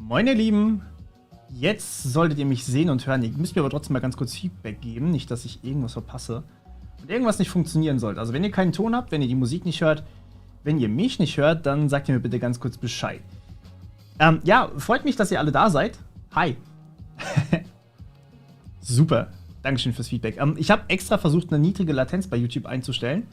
Moin ihr Lieben, jetzt solltet ihr mich sehen und hören. Ihr müsst mir aber trotzdem mal ganz kurz Feedback geben, nicht, dass ich irgendwas verpasse und irgendwas nicht funktionieren sollte. Also wenn ihr keinen Ton habt, wenn ihr die Musik nicht hört, wenn ihr mich nicht hört, dann sagt ihr mir bitte ganz kurz Bescheid. Ja, freut mich, dass ihr alle da seid. Hi. Super, Dankeschön fürs Feedback. Ich habe extra versucht, eine niedrige Latenz bei YouTube einzustellen.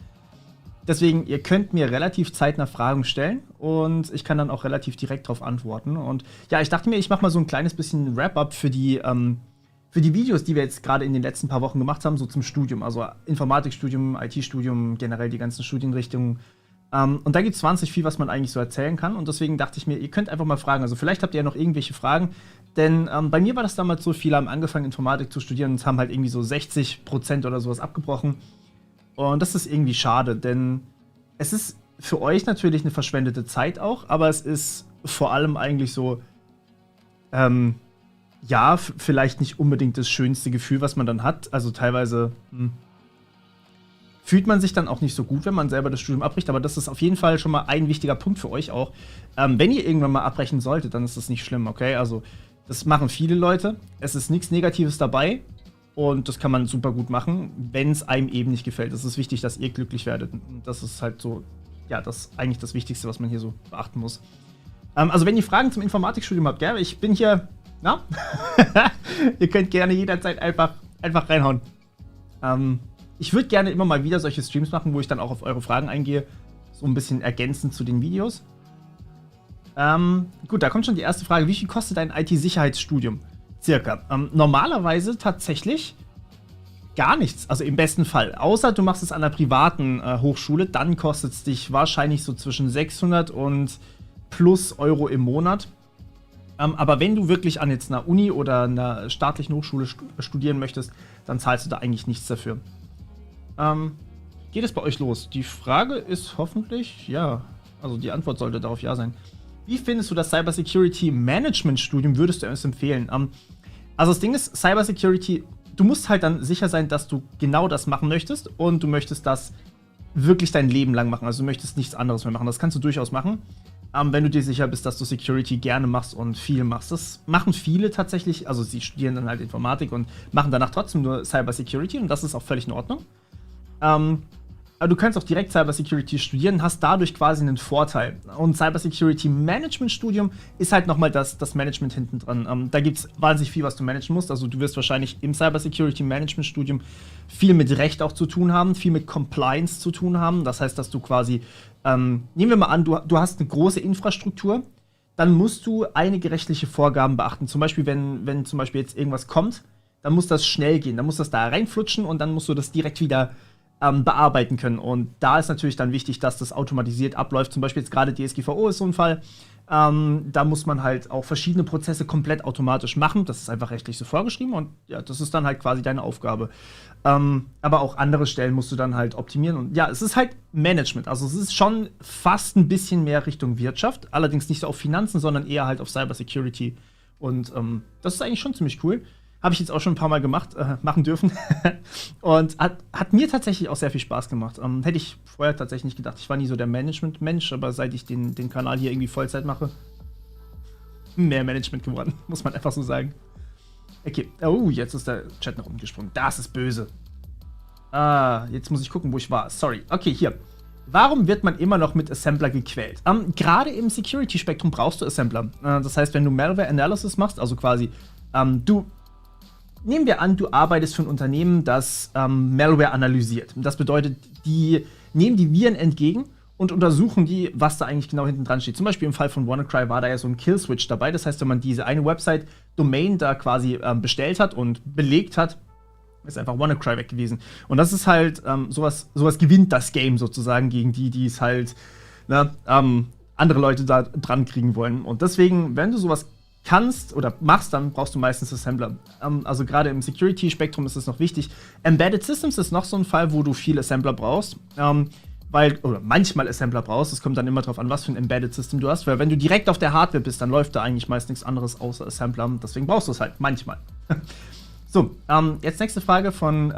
Deswegen, ihr könnt mir relativ zeitnah Fragen stellen und ich kann dann auch relativ direkt darauf antworten. Und ja, ich dachte mir, ich mache mal so ein kleines bisschen Wrap-up für die Videos, die wir jetzt gerade in den letzten paar Wochen gemacht haben, so zum Studium. Also Informatikstudium, IT-Studium, generell die ganzen Studienrichtungen. Und da gibt es wahnsinnig viel, was man eigentlich so erzählen kann. Und deswegen dachte ich mir, ihr könnt einfach mal fragen. Also vielleicht habt ihr ja noch irgendwelche Fragen. Denn bei mir war das damals so, viele haben angefangen, Informatik zu studieren und haben halt irgendwie so 60% oder sowas abgebrochen. Und das ist irgendwie schade, denn es ist für euch natürlich eine verschwendete Zeit auch, aber es ist vor allem eigentlich so, ja, vielleicht nicht unbedingt das schönste Gefühl, was man dann hat. Also teilweise fühlt man sich dann auch nicht so gut, wenn man selber das Studium abbricht, aber das ist auf jeden Fall schon mal ein wichtiger Punkt für euch auch. Wenn ihr irgendwann mal abbrechen solltet, dann ist das nicht schlimm, okay? Also das machen viele Leute, es ist nichts Negatives dabei. Und das kann man super gut machen, wenn es einem eben nicht gefällt. Es ist wichtig, dass ihr glücklich werdet. Und das ist halt so, ja, das ist eigentlich das Wichtigste, was man hier so beachten muss. Also wenn ihr Fragen zum Informatikstudium habt, gell, ich bin hier, na? Ihr könnt gerne jederzeit einfach reinhauen. Ich würde gerne immer mal wieder solche Streams machen, wo ich dann auch auf eure Fragen eingehe. So ein bisschen ergänzend zu den Videos. Gut, da kommt schon die erste Frage. Wie viel kostet ein IT-Sicherheitsstudium? Circa. Normalerweise tatsächlich gar nichts, also im besten Fall. Außer du machst es an einer privaten Hochschule, dann kostet es dich wahrscheinlich so zwischen 600 und plus Euro im Monat. Aber wenn du wirklich an jetzt einer Uni oder einer staatlichen Hochschule studieren möchtest, dann zahlst du da eigentlich nichts dafür. Geht es bei euch los? Die Frage ist hoffentlich ja. Also die Antwort sollte darauf ja sein. Wie findest du das Cybersecurity Management Studium? Würdest du es empfehlen? Also das Ding ist, Cybersecurity, du musst halt dann sicher sein, dass du genau das machen möchtest und du möchtest das wirklich dein Leben lang machen. Also du möchtest nichts anderes mehr machen. Das kannst du durchaus machen, wenn du dir sicher bist, dass du Security gerne machst und viel machst. Das machen viele tatsächlich. Also sie studieren dann halt Informatik und machen danach trotzdem nur Cybersecurity und das ist auch völlig in Ordnung. Aber du kannst auch direkt Cybersecurity studieren und hast dadurch quasi einen Vorteil. Und Cybersecurity Management Studium ist halt nochmal das Management hinten dran. Da gibt es wahnsinnig viel, was du managen musst. Also du wirst wahrscheinlich im Cybersecurity Management Studium viel mit Recht auch zu tun haben, viel mit Compliance zu tun haben. Das heißt, dass du quasi, nehmen wir mal an, du hast eine große Infrastruktur, dann musst du einige rechtliche Vorgaben beachten. Zum Beispiel, wenn zum Beispiel jetzt irgendwas kommt, dann muss das schnell gehen. Dann muss das da reinflutschen und dann musst du das direkt wieder bearbeiten können. Und da ist natürlich dann wichtig, dass das automatisiert abläuft. Zum Beispiel jetzt gerade DSGVO ist so ein Fall. Da muss man halt auch verschiedene Prozesse komplett automatisch machen. Das ist einfach rechtlich so vorgeschrieben und ja, das ist dann halt quasi deine Aufgabe. Aber auch andere Stellen musst du dann halt optimieren. Und ja, es ist halt Management. Also es ist schon fast ein bisschen mehr Richtung Wirtschaft. Allerdings nicht auf Finanzen, sondern eher halt auf Cybersecurity. Und das ist eigentlich schon ziemlich cool. Habe ich jetzt auch schon ein paar Mal machen dürfen. Und hat mir tatsächlich auch sehr viel Spaß gemacht. Hätte ich vorher tatsächlich nicht gedacht. Ich war nie so der Management-Mensch, aber seit ich den Kanal hier irgendwie Vollzeit mache, mehr Management geworden, muss man einfach so sagen. Okay, oh, jetzt ist der Chat nach unten gesprungen. Das ist böse. Jetzt muss ich gucken, wo ich war. Sorry. Okay, hier. Warum wird man immer noch mit Assembler gequält? Gerade im Security-Spektrum brauchst du Assembler. Das heißt, wenn du Malware-Analysis machst, also quasi, nehmen wir an, du arbeitest für ein Unternehmen, das Malware analysiert. Das bedeutet, die nehmen die Viren entgegen und untersuchen die, was da eigentlich genau hinten dran steht. Zum Beispiel im Fall von WannaCry war da ja so ein Killswitch dabei. Das heißt, wenn man diese eine Website-Domain da quasi bestellt hat und belegt hat, ist einfach WannaCry weg gewesen. Und das ist halt, sowas gewinnt das Game sozusagen gegen die es halt andere Leute da dran kriegen wollen. Und deswegen, wenn du sowas kannst oder machst, dann brauchst du meistens Assembler. Also gerade im Security-Spektrum ist es noch wichtig. Embedded Systems ist noch so ein Fall, wo du viel Assembler brauchst. Oder manchmal Assembler brauchst. Es kommt dann immer drauf an, was für ein Embedded System du hast. Weil wenn du direkt auf der Hardware bist, dann läuft da eigentlich meist nichts anderes außer Assembler. Deswegen brauchst du es halt manchmal. So, jetzt nächste Frage von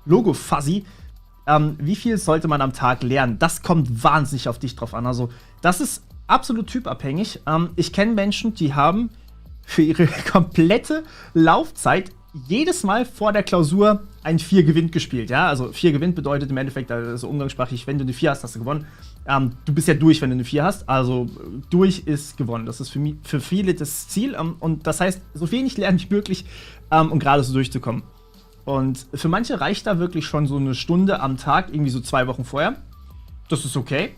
Logo Fuzzy. Wie viel sollte man am Tag lernen? Das kommt wahnsinnig auf dich drauf an. Also, das ist absolut typabhängig. Ich kenne Menschen, die haben für ihre komplette Laufzeit jedes Mal vor der Klausur ein 4 gewinnt gespielt. Ja, also 4 gewinnt bedeutet im Endeffekt, also umgangssprachlich, wenn du eine 4 hast, hast du gewonnen. Du bist ja durch, wenn du eine 4 hast. Also durch ist gewonnen. Das ist für viele das Ziel. Und das heißt, so wenig lernen wie möglich, um gerade so durchzukommen. Und für manche reicht da wirklich schon so eine Stunde am Tag, irgendwie so 2 Wochen vorher. Das ist okay.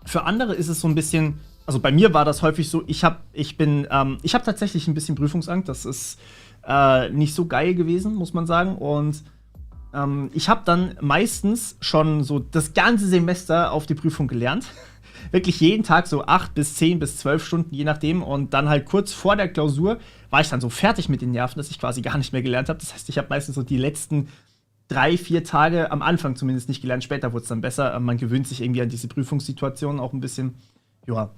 Für andere ist es so ein bisschen, also bei mir war das häufig so, ich hab tatsächlich ein bisschen Prüfungsangst. Das ist nicht so geil gewesen, muss man sagen. Und ich habe dann meistens schon so das ganze Semester auf die Prüfung gelernt. Wirklich jeden Tag so 8 bis 10 bis 12 Stunden, je nachdem. Und dann halt kurz vor der Klausur war ich dann so fertig mit den Nerven, dass ich quasi gar nicht mehr gelernt habe. Das heißt, ich habe meistens so die letzten 3, 4 Tage am Anfang zumindest nicht gelernt. Später wurde es dann besser. Man gewöhnt sich irgendwie an diese Prüfungssituation auch ein bisschen. Ja.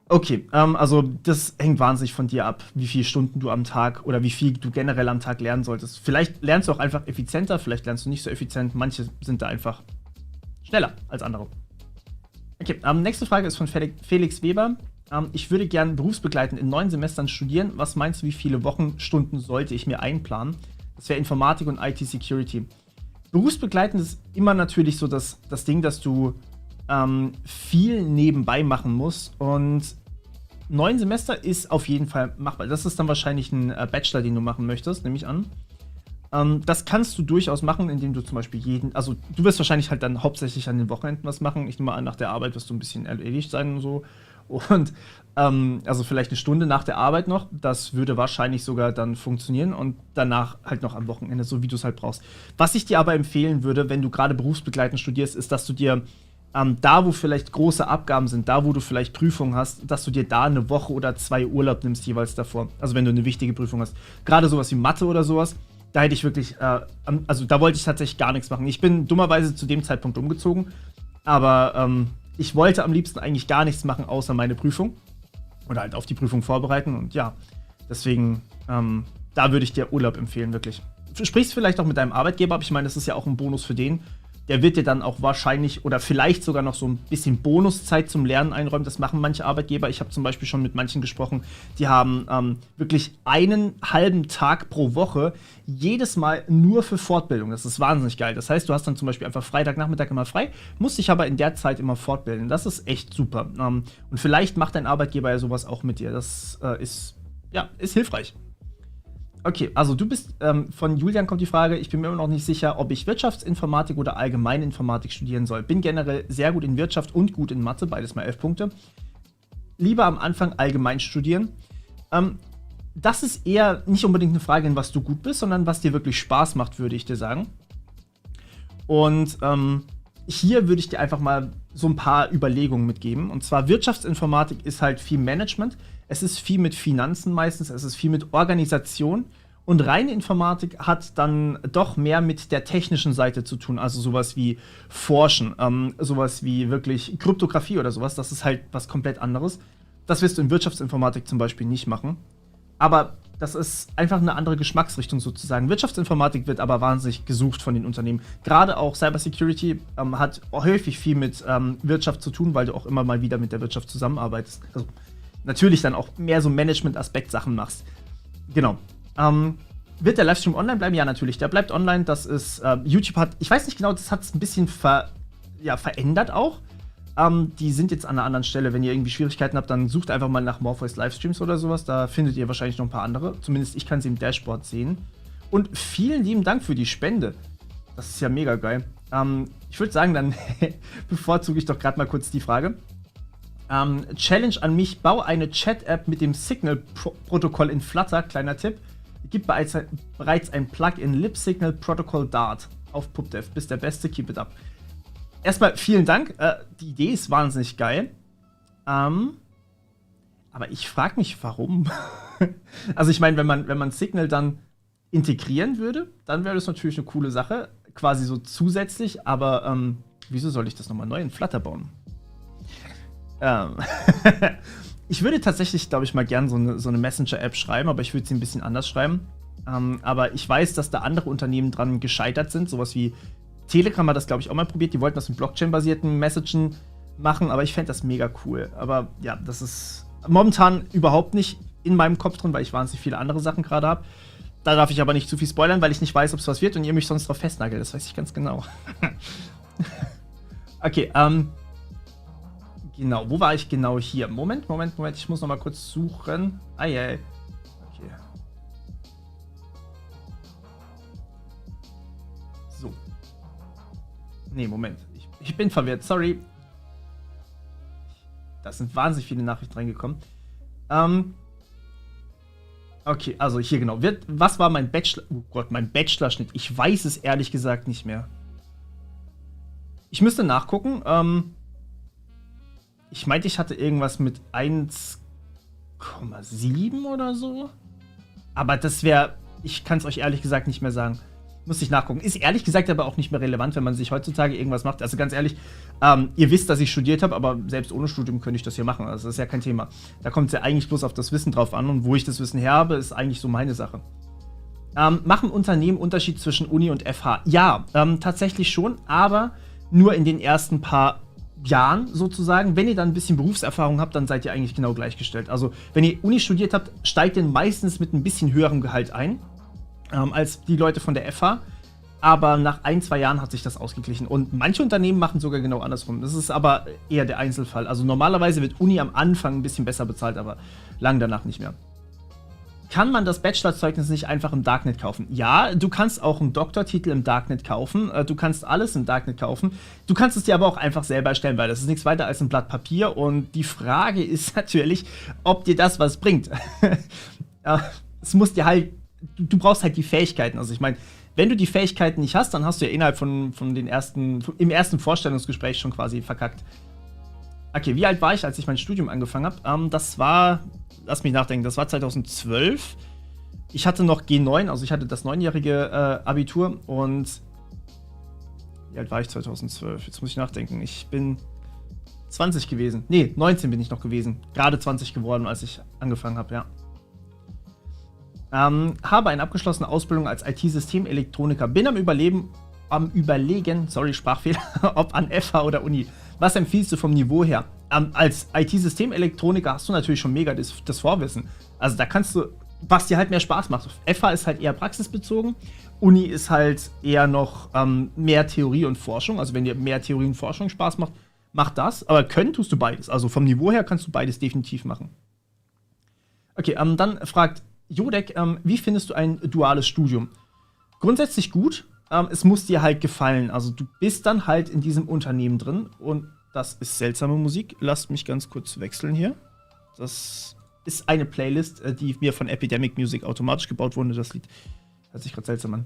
Okay, also das hängt wahnsinnig von dir ab, wie viele Stunden du am Tag oder wie viel du generell am Tag lernen solltest. Vielleicht lernst du auch einfach effizienter, vielleicht lernst du nicht so effizient. Manche sind da einfach schneller als andere. Okay, nächste Frage ist von Felix Weber. Ich würde gern berufsbegleitend in 9 Semestern studieren. Was meinst du, wie viele Wochenstunden sollte ich mir einplanen? Das wäre Informatik und IT-Security. Berufsbegleitend ist immer natürlich so das Ding, dass du viel nebenbei machen musst. Und 9 Semester ist auf jeden Fall machbar. Das ist dann wahrscheinlich ein Bachelor, den du machen möchtest, nehme ich an. Das kannst du durchaus machen, indem du zum Beispiel also du wirst wahrscheinlich halt dann hauptsächlich an den Wochenenden was machen. Ich nehme an, nach der Arbeit wirst du ein bisschen erledigt sein und so. Und also vielleicht eine Stunde nach der Arbeit noch. Das würde wahrscheinlich sogar dann funktionieren. Und danach halt noch am Wochenende, so wie du es halt brauchst. Was ich dir aber empfehlen würde, wenn du gerade berufsbegleitend studierst, ist, dass du dir da, wo vielleicht große Abgaben sind, da, wo du vielleicht Prüfungen hast, dass du dir da eine Woche oder 2 Urlaub nimmst jeweils davor. Also wenn du eine wichtige Prüfung hast. Gerade sowas wie Mathe oder sowas, da hätte ich wirklich, also da wollte ich tatsächlich gar nichts machen. Ich bin dummerweise zu dem Zeitpunkt umgezogen, aber ich wollte am liebsten eigentlich gar nichts machen, außer meine Prüfung. Oder halt auf die Prüfung vorbereiten und ja, deswegen, da würde ich dir Urlaub empfehlen, wirklich. Du sprichst vielleicht auch mit deinem Arbeitgeber, aber ich meine, das ist ja auch ein Bonus für den. Der wird dir dann auch wahrscheinlich oder vielleicht sogar noch so ein bisschen Bonuszeit zum Lernen einräumen. Das machen manche Arbeitgeber. Ich habe zum Beispiel schon mit manchen gesprochen, die haben wirklich einen halben Tag pro Woche jedes Mal nur für Fortbildung. Das ist wahnsinnig geil. Das heißt, du hast dann zum Beispiel einfach Freitagnachmittag immer frei, musst dich aber in der Zeit immer fortbilden. Das ist echt super. Und vielleicht macht dein Arbeitgeber ja sowas auch mit dir. Das ist hilfreich. Okay, also du bist, von Julian kommt die Frage, ich bin mir immer noch nicht sicher, ob ich Wirtschaftsinformatik oder Allgemeininformatik studieren soll. Bin generell sehr gut in Wirtschaft und gut in Mathe, beides mal 11 Punkte. Lieber am Anfang allgemein studieren. Das ist eher nicht unbedingt eine Frage, in was du gut bist, sondern was dir wirklich Spaß macht, würde ich dir sagen. Und hier würde ich dir einfach mal so ein paar Überlegungen mitgeben. Und zwar Wirtschaftsinformatik ist halt viel Management. Es ist viel mit Finanzen meistens, es ist viel mit Organisation. Und reine Informatik hat dann doch mehr mit der technischen Seite zu tun, also sowas wie Forschen, sowas wie wirklich Kryptographie oder sowas. Das ist halt was komplett anderes. Das wirst du in Wirtschaftsinformatik zum Beispiel nicht machen. Aber das ist einfach eine andere Geschmacksrichtung sozusagen. Wirtschaftsinformatik wird aber wahnsinnig gesucht von den Unternehmen. Gerade auch Cybersecurity hat häufig viel mit Wirtschaft zu tun, weil du auch immer mal wieder mit der Wirtschaft zusammenarbeitest. Also natürlich dann auch mehr so Management-Aspekt-Sachen machst. Genau. Wird der Livestream online bleiben? Ja, natürlich. Der bleibt online. Das ist, YouTube hat, ich weiß nicht genau, das hat es ein bisschen verändert auch. Die sind jetzt an einer anderen Stelle. Wenn ihr irgendwie Schwierigkeiten habt, dann sucht einfach mal nach Morpheus Livestreams oder sowas. Da findet ihr wahrscheinlich noch ein paar andere. Zumindest ich kann sie im Dashboard sehen. Und vielen lieben Dank für die Spende. Das ist ja mega geil. Ich würde sagen, dann bevorzuge ich doch gerade mal kurz die Frage. Challenge an mich, bau eine Chat-App mit dem Signal-Protokoll in Flutter, kleiner Tipp. Gibt bereits ein Plugin Lip-Signal Protocol Dart auf PubDev. Bist der Beste, keep it up. Erstmal vielen Dank, die Idee ist wahnsinnig geil. Aber ich frage mich, warum. Also ich meine, wenn man Signal dann integrieren würde, dann wäre das natürlich eine coole Sache, quasi so zusätzlich, aber wieso soll ich das nochmal neu in Flutter bauen? Ich würde tatsächlich, glaube ich, mal gern so eine Messenger-App schreiben, aber ich würde sie ein bisschen anders schreiben. Aber ich weiß, dass da andere Unternehmen dran gescheitert sind. Sowas wie Telegram hat das, glaube ich, auch mal probiert. Die wollten das mit Blockchain-basierten Messagen machen, aber ich fände das mega cool. Aber ja, das ist momentan überhaupt nicht in meinem Kopf drin, weil ich wahnsinnig viele andere Sachen gerade habe. Da darf ich aber nicht zu viel spoilern, weil ich nicht weiß, ob es was wird und ihr mich sonst drauf festnagelt. Das weiß ich ganz genau. Okay, genau, wo war ich genau hier? Moment, ich muss noch mal kurz suchen. Okay. So. Nee, Moment. Ich bin verwirrt, sorry. Da sind wahnsinnig viele Nachrichten reingekommen. Okay, also hier genau. Was war mein Bachelor... Oh Gott, mein Bachelorschnitt. Ich weiß es ehrlich gesagt nicht mehr. Ich müsste nachgucken. Ich meinte, ich hatte irgendwas mit 1,7 oder so. Aber das wäre... Ich kann es euch ehrlich gesagt nicht mehr sagen. Muss ich nachgucken. Ist ehrlich gesagt aber auch nicht mehr relevant, wenn man sich heutzutage irgendwas macht. Also ganz ehrlich, ihr wisst, dass ich studiert habe, aber selbst ohne Studium könnte ich das hier machen. Also das ist ja kein Thema. Da kommt es ja eigentlich bloß auf das Wissen drauf an. Und wo ich das Wissen her habe, ist eigentlich so meine Sache. Machen Unternehmen Unterschied zwischen Uni und FH? Ja, tatsächlich schon, aber nur in den ersten paar Jahren sozusagen. Wenn ihr dann ein bisschen Berufserfahrung habt, dann seid ihr eigentlich genau gleichgestellt. Also wenn ihr Uni studiert habt, steigt ihr meistens mit ein bisschen höherem Gehalt ein als die Leute von der FH. Aber nach 1-2 Jahren hat sich das ausgeglichen. Und manche Unternehmen machen sogar genau andersrum. Das ist aber eher der Einzelfall. Also normalerweise wird Uni am Anfang ein bisschen besser bezahlt, aber lang danach nicht mehr. Kann man das Bachelorzeugnis nicht einfach im Darknet kaufen? Ja, du kannst auch einen Doktortitel im Darknet kaufen. Du kannst alles im Darknet kaufen. Du kannst es dir aber auch einfach selber erstellen, weil das ist nichts weiter als ein Blatt Papier. Und die Frage ist natürlich, ob dir das was bringt. Es muss dir halt... Du brauchst halt die Fähigkeiten. Also ich meine, wenn du die Fähigkeiten nicht hast, dann hast du ja innerhalb von im ersten Vorstellungsgespräch schon quasi verkackt. Okay, wie alt war ich, als ich mein Studium angefangen habe? Das war, lass mich nachdenken, das war 2012. Ich hatte noch G9, also ich hatte das 9-jährige Abitur und wie alt war ich 2012? Jetzt muss ich nachdenken. Ich bin 20 gewesen. Nee, 19 bin ich noch gewesen. Gerade 20 geworden, als ich angefangen habe, ja. Habe eine abgeschlossene Ausbildung als IT-Systemelektroniker. Bin am Überlegen, sorry, Sprachfehler, ob an FH oder Uni. Was empfiehlst du vom Niveau her? Als IT-Systemelektroniker hast du natürlich schon mega das Vorwissen. Also da kannst du, was dir halt mehr Spaß macht. FH ist halt eher praxisbezogen. Uni ist halt eher noch mehr Theorie und Forschung. Also wenn dir mehr Theorie und Forschung Spaß macht, mach das. Aber können tust du beides. Also vom Niveau her kannst du beides definitiv machen. Okay, dann fragt Jodek, wie findest du ein duales Studium? Grundsätzlich gut. Es muss dir halt gefallen. Also du bist dann halt in diesem Unternehmen drin und das ist seltsame Musik. Lasst mich ganz kurz wechseln hier. Das ist eine Playlist, die mir von Epidemic Music automatisch gebaut wurde. Das Lied hört sich gerade seltsam an.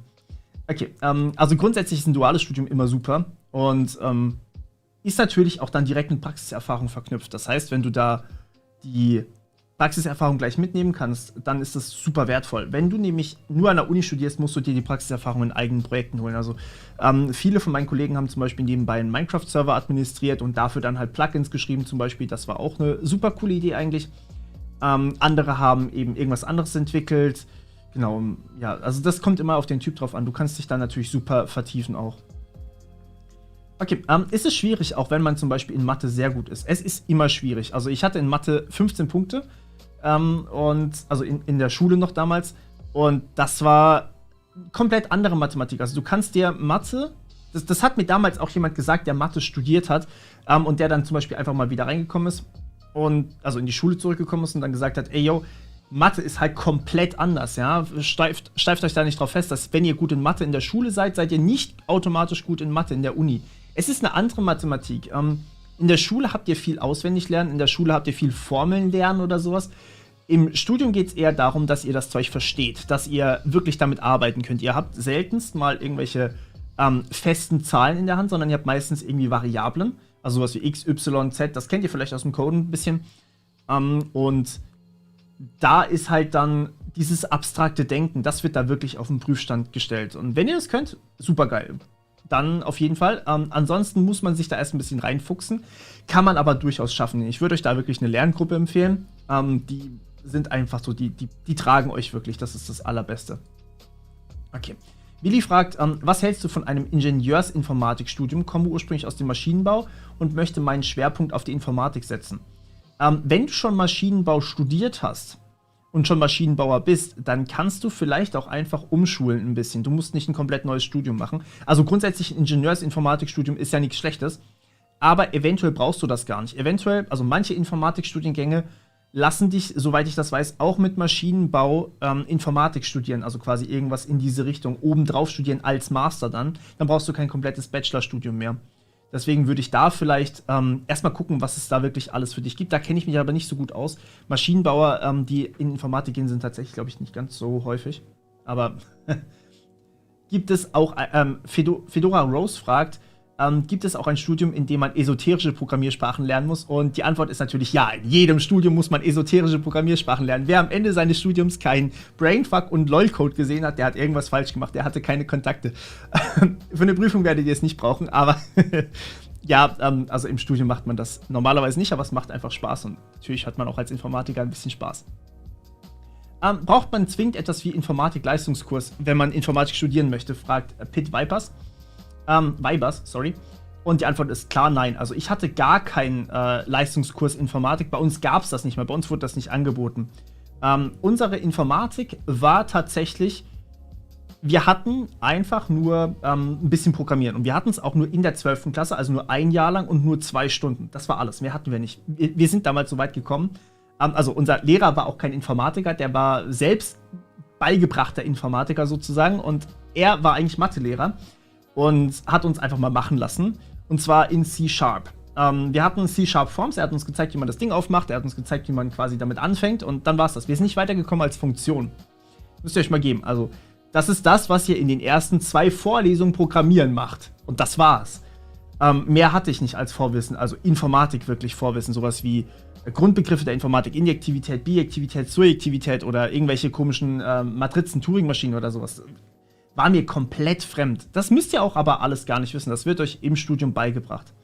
Okay, also grundsätzlich ist ein duales Studium immer super und ist natürlich auch dann direkt mit Praxiserfahrung verknüpft. Das heißt, wenn du da die Praxiserfahrung gleich mitnehmen kannst, dann ist das super wertvoll. Wenn du nämlich nur an der Uni studierst, musst du dir die Praxiserfahrung in eigenen Projekten holen. Also viele von meinen Kollegen haben zum Beispiel nebenbei einen Minecraft-Server administriert und dafür dann halt Plugins geschrieben zum Beispiel. Das war auch eine super coole Idee eigentlich. Andere haben eben irgendwas anderes entwickelt. Genau, ja, also das kommt immer auf den Typ drauf an. Du kannst dich dann natürlich super vertiefen auch. Okay, ist es schwierig, auch wenn man zum Beispiel in Mathe sehr gut ist? Es ist immer schwierig. Also ich hatte in Mathe 15 Punkte. Und also in der Schule noch damals. Und das war komplett andere Mathematik. Also du kannst dir Mathe, das hat mir damals auch jemand gesagt, der Mathe studiert hat und der dann zum Beispiel einfach mal wieder reingekommen ist und also in die Schule zurückgekommen ist und dann gesagt hat, ey yo, Mathe ist halt komplett anders, ja. Steift euch da nicht drauf fest, dass wenn ihr gut in Mathe in der Schule seid, seid ihr nicht automatisch gut in Mathe in der Uni. Es ist eine andere Mathematik. In der Schule habt ihr viel auswendig lernen, in der Schule habt ihr viel Formeln lernen oder sowas. Im Studium geht es eher darum, dass ihr das Zeug versteht, dass ihr wirklich damit arbeiten könnt. Ihr habt seltenst mal irgendwelche festen Zahlen in der Hand, sondern ihr habt meistens irgendwie Variablen, also sowas wie x, y, z, das kennt ihr vielleicht aus dem Coden ein bisschen. Und da ist halt dann dieses abstrakte Denken, das wird da wirklich auf den Prüfstand gestellt. Und wenn ihr das könnt, super geil. Dann auf jeden Fall. Ansonsten muss man sich da erst ein bisschen reinfuchsen. Kann man aber durchaus schaffen. Ich würde euch da wirklich eine Lerngruppe empfehlen. Die sind einfach so, die tragen euch wirklich. Das ist das Allerbeste. Okay. Willi fragt, was hältst du von einem Ingenieursinformatikstudium? Komme ursprünglich aus dem Maschinenbau und möchte meinen Schwerpunkt auf die Informatik setzen. Wenn du schon Maschinenbau studiert hast, und schon Maschinenbauer bist, dann kannst du vielleicht auch einfach umschulen ein bisschen. Du musst nicht ein komplett neues Studium machen. Also grundsätzlich ein Ingenieursinformatikstudium ist ja nichts Schlechtes, aber eventuell brauchst du das gar nicht. Eventuell, also manche Informatikstudiengänge lassen dich, soweit ich das weiß, auch mit Maschinenbau Informatik studieren, also quasi irgendwas in diese Richtung obendrauf studieren als Master dann. Dann brauchst du kein komplettes Bachelorstudium mehr. Deswegen würde ich da vielleicht erstmal gucken, was es da wirklich alles für dich gibt. Da kenne ich mich aber nicht so gut aus. Maschinenbauer, die in Informatik gehen, sind tatsächlich, glaube ich, nicht ganz so häufig. Aber gibt es auch, Fedora Rose fragt, gibt es auch ein Studium, in dem man esoterische Programmiersprachen lernen muss? Und die Antwort ist natürlich ja. In jedem Studium muss man esoterische Programmiersprachen lernen. Wer am Ende seines Studiums kein Brainfuck und LOL-Code gesehen hat, der hat irgendwas falsch gemacht. Der hatte keine Kontakte. Für eine Prüfung werdet ihr es nicht brauchen, aber ja, also im Studium macht man das normalerweise nicht, aber es macht einfach Spaß. Und natürlich hat man auch als Informatiker ein bisschen Spaß. Braucht man zwingend etwas wie Informatik-Leistungskurs, wenn man Informatik studieren möchte, fragt Pit Vipers. Sorry. Und die Antwort ist klar nein. Also ich hatte gar keinen Leistungskurs Informatik. Bei uns gab es das nicht mehr. Bei uns wurde das nicht angeboten. Unsere Informatik war tatsächlich, wir hatten einfach nur ein bisschen Programmieren. Und wir hatten es auch nur in der 12. Klasse, also nur ein Jahr lang und nur 2 Stunden. Das war alles. Mehr hatten wir nicht. Wir sind damals so weit gekommen. Also unser Lehrer war auch kein Informatiker. Der war selbst beigebrachter Informatiker sozusagen. Und er war eigentlich Mathelehrer. Und hat uns einfach mal machen lassen. Und zwar in C#. Wir hatten C#-Forms, er hat uns gezeigt, wie man das Ding aufmacht, er hat uns gezeigt, wie man quasi damit anfängt und dann war es das. Wir sind nicht weitergekommen als Funktion. Müsst ihr euch mal geben. Also, das ist das, was ihr in den ersten 2 Vorlesungen Programmieren macht. Und das war's. Mehr hatte ich nicht als Vorwissen, also Informatik wirklich Vorwissen. Sowas wie Grundbegriffe der Informatik, Injektivität, Bijektivität, Surjektivität oder irgendwelche komischen Matrizen, Turing-Maschinen oder sowas. War mir komplett fremd. Das müsst ihr auch aber alles gar nicht wissen. Das wird euch im Studium beigebracht.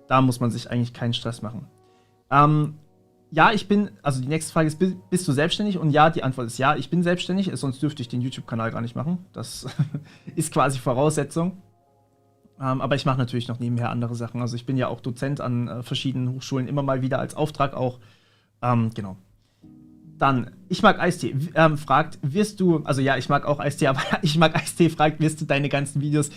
Da muss man sich eigentlich keinen Stress machen. Ja, also die nächste Frage ist, bist du selbstständig? Und ja, die Antwort ist ja, ich bin selbstständig, sonst dürfte ich den YouTube-Kanal gar nicht machen. Das ist quasi Voraussetzung. Aber ich mache natürlich noch nebenher andere Sachen. Also ich bin ja auch Dozent an verschiedenen Hochschulen, immer mal wieder als Auftrag auch. Genau. Dann, ich mag Eistee, fragt, wirst du, also ja, ich mag auch Eistee, aber ich mag Eistee, fragt, wirst du deine ganzen Videos,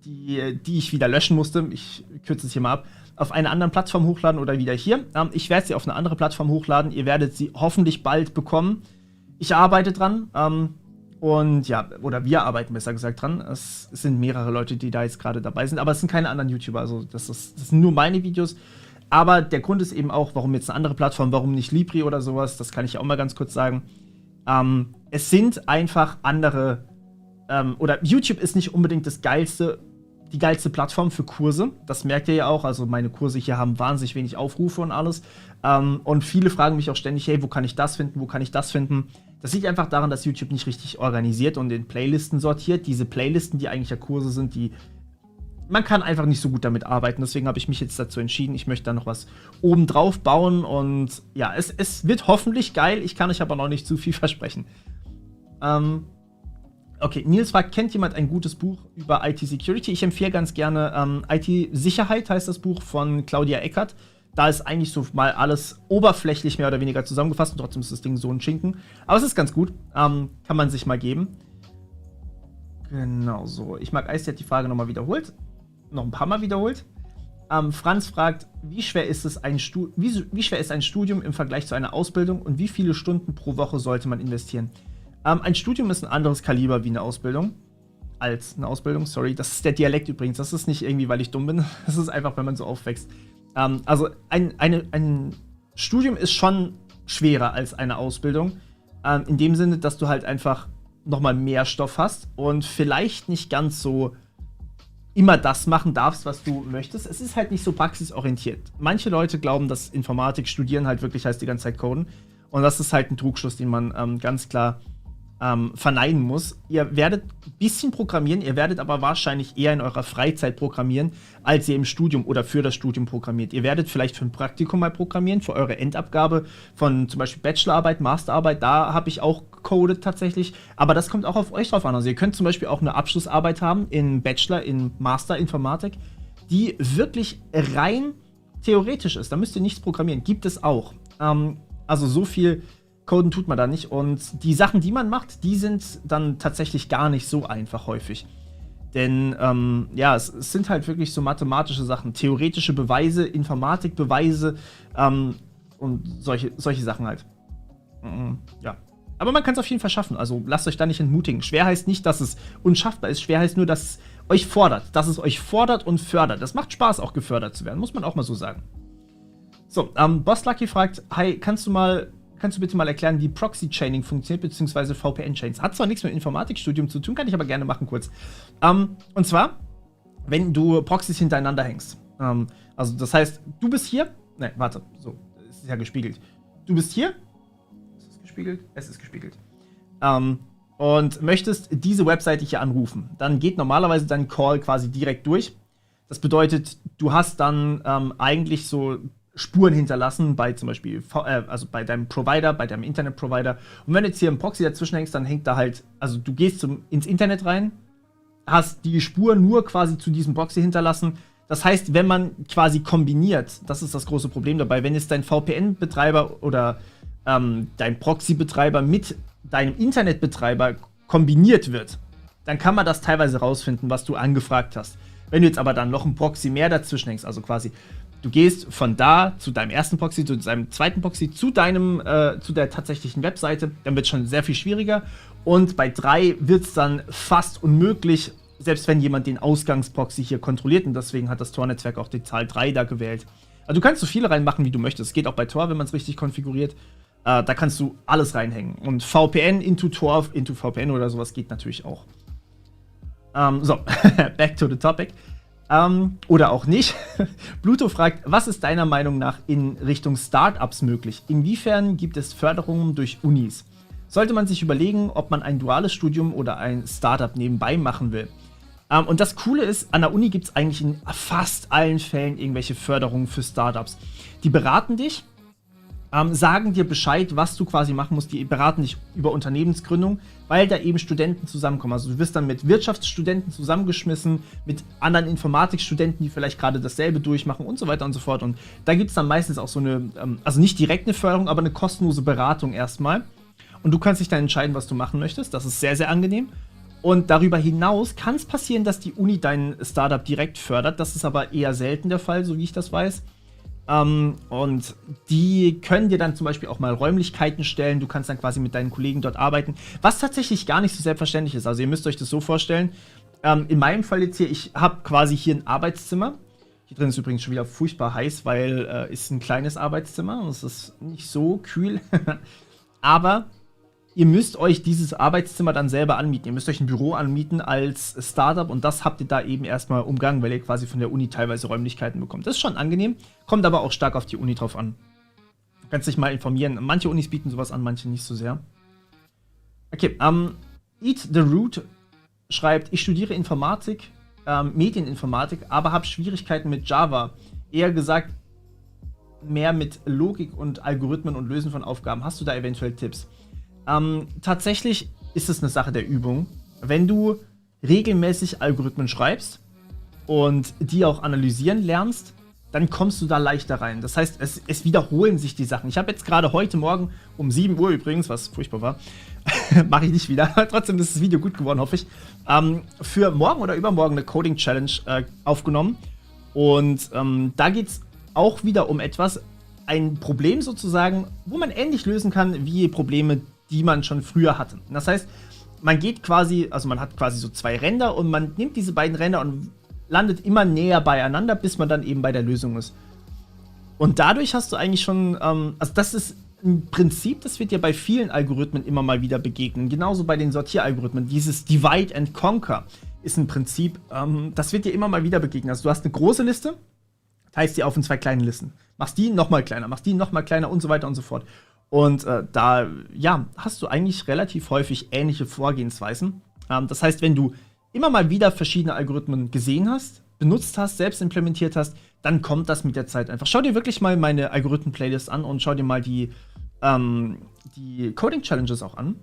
die ich wieder löschen musste, ich kürze es hier mal ab, auf einer anderen Plattform hochladen oder wieder hier? Ich werde sie auf eine andere Plattform hochladen, ihr werdet sie hoffentlich bald bekommen. Ich arbeite dran, und ja, oder wir arbeiten besser gesagt dran. Es sind mehrere Leute, die da jetzt gerade dabei sind, aber es sind keine anderen YouTuber, also das sind nur meine Videos. Aber der Grund ist eben auch, warum jetzt eine andere Plattform, warum nicht Libri oder sowas, das kann ich auch mal ganz kurz sagen. Es sind einfach andere, oder YouTube ist nicht unbedingt die geilste Plattform für Kurse. Das merkt ihr ja auch, also meine Kurse hier haben wahnsinnig wenig Aufrufe und alles. Und viele fragen mich auch ständig, hey, wo kann ich das finden, wo kann ich das finden? Das liegt einfach daran, dass YouTube nicht richtig organisiert und in Playlisten sortiert. Diese Playlisten, die eigentlich ja Kurse sind, man kann einfach nicht so gut damit arbeiten, deswegen habe ich mich jetzt dazu entschieden, ich möchte da noch was oben drauf bauen und ja, es wird hoffentlich geil, ich kann euch aber noch nicht zu viel versprechen. Okay, Nils fragt, kennt jemand ein gutes Buch über IT-Security? Ich empfehle ganz gerne IT-Sicherheit, heißt das Buch von Claudia Eckert. Da ist eigentlich so mal alles oberflächlich mehr oder weniger zusammengefasst und trotzdem ist das Ding so ein Schinken. Aber es ist ganz gut, kann man sich mal geben. Genau so, ich mag Eis, der hat die Frage nochmal wiederholt. Noch ein paar Mal wiederholt. Franz fragt, wie schwer ist ein Studium im Vergleich zu einer Ausbildung und wie viele Stunden pro Woche sollte man investieren? Ein Studium ist ein anderes Kaliber wie eine Ausbildung. Als eine Ausbildung, sorry. Das ist der Dialekt übrigens. Das ist nicht irgendwie, weil ich dumm bin. Das ist einfach, wenn man so aufwächst. Also ein Studium ist schon schwerer als eine Ausbildung. In dem Sinne, dass du halt einfach nochmal mehr Stoff hast und vielleicht nicht ganz so immer das machen darfst, was du möchtest. Es ist halt nicht so praxisorientiert. Manche Leute glauben, dass Informatik studieren halt wirklich heißt die ganze Zeit coden. Und das ist halt ein Trugschluss, den man ganz klar verneinen muss. Ihr werdet ein bisschen programmieren, ihr werdet aber wahrscheinlich eher in eurer Freizeit programmieren, als ihr im Studium oder für das Studium programmiert. Ihr werdet vielleicht für ein Praktikum mal programmieren, für eure Endabgabe von zum Beispiel Bachelorarbeit, Masterarbeit, da habe ich auch gecodet tatsächlich, aber das kommt auch auf euch drauf an. Also ihr könnt zum Beispiel auch eine Abschlussarbeit haben in Bachelor, in Master Informatik, die wirklich rein theoretisch ist. Da müsst ihr nichts programmieren. Gibt es auch. Also so viel coden tut man da nicht. Und die Sachen, die man macht, die sind dann tatsächlich gar nicht so einfach häufig. Denn, ja, es sind halt wirklich so mathematische Sachen, theoretische Beweise, Informatikbeweise und solche Sachen halt. Ja. Aber man kann es auf jeden Fall schaffen, also lasst euch da nicht entmutigen. Schwer heißt nicht, dass es unschaffbar ist, schwer heißt nur, dass es euch fordert. Dass es euch fordert und fördert. Das macht Spaß, auch gefördert zu werden, muss man auch mal so sagen. So, Boss Lucky fragt, hi, kannst du bitte mal erklären, wie Proxy-Chaining funktioniert, beziehungsweise VPN-Chains? Hat zwar nichts mit Informatikstudium zu tun, kann ich aber gerne machen kurz. Und zwar, wenn du Proxys hintereinander hängst. Also das heißt, du bist hier. Ne, warte, so, es ist ja gespiegelt. Du bist hier. Ist es gespiegelt? Es ist gespiegelt. Und möchtest diese Webseite hier anrufen. Dann geht normalerweise dein Call quasi direkt durch. Das bedeutet, du hast dann eigentlich so Spuren hinterlassen bei zum Beispiel, also bei deinem Provider, bei deinem Internetprovider. Und wenn du jetzt hier einen Proxy dazwischen hängst, dann hängt da halt, also du gehst ins Internet rein, hast die Spur nur quasi zu diesem Proxy hinterlassen. Das heißt, wenn man quasi kombiniert, das ist das große Problem dabei, wenn jetzt dein VPN-Betreiber oder dein Proxy-Betreiber mit deinem Internetbetreiber kombiniert wird, dann kann man das teilweise rausfinden, was du angefragt hast. Wenn du jetzt aber dann noch einen Proxy mehr dazwischen hängst, also quasi du gehst von da zu deinem ersten Proxy, zu deinem zweiten Proxy, zu der tatsächlichen Webseite, dann wird es schon sehr viel schwieriger. Und bei 3 wird es dann fast unmöglich, selbst wenn jemand den Ausgangsproxy hier kontrolliert. Und deswegen hat das Tor-Netzwerk auch die Zahl 3 da gewählt. Also du kannst so viele reinmachen, wie du möchtest. Es geht auch bei Tor, wenn man es richtig konfiguriert. Da kannst du alles reinhängen. Und VPN into Tor, into VPN oder sowas geht natürlich auch. So, back to the topic. Oder auch nicht. Bluto fragt, was ist deiner Meinung nach in Richtung Startups möglich? Inwiefern gibt es Förderungen durch Unis? Sollte man sich überlegen, ob man ein duales Studium oder ein Startup nebenbei machen will? Und das Coole ist, an der Uni gibt es eigentlich in fast allen Fällen irgendwelche Förderungen für Startups. Die beraten dich, sagen dir Bescheid, was du quasi machen musst. Die beraten dich über Unternehmensgründung, weil da eben Studenten zusammenkommen. Also du wirst dann mit Wirtschaftsstudenten zusammengeschmissen, mit anderen Informatikstudenten, die vielleicht gerade dasselbe durchmachen und so weiter und so fort. Und da gibt es dann meistens auch so eine, also nicht direkt eine Förderung, aber eine kostenlose Beratung erstmal. Und du kannst dich dann entscheiden, was du machen möchtest. Das ist sehr, sehr angenehm. Und darüber hinaus kann es passieren, dass die Uni dein Startup direkt fördert. Das ist aber eher selten der Fall, so wie ich das weiß. Und die können dir dann zum Beispiel auch mal Räumlichkeiten stellen. Du kannst dann quasi mit deinen Kollegen dort arbeiten, was tatsächlich gar nicht so selbstverständlich ist. Also ihr müsst euch das so vorstellen. In meinem Fall jetzt hier, ich habe quasi hier ein Arbeitszimmer. Hier drin ist übrigens schon wieder furchtbar heiß, weil ist ein kleines Arbeitszimmer und es ist nicht so kühl. Aber ihr müsst euch dieses Arbeitszimmer dann selber anmieten. Ihr müsst euch ein Büro anmieten als Startup und das habt ihr da eben erstmal umgangen, weil ihr quasi von der Uni teilweise Räumlichkeiten bekommt. Das ist schon angenehm, kommt aber auch stark auf die Uni drauf an. Du kannst dich mal informieren. Manche Unis bieten sowas an, manche nicht so sehr. Okay, Eat the Root schreibt, ich studiere Informatik, Medieninformatik, aber habe Schwierigkeiten mit Java. Eher gesagt, mehr mit Logik und Algorithmen und Lösen von Aufgaben. Hast du da eventuell Tipps? Tatsächlich ist es eine Sache der Übung. Wenn du regelmäßig Algorithmen schreibst und die auch analysieren lernst, dann kommst du da leichter rein. Das heißt, es wiederholen sich die Sachen. Ich habe jetzt gerade heute Morgen um 7 Uhr übrigens, was furchtbar war, mache ich nicht wieder, trotzdem ist das Video gut geworden, hoffe ich, für morgen oder übermorgen eine Coding-Challenge aufgenommen. Und da geht es auch wieder um etwas, ein Problem sozusagen, wo man ähnlich lösen kann wie Probleme, die man schon früher hatte. Das heißt, man geht quasi, also man hat quasi so 2 Ränder und man nimmt diese beiden Ränder und landet immer näher beieinander, bis man dann eben bei der Lösung ist. Und dadurch hast du eigentlich schon, also das ist ein Prinzip, das wird dir bei vielen Algorithmen immer mal wieder begegnen. Genauso bei den Sortieralgorithmen. Dieses Divide and Conquer ist ein Prinzip, das wird dir immer mal wieder begegnen. Also du hast eine große Liste, teilst die auf in 2 kleine Listen. Machst die nochmal kleiner, machst die nochmal kleiner und so weiter und so fort. Und da, ja, hast du eigentlich relativ häufig ähnliche Vorgehensweisen. Das heißt, wenn du immer mal wieder verschiedene Algorithmen gesehen hast, benutzt hast, selbst implementiert hast, dann kommt das mit der Zeit einfach. Schau dir wirklich mal meine Algorithmen-Playlist an und schau dir mal die Coding-Challenges auch an.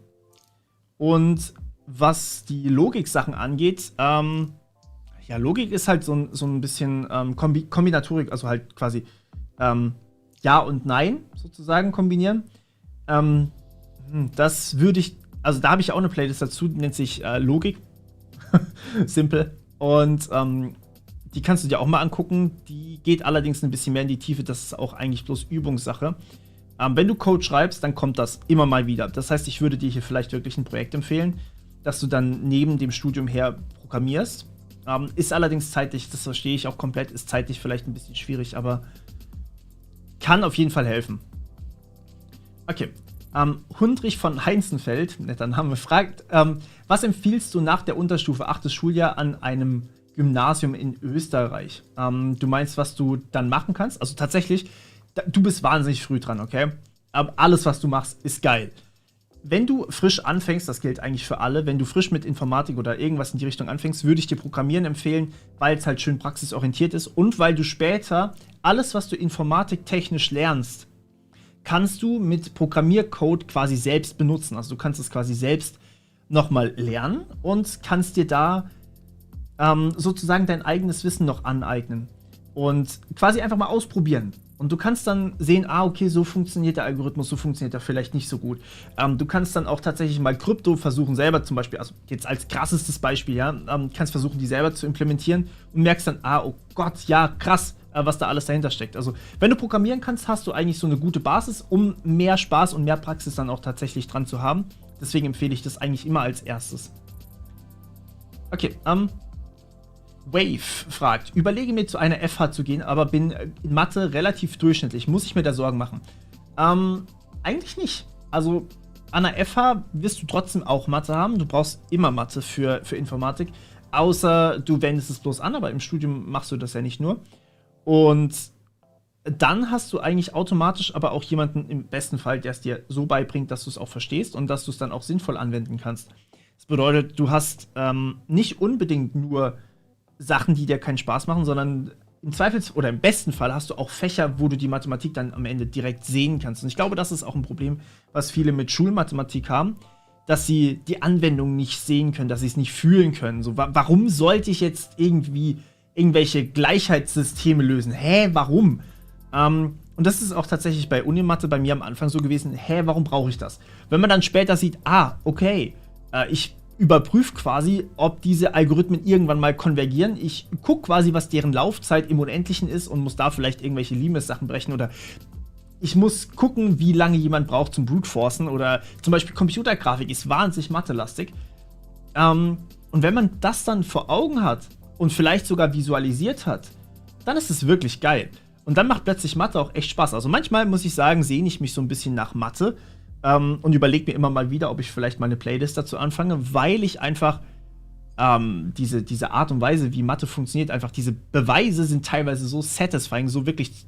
Und was die Logik-Sachen angeht, ja, Logik ist halt so ein bisschen Kombinatorik, also halt quasi Ja und Nein sozusagen kombinieren. Das würde ich, also da habe ich auch eine Playlist dazu, die nennt sich Logik. Simpel. Und die kannst du dir auch mal angucken. Die geht allerdings ein bisschen mehr in die Tiefe. Das ist auch eigentlich bloß Übungssache. Wenn du Code schreibst, dann kommt das immer mal wieder. Das heißt, ich würde dir hier vielleicht wirklich ein Projekt empfehlen, dass du dann neben dem Studium her programmierst. Ist allerdings zeitlich, das verstehe ich auch komplett, ist zeitlich vielleicht ein bisschen schwierig, aber kann auf jeden Fall helfen. Okay. Hundrich von Heinzenfeld, netter Name, fragt, was empfiehlst du nach der Unterstufe 8. Schuljahr an einem Gymnasium in Österreich? Du meinst, was du dann machen kannst? Also tatsächlich, du bist wahnsinnig früh dran, okay? Aber alles, was du machst, ist geil. Wenn du frisch anfängst, das gilt eigentlich für alle, wenn du frisch mit Informatik oder irgendwas in die Richtung anfängst, würde ich dir Programmieren empfehlen, weil es halt schön praxisorientiert ist und weil du später alles, was du informatiktechnisch lernst, kannst du mit Programmiercode quasi selbst benutzen. Also du kannst es quasi selbst nochmal lernen und kannst dir da sozusagen dein eigenes Wissen noch aneignen und quasi einfach mal ausprobieren. Und du kannst dann sehen, okay, so funktioniert der Algorithmus, so funktioniert er vielleicht nicht so gut. Du kannst dann auch tatsächlich mal Krypto versuchen, selber zum Beispiel, also jetzt als krassestes Beispiel, ja, kannst versuchen, die selber zu implementieren und merkst dann, oh Gott, ja, krass, was da alles dahinter steckt. Also, wenn du programmieren kannst, hast du eigentlich so eine gute Basis, um mehr Spaß und mehr Praxis dann auch tatsächlich dran zu haben. Deswegen empfehle ich das eigentlich immer als erstes. Okay, Wave fragt, überlege mir zu einer FH zu gehen, aber bin in Mathe relativ durchschnittlich. Muss ich mir da Sorgen machen? Eigentlich nicht. Also an der FH wirst du trotzdem auch Mathe haben. Du brauchst immer Mathe für Informatik. Außer du wendest es bloß an, aber im Studium machst du das ja nicht nur. Und dann hast du eigentlich automatisch aber auch jemanden im besten Fall, der es dir so beibringt, dass du es auch verstehst und dass du es dann auch sinnvoll anwenden kannst. Das bedeutet, du hast nicht unbedingt nur Sachen, die dir keinen Spaß machen, sondern im oder im besten Fall hast du auch Fächer, wo du die Mathematik dann am Ende direkt sehen kannst. Und ich glaube, das ist auch ein Problem, was viele mit Schulmathematik haben, dass sie die Anwendung nicht sehen können, dass sie es nicht fühlen können. So, warum sollte ich jetzt irgendwie irgendwelche Gleichheitssysteme lösen? Warum? Und das ist auch tatsächlich bei Unimathe bei mir am Anfang so gewesen. Warum brauche ich das? Wenn man dann später sieht, okay, ich überprüfe quasi, ob diese Algorithmen irgendwann mal konvergieren. Ich gucke quasi, was deren Laufzeit im Unendlichen ist und muss da vielleicht irgendwelche Limes-Sachen brechen oder ich muss gucken, wie lange jemand braucht zum Brute-Forcen oder zum Beispiel Computergrafik ist wahnsinnig mathelastig. Und wenn man das dann vor Augen hat und vielleicht sogar visualisiert hat, dann ist es wirklich geil. Und dann macht plötzlich Mathe auch echt Spaß. Also manchmal, muss ich sagen, sehne ich mich so ein bisschen nach Mathe und überlege mir immer mal wieder, ob ich vielleicht mal eine Playlist dazu anfange, weil ich einfach diese Art und Weise, wie Mathe funktioniert, einfach diese Beweise sind teilweise so satisfying, so wirklich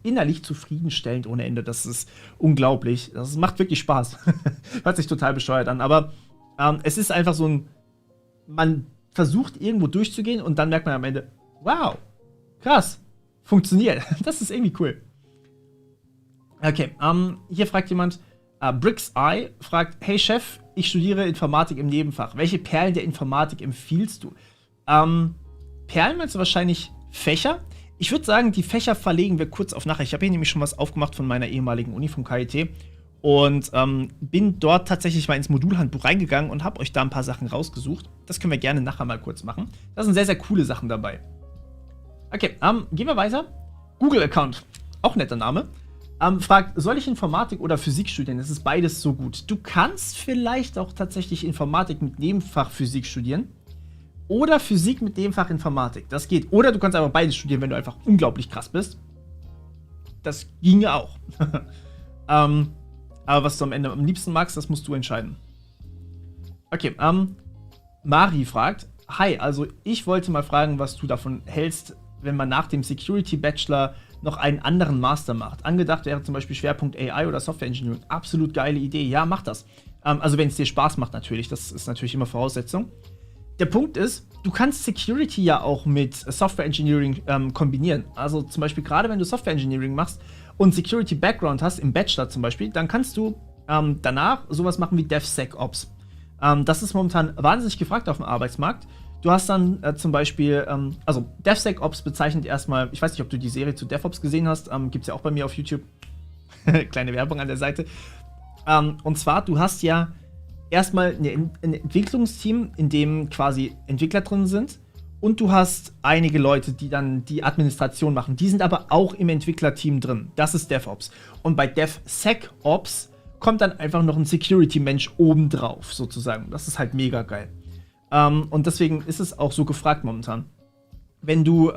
innerlich zufriedenstellend ohne Ende. Das ist unglaublich. Das macht wirklich Spaß. Hört sich total bescheuert an, aber es ist einfach so man versucht irgendwo durchzugehen und dann merkt man am Ende, wow, krass, funktioniert. Das ist irgendwie cool. Okay, hier fragt jemand, Bricks Eye fragt, hey Chef, ich studiere Informatik im Nebenfach. Welche Perlen der Informatik empfiehlst du? Perlen meinst du wahrscheinlich Fächer? Ich würde sagen, die Fächer verlegen wir kurz auf nachher. Ich habe hier nämlich schon was aufgemacht von meiner ehemaligen Uni, vom KIT. Und bin dort tatsächlich mal ins Modulhandbuch reingegangen und habe euch da ein paar Sachen rausgesucht. Das können wir gerne nachher mal kurz machen. Da sind sehr, sehr coole Sachen dabei. Okay, gehen wir weiter. Google-Account, auch netter Name. Fragt, soll ich Informatik oder Physik studieren? Es ist beides so gut. Du kannst vielleicht auch tatsächlich Informatik mit Nebenfach Physik studieren. Oder Physik mit Nebenfach Informatik. Das geht. Oder du kannst einfach beides studieren, wenn du einfach unglaublich krass bist. Das ginge auch. Aber was du am Ende am liebsten magst, das musst du entscheiden. Okay, Mari fragt, hi, also ich wollte mal fragen, was du davon hältst, wenn man nach dem Security Bachelor noch einen anderen Master macht. Angedacht wäre zum Beispiel Schwerpunkt AI oder Software Engineering. Absolut geile Idee. Ja, mach das. Also wenn es dir Spaß macht natürlich. Das ist natürlich immer Voraussetzung. Der Punkt ist, du kannst Security ja auch mit Software Engineering kombinieren. Also zum Beispiel gerade wenn du Software Engineering machst und Security Background hast, im Bachelor zum Beispiel, dann kannst du danach sowas machen wie DevSecOps. Das ist momentan wahnsinnig gefragt auf dem Arbeitsmarkt. Du hast dann zum Beispiel, also DevSecOps bezeichnet erstmal, ich weiß nicht, ob du die Serie zu DevOps gesehen hast, gibt es ja auch bei mir auf YouTube. Kleine Werbung an der Seite. Und zwar, du hast ja erstmal ein Entwicklungsteam, in dem quasi Entwickler drin sind. Und du hast einige Leute, die dann die Administration machen. Die sind aber auch im Entwicklerteam drin. Das ist DevOps. Und bei DevSecOps kommt dann einfach noch ein Security-Mensch obendrauf, sozusagen. Das ist halt mega geil. Und deswegen ist es auch so gefragt momentan. Wenn du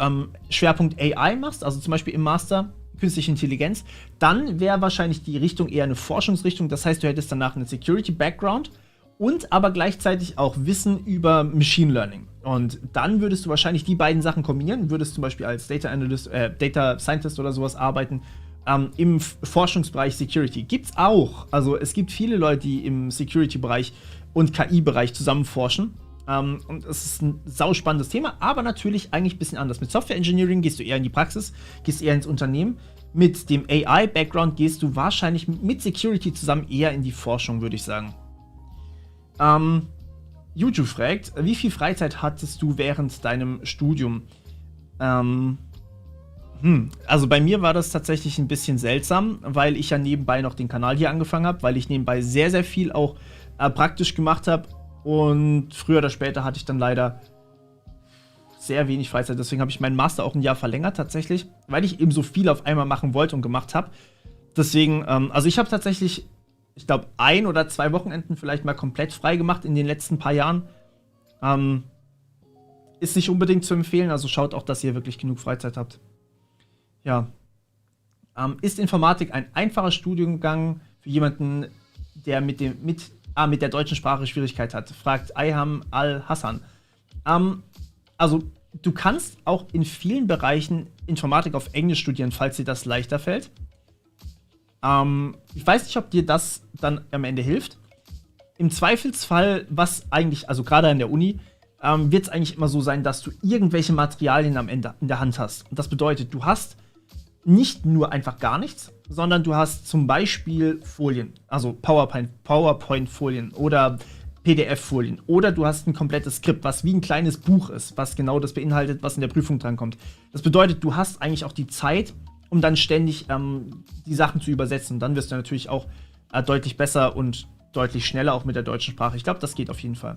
Schwerpunkt AI machst, also zum Beispiel im Master Künstliche Intelligenz, dann wäre wahrscheinlich die Richtung eher eine Forschungsrichtung. Das heißt, du hättest danach einen Security-Background und aber gleichzeitig auch Wissen über Machine Learning. Und dann würdest du wahrscheinlich die beiden Sachen kombinieren, würdest zum Beispiel als Data Analyst, Data Scientist oder sowas arbeiten, im Forschungsbereich Security. Gibt's auch. Also es gibt viele Leute, die im Security-Bereich und KI-Bereich zusammen forschen. Und es ist ein sauspannendes Thema, aber natürlich eigentlich ein bisschen anders. Mit Software Engineering gehst du eher in die Praxis, gehst eher ins Unternehmen. Mit dem AI-Background gehst du wahrscheinlich mit Security zusammen eher in die Forschung, würde ich sagen. Juju fragt, wie viel Freizeit hattest du während deinem Studium? Also bei mir war das tatsächlich ein bisschen seltsam, weil ich ja nebenbei noch den Kanal hier angefangen habe, weil ich nebenbei sehr, sehr viel auch praktisch gemacht habe. Und früher oder später hatte ich dann leider sehr wenig Freizeit. Deswegen habe ich meinen Master auch ein Jahr verlängert tatsächlich, weil ich eben so viel auf einmal machen wollte und gemacht habe. Deswegen, also ich habe tatsächlich, ich glaube, 1 oder 2 Wochenenden vielleicht mal komplett frei gemacht in den letzten paar Jahren. Ist nicht unbedingt zu empfehlen, also schaut auch, dass ihr wirklich genug Freizeit habt. Ja. Ist Informatik ein einfacher Studiengang für jemanden, der mit der deutschen Sprache Schwierigkeit hat? Fragt Ayham Al-Hassan. Also, du kannst auch in vielen Bereichen Informatik auf Englisch studieren, falls dir das leichter fällt. Ich weiß nicht, ob dir das dann am Ende hilft. Im Zweifelsfall, was eigentlich, also gerade an der Uni, wird es eigentlich immer so sein, dass du irgendwelche Materialien am Ende in der Hand hast. Und das bedeutet, du hast nicht nur einfach gar nichts, sondern du hast zum Beispiel Folien, also PowerPoint-Folien oder PDF-Folien. Oder du hast ein komplettes Skript, was wie ein kleines Buch ist, was genau das beinhaltet, was in der Prüfung drankommt. Das bedeutet, du hast eigentlich auch die Zeit, um dann ständig die Sachen zu übersetzen. Und dann wirst du natürlich auch deutlich besser und deutlich schneller auch mit der deutschen Sprache. Ich glaube, das geht auf jeden Fall.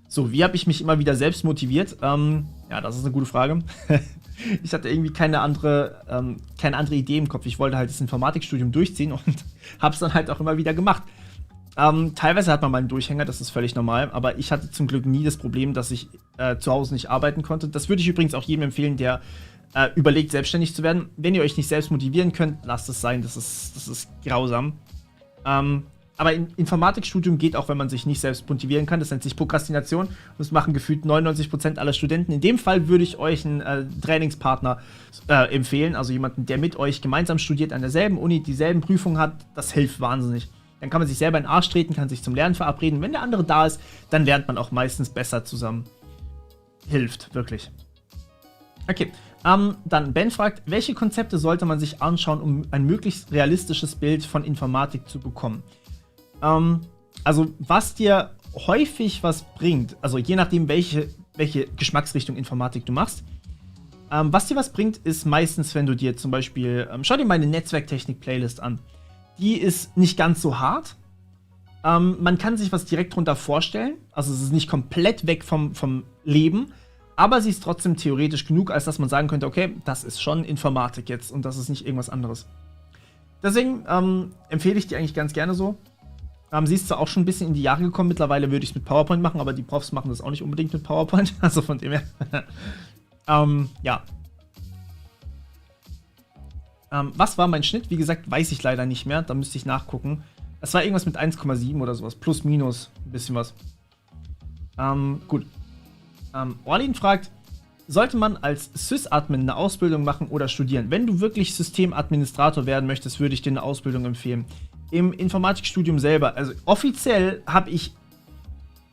So, wie habe ich mich immer wieder selbst motiviert? Ja, das ist eine gute Frage. Ich hatte irgendwie keine andere Idee im Kopf. Ich wollte halt das Informatikstudium durchziehen und habe es dann halt auch immer wieder gemacht. Teilweise hat man mal einen Durchhänger, das ist völlig normal, aber ich hatte zum Glück nie das Problem, dass ich zu Hause nicht arbeiten konnte. Das würde ich übrigens auch jedem empfehlen, der überlegt, selbstständig zu werden. Wenn ihr euch nicht selbst motivieren könnt, lasst es sein, das ist grausam. Aber ein Informatikstudium geht auch, wenn man sich nicht selbst motivieren kann. Das nennt sich Prokrastination. Und das machen gefühlt 99% aller Studenten. In dem Fall würde ich euch einen Trainingspartner empfehlen. Also jemanden, der mit euch gemeinsam studiert, an derselben Uni, dieselben Prüfungen hat. Das hilft wahnsinnig. Dann kann man sich selber in den Arsch treten, kann sich zum Lernen verabreden. Wenn der andere da ist, dann lernt man auch meistens besser zusammen. Hilft, wirklich. Okay, dann Ben fragt, welche Konzepte sollte man sich anschauen, um ein möglichst realistisches Bild von Informatik zu bekommen? Also, was dir häufig was bringt, also je nachdem, welche Geschmacksrichtung Informatik du machst, was dir was bringt, ist meistens, wenn du dir zum Beispiel, schau dir meine Netzwerktechnik-Playlist an. Die ist nicht ganz so hart. Man kann sich was direkt drunter vorstellen, also es ist nicht komplett weg vom Leben, aber sie ist trotzdem theoretisch genug, als dass man sagen könnte, okay, das ist schon Informatik jetzt und das ist nicht irgendwas anderes. Deswegen empfehle ich dir eigentlich ganz gerne so. Sie ist zwar auch schon ein bisschen in die Jahre gekommen, mittlerweile würde ich es mit PowerPoint machen, aber die Profs machen das auch nicht unbedingt mit PowerPoint, also von dem her. Ja. Was war mein Schnitt? Wie gesagt, weiß ich leider nicht mehr, da müsste ich nachgucken. Es war irgendwas mit 1,7 oder sowas, plus, minus, ein bisschen was. Gut. Orlin fragt, sollte man als Sys-Admin eine Ausbildung machen oder studieren? Wenn du wirklich Systemadministrator werden möchtest, würde ich dir eine Ausbildung empfehlen. Im Informatikstudium selber, also offiziell habe ich,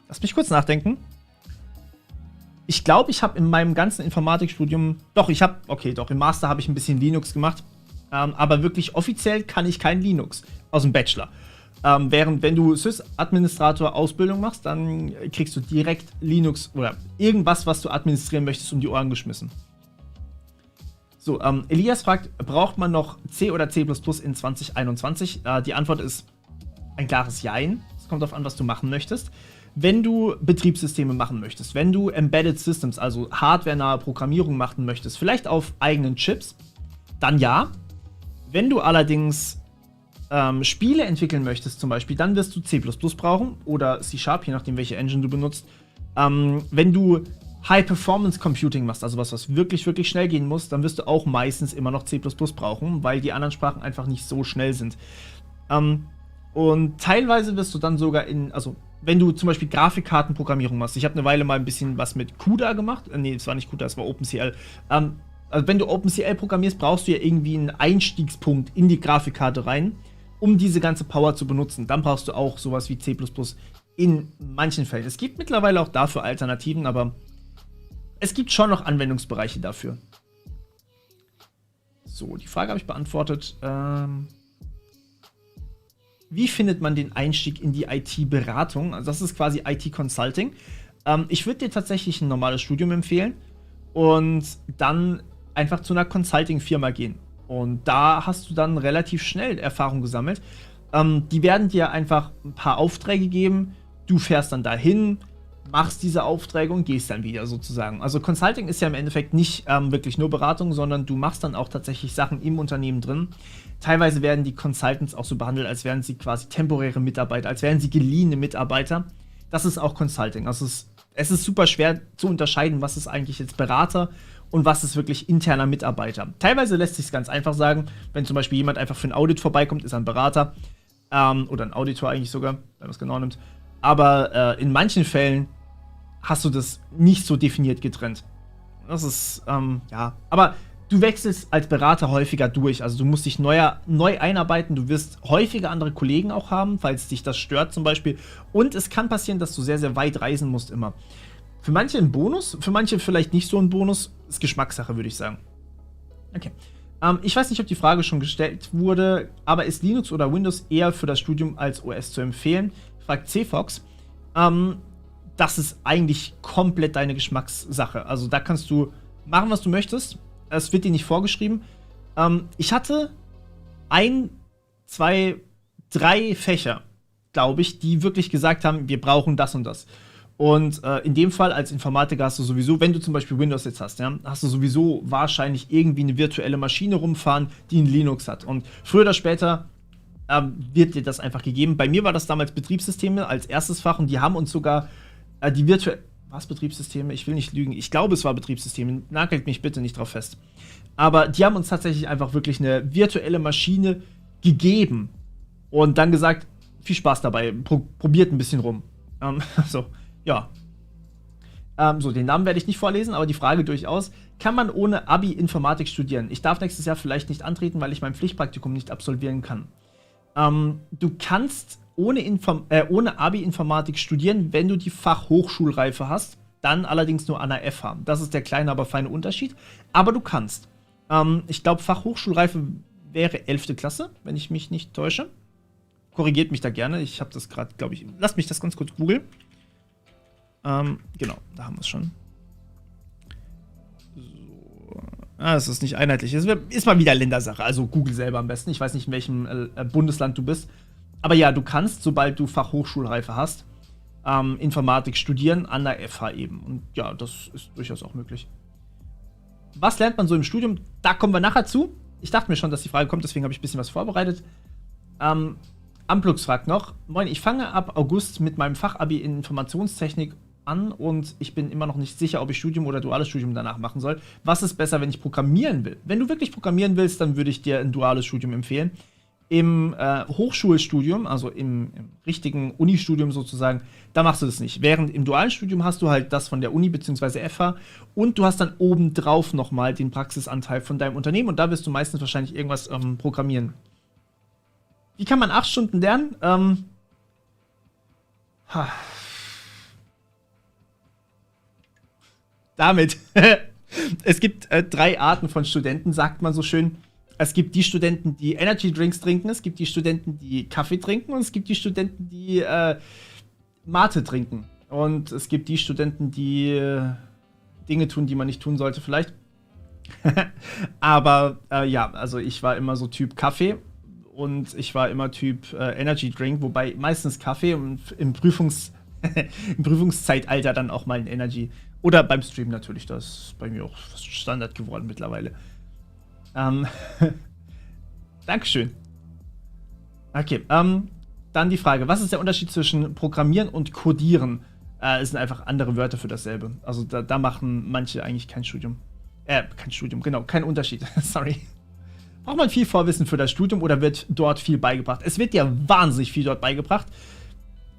lass mich kurz nachdenken. Ich glaube, ich habe in meinem ganzen Informatikstudium, im Master habe ich ein bisschen Linux gemacht, aber wirklich offiziell kann ich kein Linux aus dem Bachelor. Während wenn du Sys-Administrator Ausbildung machst, dann kriegst du direkt Linux oder irgendwas, was du administrieren möchtest, um die Ohren geschmissen. So, Elias fragt, braucht man noch C oder C++ in 2021? Die Antwort ist ein klares Jein. Es kommt darauf an, was du machen möchtest. Wenn du Betriebssysteme machen möchtest, wenn du Embedded Systems, also hardwarenahe Programmierung machen möchtest, vielleicht auf eigenen Chips, dann ja. Wenn du allerdings Spiele entwickeln möchtest zum Beispiel, dann wirst du C++ brauchen oder C#, je nachdem, welche Engine du benutzt. Wenn du High-Performance-Computing machst, also was wirklich, wirklich schnell gehen muss, dann wirst du auch meistens immer noch C++ brauchen, weil die anderen Sprachen einfach nicht so schnell sind. Und teilweise wirst du dann sogar also wenn du zum Beispiel Grafikkartenprogrammierung machst, ich habe eine Weile mal ein bisschen was mit CUDA gemacht, nee, es war nicht CUDA, es war OpenCL. Also wenn du OpenCL programmierst, brauchst du ja irgendwie einen Einstiegspunkt in die Grafikkarte rein, um diese ganze Power zu benutzen. Dann brauchst du auch sowas wie C++ in manchen Fällen. Es gibt mittlerweile auch dafür Alternativen, aber es gibt schon noch Anwendungsbereiche dafür. So, die Frage habe ich beantwortet. Wie findet man den Einstieg in die IT-Beratung? Also das ist quasi IT-Consulting. Ich würde dir tatsächlich ein normales Studium empfehlen und dann einfach zu einer Consulting-Firma gehen. Und da hast du dann relativ schnell Erfahrung gesammelt. Die werden dir einfach ein paar Aufträge geben. Du fährst dann dahin, machst diese Aufträge und gehst dann wieder sozusagen. Also Consulting ist ja im Endeffekt nicht wirklich nur Beratung, sondern du machst dann auch tatsächlich Sachen im Unternehmen drin. Teilweise werden die Consultants auch so behandelt, als wären sie quasi temporäre Mitarbeiter, als wären sie geliehene Mitarbeiter. Das ist auch Consulting. Also es ist super schwer zu unterscheiden, was ist eigentlich jetzt Berater und was ist wirklich interner Mitarbeiter. Teilweise lässt sich es ganz einfach sagen, wenn zum Beispiel jemand einfach für ein Audit vorbeikommt, ist er ein Berater oder ein Auditor eigentlich sogar, wenn man es genau nimmt. Aber in manchen Fällen hast du das nicht so definiert getrennt. Das ist, ja, aber du wechselst als Berater häufiger durch, also du musst dich neu einarbeiten, du wirst häufiger andere Kollegen auch haben, falls dich das stört zum Beispiel. Und es kann passieren, dass du sehr, sehr weit reisen musst immer. Für manche ein Bonus, für manche vielleicht nicht so ein Bonus, ist Geschmackssache, würde ich sagen. Okay. Ich weiß nicht, ob die Frage schon gestellt wurde, aber ist Linux oder Windows eher für das Studium als OS zu empfehlen? Fragt CFox. Das ist eigentlich komplett deine Geschmackssache. Also da kannst du machen, was du möchtest. Es wird dir nicht vorgeschrieben. Ich hatte 1, 2, 3 Fächer, glaube ich, die wirklich gesagt haben, wir brauchen das und das. Und in dem Fall als Informatiker hast du sowieso, wenn du zum Beispiel Windows jetzt hast, ja, hast du sowieso wahrscheinlich irgendwie eine virtuelle Maschine rumfahren, die ein Linux hat. Und früher oder später wird dir das einfach gegeben. Bei mir war das damals Betriebssysteme als erstes Fach und die haben uns sogar die virtuelle... Was, Betriebssysteme? Ich will nicht lügen. Ich glaube, es war Betriebssysteme. Nagelt mich bitte nicht drauf fest. Aber die haben uns tatsächlich einfach wirklich eine virtuelle Maschine gegeben und dann gesagt, viel Spaß dabei, probiert ein bisschen rum. So, ja. So, den Namen werde ich nicht vorlesen, aber die Frage durchaus. Kann man ohne Abi Informatik studieren? Ich darf nächstes Jahr vielleicht nicht antreten, weil ich mein Pflichtpraktikum nicht absolvieren kann. Du kannst ohne Abi Informatik studieren, wenn du die Fachhochschulreife hast, dann allerdings nur an der FH. Das ist der kleine, aber feine Unterschied. Aber du kannst. Ich glaube, Fachhochschulreife wäre 11. Klasse, wenn ich mich nicht täusche. Korrigiert mich da gerne. Ich habe das gerade, glaube ich... Lasst mich das ganz kurz googeln. Genau, da haben wir es schon. So. Es ist nicht einheitlich. Es ist mal wieder Ländersache. Also Google selber am besten. Ich weiß nicht, in welchem Bundesland du bist. Aber ja, du kannst, sobald du Fachhochschulreife hast, Informatik studieren an der FH eben. Und ja, das ist durchaus auch möglich. Was lernt man so im Studium? Da kommen wir nachher zu. Ich dachte mir schon, dass die Frage kommt, deswegen habe ich ein bisschen was vorbereitet. Amplux fragt noch: Moin, ich fange ab August mit meinem Fachabi in Informationstechnik an und ich bin immer noch nicht sicher, ob ich Studium oder duales Studium danach machen soll. Was ist besser, wenn ich programmieren will? Wenn du wirklich programmieren willst, dann würde ich dir ein duales Studium empfehlen. Im Hochschulstudium, also im richtigen Unistudium sozusagen, da machst du das nicht. Während im dualen Studium hast du halt das von der Uni bzw. FH und du hast dann obendrauf nochmal den Praxisanteil von deinem Unternehmen und da wirst du meistens wahrscheinlich irgendwas programmieren. Wie kann man 8 Stunden lernen? Damit. Es gibt 3 Arten von Studenten, sagt man so schön. Es gibt die Studenten, die Energy Drinks trinken, es gibt die Studenten, die Kaffee trinken und es gibt die Studenten, die Mate trinken. Und es gibt die Studenten, die Dinge tun, die man nicht tun sollte vielleicht. Aber ja, also ich war immer so Typ Kaffee und ich war immer Typ Energy Drink, wobei meistens Kaffee und im im Prüfungszeitalter dann auch mal ein Energy. Oder beim Stream natürlich, das ist bei mir auch fast Standard geworden mittlerweile. Dankeschön. Okay, dann die Frage, was ist der Unterschied zwischen Programmieren und Codieren? Es sind einfach andere Wörter für dasselbe. Also da machen manche eigentlich kein Studium. Kein Studium, genau, kein Unterschied. Sorry. Braucht man viel Vorwissen für das Studium oder wird dort viel beigebracht? Es wird ja wahnsinnig viel dort beigebracht.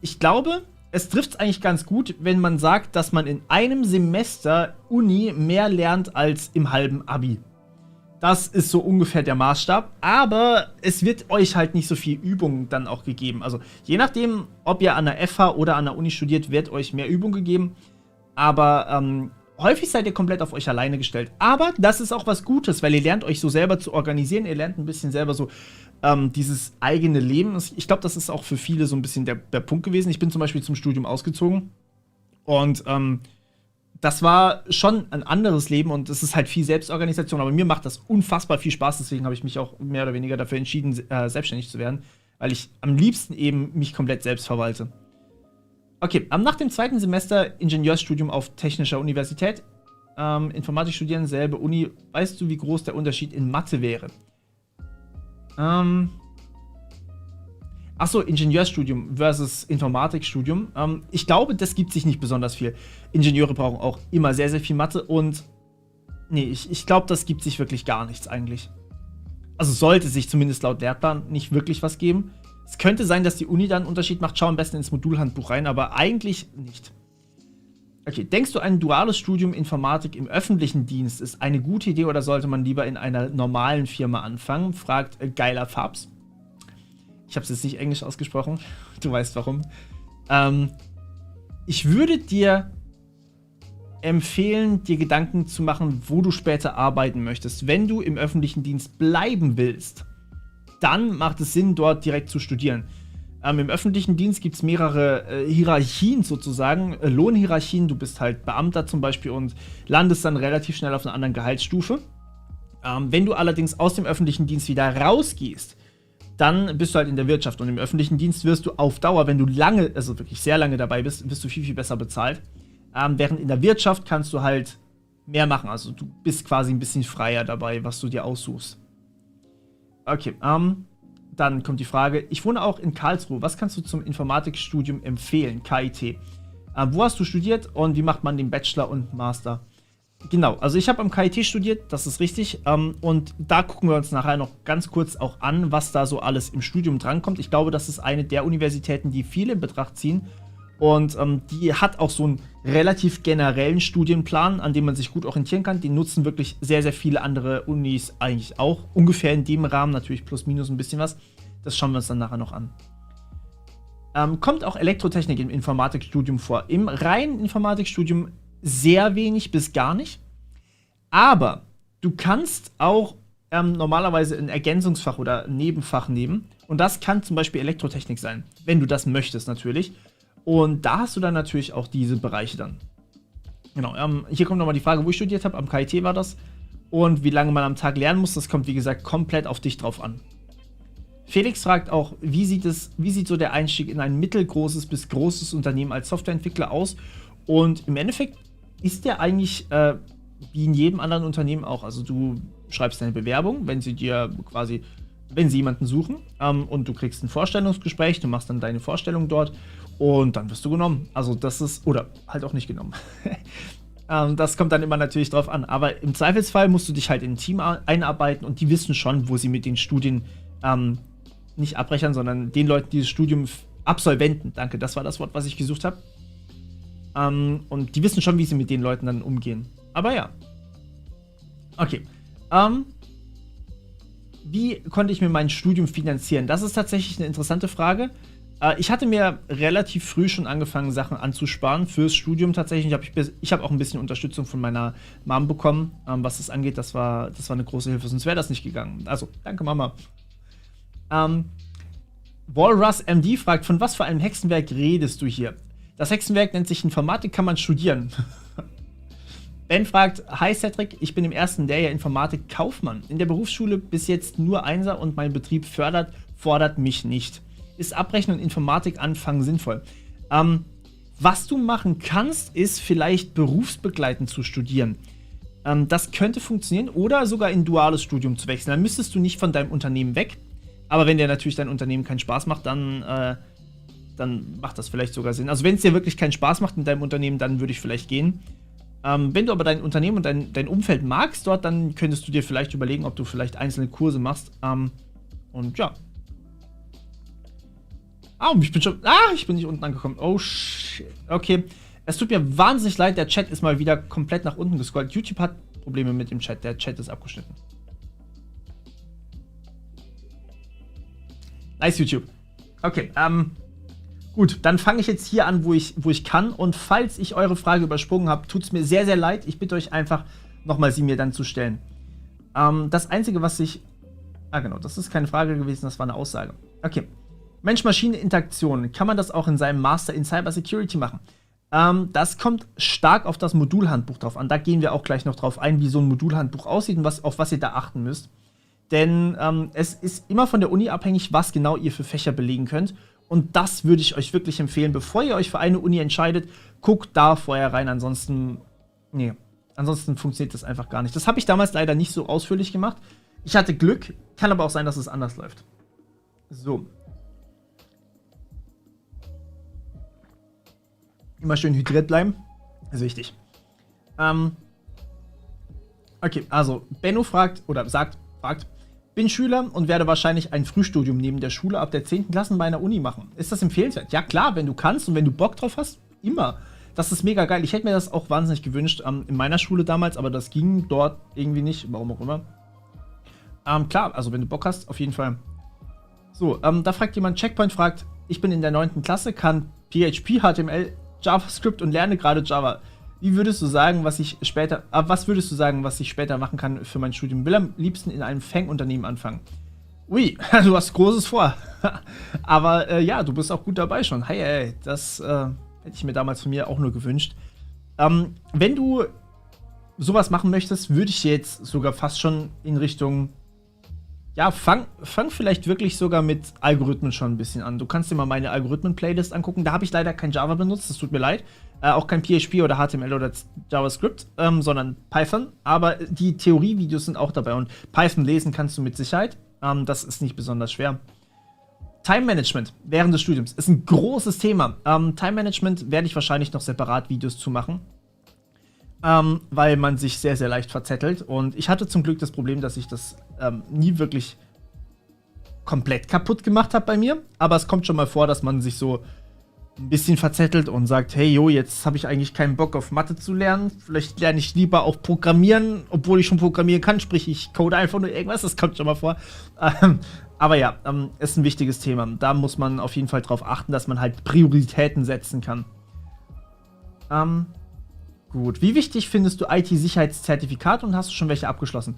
Ich glaube, es trifft es eigentlich ganz gut, wenn man sagt, dass man in einem Semester Uni mehr lernt als im halben Abi. Das ist so ungefähr der Maßstab, aber es wird euch halt nicht so viel Übung dann auch gegeben. Also je nachdem, ob ihr an der FH oder an der Uni studiert, wird euch mehr Übung gegeben. Aber häufig seid ihr komplett auf euch alleine gestellt. Aber das ist auch was Gutes, weil ihr lernt euch so selber zu organisieren. Ihr lernt ein bisschen selber so dieses eigene Leben. Ich glaube, das ist auch für viele so ein bisschen der Punkt gewesen. Ich bin zum Beispiel zum Studium ausgezogen und das war schon ein anderes Leben und es ist halt viel Selbstorganisation, aber mir macht das unfassbar viel Spaß, deswegen habe ich mich auch mehr oder weniger dafür entschieden, selbstständig zu werden, weil ich am liebsten eben mich komplett selbst verwalte. Okay, nach dem zweiten Semester Ingenieursstudium auf Technischer Universität, Informatik studieren, selbe Uni, weißt du, wie groß der Unterschied in Mathe wäre? Achso, Ingenieursstudium versus Informatikstudium. Ich glaube, das gibt sich nicht besonders viel. Ingenieure brauchen auch immer sehr, sehr viel Mathe und nee, ich glaube, das gibt sich wirklich gar nichts eigentlich. Also sollte sich zumindest laut Lehrplan nicht wirklich was geben. Es könnte sein, dass die Uni da einen Unterschied macht. Schau am besten ins Modulhandbuch rein, aber eigentlich nicht. Okay, denkst du, ein duales Studium Informatik im öffentlichen Dienst ist eine gute Idee oder sollte man lieber in einer normalen Firma anfangen? Fragt Geiler Fabs. Ich habe es jetzt nicht englisch ausgesprochen. Du weißt warum. Ich würde dir empfehlen, dir Gedanken zu machen, wo du später arbeiten möchtest. Wenn du im öffentlichen Dienst bleiben willst, dann macht es Sinn, dort direkt zu studieren. Im öffentlichen Dienst gibt es mehrere Hierarchien sozusagen, Lohnhierarchien. Du bist halt Beamter zum Beispiel und landest dann relativ schnell auf einer anderen Gehaltsstufe. Wenn du allerdings aus dem öffentlichen Dienst wieder rausgehst, dann bist du halt in der Wirtschaft und im öffentlichen Dienst wirst du auf Dauer, wenn du lange, also wirklich sehr lange dabei bist, wirst du viel, viel besser bezahlt. Während in der Wirtschaft kannst du halt mehr machen, also du bist quasi ein bisschen freier dabei, was du dir aussuchst. Okay, dann kommt die Frage, ich wohne auch in Karlsruhe, was kannst du zum Informatikstudium empfehlen, KIT? Wo hast du studiert und wie macht man den Bachelor und Master? Genau, also ich habe am KIT studiert, das ist richtig. Und da gucken wir uns nachher noch ganz kurz auch an, was da so alles im Studium drankommt. Ich glaube, das ist eine der Universitäten, die viele in Betracht ziehen. Und die hat auch so einen relativ generellen Studienplan, an dem man sich gut orientieren kann. Den nutzen wirklich sehr, sehr viele andere Unis eigentlich auch. Ungefähr in dem Rahmen, natürlich plus minus ein bisschen was. Das schauen wir uns dann nachher noch an. Kommt auch Elektrotechnik im Informatikstudium vor. Im reinen Informatikstudium sehr wenig bis gar nicht. Aber du kannst auch normalerweise ein Ergänzungsfach oder ein Nebenfach nehmen. Und das kann zum Beispiel Elektrotechnik sein, wenn du das möchtest natürlich. Und da hast du dann natürlich auch diese Bereiche dann. Genau, hier kommt nochmal die Frage, wo ich studiert habe. Am KIT war das. Und wie lange man am Tag lernen muss, das kommt wie gesagt komplett auf dich drauf an. Felix fragt auch, wie sieht so der Einstieg in ein mittelgroßes bis großes Unternehmen als Softwareentwickler aus? Und im Endeffekt ist der eigentlich wie in jedem anderen Unternehmen auch. Also du schreibst deine Bewerbung, wenn sie jemanden suchen und du kriegst ein Vorstellungsgespräch, du machst dann deine Vorstellung dort und dann wirst du genommen. Also das ist, oder halt auch nicht genommen. Das kommt dann immer natürlich drauf an. Aber im Zweifelsfall musst du dich halt in ein Team einarbeiten und die wissen schon, wo sie mit den Studien nicht Abbrechern, sondern den Leuten, die das Studium Absolventen, danke, das war das Wort, was ich gesucht habe. Und die wissen schon, wie sie mit den Leuten dann umgehen. Aber ja. Okay. Wie konnte ich mir mein Studium finanzieren? Das ist tatsächlich eine interessante Frage. Ich hatte mir relativ früh schon angefangen, Sachen anzusparen fürs Studium tatsächlich. Ich habe auch ein bisschen Unterstützung von meiner Mom bekommen, was das angeht. Das war eine große Hilfe, sonst wäre das nicht gegangen. Also, danke Mama. Walrus MD fragt, von was für einem Hexenwerk redest du hier? Das Hexenwerk nennt sich Informatik, kann man studieren. Ben fragt, hi Cedric, ich bin im ersten Lehrjahr Informatik Kaufmann. In der Berufsschule bis jetzt nur Einser und mein Betrieb fördert fordert mich nicht. Ist Abbrechen und Informatik anfangen sinnvoll? Was du machen kannst, ist vielleicht berufsbegleitend zu studieren. Das könnte funktionieren oder sogar in duales Studium zu wechseln. Dann müsstest du nicht von deinem Unternehmen weg. Aber wenn dir natürlich dein Unternehmen keinen Spaß macht, dann macht das vielleicht sogar Sinn. Also wenn es dir wirklich keinen Spaß macht in deinem Unternehmen, dann würde ich vielleicht gehen. Wenn du aber dein Unternehmen und dein Umfeld magst dort, dann könntest du dir vielleicht überlegen, ob du vielleicht einzelne Kurse machst. Und ja. Ich bin nicht unten angekommen. Oh, shit. Okay. Es tut mir wahnsinnig leid, der Chat ist mal wieder komplett nach unten gescrollt. YouTube hat Probleme mit dem Chat. Der Chat ist abgeschnitten. Nice, YouTube. Okay, gut, dann fange ich jetzt hier an, wo ich kann. Und falls ich eure Frage übersprungen habe, tut es mir sehr, sehr leid. Ich bitte euch einfach, nochmal sie mir dann zu stellen. Das Einzige, was ich... genau, das ist keine Frage gewesen, das war eine Aussage. Okay. Mensch-Maschine-Interaktion. Kann man das auch in seinem Master in Cybersecurity machen? Das kommt stark auf das Modulhandbuch drauf an. Da gehen wir auch gleich noch drauf ein, wie so ein Modulhandbuch aussieht und auf was ihr da achten müsst. Denn es ist immer von der Uni abhängig, was genau ihr für Fächer belegen könnt. Und das würde ich euch wirklich empfehlen. Bevor ihr euch für eine Uni entscheidet, guckt da vorher rein. Ansonsten funktioniert das einfach gar nicht. Das habe ich damals leider nicht so ausführlich gemacht. Ich hatte Glück, kann aber auch sein, dass es anders läuft. So. Immer schön hydriert bleiben. Das ist wichtig. Okay, also Benno fragt, bin Schüler und werde wahrscheinlich ein Frühstudium neben der Schule ab der 10. Klasse bei einer Uni machen. Ist das empfehlenswert? Ja klar, wenn du kannst und wenn du Bock drauf hast, immer. Das ist mega geil. Ich hätte mir das auch wahnsinnig gewünscht in meiner Schule damals, aber das ging dort irgendwie nicht, warum auch immer. Klar, also wenn du Bock hast, auf jeden Fall. So, da fragt jemand, Checkpoint fragt, ich bin in der 9. Klasse, kann PHP, HTML, JavaScript und lerne gerade Java. Wie würdest du sagen, was würdest du sagen, was ich später machen kann für mein Studium? Will am liebsten in einem Fang-Unternehmen anfangen. Ui, du hast Großes vor. Aber ja, du bist auch gut dabei schon. Hey, das hätte ich mir damals von mir auch nur gewünscht. Wenn du sowas machen möchtest, würde ich jetzt sogar fast schon in Richtung... Ja, fang vielleicht wirklich sogar mit Algorithmen schon ein bisschen an. Du kannst dir mal meine Algorithmen-Playlist angucken. Da habe ich leider kein Java benutzt, das tut mir leid. Auch kein PHP oder HTML oder JavaScript, sondern Python. Aber die Theorievideos sind auch dabei. Und Python lesen kannst du mit Sicherheit. Das ist nicht besonders schwer. Time Management während des Studiums ist ein großes Thema. Time Management werde ich wahrscheinlich noch separat Videos zu machen. Weil man sich sehr, sehr leicht verzettelt. Und ich hatte zum Glück das Problem, dass ich das nie wirklich komplett kaputt gemacht habe bei mir. Aber es kommt schon mal vor, dass man sich so ein bisschen verzettelt und sagt, hey, jo, jetzt habe ich eigentlich keinen Bock auf Mathe zu lernen. Vielleicht lerne ich lieber auch Programmieren, obwohl ich schon programmieren kann. Sprich, ich code einfach nur irgendwas. Das kommt schon mal vor. Aber ja, ist ein wichtiges Thema. Da muss man auf jeden Fall drauf achten, dass man halt Prioritäten setzen kann. Gut, wie wichtig findest du IT-Sicherheitszertifikate und hast du schon welche abgeschlossen?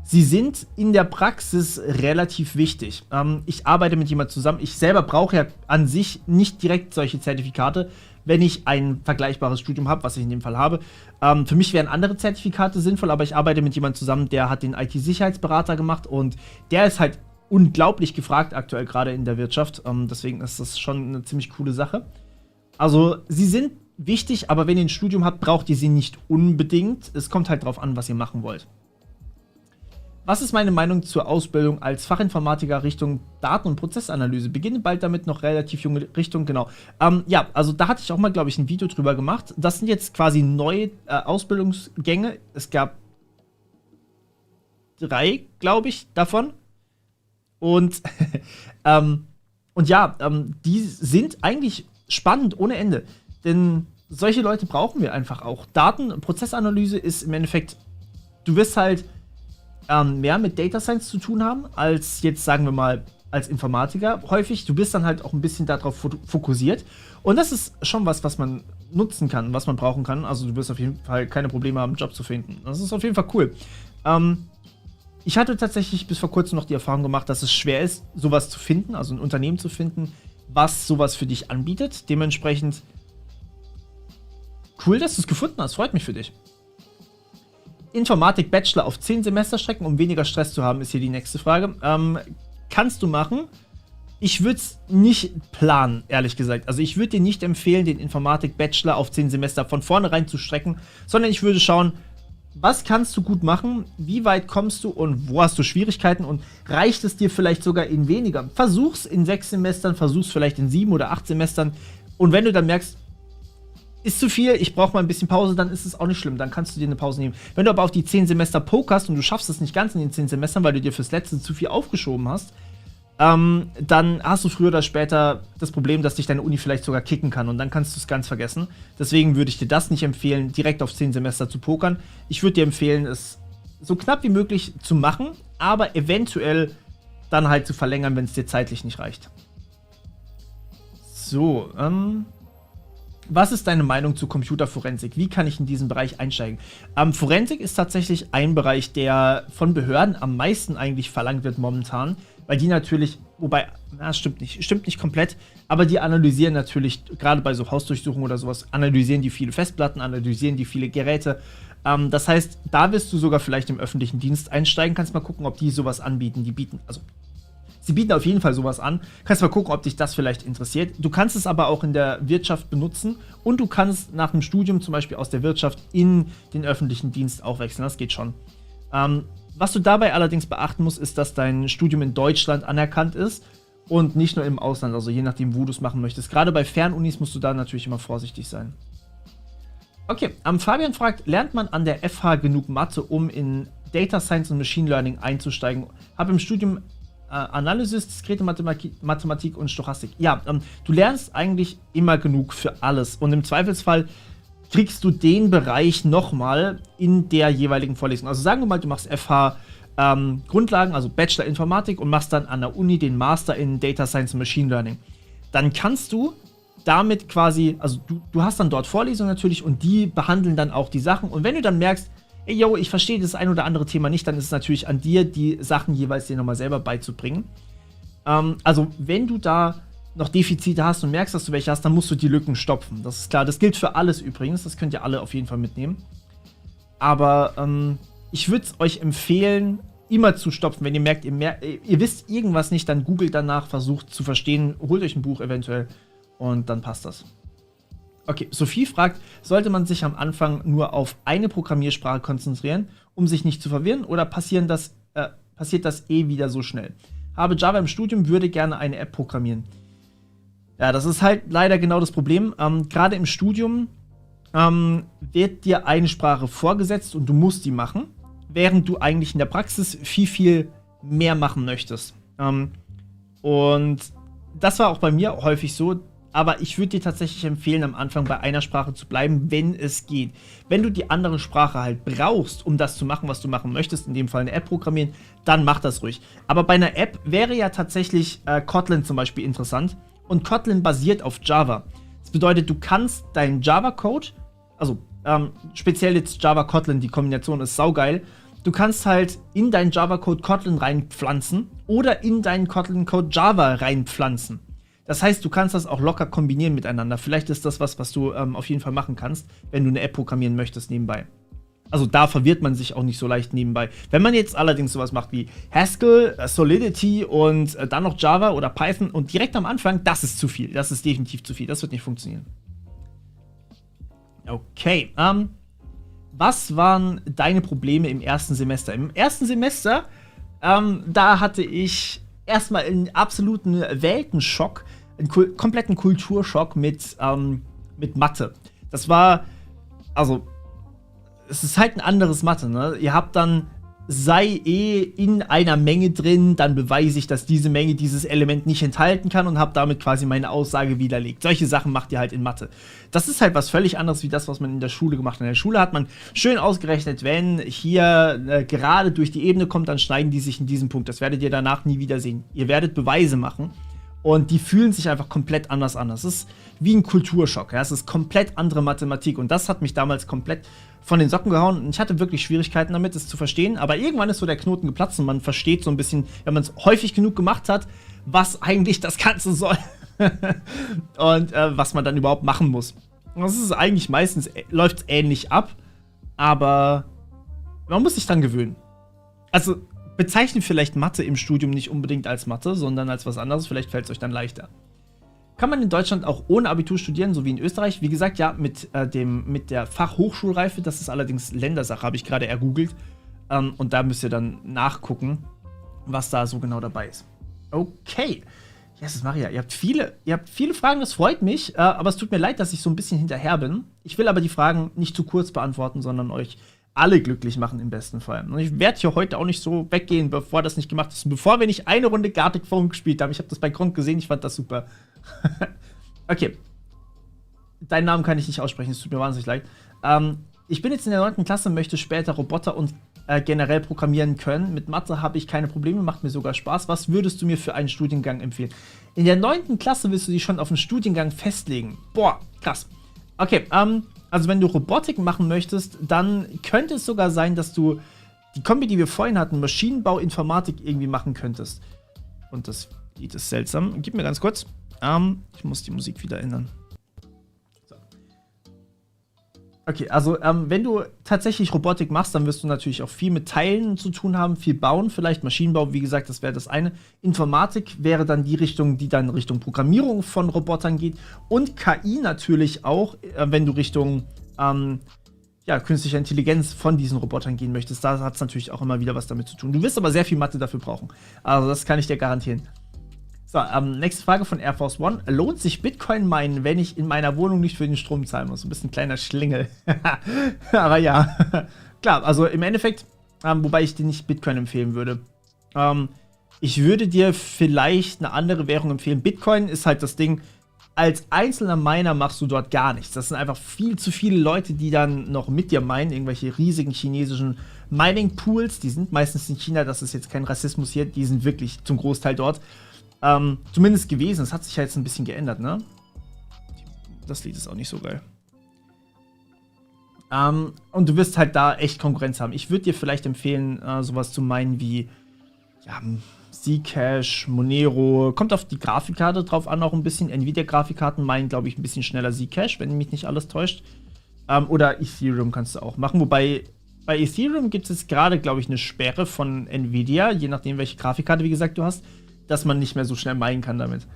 Sie sind in der Praxis relativ wichtig. Ich arbeite mit jemandem zusammen. Ich selber brauche ja an sich nicht direkt solche Zertifikate, wenn ich ein vergleichbares Studium habe, was ich in dem Fall habe. Für mich wären andere Zertifikate sinnvoll, aber ich arbeite mit jemandem zusammen, der hat den IT-Sicherheitsberater gemacht und der ist halt unglaublich gefragt aktuell gerade in der Wirtschaft. Deswegen ist das schon eine ziemlich coole Sache. Also, sie sind wichtig, aber wenn ihr ein Studium habt, braucht ihr sie nicht unbedingt. Es kommt halt drauf an, was ihr machen wollt. Was ist meine Meinung zur Ausbildung als Fachinformatiker Richtung Daten- und Prozessanalyse? Beginne bald damit, noch relativ junge Richtung, genau. Ja, also da hatte ich auch mal, glaube ich, ein Video drüber gemacht. Das sind jetzt quasi neue Ausbildungsgänge. Es gab 3, glaube ich, davon. Und, und ja, die sind eigentlich spannend ohne Ende. Denn solche Leute brauchen wir einfach auch. Daten- und Prozessanalyse ist im Endeffekt, du wirst halt mehr mit Data Science zu tun haben, als jetzt, sagen wir mal, als Informatiker häufig. Du bist dann halt auch ein bisschen darauf fokussiert. Und das ist schon was man nutzen kann, was man brauchen kann. Also du wirst auf jeden Fall keine Probleme haben, einen Job zu finden. Das ist auf jeden Fall cool. Ich hatte tatsächlich bis vor kurzem noch die Erfahrung gemacht, dass es schwer ist, sowas zu finden, also ein Unternehmen zu finden, was sowas für dich anbietet. Dementsprechend cool, dass du es gefunden hast. Freut mich für dich. Informatik-Bachelor auf 10 Semesterstrecken, um weniger Stress zu haben, ist hier die nächste Frage. kannst du machen. Ich würde es nicht planen, ehrlich gesagt. Also ich würde dir nicht empfehlen, den Informatik-Bachelor auf 10 Semester von vornherein zu strecken, sondern ich würde schauen, was kannst du gut machen, wie weit kommst du und wo hast du Schwierigkeiten und reicht es dir vielleicht sogar in weniger. Versuch's in 6 Semestern, versuch's vielleicht in 7 oder 8 Semestern und wenn du dann merkst, ist zu viel, ich brauche mal ein bisschen Pause, dann ist es auch nicht schlimm, dann kannst du dir eine Pause nehmen. Wenn du aber auf die 10 Semester pokerst und du schaffst es nicht ganz in den 10 Semestern, weil du dir fürs letzte zu viel aufgeschoben hast, dann hast du früher oder später das Problem, dass dich deine Uni vielleicht sogar kicken kann und dann kannst du es ganz vergessen. Deswegen würde ich dir das nicht empfehlen, direkt auf 10 Semester zu pokern. Ich würde dir empfehlen, es so knapp wie möglich zu machen, aber eventuell dann halt zu verlängern, wenn es dir zeitlich nicht reicht. So, was ist deine Meinung zu Computerforensik? Wie kann ich in diesen Bereich einsteigen? Forensik ist tatsächlich ein Bereich, der von Behörden am meisten eigentlich verlangt wird momentan, weil die natürlich, wobei, na, stimmt nicht komplett, aber die analysieren natürlich, gerade bei so Hausdurchsuchungen oder sowas, analysieren die viele Festplatten, analysieren die viele Geräte. Das heißt, da wirst du sogar vielleicht im öffentlichen Dienst einsteigen, kannst mal gucken, ob die sowas anbieten. Sie bieten auf jeden Fall sowas an. Kannst mal gucken, ob dich das vielleicht interessiert. Du kannst es aber auch in der Wirtschaft benutzen und du kannst nach dem Studium zum Beispiel aus der Wirtschaft in den öffentlichen Dienst auch wechseln. Das geht schon. Was du dabei allerdings beachten musst, ist, dass dein Studium in Deutschland anerkannt ist und nicht nur im Ausland, also je nachdem, wo du es machen möchtest. Gerade bei Fernunis musst du da natürlich immer vorsichtig sein. Okay, Fabian fragt, lernt man an der FH genug Mathe, um in Data Science und Machine Learning einzusteigen? Habe im Studium Analysis, diskrete Mathematik und Stochastik. Ja, du lernst eigentlich immer genug für alles und im Zweifelsfall kriegst du den Bereich nochmal in der jeweiligen Vorlesung. Also sagen wir mal, du machst FH Grundlagen, also Bachelor Informatik und machst dann an der Uni den Master in Data Science und Machine Learning. Dann kannst du damit quasi, also du hast dann dort Vorlesungen natürlich und die behandeln dann auch die Sachen und wenn du dann merkst, ey, yo, ich verstehe das ein oder andere Thema nicht, dann ist es natürlich an dir, die Sachen jeweils dir nochmal selber beizubringen. Also wenn du da noch Defizite hast und merkst, dass du welche hast, dann musst du die Lücken stopfen. Das ist klar, das gilt für alles übrigens, das könnt ihr alle auf jeden Fall mitnehmen. Aber ich würde es euch empfehlen, immer zu stopfen, wenn ihr merkt, ihr wisst irgendwas nicht, dann googelt danach, versucht zu verstehen, holt euch ein Buch eventuell und dann passt das. Okay, Sophie fragt, sollte man sich am Anfang nur auf eine Programmiersprache konzentrieren, um sich nicht zu verwirren, oder passiert das eh wieder so schnell? Habe Java im Studium, würde gerne eine App programmieren. Ja, das ist halt leider genau das Problem. Gerade im Studium wird dir eine Sprache vorgesetzt und du musst die machen, während du eigentlich in der Praxis viel, viel mehr machen möchtest. Und das war auch bei mir häufig so. Aber ich würde dir tatsächlich empfehlen, am Anfang bei einer Sprache zu bleiben, wenn es geht. Wenn du die andere Sprache halt brauchst, um das zu machen, was du machen möchtest, in dem Fall eine App programmieren, dann mach das ruhig. Aber bei einer App wäre ja tatsächlich Kotlin zum Beispiel interessant. Und Kotlin basiert auf Java. Das bedeutet, du kannst deinen Java-Code, also speziell jetzt Java-Kotlin, die Kombination ist saugeil, du kannst halt in deinen Java-Code Kotlin reinpflanzen oder in deinen Kotlin-Code Java reinpflanzen. Das heißt, du kannst das auch locker kombinieren miteinander. Vielleicht ist das was du auf jeden Fall machen kannst, wenn du eine App programmieren möchtest nebenbei. Also da verwirrt man sich auch nicht so leicht nebenbei. Wenn man jetzt allerdings sowas macht wie Haskell, Solidity und dann noch Java oder Python und direkt am Anfang, das ist zu viel. Das ist definitiv zu viel. Das wird nicht funktionieren. Okay. Was waren deine Probleme im ersten Semester? Im ersten Semester, da hatte ich erstmal einen absoluten Weltenschock, einen kompletten Kulturschock mit Mathe. Das war, also, es ist halt ein anderes Mathe, ne? Ihr habt dann sei in einer Menge drin, dann beweise ich, dass diese Menge dieses Element nicht enthalten kann und habe damit quasi meine Aussage widerlegt. Solche Sachen macht ihr halt in Mathe. Das ist halt was völlig anderes wie das, was man in der Schule gemacht hat. In der Schule hat man schön ausgerechnet, wenn hier gerade durch die Ebene kommt, dann schneiden die sich in diesem Punkt. Das werdet ihr danach nie wiedersehen. Ihr werdet Beweise machen und die fühlen sich einfach komplett anders an. Das ist wie ein Kulturschock. Ja? Es ist komplett andere Mathematik und das hat mich damals komplett von den Socken gehauen und ich hatte wirklich Schwierigkeiten damit, es zu verstehen, aber irgendwann ist so der Knoten geplatzt und man versteht so ein bisschen, wenn man es häufig genug gemacht hat, was eigentlich das Ganze soll und was man dann überhaupt machen muss. Und das ist eigentlich meistens, läuft es ähnlich ab, aber man muss sich dann gewöhnen. Also bezeichnet vielleicht Mathe im Studium nicht unbedingt als Mathe, sondern als was anderes. Vielleicht fällt es euch dann leichter. Kann man in Deutschland auch ohne Abitur studieren, so wie in Österreich? Wie gesagt, ja, mit der Fachhochschulreife. Das ist allerdings Ländersache, habe ich gerade ergoogelt. Und da müsst ihr dann nachgucken, was da so genau dabei ist. Okay. Jesus Maria, ihr habt viele Fragen, das freut mich. Aber es tut mir leid, dass ich so ein bisschen hinterher bin. Ich will aber die Fragen nicht zu kurz beantworten, sondern euch alle glücklich machen im besten Fall. Und ich werde hier heute auch nicht so weggehen, bevor das nicht gemacht ist. Und bevor wir nicht eine Runde Gartic Phone gespielt haben. Ich habe das bei Gronk gesehen, ich fand das super. Okay. Deinen Namen kann ich nicht aussprechen, es tut mir wahnsinnig leid. Ich bin jetzt in der 9. Klasse, möchte später Roboter und generell programmieren können. Mit Mathe habe ich keine Probleme, macht mir sogar Spaß. Was würdest du mir für einen Studiengang empfehlen? In der 9. Klasse willst du dich schon auf einen Studiengang festlegen. Boah, krass. Okay, also wenn du Robotik machen möchtest, dann könnte es sogar sein, dass du die Kombi, die wir vorhin hatten, Maschinenbau, Informatik irgendwie machen könntest. Und das Lied ist seltsam. Gib mir ganz kurz. Ich muss die Musik wieder ändern. So. Okay, also wenn du tatsächlich Robotik machst, dann wirst du natürlich auch viel mit Teilen zu tun haben, viel bauen, vielleicht Maschinenbau, wie gesagt, das wäre das eine. Informatik wäre dann die Richtung, die dann Richtung Programmierung von Robotern geht. Und KI natürlich auch, wenn du Richtung künstliche Intelligenz von diesen Robotern gehen möchtest. Da hat es natürlich auch immer wieder was damit zu tun. Du wirst aber sehr viel Mathe dafür brauchen. Also das kann ich dir garantieren. So, nächste Frage von Air Force One. Lohnt sich Bitcoin meinen, wenn ich in meiner Wohnung nicht für den Strom zahlen muss? Ein bisschen kleiner Schlingel. Aber ja, klar, also im Endeffekt, wobei ich dir nicht Bitcoin empfehlen würde. Ich würde dir vielleicht eine andere Währung empfehlen. Bitcoin ist halt das Ding, als einzelner Miner machst du dort gar nichts. Das sind einfach viel zu viele Leute, die dann noch mit dir meinen, irgendwelche riesigen chinesischen Mining-Pools. Die sind meistens in China, das ist jetzt kein Rassismus hier, die sind wirklich zum Großteil dort. Zumindest gewesen. Das hat sich ja jetzt ein bisschen geändert, ne? Das Lied ist auch nicht so geil. Und du wirst halt da echt Konkurrenz haben. Ich würde dir vielleicht empfehlen, sowas zu meinen wie Zcash, Monero. Kommt auf die Grafikkarte drauf an, auch ein bisschen. Nvidia-Grafikkarten meinen, glaube ich, ein bisschen schneller Zcash, wenn mich nicht alles täuscht. Oder Ethereum kannst du auch machen. Wobei bei Ethereum gibt es gerade, glaube ich, eine Sperre von Nvidia, je nachdem, welche Grafikkarte, wie gesagt, du hast, dass man nicht mehr so schnell meinen kann damit.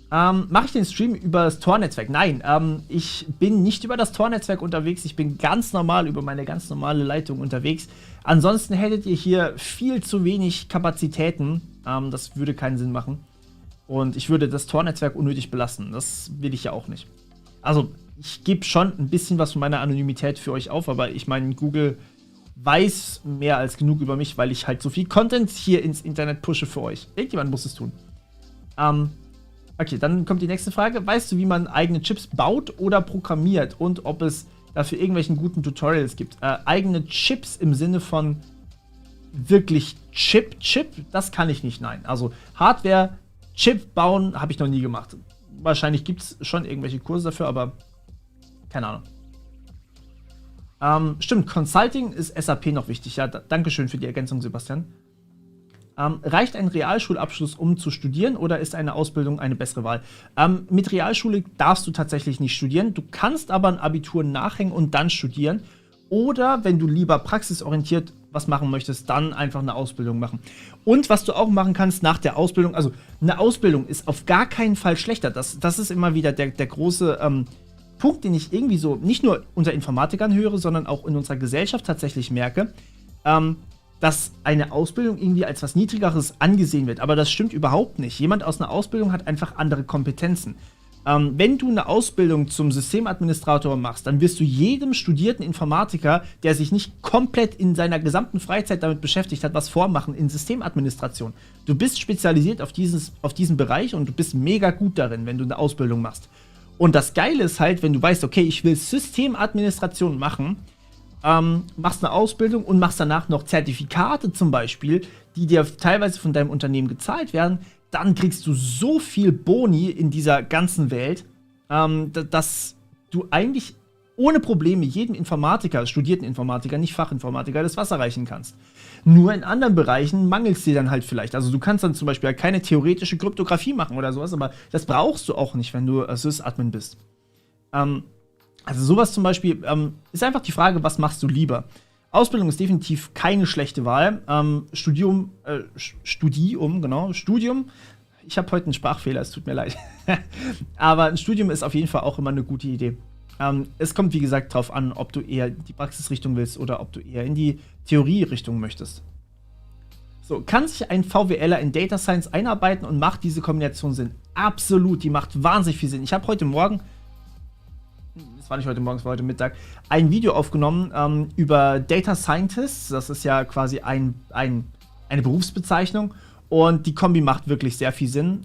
Mache ich den Stream über das Tor-Netzwerk? Nein, ich bin nicht über das Tor-Netzwerk unterwegs. Ich bin ganz normal über meine ganz normale Leitung unterwegs. Ansonsten hättet ihr hier viel zu wenig Kapazitäten. Das würde keinen Sinn machen. Und ich würde das Tor-Netzwerk unnötig belasten. Das will ich ja auch nicht. Also, ich gebe schon ein bisschen was von meiner Anonymität für euch auf, aber ich meine, Google weiß mehr als genug über mich, weil ich halt so viel Content hier ins Internet pushe für euch. Irgendjemand muss es tun. Okay, dann kommt die nächste Frage. Weißt du, wie man eigene Chips baut oder programmiert und ob es dafür irgendwelchen guten Tutorials gibt? Eigene Chips im Sinne von wirklich Chip, das kann ich nicht, nein. Also Hardware, Chip bauen, habe ich noch nie gemacht. Wahrscheinlich gibt es schon irgendwelche Kurse dafür, aber keine Ahnung. Stimmt, Consulting ist SAP noch wichtig. Ja, dankeschön für die Ergänzung, Sebastian. Reicht ein Realschulabschluss, um zu studieren, oder ist eine Ausbildung eine bessere Wahl? Mit Realschule darfst du tatsächlich nicht studieren. Du kannst aber ein Abitur nachhängen und dann studieren. Oder wenn du lieber praxisorientiert was machen möchtest, dann einfach eine Ausbildung machen. Und was du auch machen kannst nach der Ausbildung, also eine Ausbildung ist auf gar keinen Fall schlechter. Das ist immer wieder der große Punkt, den ich irgendwie so nicht nur unter Informatikern höre, sondern auch in unserer Gesellschaft tatsächlich merke, dass eine Ausbildung irgendwie als was Niedrigeres angesehen wird. Aber das stimmt überhaupt nicht. Jemand aus einer Ausbildung hat einfach andere Kompetenzen. Wenn du eine Ausbildung zum Systemadministrator machst, dann wirst du jedem studierten Informatiker, der sich nicht komplett in seiner gesamten Freizeit damit beschäftigt hat, was vormachen in Systemadministration. Du bist spezialisiert auf diesen Bereich und du bist mega gut darin, wenn du eine Ausbildung machst. Und das Geile ist halt, wenn du weißt, okay, ich will Systemadministration machen, machst eine Ausbildung und machst danach noch Zertifikate zum Beispiel, die dir teilweise von deinem Unternehmen gezahlt werden, dann kriegst du so viel Boni in dieser ganzen Welt, dass du eigentlich ohne Probleme jedem Informatiker, studierten Informatiker, nicht Fachinformatiker, das Wasser reichen kannst. Nur in anderen Bereichen mangelt es dir dann halt vielleicht. Also du kannst dann zum Beispiel halt keine theoretische Kryptographie machen oder sowas, aber das brauchst du auch nicht, wenn du Sys-Admin bist. Also sowas zum Beispiel ist einfach die Frage, was machst du lieber? Ausbildung ist definitiv keine schlechte Wahl. Studium. Ich habe heute einen Sprachfehler, es tut mir leid. Aber ein Studium ist auf jeden Fall auch immer eine gute Idee. Es kommt, wie gesagt, darauf an, ob du eher die Praxisrichtung willst oder ob du eher in die Theorierichtung möchtest. So, kann sich ein VWLer in Data Science einarbeiten und macht diese Kombination Sinn? Absolut, die macht wahnsinnig viel Sinn. Ich habe heute Morgen, das war nicht heute Morgen, es war heute Mittag, ein Video aufgenommen über Data Scientists. Das ist ja quasi eine Berufsbezeichnung. Und die Kombi macht wirklich sehr viel Sinn.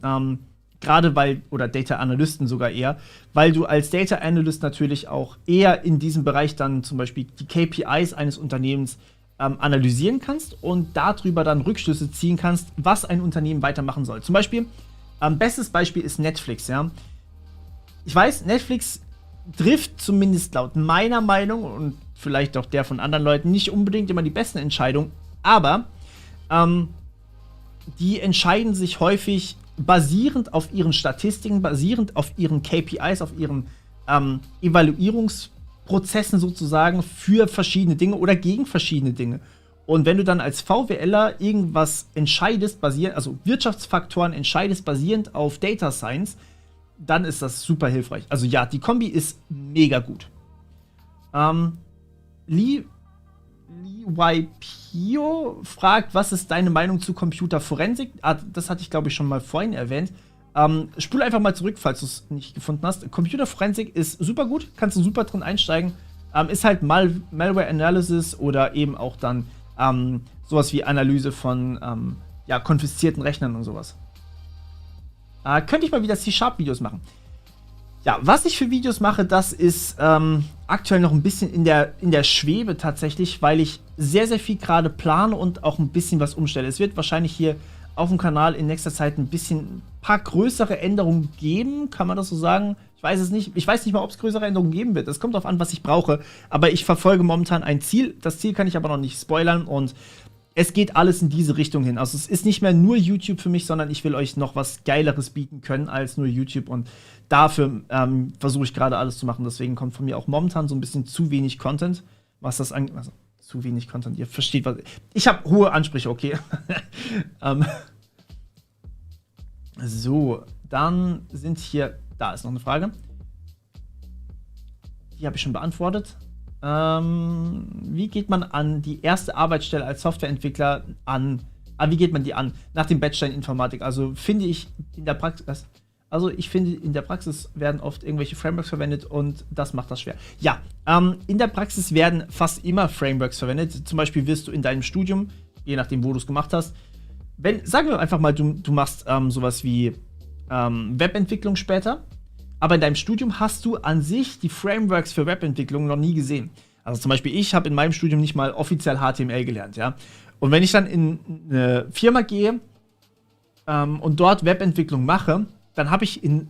Gerade weil, oder Data Analysten sogar eher, weil du als Data Analyst natürlich auch eher in diesem Bereich dann zum Beispiel die KPIs eines Unternehmens analysieren kannst und darüber dann Rückschlüsse ziehen kannst, was ein Unternehmen weitermachen soll. Zum Beispiel, bestes Beispiel ist Netflix, ja. Ich weiß, Netflix trifft zumindest laut meiner Meinung und vielleicht auch der von anderen Leuten nicht unbedingt immer die besten Entscheidungen, aber die entscheiden sich häufig basierend auf ihren Statistiken, basierend auf ihren KPIs, auf ihren Evaluierungsprozessen sozusagen für verschiedene Dinge oder gegen verschiedene Dinge. Und wenn du dann als VWLer irgendwas entscheidest, also Wirtschaftsfaktoren entscheidest basierend auf Data Science, dann ist das super hilfreich. Also ja, die Kombi ist mega gut. Lee Y. Pio fragt, was ist deine Meinung zu Computerforensik? Das hatte ich, glaube ich, schon mal vorhin erwähnt. Spule einfach mal zurück, falls du es nicht gefunden hast. Computerforensik ist super gut, kannst du super drin einsteigen. Ist halt Malware Analysis oder eben auch dann sowas wie Analyse von konfiszierten Rechnern und sowas. Könnte ich mal wieder C-Sharp-Videos machen. Ja, was ich für Videos mache, das ist aktuell noch ein bisschen in der Schwebe tatsächlich, weil ich sehr, sehr viel gerade plane und auch ein bisschen was umstelle. Es wird wahrscheinlich hier auf dem Kanal in nächster Zeit ein paar größere Änderungen geben, kann man das so sagen? Ich weiß es nicht. Ich weiß nicht mal, ob es größere Änderungen geben wird. Es kommt darauf an, was ich brauche. Aber ich verfolge momentan ein Ziel. Das Ziel kann ich aber noch nicht spoilern und es geht alles in diese Richtung hin. Also es ist nicht mehr nur YouTube für mich, sondern ich will euch noch was Geileres bieten können als nur YouTube. Und dafür versuche ich gerade alles zu machen. Deswegen kommt von mir auch momentan so ein bisschen zu wenig Content. Was das angeht, also zu wenig Content. Ihr versteht, was ich habe hohe Ansprüche, okay. So, dann sind hier, da ist noch eine Frage. Die habe ich schon beantwortet. Wie geht man an die erste Arbeitsstelle als Softwareentwickler an? Wie geht man die an? Nach dem Bachelor in Informatik. Also finde ich in der Praxis, werden oft irgendwelche Frameworks verwendet und das macht das schwer. Ja, in der Praxis werden fast immer Frameworks verwendet. Zum Beispiel wirst du in deinem Studium, je nachdem, wo du es gemacht hast, sagen wir einfach mal, du machst sowas wie Webentwicklung später, aber in deinem Studium hast du an sich die Frameworks für Webentwicklung noch nie gesehen. Also zum Beispiel, ich habe in meinem Studium nicht mal offiziell HTML gelernt, ja. Und wenn ich dann in eine Firma gehe und dort Webentwicklung mache, dann habe ich in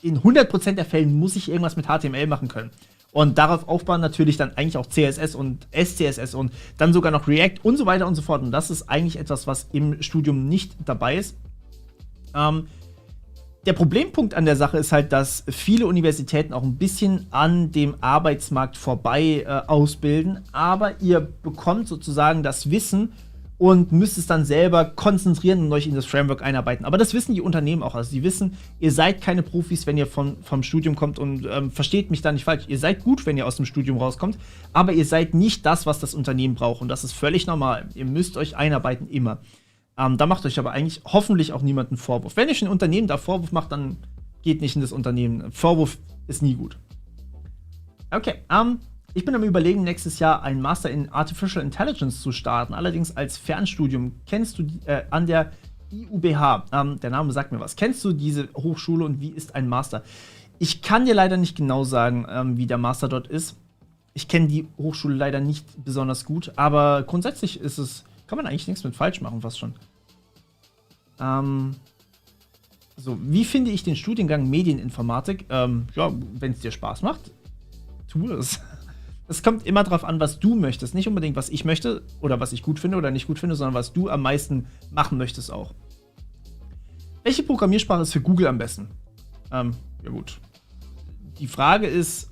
100% der Fällen muss ich irgendwas mit HTML machen können. Und darauf aufbauen natürlich dann eigentlich auch CSS und SCSS und dann sogar noch React und so weiter und so fort. Und das ist eigentlich etwas, was im Studium nicht dabei ist. Der Problempunkt an der Sache ist halt, dass viele Universitäten auch ein bisschen an dem Arbeitsmarkt vorbei ausbilden, aber ihr bekommt sozusagen das Wissen und müsst es dann selber konzentrieren und euch in das Framework einarbeiten. Aber das wissen die Unternehmen auch. Also die wissen, ihr seid keine Profis, wenn ihr vom Studium kommt und versteht mich da nicht falsch. Ihr seid gut, wenn ihr aus dem Studium rauskommt, aber ihr seid nicht das, was das Unternehmen braucht. Und das ist völlig normal. Ihr müsst euch einarbeiten, immer. Da macht euch aber eigentlich hoffentlich auch niemand einen Vorwurf. Wenn euch ein Unternehmen da Vorwurf macht, dann geht nicht in das Unternehmen. Vorwurf ist nie gut. Okay, ich bin am Überlegen, nächstes Jahr einen Master in Artificial Intelligence zu starten, allerdings als Fernstudium. Kennst du an der IUBH, der Name sagt mir was, kennst du diese Hochschule und wie ist ein Master? Ich kann dir leider nicht genau sagen, wie der Master dort ist. Ich kenne die Hochschule leider nicht besonders gut, aber grundsätzlich kann man eigentlich nichts mit falsch machen, fast schon. So, wie finde ich den Studiengang Medieninformatik? Ja, wenn es dir Spaß macht, tu es. Es kommt immer darauf an, was du möchtest. Nicht unbedingt, was ich möchte oder was ich gut finde oder nicht gut finde, sondern was du am meisten machen möchtest auch. Welche Programmiersprache ist für Google am besten? Ja gut. Die Frage ist,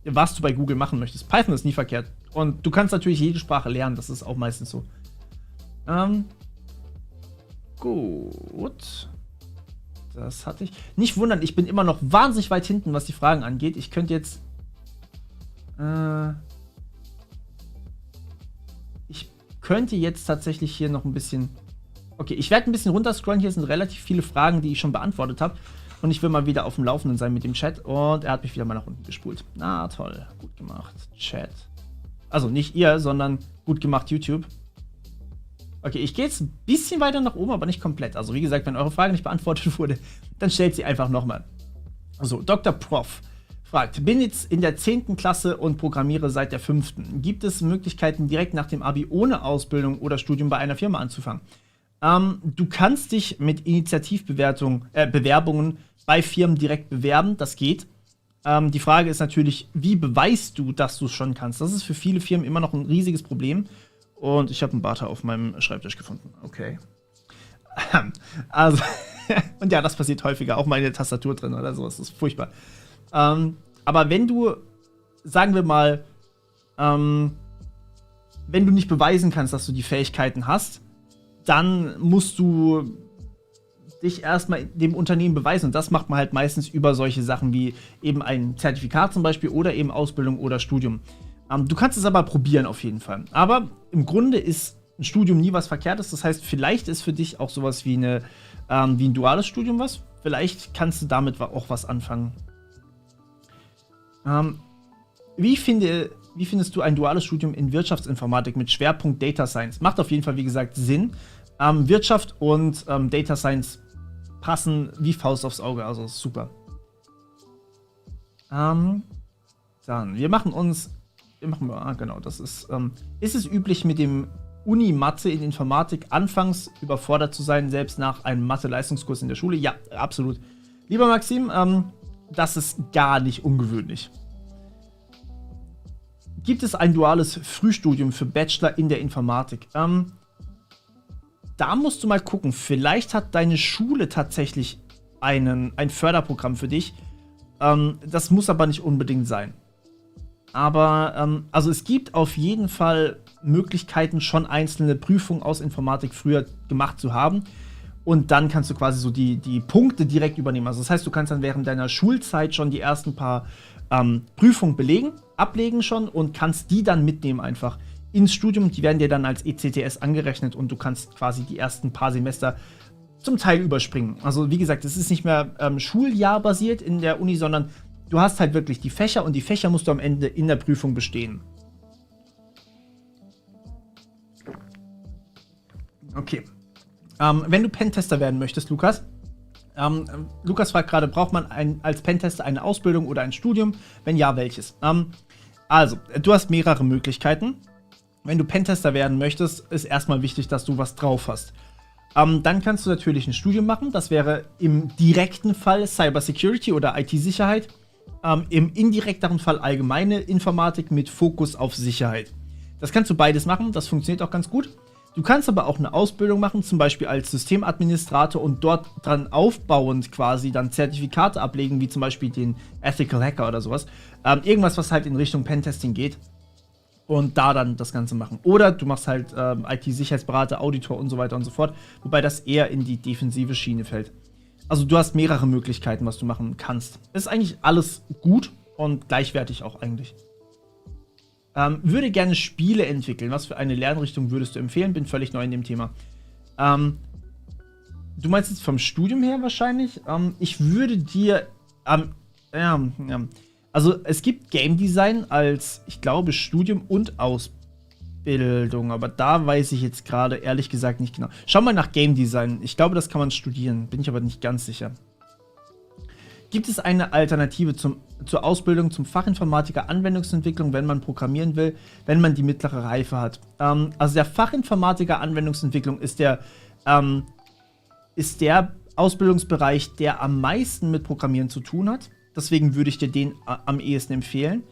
was du bei Google machen möchtest. Python ist nie verkehrt. Und du kannst natürlich jede Sprache lernen, das ist auch meistens so. Gut. Das hatte ich. Nicht wundern, ich bin immer noch wahnsinnig weit hinten, was die Fragen angeht. Ich könnte jetzt. Ich könnte jetzt tatsächlich hier noch ein bisschen. Okay, ich werde ein bisschen runterscrollen. Hier sind relativ viele Fragen, die ich schon beantwortet habe. Und ich will mal wieder auf dem Laufenden sein mit dem Chat. Und er hat mich wieder mal nach unten gespult. Na toll, gut gemacht. Chat. Also nicht ihr, sondern gut gemacht YouTube. Okay, ich gehe jetzt ein bisschen weiter nach oben, aber nicht komplett. Also wie gesagt, wenn eure Frage nicht beantwortet wurde, dann stellt sie einfach nochmal. So, Dr. Prof fragt, bin jetzt in der 10. Klasse und programmiere seit der 5. Gibt es Möglichkeiten, direkt nach dem Abi ohne Ausbildung oder Studium bei einer Firma anzufangen? Du kannst dich mit Bewerbungen bei Firmen direkt bewerben, das geht. Die Frage ist natürlich, wie beweist du, dass du es schon kannst? Das ist für viele Firmen immer noch ein riesiges Problem. Und ich habe einen Barter auf meinem Schreibtisch gefunden. Okay. Also, und ja, das passiert häufiger. Auch mal in der Tastatur drin oder so. Das ist furchtbar. Aber wenn du, sagen wir mal, wenn du nicht beweisen kannst, dass du die Fähigkeiten hast, dann musst du dich erstmal dem Unternehmen beweisen. Und das macht man halt meistens über solche Sachen wie eben ein Zertifikat zum Beispiel oder eben Ausbildung oder Studium. Du kannst es aber probieren auf jeden Fall. Aber im Grunde ist ein Studium nie was Verkehrtes. Das heißt, vielleicht ist für dich auch sowas wie ein duales Studium was. Vielleicht kannst du damit auch was anfangen. Wie findest du ein duales Studium in Wirtschaftsinformatik mit Schwerpunkt Data Science? Macht auf jeden Fall, wie gesagt, Sinn. Wirtschaft und Data Science passen wie Faust aufs Auge. Also super. Dann, genau, das ist es üblich, mit dem Uni-Mathe in Informatik anfangs überfordert zu sein, selbst nach einem Mathe-Leistungskurs in der Schule? Ja, absolut. Lieber Maxim, das ist gar nicht ungewöhnlich. Gibt es ein duales Frühstudium für Bachelor in der Informatik? Da musst du mal gucken. Vielleicht hat deine Schule tatsächlich ein Förderprogramm für dich. Das muss aber nicht unbedingt sein. Aber, also es gibt auf jeden Fall Möglichkeiten, schon einzelne Prüfungen aus Informatik früher gemacht zu haben. Und dann kannst du quasi so die Punkte direkt übernehmen. Also das heißt, du kannst dann während deiner Schulzeit schon die ersten paar Prüfungen ablegen schon und kannst die dann mitnehmen einfach ins Studium. Die werden dir dann als ECTS angerechnet und du kannst quasi die ersten paar Semester zum Teil überspringen. Also wie gesagt, es ist nicht mehr schuljahrbasiert in der Uni, sondern du hast halt wirklich die Fächer und die Fächer musst du am Ende in der Prüfung bestehen. Okay. Wenn du Pentester werden möchtest, Lukas, Lukas fragt gerade, braucht man als Pentester eine Ausbildung oder ein Studium? Wenn ja, welches? Also, du hast mehrere Möglichkeiten. Wenn du Pentester werden möchtest, ist erstmal wichtig, dass du was drauf hast. Dann kannst du natürlich ein Studium machen. Das wäre im direkten Fall Cybersecurity oder IT-Sicherheit. Im indirekteren Fall allgemeine Informatik mit Fokus auf Sicherheit. Das kannst du beides machen, das funktioniert auch ganz gut. Du kannst aber auch eine Ausbildung machen, zum Beispiel als Systemadministrator und dort dran aufbauend quasi dann Zertifikate ablegen, wie zum Beispiel den Ethical Hacker oder sowas. Irgendwas, was halt in Richtung Pentesting geht. Und da dann das Ganze machen. Oder du machst halt IT-Sicherheitsberater, Auditor und so weiter und so fort. Wobei das eher in die defensive Schiene fällt. Also du hast mehrere Möglichkeiten, was du machen kannst. Ist eigentlich alles gut und gleichwertig auch eigentlich. Würde gerne Spiele entwickeln. Was für eine Lernrichtung würdest du empfehlen? Bin völlig neu in dem Thema. Du meinst jetzt vom Studium her wahrscheinlich? Ich würde dir also es gibt Game Design als, ich glaube, Studium und Ausbildung, aber da weiß ich jetzt gerade ehrlich gesagt nicht genau. Schau mal nach Game Design. Ich glaube, das kann man studieren, bin ich aber nicht ganz sicher. Gibt es eine Alternative zur Ausbildung zum Fachinformatiker Anwendungsentwicklung, wenn man programmieren will, wenn man die mittlere Reife hat? Also der Fachinformatiker Anwendungsentwicklung ist der Ausbildungsbereich, der am meisten mit Programmieren zu tun hat. Deswegen würde ich dir den am ehesten empfehlen.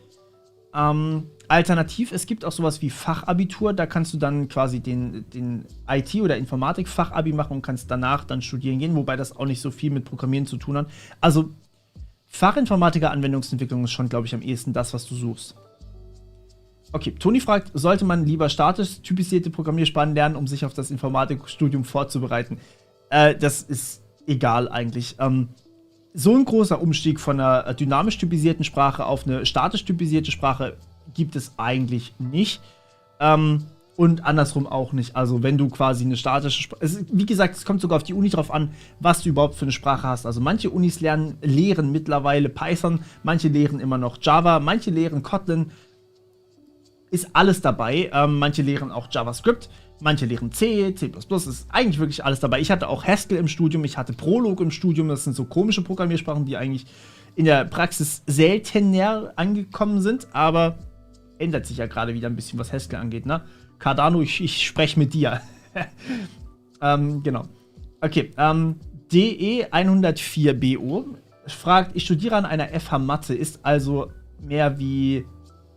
Alternativ, es gibt auch sowas wie Fachabitur. Da kannst du dann quasi den IT- oder Informatik-Fachabi machen und kannst danach dann studieren gehen, wobei das auch nicht so viel mit Programmieren zu tun hat. Also Fachinformatiker Anwendungsentwicklung ist schon, glaube ich, am ehesten das, was du suchst. Okay, Toni fragt, sollte man lieber statisch typisierte Programmiersprachen lernen, um sich auf das Informatikstudium vorzubereiten? Das ist egal eigentlich. So ein großer Umstieg von einer dynamisch typisierten Sprache auf eine statisch typisierte Sprache gibt es eigentlich nicht. Und andersrum auch nicht. Also wenn du quasi eine statische Sprache... Wie gesagt, es kommt sogar auf die Uni drauf an, was du überhaupt für eine Sprache hast. Also manche Unis lehren mittlerweile Python, manche lehren immer noch Java, manche lehren Kotlin. Ist alles dabei. Manche lehren auch JavaScript, manche lehren C, C++, ist eigentlich wirklich alles dabei. Ich hatte auch Haskell im Studium, ich hatte Prolog im Studium, das sind so komische Programmiersprachen, die eigentlich in der Praxis seltener angekommen sind, aber ändert sich ja gerade wieder ein bisschen, was Haskell angeht, ne? Cardano, ich spreche mit dir. Genau. Okay, DE104BO fragt, ich studiere an einer FH Mathe, ist also mehr wie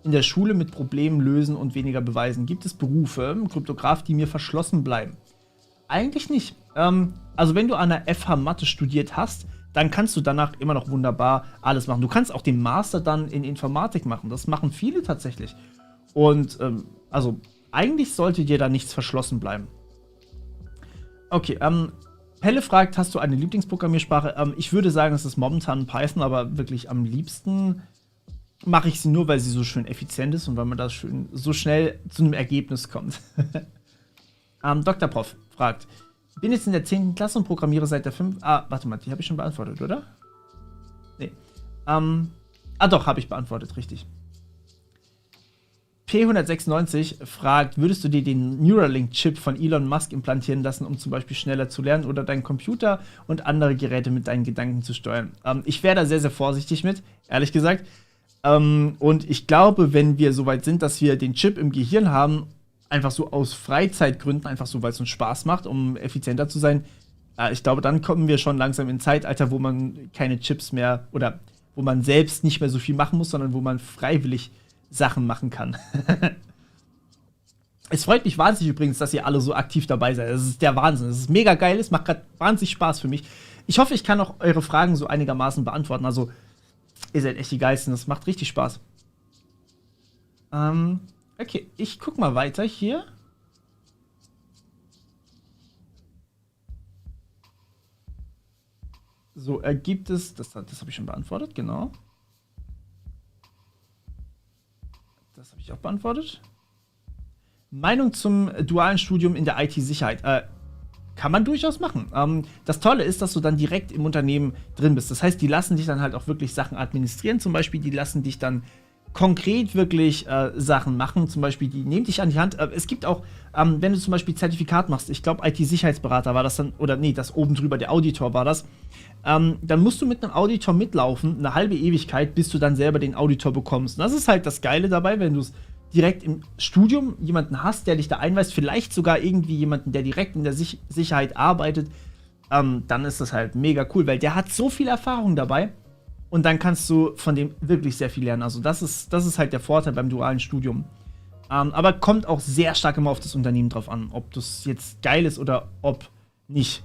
in der Schule mit Problemen lösen und weniger beweisen. Gibt es Berufe, Kryptograph, die mir verschlossen bleiben? Eigentlich nicht. Also wenn du an der FH Mathe studiert hast, dann kannst du danach immer noch wunderbar alles machen. Du kannst auch den Master dann in Informatik machen. Das machen viele tatsächlich. Und also eigentlich sollte dir da nichts verschlossen bleiben. Okay, Pelle fragt, hast du eine Lieblingsprogrammiersprache? Ich würde sagen, es ist momentan Python, aber wirklich am liebsten mache ich sie nur, weil sie so schön effizient ist und weil man da schön so schnell zu einem Ergebnis kommt. Dr. Prof fragt, bin jetzt in der 10. Klasse und programmiere seit der 5. Warte mal, die habe ich schon beantwortet, oder? Nee. Doch, habe ich beantwortet, richtig. P196 fragt, würdest du dir den Neuralink-Chip von Elon Musk implantieren lassen, um zum Beispiel schneller zu lernen oder deinen Computer und andere Geräte mit deinen Gedanken zu steuern? Ich wäre da sehr, sehr vorsichtig mit, ehrlich gesagt. Und ich glaube, wenn wir so weit sind, dass wir den Chip im Gehirn haben, einfach so aus Freizeitgründen, einfach so, weil es uns Spaß macht, um effizienter zu sein, ich glaube, dann kommen wir schon langsam in ein Zeitalter, wo man keine Chips mehr oder wo man selbst nicht mehr so viel machen muss, sondern wo man freiwillig Sachen machen kann. Es freut mich wahnsinnig übrigens, dass ihr alle so aktiv dabei seid. Das ist der Wahnsinn. Das ist mega geil. Es macht gerade wahnsinnig Spaß für mich. Ich hoffe, ich kann auch eure Fragen so einigermaßen beantworten. Also, ihr seid echt die Geilsten. Das macht richtig Spaß. Okay, ich guck mal weiter hier. So, gibt es... Das habe ich schon beantwortet, genau. Das habe ich auch beantwortet. Meinung zum dualen Studium in der IT-Sicherheit. Kann man durchaus machen. Das Tolle ist, dass du dann direkt im Unternehmen drin bist. Das heißt, die lassen dich dann halt auch wirklich Sachen administrieren. Zum Beispiel, die lassen dich dann konkret wirklich Sachen machen. Zum Beispiel, die nehmen dich an die Hand. Es gibt auch, wenn du zum Beispiel Zertifikat machst, ich glaube, IT-Sicherheitsberater war das dann, oder nee, das oben drüber, der Auditor war das. Dann musst du mit einem Auditor mitlaufen, eine halbe Ewigkeit, bis du dann selber den Auditor bekommst. Und das ist halt das Geile dabei, wenn du es direkt im Studium jemanden hast, der dich da einweist, vielleicht sogar irgendwie jemanden, der direkt in der Sicherheit arbeitet, dann ist das halt mega cool, weil der hat so viel Erfahrung dabei und dann kannst du von dem wirklich sehr viel lernen. Also das ist halt der Vorteil beim dualen Studium. Aber kommt auch sehr stark immer auf das Unternehmen drauf an, ob das jetzt geil ist oder ob nicht.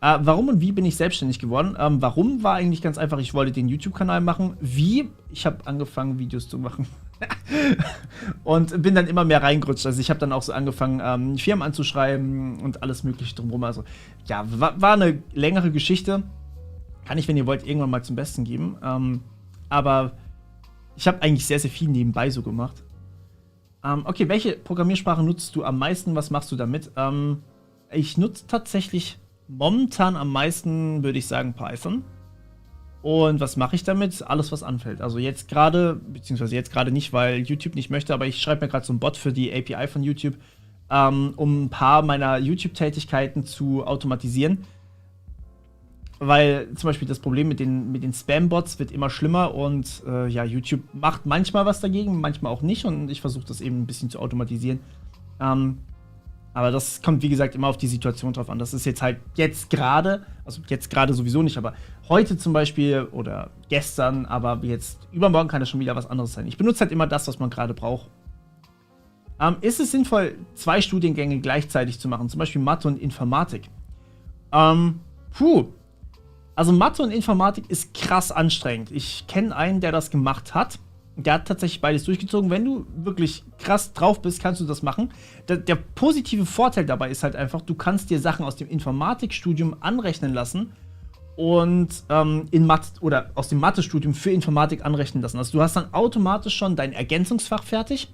Warum und wie bin ich selbstständig geworden? Warum war eigentlich ganz einfach, ich wollte den YouTube-Kanal machen. Wie? Ich habe angefangen, Videos zu machen. Und bin dann immer mehr reingerutscht. Also ich habe dann auch so angefangen, Firmen anzuschreiben und alles mögliche drumherum. Also ja, war eine längere Geschichte. Kann ich, wenn ihr wollt, irgendwann mal zum Besten geben. Aber ich habe eigentlich sehr, sehr viel nebenbei so gemacht. Okay, welche Programmiersprache nutzt du am meisten? Was machst du damit? Ich nutze tatsächlich momentan am meisten, würde ich sagen, Python. Und was mache ich damit? Alles, was anfällt. Also jetzt gerade, beziehungsweise jetzt gerade nicht, weil YouTube nicht möchte, aber ich schreibe mir gerade so einen Bot für die API von YouTube, um ein paar meiner YouTube-Tätigkeiten zu automatisieren. Weil zum Beispiel das Problem mit den Spam-Bots wird immer schlimmer und ja, YouTube macht manchmal was dagegen, manchmal auch nicht und ich versuche das eben ein bisschen zu automatisieren. Aber das kommt, wie gesagt, immer auf die Situation drauf an. Das ist jetzt halt jetzt gerade, also jetzt gerade sowieso nicht, aber heute zum Beispiel oder gestern, aber jetzt übermorgen kann das schon wieder was anderes sein. Ich benutze halt immer das, was man gerade braucht. Ist es sinnvoll, 2 Studiengänge gleichzeitig zu machen, zum Beispiel Mathe und Informatik? Also Mathe und Informatik ist krass anstrengend. Ich kenne einen, der das gemacht hat. Der hat tatsächlich beides durchgezogen. Wenn du wirklich krass drauf bist, kannst du das machen. Der positive Vorteil dabei ist halt einfach, du kannst dir Sachen aus dem Informatikstudium anrechnen lassen und in Mathe oder aus dem Mathestudium für Informatik anrechnen lassen. Also du hast dann automatisch schon dein Ergänzungsfach fertig,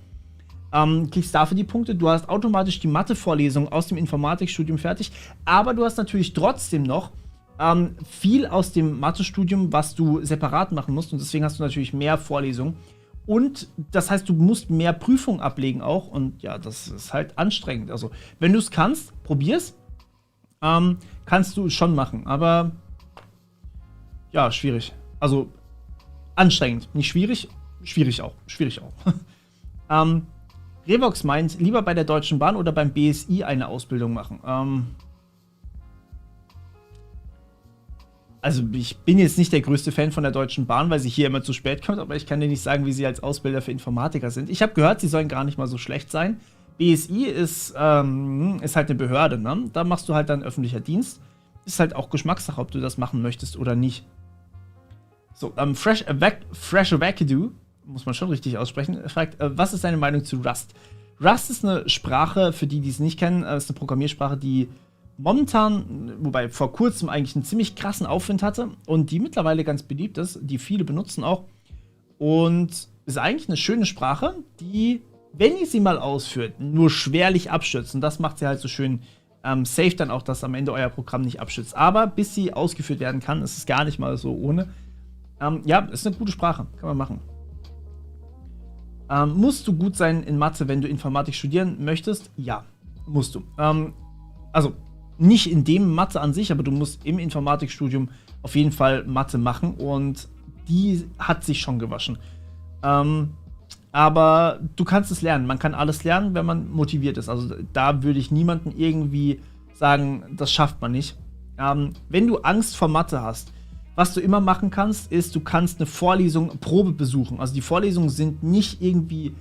kriegst dafür die Punkte, du hast automatisch die Mathe-Vorlesung aus dem Informatikstudium fertig, aber du hast natürlich trotzdem noch viel aus dem Mathestudium, was du separat machen musst, und deswegen hast du natürlich mehr Vorlesungen. Und das heißt, du musst mehr Prüfungen ablegen auch, und ja, das ist halt anstrengend. Also, wenn du es kannst, probier's. Kannst du schon machen, aber ja, schwierig. Also, anstrengend, nicht schwierig, schwierig auch. Revox meint, lieber bei der Deutschen Bahn oder beim BSI eine Ausbildung machen. Also ich bin jetzt nicht der größte Fan von der Deutschen Bahn, weil sie hier immer zu spät kommt, aber ich kann dir nicht sagen, wie sie als Ausbilder für Informatiker sind. Ich habe gehört, sie sollen gar nicht mal so schlecht sein. BSI ist halt eine Behörde, ne? Da machst du halt dann öffentlicher Dienst. Ist halt auch Geschmackssache, ob du das machen möchtest oder nicht. So, Fresh Avacado, muss man schon richtig aussprechen, fragt, was ist deine Meinung zu Rust? Rust ist eine Sprache, für die es nicht kennen, ist eine Programmiersprache, die momentan, wobei vor kurzem eigentlich einen ziemlich krassen Aufwind hatte und die mittlerweile ganz beliebt ist, die viele benutzen auch. Und ist eigentlich eine schöne Sprache, die, wenn ihr sie mal ausführt, nur schwerlich abstürzt. Und das macht sie halt so schön safe dann auch, dass am Ende euer Programm nicht abstürzt. Aber bis sie ausgeführt werden kann, ist es gar nicht mal so ohne. Ja, ist eine gute Sprache, kann man machen. Musst du gut sein in Mathe, wenn du Informatik studieren möchtest? Ja, musst du. Also nicht in dem Mathe an sich, aber du musst im Informatikstudium auf jeden Fall Mathe machen, und die hat sich schon gewaschen. Aber du kannst es lernen. Man kann alles lernen, wenn man motiviert ist. Also da würde ich niemanden irgendwie sagen, das schafft man nicht. Wenn du Angst vor Mathe hast, was du immer machen kannst, ist, du kannst eine Vorlesung Probe besuchen. Also die Vorlesungen sind nicht irgendwie,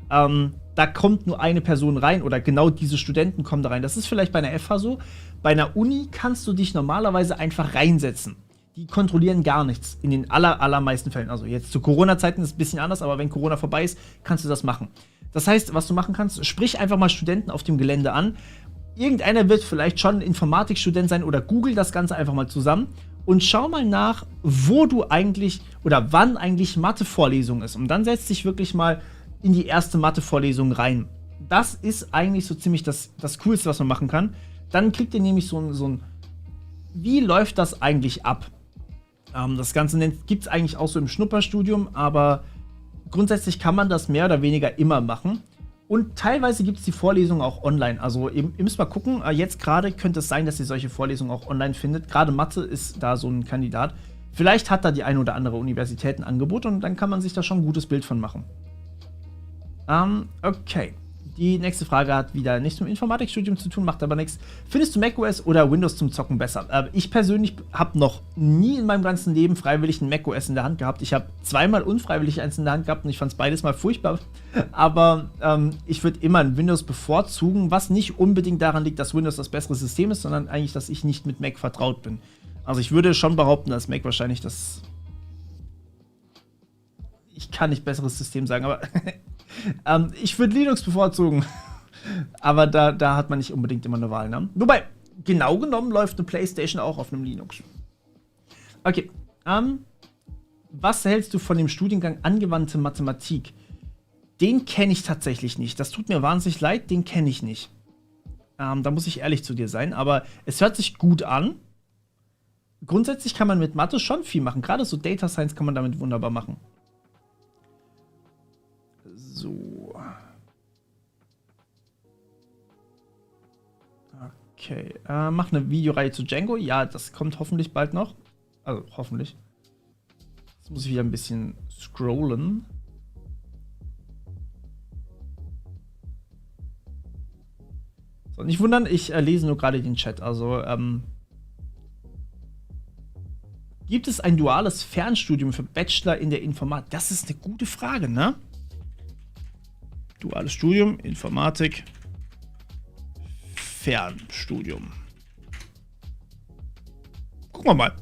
da kommt nur eine Person rein oder genau diese Studenten kommen da rein. Das ist vielleicht bei einer FH so. Bei einer Uni kannst du dich normalerweise einfach reinsetzen. Die kontrollieren gar nichts in den allermeisten Fällen. Also jetzt zu Corona-Zeiten ist es ein bisschen anders, aber wenn Corona vorbei ist, kannst du das machen. Das heißt, was du machen kannst, sprich einfach mal Studenten auf dem Gelände an. Irgendeiner wird vielleicht schon Informatikstudent sein, oder google das Ganze einfach mal zusammen und schau mal nach, wo du eigentlich oder wann eigentlich Mathe-Vorlesung ist. Und dann setzt dich wirklich mal in die erste Mathe-Vorlesung rein. Das ist eigentlich so ziemlich das Coolste, was man machen kann. Dann kriegt ihr nämlich so ein wie läuft das eigentlich ab? Das Ganze gibt es eigentlich auch so im Schnupperstudium, aber grundsätzlich kann man das mehr oder weniger immer machen. Und teilweise gibt es die Vorlesungen auch online. Also ihr müsst mal gucken, jetzt gerade könnte es sein, dass ihr solche Vorlesungen auch online findet. Gerade Mathe ist da so ein Kandidat. Vielleicht hat da die eine oder andere Universität ein Angebot, und dann kann man sich da schon ein gutes Bild von machen. Okay. Die nächste Frage hat wieder nichts mit dem Informatikstudium zu tun, macht aber nichts. Findest du macOS oder Windows zum Zocken besser? Ich persönlich habe noch nie in meinem ganzen Leben freiwillig ein macOS in der Hand gehabt. Ich habe zweimal unfreiwillig eins in der Hand gehabt und ich fand es beides mal furchtbar. Aber ich würde immer ein Windows bevorzugen, was nicht unbedingt daran liegt, dass Windows das bessere System ist, sondern eigentlich, dass ich nicht mit Mac vertraut bin. Also ich würde schon behaupten, dass Mac wahrscheinlich das... Ich kann nicht besseres System sagen, aber... ich würde Linux bevorzugen. Aber da hat man nicht unbedingt immer eine Wahl, ne? Wobei, genau genommen läuft eine PlayStation auch auf einem Linux. Okay. Was hältst du von dem Studiengang Angewandte Mathematik? Den kenne ich tatsächlich nicht. Das tut mir wahnsinnig leid, den kenne ich nicht. Da muss ich ehrlich zu dir sein. Aber es hört sich gut an. Grundsätzlich kann man mit Mathe schon viel machen. Gerade so Data Science kann man damit wunderbar machen. So. Okay. Mach eine Videoreihe zu Django. Ja, das kommt hoffentlich bald noch. Also, hoffentlich. Jetzt muss ich wieder ein bisschen scrollen. So, nicht wundern, ich lese nur gerade den Chat. Also, gibt es ein duales Fernstudium für Bachelor in der Informatik? Das ist eine gute Frage, ne? Duales Studium, Informatik, Fernstudium. Gucken wir mal.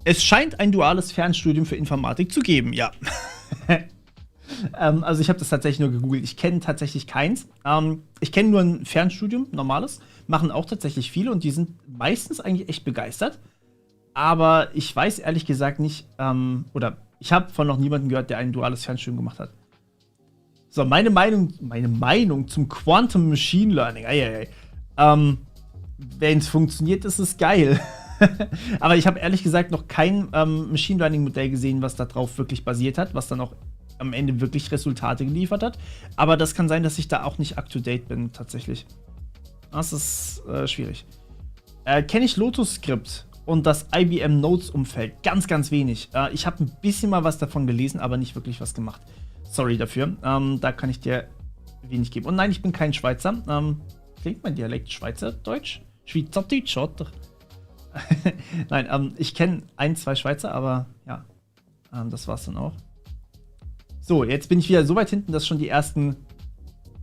Es scheint ein duales Fernstudium für Informatik zu geben, ja. Also ich habe das tatsächlich nur gegoogelt. Ich kenne tatsächlich keins. Ich kenne nur ein Fernstudium, normales. Machen auch tatsächlich viele und die sind meistens eigentlich echt begeistert. Aber ich weiß ehrlich gesagt nicht, oder ich habe von noch niemandem gehört, der ein duales Fernstudium gemacht hat. So, meine Meinung zum Quantum Machine Learning. Wenn es funktioniert, ist es geil. Aber ich habe ehrlich gesagt noch kein Machine Learning Modell gesehen, was darauf wirklich basiert hat, was dann auch am Ende wirklich Resultate geliefert hat. Aber das kann sein, dass ich da auch nicht up to date bin, tatsächlich. Das ist schwierig. Kenne ich Lotus Script und das IBM Notes Umfeld? Ganz, ganz wenig. Ich habe ein bisschen mal was davon gelesen, aber nicht wirklich was gemacht. Sorry dafür. Da kann ich dir wenig geben. Und nein, ich bin kein Schweizer. Klingt mein Dialekt Schweizerdeutsch? Schweizerdeutsch, oder? Nein, ich kenne ein, zwei Schweizer, aber ja, das war's dann auch. So, jetzt bin ich wieder so weit hinten, dass schon die ersten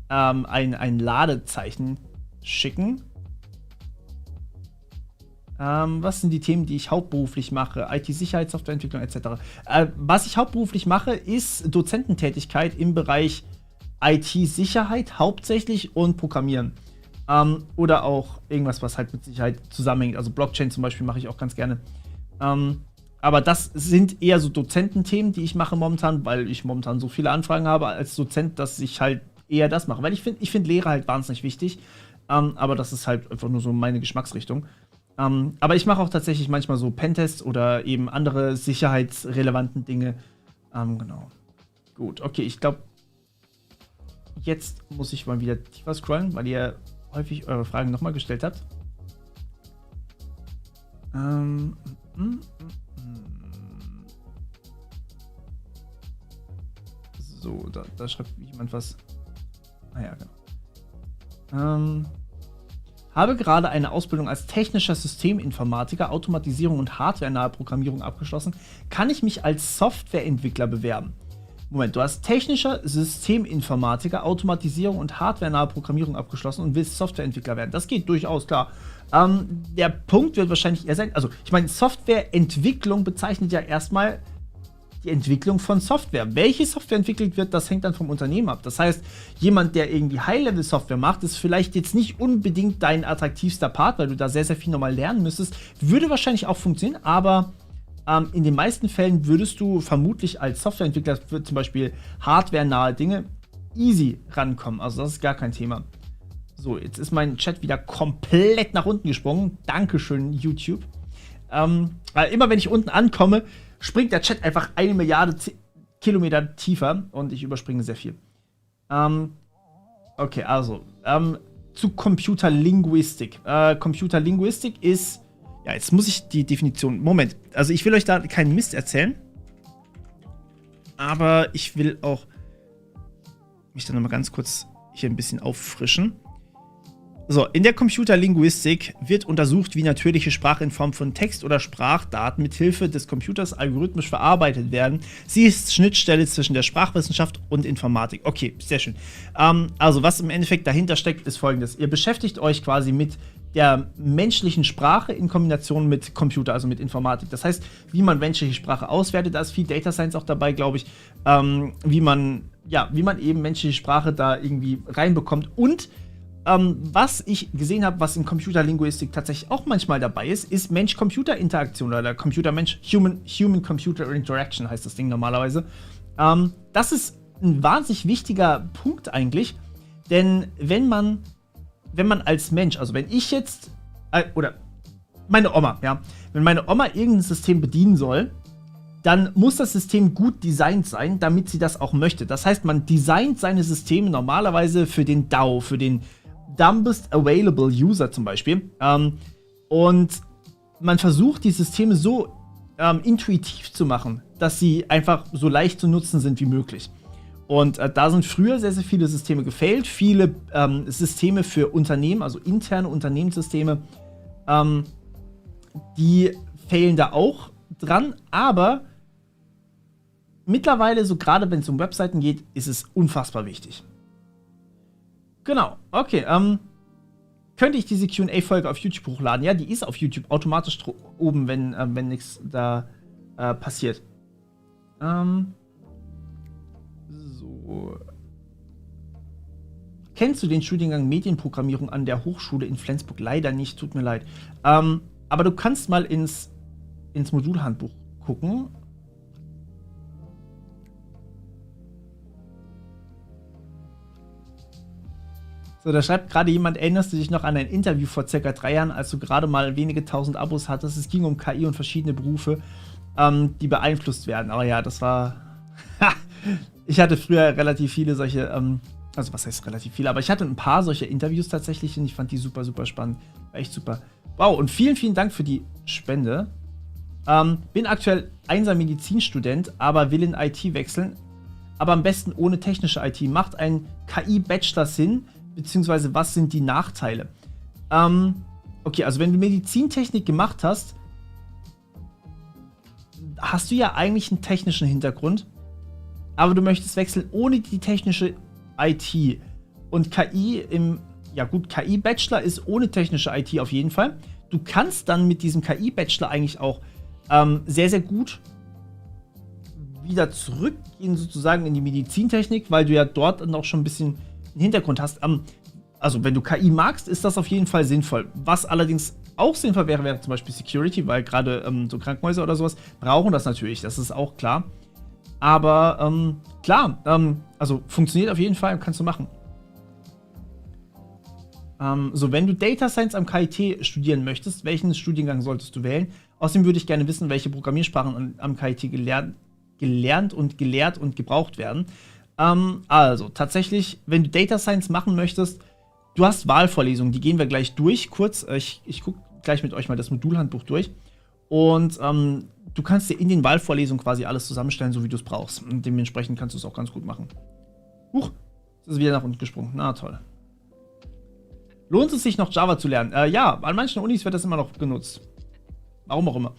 ein Ladezeichen schicken. Was sind die Themen, die ich hauptberuflich mache? IT-Sicherheit, Softwareentwicklung etc. Was ich hauptberuflich mache, ist Dozententätigkeit im Bereich IT-Sicherheit hauptsächlich und Programmieren. Oder auch irgendwas, was halt mit Sicherheit zusammenhängt. Also Blockchain zum Beispiel mache ich auch ganz gerne. Aber das sind eher so Dozententhemen, die ich mache momentan, weil ich momentan so viele Anfragen habe als Dozent, dass ich halt eher das mache. Weil ich find Lehre halt wahnsinnig wichtig. Aber das ist halt einfach nur so meine Geschmacksrichtung. Aber ich mache auch tatsächlich manchmal so Pentests oder eben andere sicherheitsrelevanten Dinge. Genau. Gut, okay, ich glaube, jetzt muss ich mal wieder tiefer scrollen, weil ihr häufig eure Fragen nochmal gestellt habt. So, da schreibt jemand was. Naja, genau. Habe gerade eine Ausbildung als technischer Systeminformatiker, Automatisierung und hardwarenahe Programmierung abgeschlossen. Kann ich mich als Softwareentwickler bewerben? Moment, du hast technischer Systeminformatiker, Automatisierung und hardwarenahe Programmierung abgeschlossen und willst Softwareentwickler werden. Das geht durchaus, klar. Der Punkt wird wahrscheinlich eher sein, also ich meine, Softwareentwicklung bezeichnet ja erstmal die Entwicklung von Software. Welche Software entwickelt wird, das hängt dann vom Unternehmen ab. Das heißt, jemand, der irgendwie High-Level-Software macht, ist vielleicht jetzt nicht unbedingt dein attraktivster Part, weil du da sehr, sehr viel nochmal lernen müsstest. Würde wahrscheinlich auch funktionieren, aber in den meisten Fällen würdest du vermutlich als Softwareentwickler für zum Beispiel hardware-nahe Dinge easy rankommen. Also das ist gar kein Thema. So, jetzt ist mein Chat wieder komplett nach unten gesprungen. Dankeschön, YouTube. Weil immer wenn ich unten ankomme, springt der Chat einfach 1 Milliarde Kilometer tiefer und ich überspringe sehr viel. Okay, also zu Computerlinguistik. Computerlinguistik ist, ja, jetzt muss ich die Definition, Moment, also ich will euch da keinen Mist erzählen, aber ich will auch mich dann nochmal ganz kurz hier ein bisschen auffrischen. So, in der Computerlinguistik wird untersucht, wie natürliche Sprache in Form von Text- oder Sprachdaten mithilfe des Computers algorithmisch verarbeitet werden. Sie ist Schnittstelle zwischen der Sprachwissenschaft und Informatik. Okay, sehr schön. Also, was im Endeffekt dahinter steckt, ist Folgendes. Ihr beschäftigt euch quasi mit der menschlichen Sprache in Kombination mit Computer, also mit Informatik. Das heißt, wie man menschliche Sprache auswertet, da ist viel Data Science auch dabei, glaube ich, wie man eben menschliche Sprache da irgendwie reinbekommt. Und was ich gesehen habe, was in Computerlinguistik tatsächlich auch manchmal dabei ist, ist Mensch-Computer-Interaktion oder Computer-Mensch, Human-Computer-Interaction heißt das Ding normalerweise. Das ist ein wahnsinnig wichtiger Punkt eigentlich, denn wenn man als Mensch, also wenn ich jetzt, oder meine Oma, ja, wenn meine Oma irgendein System bedienen soll, dann muss das System gut designt sein, damit sie das auch möchte. Das heißt, man designt seine Systeme normalerweise für den DAO, für den Dumbest Available User zum Beispiel. Und man versucht, die Systeme so intuitiv zu machen, dass sie einfach so leicht zu nutzen sind wie möglich. Und da sind früher sehr, sehr viele Systeme gefailt. Viele Systeme für Unternehmen, also interne Unternehmenssysteme, die failen da auch dran. Aber mittlerweile, so gerade wenn es um Webseiten geht, ist es unfassbar wichtig. Genau, okay. könnte ich diese Q&A-Folge auf YouTube hochladen? Ja, die ist auf YouTube automatisch oben, wenn nichts da passiert. So. Kennst du den Studiengang Medienprogrammierung an der Hochschule in Flensburg? Leider nicht, tut mir leid. Aber du kannst mal ins Modulhandbuch gucken. So, da schreibt gerade jemand, erinnerst du dich noch an ein Interview vor ca. 3 Jahren, als du gerade mal wenige tausend Abos hattest? Es ging um KI und verschiedene Berufe, die beeinflusst werden. Aber ja, das war... Ich hatte früher relativ viele solche... also was heißt relativ viele? Aber ich hatte ein paar solche Interviews tatsächlich und ich fand die super, super spannend. War echt super. Wow, und vielen, vielen Dank für die Spende. Bin aktuell einser Medizinstudent, aber will in IT wechseln. Aber am besten ohne technische IT. Macht ein KI-Bachelor Sinn? Beziehungsweise was sind die Nachteile? Okay, also wenn du Medizintechnik gemacht hast, hast du ja eigentlich einen technischen Hintergrund, aber du möchtest wechseln ohne die technische IT. Und KI ja gut, KI-Bachelor ist ohne technische IT auf jeden Fall. Du kannst dann mit diesem KI-Bachelor eigentlich auch sehr, sehr gut wieder zurückgehen sozusagen in die Medizintechnik, weil du ja dort dann auch schon ein bisschen einen Hintergrund hast. Also wenn du KI magst, ist das auf jeden Fall sinnvoll. Was allerdings auch sinnvoll wäre, wäre zum Beispiel Security, weil gerade so Krankenhäuser oder sowas brauchen das natürlich, das ist auch klar. Aber klar, also funktioniert auf jeden Fall, kannst du machen. So, wenn du Data Science am KIT studieren möchtest, welchen Studiengang solltest du wählen? Außerdem würde ich gerne wissen, welche Programmiersprachen am KIT gelernt und gelehrt und gebraucht werden. Also, tatsächlich, wenn du Data Science machen möchtest, du hast Wahlvorlesungen, die gehen wir gleich durch, kurz. Ich gucke gleich mit euch mal das Modulhandbuch durch. Und du kannst dir in den Wahlvorlesungen quasi alles zusammenstellen, so wie du es brauchst. Und dementsprechend kannst du es auch ganz gut machen. Huch, das ist wieder nach unten gesprungen. Na toll. Lohnt es sich noch Java zu lernen? Ja, an manchen Unis wird das immer noch genutzt. Warum auch immer.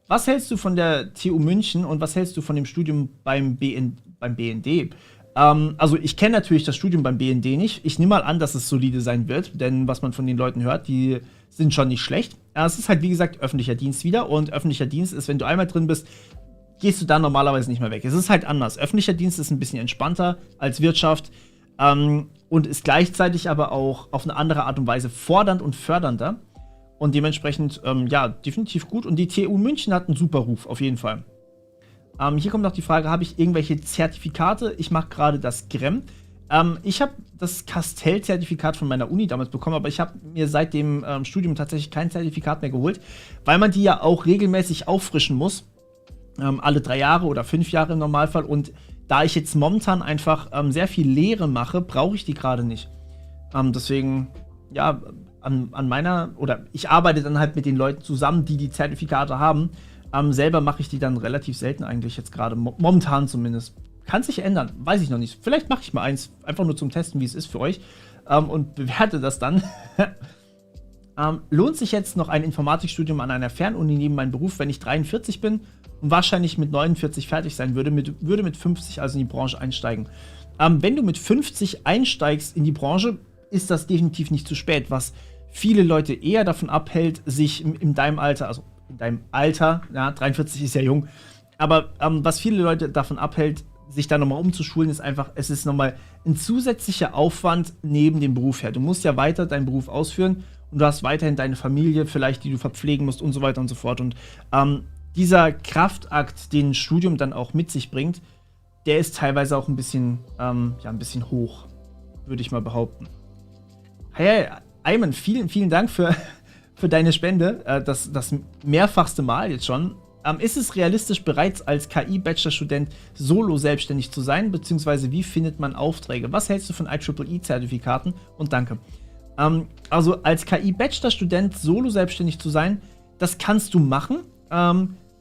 Was hältst du von der TU München und was hältst du von dem Studium beim BND? Also ich kenne natürlich das Studium beim BND nicht. Ich nehme mal an, dass es solide sein wird, denn was man von den Leuten hört, die sind schon nicht schlecht. Es ist halt, wie gesagt, öffentlicher Dienst wieder und öffentlicher Dienst ist, wenn du einmal drin bist, gehst du da normalerweise nicht mehr weg. Es ist halt anders. Öffentlicher Dienst ist ein bisschen entspannter als Wirtschaft und ist gleichzeitig aber auch auf eine andere Art und Weise fordernd und fördernder und dementsprechend, ja, definitiv gut. Und die TU München hat einen super Ruf, auf jeden Fall. Hier kommt noch die Frage, habe ich irgendwelche Zertifikate? Ich mache gerade das GREM. Ich habe das Castell-Zertifikat von meiner Uni damals bekommen, aber ich habe mir seit dem Studium tatsächlich kein Zertifikat mehr geholt, weil man die ja auch regelmäßig auffrischen muss. Alle 3 Jahre oder 5 Jahre im Normalfall. Und da ich jetzt momentan einfach sehr viel Lehre mache, brauche ich die gerade nicht. Deswegen, ja, ich arbeite dann halt mit den Leuten zusammen, die Zertifikate haben. Selber mache ich die dann relativ selten eigentlich jetzt gerade, momentan zumindest. Kann sich ändern, weiß ich noch nicht. Vielleicht mache ich mal eins, einfach nur zum Testen, wie es ist für euch und bewerte das dann. Lohnt sich jetzt noch ein Informatikstudium an einer Fernuni neben meinem Beruf, wenn ich 43 bin und wahrscheinlich mit 49 fertig sein würde mit 50 also in die Branche einsteigen? Wenn du mit 50 einsteigst in die Branche, ist das definitiv nicht zu spät, was viele Leute eher davon abhält, sich in deinem Alter, also in deinem Alter, ja, 43 ist ja jung, aber was viele Leute davon abhält, sich da nochmal umzuschulen, ist einfach, es ist nochmal ein zusätzlicher Aufwand neben dem Beruf her. Du musst ja weiter deinen Beruf ausführen und du hast weiterhin deine Familie vielleicht, die du verpflegen musst und so weiter und so fort. Und dieser Kraftakt, den ein Studium dann auch mit sich bringt, der ist teilweise auch ein bisschen, ja, ein bisschen hoch, würde ich mal behaupten. Hey, Ayman, vielen, vielen Dank für deine Spende, das mehrfachste Mal jetzt schon. Ist es realistisch, bereits als KI-Bachelorstudent solo selbstständig zu sein, beziehungsweise wie findet man Aufträge? Was hältst du von IEEE-Zertifikaten? Und danke. Also als KI-Bachelorstudent solo selbstständig zu sein, das kannst du machen,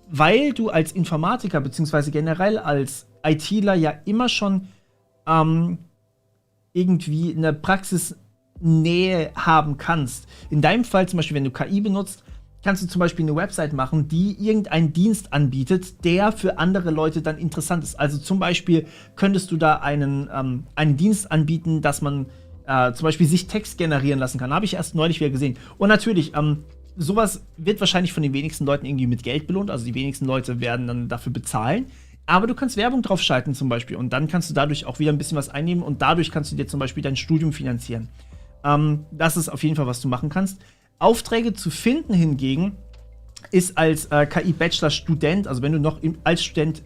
weil du als Informatiker, beziehungsweise generell als ITler ja immer schon irgendwie eine Praxisnähe haben kannst. In deinem Fall zum Beispiel, wenn du KI benutzt, kannst du zum Beispiel eine Website machen, die irgendeinen Dienst anbietet, der für andere Leute dann interessant ist. Also zum Beispiel könntest du da einen Dienst anbieten, dass man zum Beispiel sich Text generieren lassen kann. Habe ich erst neulich wieder gesehen. Und natürlich, sowas wird wahrscheinlich von den wenigsten Leuten irgendwie mit Geld belohnt. Also die wenigsten Leute werden dann dafür bezahlen. Aber du kannst Werbung drauf schalten zum Beispiel. Und dann kannst du dadurch auch wieder ein bisschen was einnehmen. Und dadurch kannst du dir zum Beispiel dein Studium finanzieren. Das ist auf jeden Fall, was du machen kannst. Aufträge zu finden hingegen ist als KI-Bachelor-Student, also wenn du noch als Student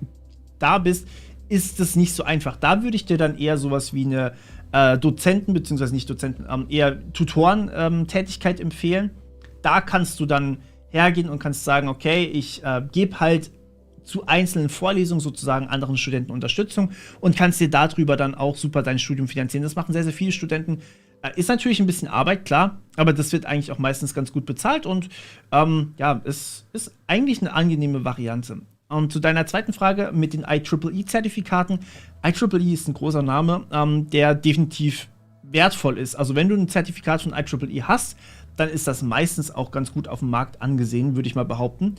da bist, ist es nicht so einfach. Da würde ich dir dann eher sowas wie eine Dozenten, beziehungsweise nicht Dozenten, eher Tutoren-Tätigkeit empfehlen. Da kannst du dann hergehen und kannst sagen, okay, ich gebe halt zu einzelnen Vorlesungen sozusagen anderen Studenten Unterstützung und kannst dir darüber dann auch super dein Studium finanzieren. Das machen sehr, sehr viele Studenten. Ist natürlich ein bisschen Arbeit, klar, aber das wird eigentlich auch meistens ganz gut bezahlt und ja, es ist eigentlich eine angenehme Variante. Und zu deiner zweiten Frage mit den IEEE-Zertifikaten. IEEE ist ein großer Name, der definitiv wertvoll ist. Also wenn du ein Zertifikat von IEEE hast, dann ist das meistens auch ganz gut auf dem Markt angesehen, würde ich mal behaupten.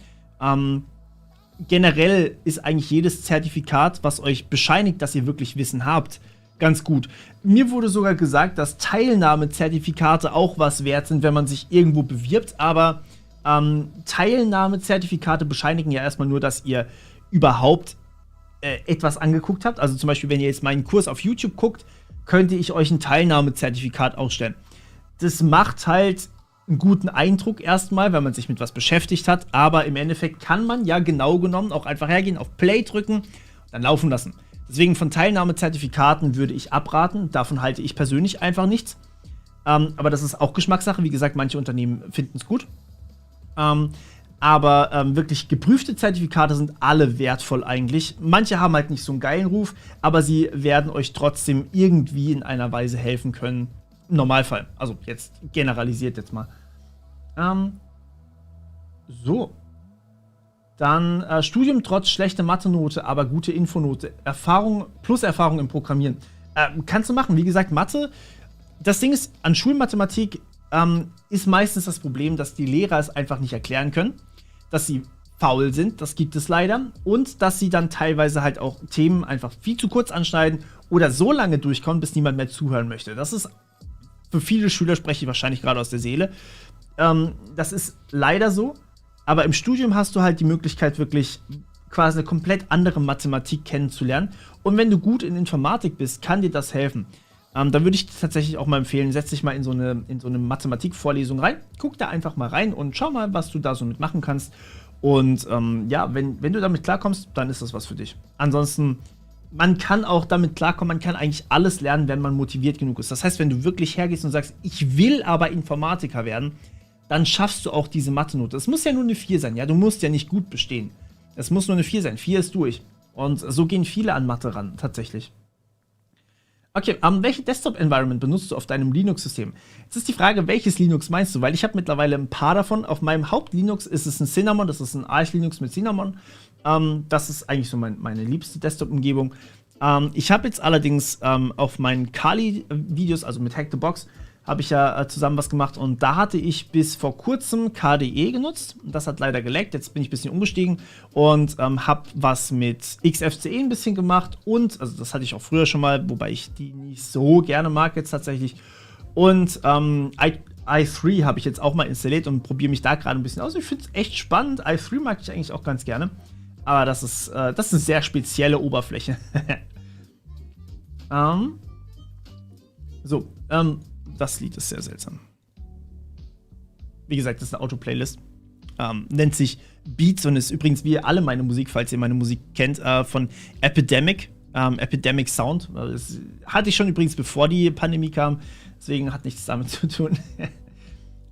Generell ist eigentlich jedes Zertifikat, was euch bescheinigt, dass ihr wirklich Wissen habt, ganz gut. Mir wurde sogar gesagt, dass Teilnahmezertifikate auch was wert sind, wenn man sich irgendwo bewirbt, aber Teilnahmezertifikate bescheinigen ja erstmal nur, dass ihr überhaupt etwas angeguckt habt. Also zum Beispiel, wenn ihr jetzt meinen Kurs auf YouTube guckt, könnte ich euch ein Teilnahmezertifikat ausstellen. Das macht halt einen guten Eindruck erstmal, wenn man sich mit was beschäftigt hat, aber im Endeffekt kann man ja genau genommen auch einfach hergehen, auf Play drücken und dann laufen lassen. Deswegen von Teilnahmezertifikaten würde ich abraten. Davon halte ich persönlich einfach nichts. Aber das ist auch Geschmackssache. Wie gesagt, manche Unternehmen finden es gut. Aber wirklich geprüfte Zertifikate sind alle wertvoll eigentlich. Manche haben halt nicht so einen geilen Ruf, aber sie werden euch trotzdem irgendwie in einer Weise helfen können. Im Normalfall. Also jetzt generalisiert jetzt mal. So. Dann Studium trotz schlechter Mathe-Note, aber gute Infonote. Erfahrung plus Erfahrung im Programmieren. Kannst du machen. Wie gesagt, Mathe. Das Ding ist, an Schulmathematik ist meistens das Problem, dass die Lehrer es einfach nicht erklären können. Dass sie faul sind, das gibt es leider. Und dass sie dann teilweise halt auch Themen einfach viel zu kurz anschneiden oder so lange durchkommen, bis niemand mehr zuhören möchte. Das ist für viele Schüler, spreche ich wahrscheinlich gerade aus der Seele. Das ist leider so. Aber im Studium hast du halt die Möglichkeit, wirklich quasi eine komplett andere Mathematik kennenzulernen. Und wenn du gut in Informatik bist, kann dir das helfen. Da würde ich tatsächlich auch mal empfehlen, setz dich mal in so eine Mathematikvorlesung rein. Guck da einfach mal rein und schau mal, was du da so mitmachen kannst. Und ja, wenn du damit klarkommst, dann ist das was für dich. Ansonsten, man kann auch damit klarkommen, man kann eigentlich alles lernen, wenn man motiviert genug ist. Das heißt, wenn du wirklich hergehst und sagst, ich will aber Informatiker werden, dann schaffst du auch diese Mathe-Note. Es muss ja nur eine 4 sein, ja, du musst ja nicht gut bestehen. Es muss nur eine 4 sein, 4 ist durch. Und so gehen viele an Mathe ran, tatsächlich. Okay, welche Desktop-Environment benutzt du auf deinem Linux-System? Jetzt ist die Frage, welches Linux meinst du? Weil ich habe mittlerweile ein paar davon. Auf meinem Haupt-Linux ist es ein Cinnamon, das ist ein Arch-Linux mit Cinnamon. Das ist eigentlich so meine liebste Desktop-Umgebung. Ich habe jetzt allerdings auf meinen Kali-Videos, also mit Hack the Box, habe ich ja zusammen was gemacht und da hatte ich bis vor kurzem KDE genutzt. Das hat leider geleckt, jetzt bin ich ein bisschen umgestiegen und habe was mit XFCE ein bisschen gemacht und, also das hatte ich auch früher schon mal, wobei ich die nicht so gerne mag jetzt tatsächlich. Und i3 habe ich jetzt auch mal installiert und probiere mich da gerade ein bisschen aus. Ich finde es echt spannend, i3 mag ich eigentlich auch ganz gerne, aber das ist eine sehr spezielle Oberfläche. Das Lied ist sehr seltsam. Wie gesagt, das ist eine Autoplaylist. Nennt sich Beats und ist übrigens wie alle meine Musik, falls ihr meine Musik kennt, von Epidemic. Epidemic Sound. Das hatte ich schon übrigens bevor die Pandemie kam. Deswegen hat nichts damit zu tun.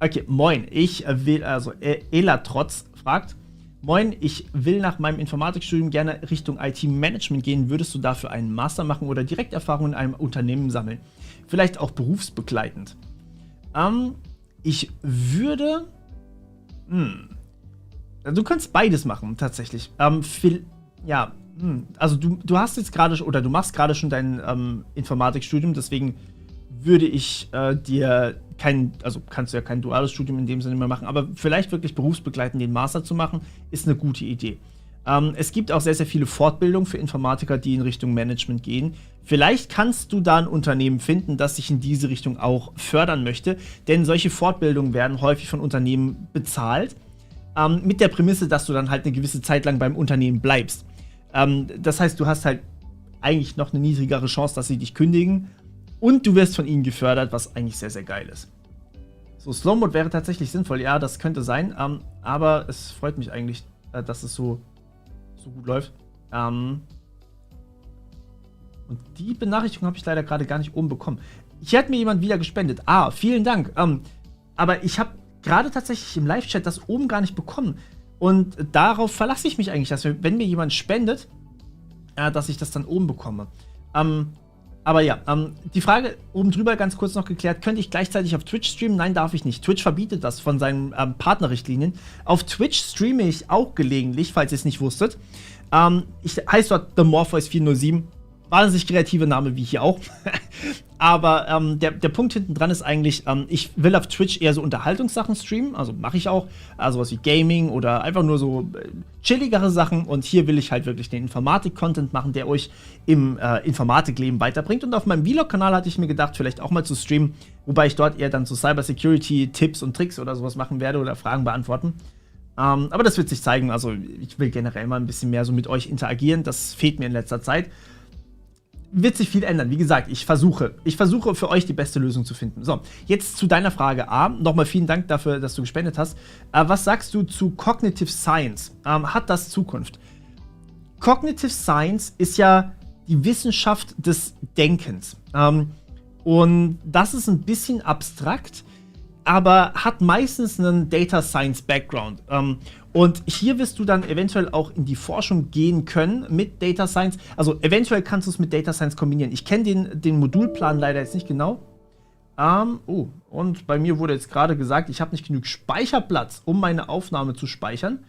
Okay, moin. Ich will, also Elatrotz fragt: Moin, ich will nach meinem Informatikstudium gerne Richtung IT-Management gehen. Würdest du dafür einen Master machen oder direkt Erfahrungen in einem Unternehmen sammeln? Vielleicht auch berufsbegleitend. Ich würde... Du kannst beides machen, tatsächlich. Also du hast jetzt gerade, oder du machst gerade schon dein Informatikstudium, deswegen würde ich dir kannst du ja kein duales Studium in dem Sinne mehr machen, aber vielleicht wirklich berufsbegleitend den Master zu machen, ist eine gute Idee. Es gibt auch sehr, sehr viele Fortbildungen für Informatiker, die in Richtung Management gehen. Vielleicht kannst du da ein Unternehmen finden, das sich in diese Richtung auch fördern möchte, denn solche Fortbildungen werden häufig von Unternehmen bezahlt, mit der Prämisse, dass du dann halt eine gewisse Zeit lang beim Unternehmen bleibst. Das heißt, du hast halt eigentlich noch eine niedrigere Chance, dass sie dich kündigen und du wirst von ihnen gefördert, was eigentlich sehr, sehr geil ist. So, Slow Mode wäre tatsächlich sinnvoll, ja, das könnte sein, aber es freut mich eigentlich, dass es so gut läuft. Und die Benachrichtigung habe ich leider gerade gar nicht oben bekommen. Hier hat mir jemand wieder gespendet. Vielen Dank. Aber ich habe gerade tatsächlich im Live-Chat das oben gar nicht bekommen. Und darauf verlasse ich mich eigentlich, dass wenn mir jemand spendet, dass ich das dann oben bekomme. Aber ja, die Frage oben drüber ganz kurz noch geklärt. Könnte ich gleichzeitig auf Twitch streamen? Nein, darf ich nicht. Twitch verbietet das von seinen Partnerrichtlinien. Auf Twitch streame ich auch gelegentlich, falls ihr es nicht wusstet. Ich heiße dort TheMorpheus407. Wahnsinnig kreative Name, wie hier auch. Aber der Punkt hinten dran ist eigentlich, ich will auf Twitch eher so Unterhaltungssachen streamen, also mache ich auch, also was wie Gaming oder einfach nur so chilligere Sachen. Und hier will ich halt wirklich den Informatik-Content machen, der euch im Informatikleben weiterbringt. Und auf meinem Vlog-Kanal hatte ich mir gedacht, vielleicht auch mal zu streamen, wobei ich dort eher dann so Cybersecurity-Tipps und Tricks oder sowas machen werde oder Fragen beantworten. Aber das wird sich zeigen, also ich will generell mal ein bisschen mehr so mit euch interagieren, das fehlt mir in letzter Zeit. Wird sich viel ändern. Wie gesagt, ich versuche für euch die beste Lösung zu finden. So, jetzt zu deiner Frage A. Nochmal vielen Dank dafür, dass du gespendet hast. Was sagst du zu Cognitive Science? Hat das Zukunft? Cognitive Science ist ja die Wissenschaft des Denkens. Und das ist ein bisschen abstrakt, aber hat meistens einen Data Science Background. Und hier wirst du dann eventuell auch in die Forschung gehen können mit Data Science. Also eventuell kannst du es mit Data Science kombinieren. Ich kenne den Modulplan leider jetzt nicht genau. Und bei mir wurde jetzt gerade gesagt, ich habe nicht genug Speicherplatz, um meine Aufnahme zu speichern.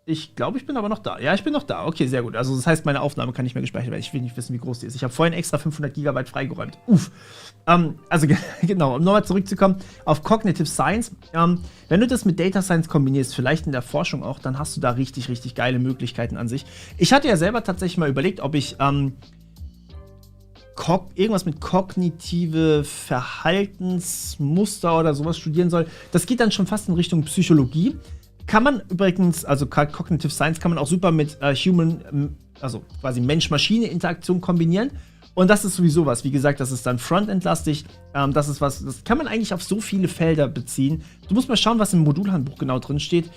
Ich glaube, ich bin aber noch da. Ja, ich bin noch da. Okay, sehr gut. Also das heißt, meine Aufnahme kann nicht mehr gespeichert werden. Ich will nicht wissen, wie groß die ist. Ich habe vorhin extra 500 GB freigeräumt. Uff. Also genau, um nochmal zurückzukommen auf Cognitive Science. Wenn du das mit Data Science kombinierst, vielleicht in der Forschung auch, dann hast du da richtig, richtig geile Möglichkeiten an sich. Ich hatte ja selber tatsächlich mal überlegt, ob ich irgendwas mit kognitive Verhaltensmuster oder sowas studieren soll. Das geht dann schon fast in Richtung Psychologie. Kann man übrigens, also Cognitive Science kann man auch super mit also quasi Mensch-Maschine-Interaktion kombinieren. Und das ist sowieso was. Wie gesagt, das ist dann Frontend-lastig. Das ist was, das kann man eigentlich auf so viele Felder beziehen. Du musst mal schauen, was im Modulhandbuch genau drin steht.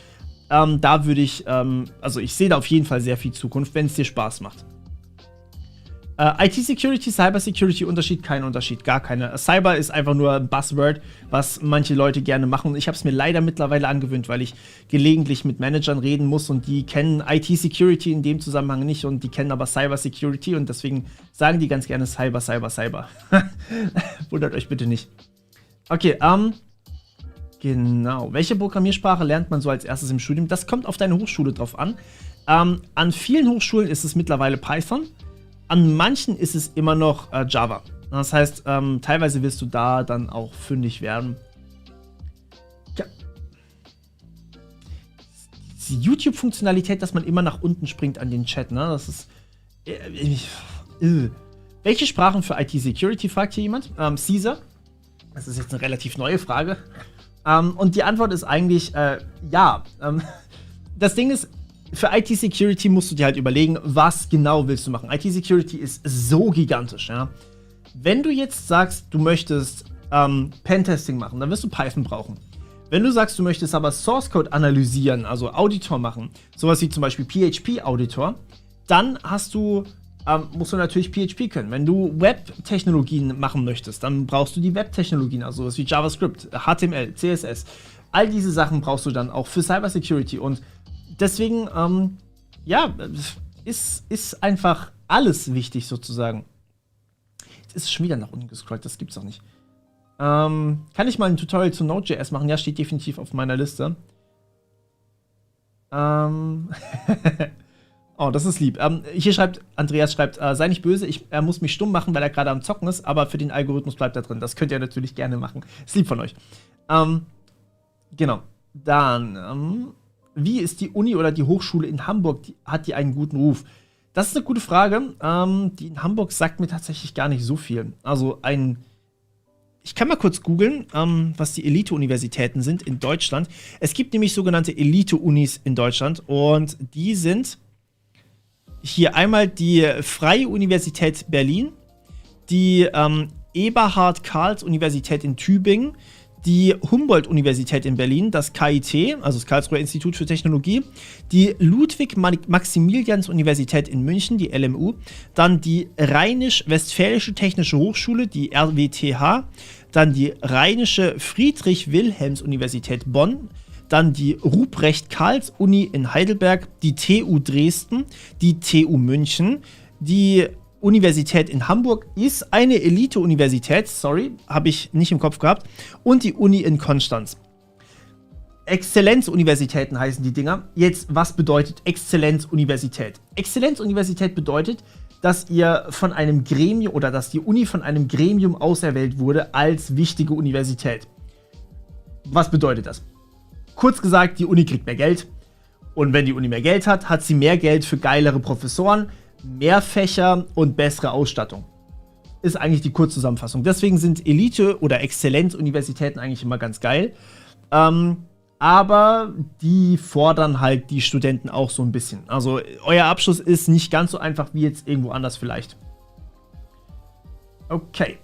Da würde ich, also ich sehe da auf jeden Fall sehr viel Zukunft, wenn es dir Spaß macht. IT-Security, Cyber-Security, Unterschied, kein Unterschied, gar keine. Cyber ist einfach nur ein Buzzword, was manche Leute gerne machen. Und ich habe es mir leider mittlerweile angewöhnt, weil ich gelegentlich mit Managern reden muss und die kennen IT-Security in dem Zusammenhang nicht und die kennen aber Cyber-Security und deswegen sagen die ganz gerne Cyber, Cyber, Cyber. Wundert euch bitte nicht. Okay, genau. Welche Programmiersprache lernt man so als erstes im Studium? Das kommt auf deine Hochschule drauf an. An vielen Hochschulen ist es mittlerweile Python. An manchen ist es immer noch Java. Das heißt, teilweise wirst du da dann auch fündig werden. Ja. Die YouTube-Funktionalität, dass man immer nach unten springt an den Chat, ne? Das ist. Welche Sprachen für IT-Security, fragt hier jemand? Caesar. Das ist jetzt eine relativ neue Frage. Und die Antwort ist eigentlich ja. Das Ding ist, für IT-Security musst du dir halt überlegen, was genau willst du machen. IT-Security ist so gigantisch, ja. Wenn du jetzt sagst, du möchtest Pentesting machen, dann wirst du Python brauchen. Wenn du sagst, du möchtest aber Source Code analysieren, also Auditor machen, sowas wie zum Beispiel PHP-Auditor, dann musst du natürlich PHP können. Wenn du Web-Technologien machen möchtest, dann brauchst du die Web-Technologien, also sowas wie JavaScript, HTML, CSS. All diese Sachen brauchst du dann auch für Cybersecurity und deswegen, ja, ist einfach alles wichtig sozusagen. Jetzt ist es schon wieder nach unten gescrollt, das gibt's doch nicht. Kann ich mal ein Tutorial zu Node.js machen? Ja, steht definitiv auf meiner Liste. Oh, das ist lieb. Hier schreibt, Andreas schreibt, sei nicht böse, er muss mich stumm machen, weil er gerade am Zocken ist, aber für den Algorithmus bleibt er drin. Das könnt ihr natürlich gerne machen. Ist lieb von euch. Genau. Dann, wie ist die Uni oder die Hochschule in Hamburg? Hat die einen guten Ruf? Das ist eine gute Frage. Die in Hamburg sagt mir tatsächlich gar nicht so viel. Also ich kann mal kurz googeln, was die Elite-Universitäten sind in Deutschland. Es gibt nämlich sogenannte Elite-Unis in Deutschland und die sind hier einmal die Freie Universität Berlin, die Eberhard-Karls-Universität in Tübingen, die Humboldt-Universität in Berlin, das KIT, also das Karlsruher Institut für Technologie, die Ludwig-Maximilians-Universität in München, die LMU, dann die Rheinisch-Westfälische Technische Hochschule, die RWTH, dann die Rheinische Friedrich-Wilhelms-Universität Bonn, dann die Ruprecht-Karls-Uni in Heidelberg, die TU Dresden, die TU München, die Universität in Hamburg ist eine Elite-Universität, sorry, habe ich nicht im Kopf gehabt, und die Uni in Konstanz. Exzellenzuniversitäten heißen die Dinger. Jetzt, was bedeutet Exzellenzuniversität? Exzellenzuniversität bedeutet, dass ihr von einem Gremium oder dass die Uni von einem Gremium auserwählt wurde als wichtige Universität. Was bedeutet das? Kurz gesagt, die Uni kriegt mehr Geld. Und wenn die Uni mehr Geld hat, hat sie mehr Geld für geilere Professoren, mehr Fächer und bessere Ausstattung. Ist eigentlich die Kurzzusammenfassung. Deswegen sind Elite- oder Exzellenzuniversitäten eigentlich immer ganz geil. Aber die fordern halt die Studenten auch so ein bisschen. Also euer Abschluss ist nicht ganz so einfach wie jetzt irgendwo anders vielleicht. Okay,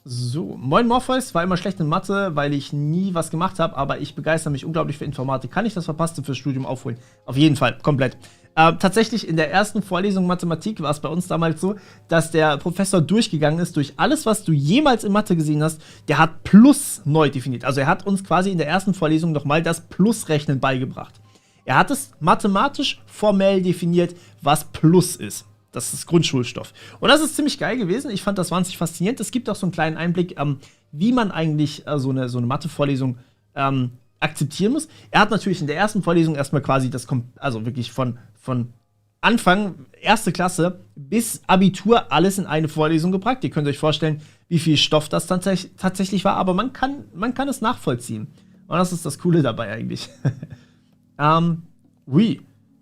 so, moin Morpheus, war immer schlecht in Mathe, weil ich nie was gemacht habe, aber ich begeister mich unglaublich für Informatik. Kann ich das Verpasste fürs Studium aufholen? Auf jeden Fall, komplett. Tatsächlich in der ersten Vorlesung Mathematik war es bei uns damals so, dass der Professor durchgegangen ist durch alles, was du jemals in Mathe gesehen hast. Der hat Plus neu definiert. Also er hat uns quasi in der ersten Vorlesung nochmal das Plusrechnen beigebracht. Er hat es mathematisch formell definiert, was Plus ist. Das ist Grundschulstoff. Und das ist ziemlich geil gewesen. Ich fand das wahnsinnig faszinierend. Es gibt auch so einen kleinen Einblick, wie man eigentlich so eine Mathe-Vorlesung akzeptieren muss. Er hat natürlich in der ersten Vorlesung erstmal quasi also wirklich von Anfang, erste Klasse bis Abitur alles in eine Vorlesung gebracht. Ihr könnt euch vorstellen, wie viel Stoff das tatsächlich war, aber man kann es nachvollziehen. Und das ist das Coole dabei eigentlich.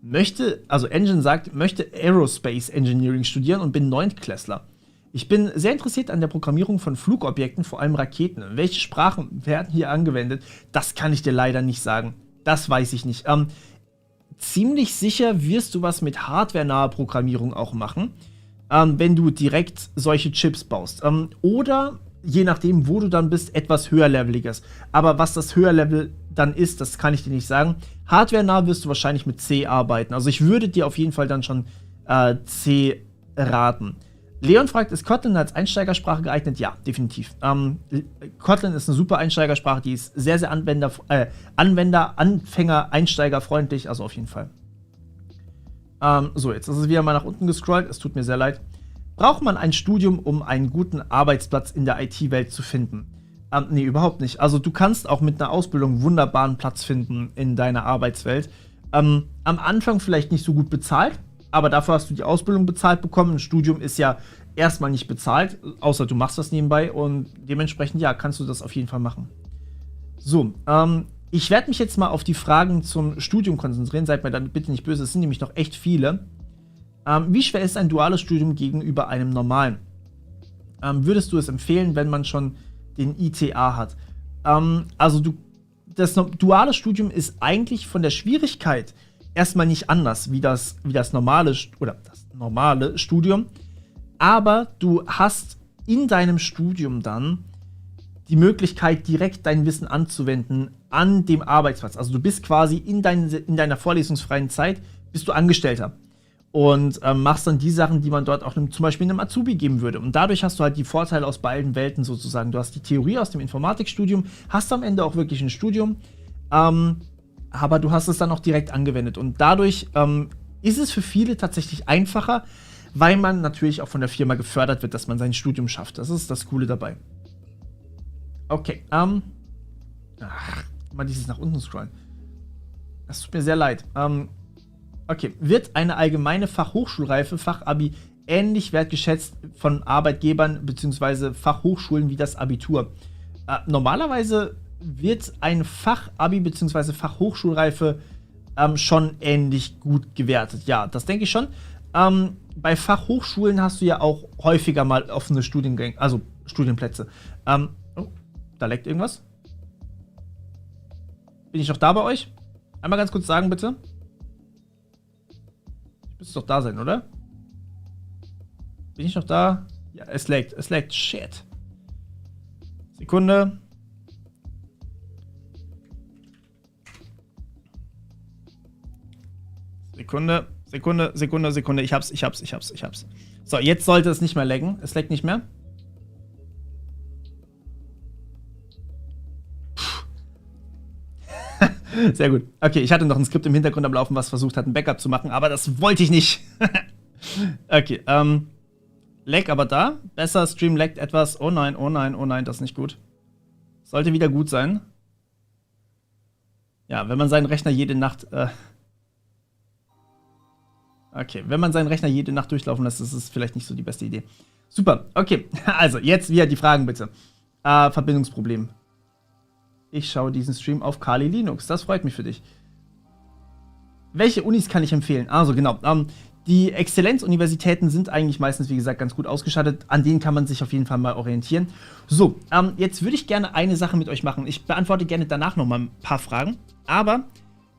Engine sagt, möchte Aerospace Engineering studieren und bin Neuntklässler. Ich bin sehr interessiert an der Programmierung von Flugobjekten, vor allem Raketen. Welche Sprachen werden hier angewendet? Das kann ich dir leider nicht sagen. Das weiß ich nicht. Ziemlich sicher wirst du was mit hardwarenaher Programmierung auch machen, wenn du direkt solche Chips baust. Oder, je nachdem, wo du dann bist, etwas höherleveliges. Aber was das Höherlevel dann ist, das kann ich dir nicht sagen. Hardwarenah wirst du wahrscheinlich mit C arbeiten. Also ich würde dir auf jeden Fall dann schon C raten. Leon fragt, ist Kotlin als Einsteigersprache geeignet? Ja, definitiv. Kotlin ist eine super Einsteigersprache, die ist sehr, sehr Anfänger, Einsteigerfreundlich, also auf jeden Fall. So, jetzt ist es wieder mal nach unten gescrollt, es tut mir sehr leid. Braucht man ein Studium, um einen guten Arbeitsplatz in der IT-Welt zu finden? Nee, überhaupt nicht. Also du kannst auch mit einer Ausbildung wunderbaren Platz finden in deiner Arbeitswelt. Am Anfang vielleicht nicht so gut bezahlt, aber dafür hast du die Ausbildung bezahlt bekommen. Ein Studium ist ja erstmal nicht bezahlt, außer du machst das nebenbei und dementsprechend, ja, kannst du das auf jeden Fall machen. So, ich werde mich jetzt mal auf die Fragen zum Studium konzentrieren. Seid mir dann bitte nicht böse, es sind nämlich noch echt viele. Wie schwer ist ein duales Studium gegenüber einem normalen? Würdest du es empfehlen, wenn man schon den ITA hat? Das duale Studium ist eigentlich von der Schwierigkeit erstmal nicht anders wie das normale Studium, aber du hast in deinem Studium dann die Möglichkeit, direkt dein Wissen anzuwenden an dem Arbeitsplatz. Also du bist quasi in deiner vorlesungsfreien Zeit, bist du Angestellter und machst dann die Sachen, die man dort auch zum Beispiel einem Azubi geben würde. Und dadurch hast du halt die Vorteile aus beiden Welten sozusagen. Du hast die Theorie aus dem Informatikstudium, hast am Ende auch wirklich ein Studium, aber du hast es dann auch direkt angewendet. Und dadurch ist es für viele tatsächlich einfacher, weil man natürlich auch von der Firma gefördert wird, dass man sein Studium schafft. Das ist das Coole dabei. Okay, mal dieses nach unten scrollen. Das tut mir sehr leid. Okay, wird eine allgemeine Fachhochschulreife, Fachabi, ähnlich wertgeschätzt von Arbeitgebern bzw. Fachhochschulen wie das Abitur? Normalerweise wird ein Fachabi bzw. Fachhochschulreife schon ähnlich gut gewertet. Ja, das denke ich schon. Bei Fachhochschulen hast du ja auch häufiger mal offene Studiengänge, also Studienplätze. Oh, da leckt irgendwas. Bin ich noch da bei euch? Einmal ganz kurz sagen, bitte. Ich müsste doch da sein, oder? Bin ich noch da? Ja, es leckt. Es leckt. Shit. Sekunde. Sekunde. Ich hab's. So, jetzt sollte es nicht mehr laggen. Es leckt nicht mehr. Sehr gut. Okay, ich hatte noch ein Skript im Hintergrund am Laufen, was versucht hat, ein Backup zu machen, aber das wollte ich nicht. Okay, Lag aber da. Besser, Stream laggt etwas. Oh nein, das ist nicht gut. Sollte wieder gut sein. Ja, wenn man seinen Rechner jede Nacht, okay, wenn man seinen Rechner jede Nacht durchlaufen lässt, ist es vielleicht nicht so die beste Idee. Super, okay, also jetzt wieder die Fragen bitte. Verbindungsproblem. Ich schaue diesen Stream auf Kali Linux, das freut mich für dich. Welche Unis kann ich empfehlen? Also genau, die Exzellenzuniversitäten sind eigentlich meistens, wie gesagt, ganz gut ausgestattet. An denen kann man sich auf jeden Fall mal orientieren. So, jetzt würde ich gerne eine Sache mit euch machen. Ich beantworte gerne danach noch mal ein paar Fragen. Aber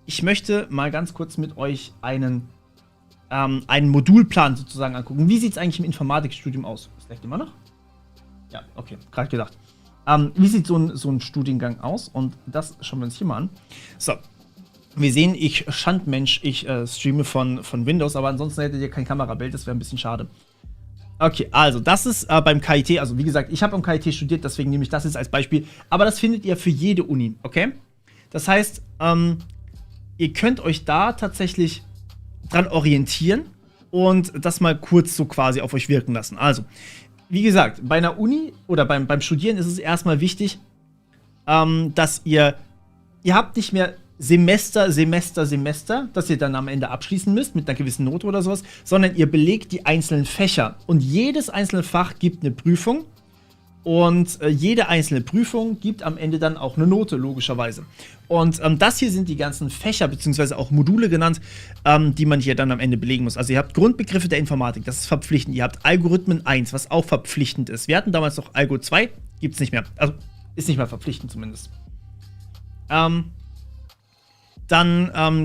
ich möchte mal ganz kurz mit euch einen Modulplan sozusagen angucken. Wie sieht es eigentlich im Informatikstudium aus? Das leckt immer noch? Ja, okay, gerade gedacht. Wie sieht so ein Studiengang aus? Und das schauen wir uns hier mal an. So, wir sehen, ich Schandmensch, ich streame von Windows, aber ansonsten hättet ihr kein Kamerabild, das wäre ein bisschen schade. Okay, also das ist beim KIT, also wie gesagt, ich habe am KIT studiert, deswegen nehme ich das jetzt als Beispiel, aber das findet ihr für jede Uni, okay? Das heißt, ihr könnt euch da tatsächlich dran orientieren und das mal kurz so quasi auf euch wirken lassen. Also, wie gesagt, bei einer Uni oder beim Studieren ist es erstmal wichtig, dass ihr habt nicht mehr Semester, dass ihr dann am Ende abschließen müsst mit einer gewissen Note oder sowas, sondern ihr belegt die einzelnen Fächer und jedes einzelne Fach gibt eine Prüfung und jede einzelne Prüfung gibt am Ende dann auch eine Note, logischerweise. Und das hier sind die ganzen Fächer, beziehungsweise auch Module genannt, die man hier dann am Ende belegen muss. Also ihr habt Grundbegriffe der Informatik, das ist verpflichtend. Ihr habt Algorithmen 1, was auch verpflichtend ist. Wir hatten damals noch Algo 2, gibt es nicht mehr. Also ist nicht mehr verpflichtend zumindest. Dann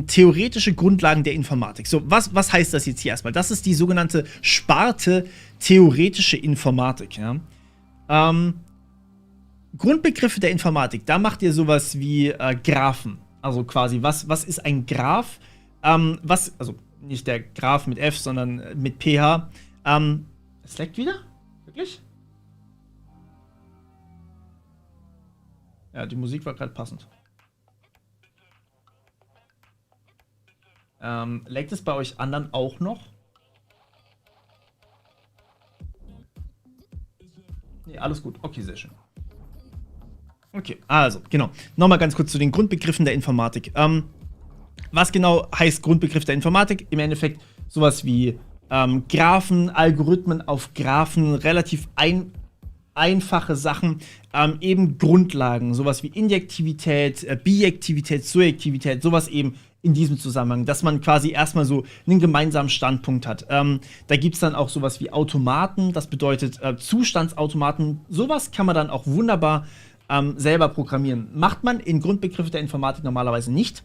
theoretische Grundlagen der Informatik. So, was heißt das jetzt hier erstmal? Das ist die sogenannte Sparte theoretische Informatik. Ja? Grundbegriffe der Informatik, da macht ihr sowas wie Graphen. Also quasi, was ist ein Graph? Also nicht der Graph mit F, sondern mit PH. Es leckt wieder? Wirklich? Ja, die Musik war gerade passend. Leckt es bei euch anderen auch noch? Nee, alles gut. Okay, sehr schön. Okay, also, genau. Nochmal ganz kurz zu den Grundbegriffen der Informatik. Was genau heißt Grundbegriff der Informatik? Im Endeffekt sowas wie Graphen, Algorithmen auf Graphen, relativ einfache Sachen, eben Grundlagen, sowas wie Injektivität, Bijektivität, Surjektivität, sowas eben in diesem Zusammenhang, dass man quasi erstmal so einen gemeinsamen Standpunkt hat. Da gibt es dann auch sowas wie Automaten, das bedeutet Zustandsautomaten. Sowas kann man dann auch wunderbar selber programmieren. Macht man in Grundbegriffe der Informatik normalerweise nicht,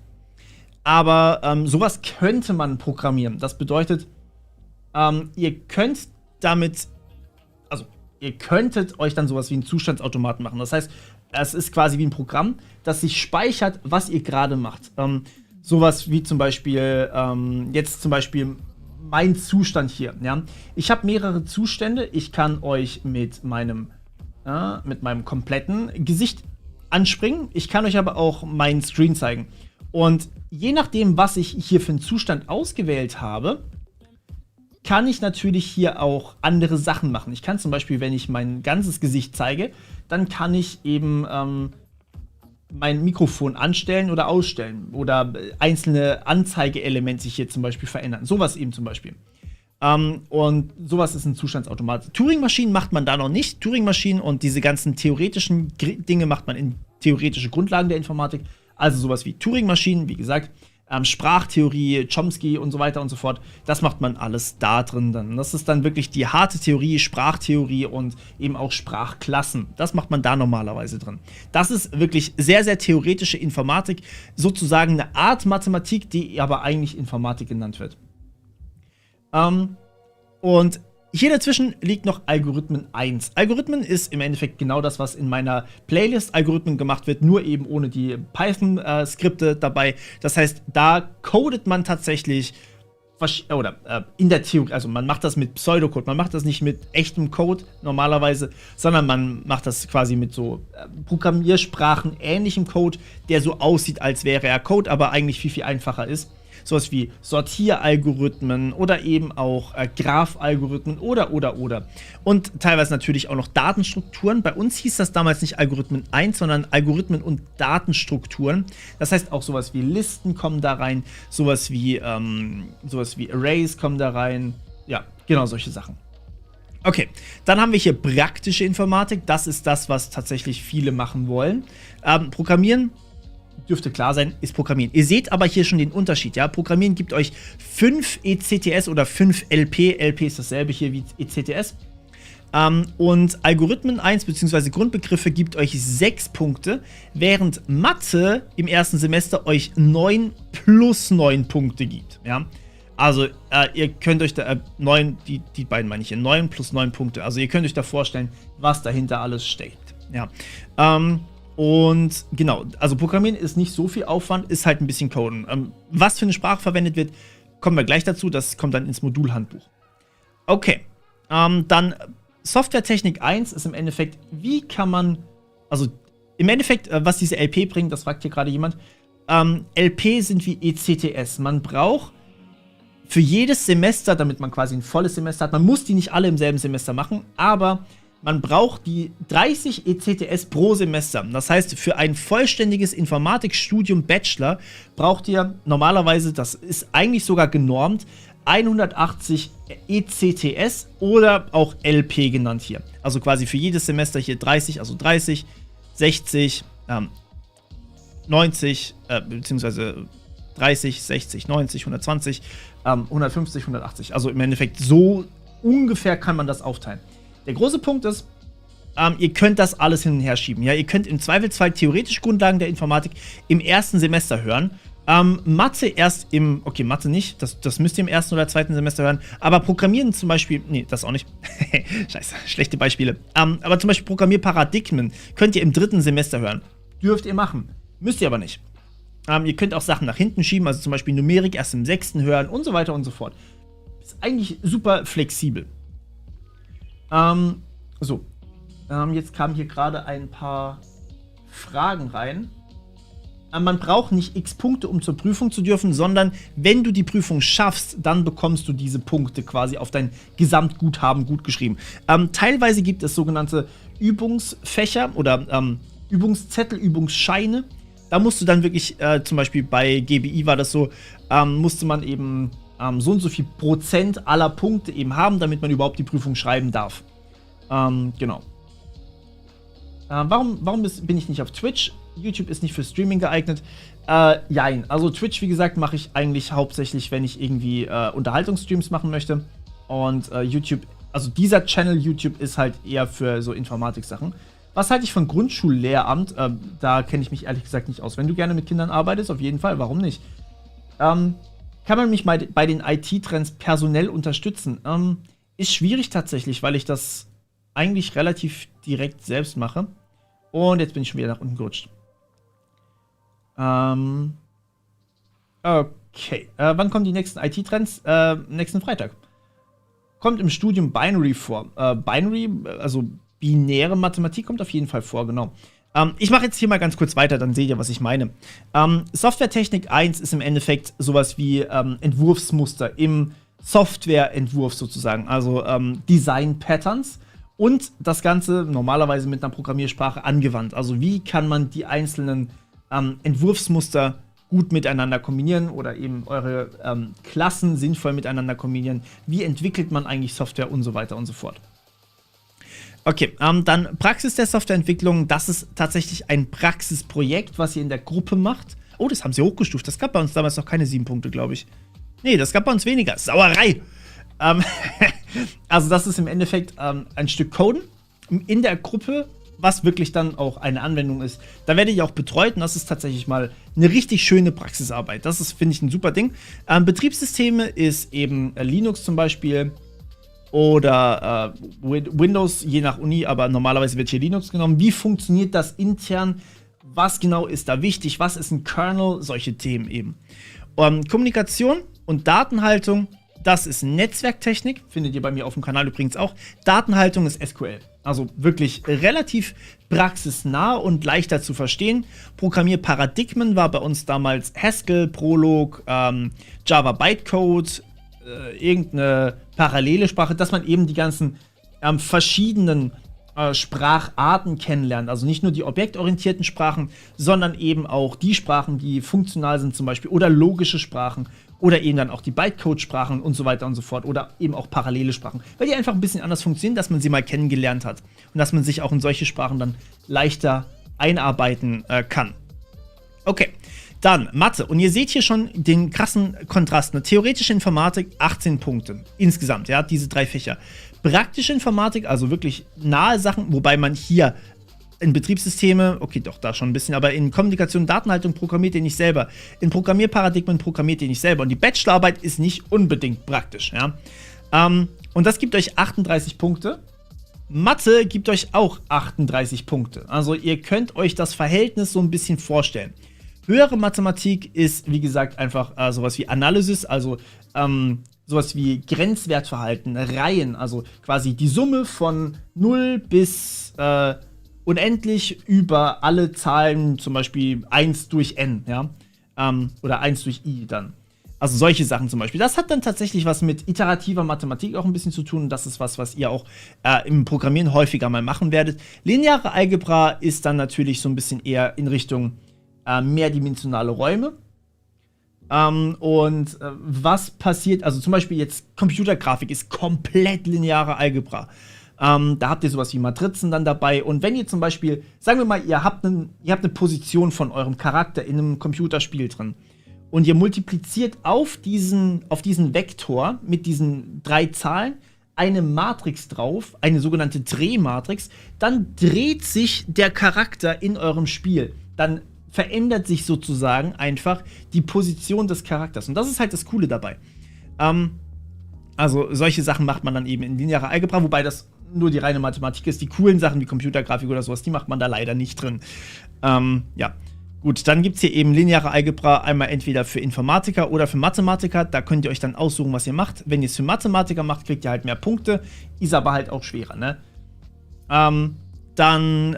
aber sowas könnte man programmieren. Das bedeutet, ihr könnt damit, also ihr könntet euch dann sowas wie einen Zustandsautomaten machen. Das heißt, es ist quasi wie ein Programm, das sich speichert, was ihr gerade macht. Sowas wie zum Beispiel, jetzt zum Beispiel mein Zustand hier. Ja? Ich habe mehrere Zustände. Ich kann euch mit meinem kompletten Gesicht anspringen. Ich kann euch aber auch meinen Screen zeigen. Und je nachdem, was ich hier für einen Zustand ausgewählt habe, kann ich natürlich hier auch andere Sachen machen. Ich kann zum Beispiel, wenn ich mein ganzes Gesicht zeige, dann kann ich eben mein Mikrofon anstellen oder ausstellen oder einzelne Anzeigeelemente sich hier zum Beispiel verändern. Sowas eben zum Beispiel. Und sowas ist ein Zustandsautomat. Turing-Maschinen macht man da noch nicht. Turing-Maschinen und diese ganzen theoretischen Dinge macht man in theoretische Grundlagen der Informatik, also sowas wie Turing-Maschinen, wie gesagt, Sprachtheorie, Chomsky und so weiter und so fort. Das macht man alles da drin dann. Das ist dann wirklich die harte Theorie, Sprachtheorie und eben auch Sprachklassen. Das macht man da normalerweise drin. Das ist wirklich sehr, sehr theoretische Informatik, sozusagen eine Art Mathematik, die aber eigentlich Informatik genannt wird. Und hier dazwischen liegt noch Algorithmen 1. Algorithmen ist im Endeffekt genau das, was in meiner Playlist Algorithmen gemacht wird, nur eben ohne die Python-Skripte dabei. Das heißt, da codet man tatsächlich, in der Theorie, also man macht das mit Pseudocode, man macht das nicht mit echtem Code normalerweise, sondern man macht das quasi mit so Programmiersprachen ähnlichem Code, der so aussieht, als wäre er Code, aber eigentlich viel, viel einfacher ist. Sowas wie Sortieralgorithmen oder eben auch Graph-Algorithmen oder. Und teilweise natürlich auch noch Datenstrukturen. Bei uns hieß das damals nicht Algorithmen 1, sondern Algorithmen und Datenstrukturen. Das heißt auch sowas wie Listen kommen da rein, sowas wie Arrays kommen da rein. Ja, genau solche Sachen. Okay, dann haben wir hier praktische Informatik. Das ist das, was tatsächlich viele machen wollen. Programmieren dürfte klar sein, ist Programmieren. Ihr seht aber hier schon den Unterschied, ja. Programmieren gibt euch 5 ECTS oder 5 LP. LP ist dasselbe hier wie ECTS. Und Algorithmen 1 bzw. Grundbegriffe gibt euch 6 Punkte, während Mathe im ersten Semester euch 9 plus 9 Punkte gibt, ja. Also, ihr könnt euch da, 9, die beiden meine ich hier, 9 plus 9 Punkte. Also, ihr könnt euch da vorstellen, was dahinter alles steckt, ja. Und genau, also Programmieren ist nicht so viel Aufwand, ist halt ein bisschen Coden. Was für eine Sprache verwendet wird, kommen wir gleich dazu, das kommt dann ins Modulhandbuch. Okay, dann Softwaretechnik 1 ist im Endeffekt, wie kann man, also im Endeffekt, was diese LP bringt, das fragt hier gerade jemand, LP sind wie ECTS. Man braucht für jedes Semester, damit man quasi ein volles Semester hat, man muss die nicht alle im selben Semester machen, aber man braucht die 30 ECTS pro Semester. Das heißt, für ein vollständiges Informatikstudium Bachelor braucht ihr normalerweise, das ist eigentlich sogar genormt, 180 ECTS oder auch LP genannt hier. Also quasi für jedes Semester hier 30, also 30, 60, 90, beziehungsweise 30, 60, 90, 120, 150, 180. Also im Endeffekt so ungefähr kann man das aufteilen. Der große Punkt ist, ihr könnt das alles hin und her schieben. Ja? Ihr könnt im Zweifelsfall theoretische Grundlagen der Informatik im ersten Semester hören. Mathe erst im, okay, Mathe nicht, das müsst ihr im ersten oder zweiten Semester hören. Aber Programmieren zum Beispiel, nee, das auch nicht. Scheiße, schlechte Beispiele. Aber zum Beispiel Programmierparadigmen könnt ihr im dritten Semester hören. Dürft ihr machen, müsst ihr aber nicht. Ihr könnt auch Sachen nach hinten schieben, also zum Beispiel Numerik erst im sechsten hören und so weiter und so fort. Ist eigentlich super flexibel. Jetzt kamen hier gerade ein paar Fragen rein. Man braucht nicht x Punkte, um zur Prüfung zu dürfen, sondern wenn du die Prüfung schaffst, dann bekommst du diese Punkte quasi auf dein Gesamtguthaben gut geschrieben. Teilweise gibt es sogenannte Übungsfächer oder Übungszettel, Übungsscheine. Da musst du dann wirklich, zum Beispiel bei GBI war das so, musste man eben so und so viel Prozent aller Punkte eben haben, damit man überhaupt die Prüfung schreiben darf. Genau. Warum bin ich nicht auf Twitch? YouTube ist nicht für Streaming geeignet. Jein. Also Twitch, wie gesagt, mache ich eigentlich hauptsächlich, wenn ich irgendwie Unterhaltungsstreams machen möchte. Und YouTube, also dieser Channel YouTube ist halt eher für so Informatik-Sachen. Was halte ich von Grundschullehramt? Da kenne ich mich ehrlich gesagt nicht aus. Wenn du gerne mit Kindern arbeitest, auf jeden Fall, warum nicht? Kann man mich bei den IT-Trends personell unterstützen? Ist schwierig tatsächlich, weil ich das eigentlich relativ direkt selbst mache. Und jetzt bin ich schon wieder nach unten gerutscht. Okay. Wann kommen die nächsten IT-Trends? Nächsten Freitag. Kommt im Studium Binary vor. Binary, also binäre Mathematik, kommt auf jeden Fall vor, genau. Ich mache jetzt hier mal ganz kurz weiter, dann seht ihr, was ich meine. Softwaretechnik 1 ist im Endeffekt sowas wie Entwurfsmuster im Softwareentwurf sozusagen, also Design Patterns und das Ganze normalerweise mit einer Programmiersprache angewandt. Also wie kann man die einzelnen Entwurfsmuster gut miteinander kombinieren oder eben eure Klassen sinnvoll miteinander kombinieren. Wie entwickelt man eigentlich Software und so weiter und so fort. Okay, dann Praxis der Softwareentwicklung. Das ist tatsächlich ein Praxisprojekt, was ihr in der Gruppe macht. Oh, das haben sie hochgestuft. Das gab bei uns damals noch keine 7 Punkte, glaube ich. Nee, das gab bei uns weniger. Sauerei! Also das ist im Endeffekt ein Stück Coden in der Gruppe, was wirklich dann auch eine Anwendung ist. Da werdet ihr auch betreut und das ist tatsächlich mal eine richtig schöne Praxisarbeit. Das ist, finde ich, ein super Ding. Betriebssysteme ist eben Linux zum Beispiel oder Windows, je nach Uni, aber normalerweise wird hier Linux genommen. Wie funktioniert das intern? Was genau ist da wichtig? Was ist ein Kernel? Solche Themen eben. Kommunikation und Datenhaltung, das ist Netzwerktechnik, findet ihr bei mir auf dem Kanal übrigens auch. Datenhaltung ist SQL, also wirklich relativ praxisnah und leichter zu verstehen. Programmierparadigmen war bei uns damals Haskell, Prolog, Java Bytecode, irgendeine parallele Sprache, dass man eben die ganzen verschiedenen Spracharten kennenlernt. Also nicht nur die objektorientierten Sprachen, sondern eben auch die Sprachen, die funktional sind zum Beispiel oder logische Sprachen oder eben dann auch die Bytecode-Sprachen und so weiter und so fort oder eben auch parallele Sprachen, weil die einfach ein bisschen anders funktionieren, dass man sie mal kennengelernt hat und dass man sich auch in solche Sprachen dann leichter einarbeiten kann. Okay, dann Mathe. Und ihr seht hier schon den krassen Kontrast. Eine theoretische Informatik, 18 Punkte insgesamt, ja, diese 3 Fächer. Praktische Informatik, also wirklich nahe Sachen, wobei man hier in Betriebssysteme, okay, doch, da schon ein bisschen, aber in Kommunikation, Datenhaltung programmiert ihr nicht selber. In Programmierparadigmen programmiert ihr nicht selber. Und die Bachelorarbeit ist nicht unbedingt praktisch, ja. Und das gibt euch 38 Punkte. Mathe gibt euch auch 38 Punkte. Also ihr könnt euch das Verhältnis so ein bisschen vorstellen. Höhere Mathematik ist, wie gesagt, einfach sowas wie Analysis, also sowas wie Grenzwertverhalten, Reihen, also quasi die Summe von 0 bis unendlich über alle Zahlen, zum Beispiel 1 durch n, ja, oder 1 durch i dann. Also solche Sachen zum Beispiel. Das hat dann tatsächlich was mit iterativer Mathematik auch ein bisschen zu tun. Das ist was ihr auch im Programmieren häufiger mal machen werdet. Lineare Algebra ist dann natürlich so ein bisschen eher in Richtung mehrdimensionale Räume. Was passiert, also zum Beispiel jetzt Computergrafik ist komplett lineare Algebra. Da habt ihr sowas wie Matrizen dann dabei. Und wenn ihr zum Beispiel, sagen wir mal, ihr habt eine Position von eurem Charakter in einem Computerspiel drin und ihr multipliziert auf diesen Vektor mit diesen 3 Zahlen eine Matrix drauf, eine sogenannte Drehmatrix, dann dreht sich der Charakter in eurem Spiel. Dann verändert sich sozusagen einfach die Position des Charakters. Und das ist halt das Coole dabei. Also solche Sachen macht man dann eben in linearer Algebra, wobei das nur die reine Mathematik ist. Die coolen Sachen wie Computergrafik oder sowas, die macht man da leider nicht drin. Ja, gut, dann gibt es hier eben lineare Algebra einmal entweder für Informatiker oder für Mathematiker. Da könnt ihr euch dann aussuchen, was ihr macht. Wenn ihr es für Mathematiker macht, kriegt ihr halt mehr Punkte. Ist aber halt auch schwerer, ne? Dann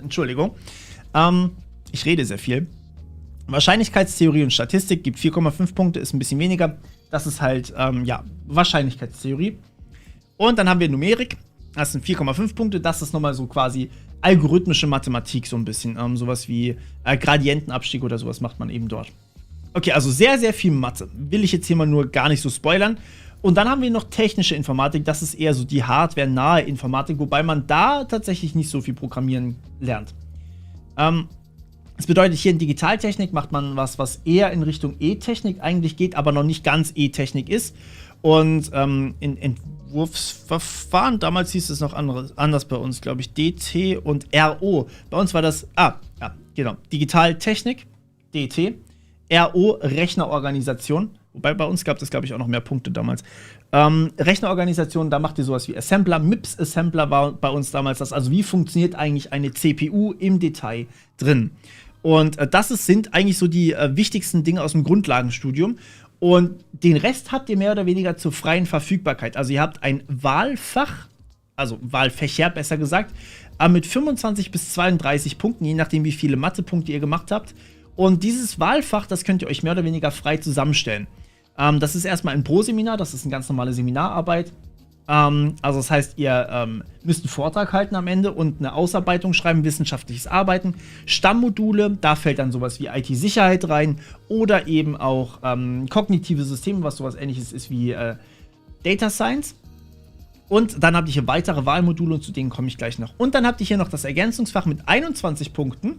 Entschuldigung. Ich rede sehr viel. Wahrscheinlichkeitstheorie und Statistik gibt 4,5 Punkte, ist ein bisschen weniger. Das ist halt, ja, Wahrscheinlichkeitstheorie. Und dann haben wir Numerik, das sind 4,5 Punkte. Das ist nochmal so quasi algorithmische Mathematik, so ein bisschen. Sowas wie Gradientenabstieg oder sowas macht man eben dort. Okay, also sehr, sehr viel Mathe. Will ich jetzt hier mal nur gar nicht so spoilern. Und dann haben wir noch technische Informatik. Das ist eher so die hardware-nahe Informatik, wobei man da tatsächlich nicht so viel programmieren lernt. Das bedeutet, hier in Digitaltechnik macht man was eher in Richtung E-Technik eigentlich geht, aber noch nicht ganz E-Technik ist. Und in Entwurfsverfahren, damals hieß es noch anders bei uns, glaube ich, DT und RO. Bei uns war das, ja, genau, Digitaltechnik, DT, RO, Rechnerorganisation. Wobei bei uns gab es, glaube ich, auch noch mehr Punkte damals. Rechnerorganisation, da macht ihr sowas wie Assembler. MIPS Assembler war bei uns damals das. Also wie funktioniert eigentlich eine CPU im Detail drin? Und sind eigentlich so die wichtigsten Dinge aus dem Grundlagenstudium. Und den Rest habt ihr mehr oder weniger zur freien Verfügbarkeit. Also ihr habt ein Wahlfach, also Wahlfächer besser gesagt, mit 25 bis 32 Punkten, je nachdem wie viele Mathepunkte ihr gemacht habt. Und dieses Wahlfach, das könnt ihr euch mehr oder weniger frei zusammenstellen. Das ist erstmal ein Pro-Seminar, das ist eine ganz normale Seminararbeit. Also das heißt, ihr müsst einen Vortrag halten am Ende und eine Ausarbeitung schreiben, wissenschaftliches Arbeiten. Stammmodule, da fällt dann sowas wie IT-Sicherheit rein oder eben auch kognitive Systeme, was sowas ähnliches ist wie Data Science. Und dann habt ihr hier weitere Wahlmodule und zu denen komme ich gleich noch. Und dann habt ihr hier noch das Ergänzungsfach mit 21 Punkten.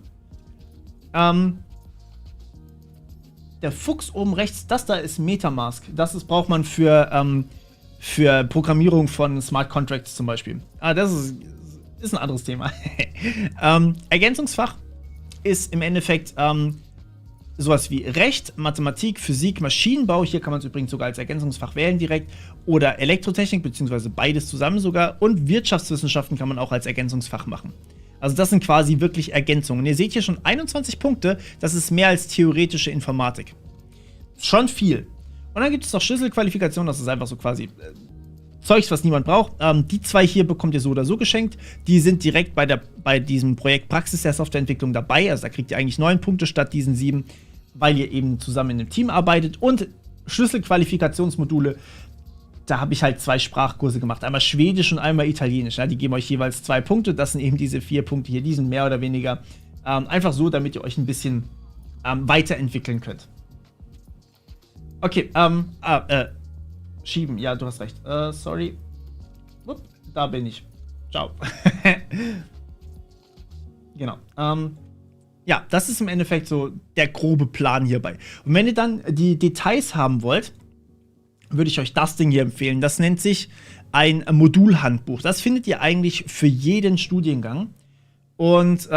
Der Fuchs oben rechts, das da ist Metamask. Braucht man für Programmierung von Smart Contracts zum Beispiel. Das ist ein anderes Thema. Ergänzungsfach ist im Endeffekt sowas wie Recht, Mathematik, Physik, Maschinenbau. Hier kann man es übrigens sogar als Ergänzungsfach wählen direkt. Oder Elektrotechnik, beziehungsweise beides zusammen sogar. Und Wirtschaftswissenschaften kann man auch als Ergänzungsfach machen. Also das sind quasi wirklich Ergänzungen. Und ihr seht hier schon 21 Punkte. Das ist mehr als theoretische Informatik. Schon viel. Und dann gibt es noch Schlüsselqualifikationen. Das ist einfach so quasi Zeugs, was niemand braucht. Die 2 hier bekommt ihr so oder so geschenkt. Die sind direkt bei diesem Projekt Praxis der Softwareentwicklung dabei. Also da kriegt ihr eigentlich 9 Punkte statt diesen 7, weil ihr eben zusammen in einem Team arbeitet. Und Schlüsselqualifikationsmodule, da habe ich halt 2 Sprachkurse gemacht. Einmal Schwedisch und einmal Italienisch. Ja, die geben euch jeweils 2 Punkte. Das sind eben diese 4 Punkte hier. Die sind mehr oder weniger einfach so, damit ihr euch ein bisschen weiterentwickeln könnt. Okay, schieben. Ja, du hast recht. Sorry. Upp, da bin ich. Ciao. Genau. Ja, das ist im Endeffekt so der grobe Plan hierbei. Und wenn ihr dann die Details haben wollt, würde ich euch das Ding hier empfehlen. Das nennt sich ein Modulhandbuch. Das findet ihr eigentlich für jeden Studiengang. Und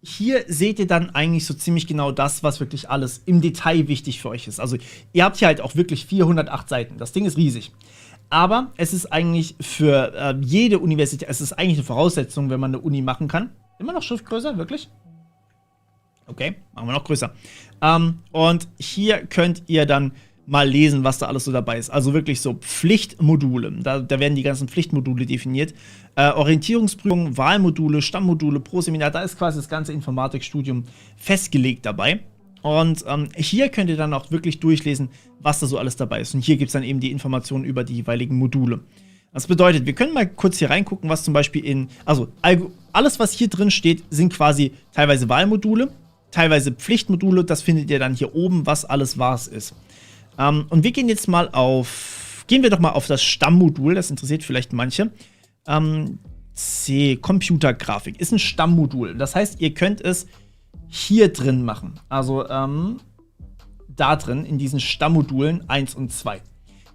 hier seht ihr dann eigentlich so ziemlich genau das, was wirklich alles im Detail wichtig für euch ist. Also ihr habt hier halt auch wirklich 408 Seiten. Das Ding ist riesig. Aber es ist eigentlich für jede Universität, es ist eigentlich eine Voraussetzung, wenn man eine Uni machen kann. Immer noch Schriftgrößer, wirklich? Okay, machen wir noch größer. Und hier könnt ihr dann mal lesen, was da alles so dabei ist. Also wirklich so Pflichtmodule. Da werden die ganzen Pflichtmodule definiert. Orientierungsprüfungen, Wahlmodule, Stammmodule, pro Seminar. Da ist quasi das ganze Informatikstudium festgelegt dabei. Und hier könnt ihr dann auch wirklich durchlesen, was da so alles dabei ist. Und hier gibt es dann eben die Informationen über die jeweiligen Module. Das bedeutet, wir können mal kurz hier reingucken, was zum Beispiel alles, was hier drin steht, sind quasi teilweise Wahlmodule, teilweise Pflichtmodule. Das findet ihr dann hier oben, was alles was ist. Und wir gehen jetzt mal gehen wir doch mal auf das Stammmodul, das interessiert vielleicht manche. Computergrafik ist ein Stammmodul. Das heißt, ihr könnt es hier drin machen. Also da drin, in diesen Stammmodulen 1 und 2.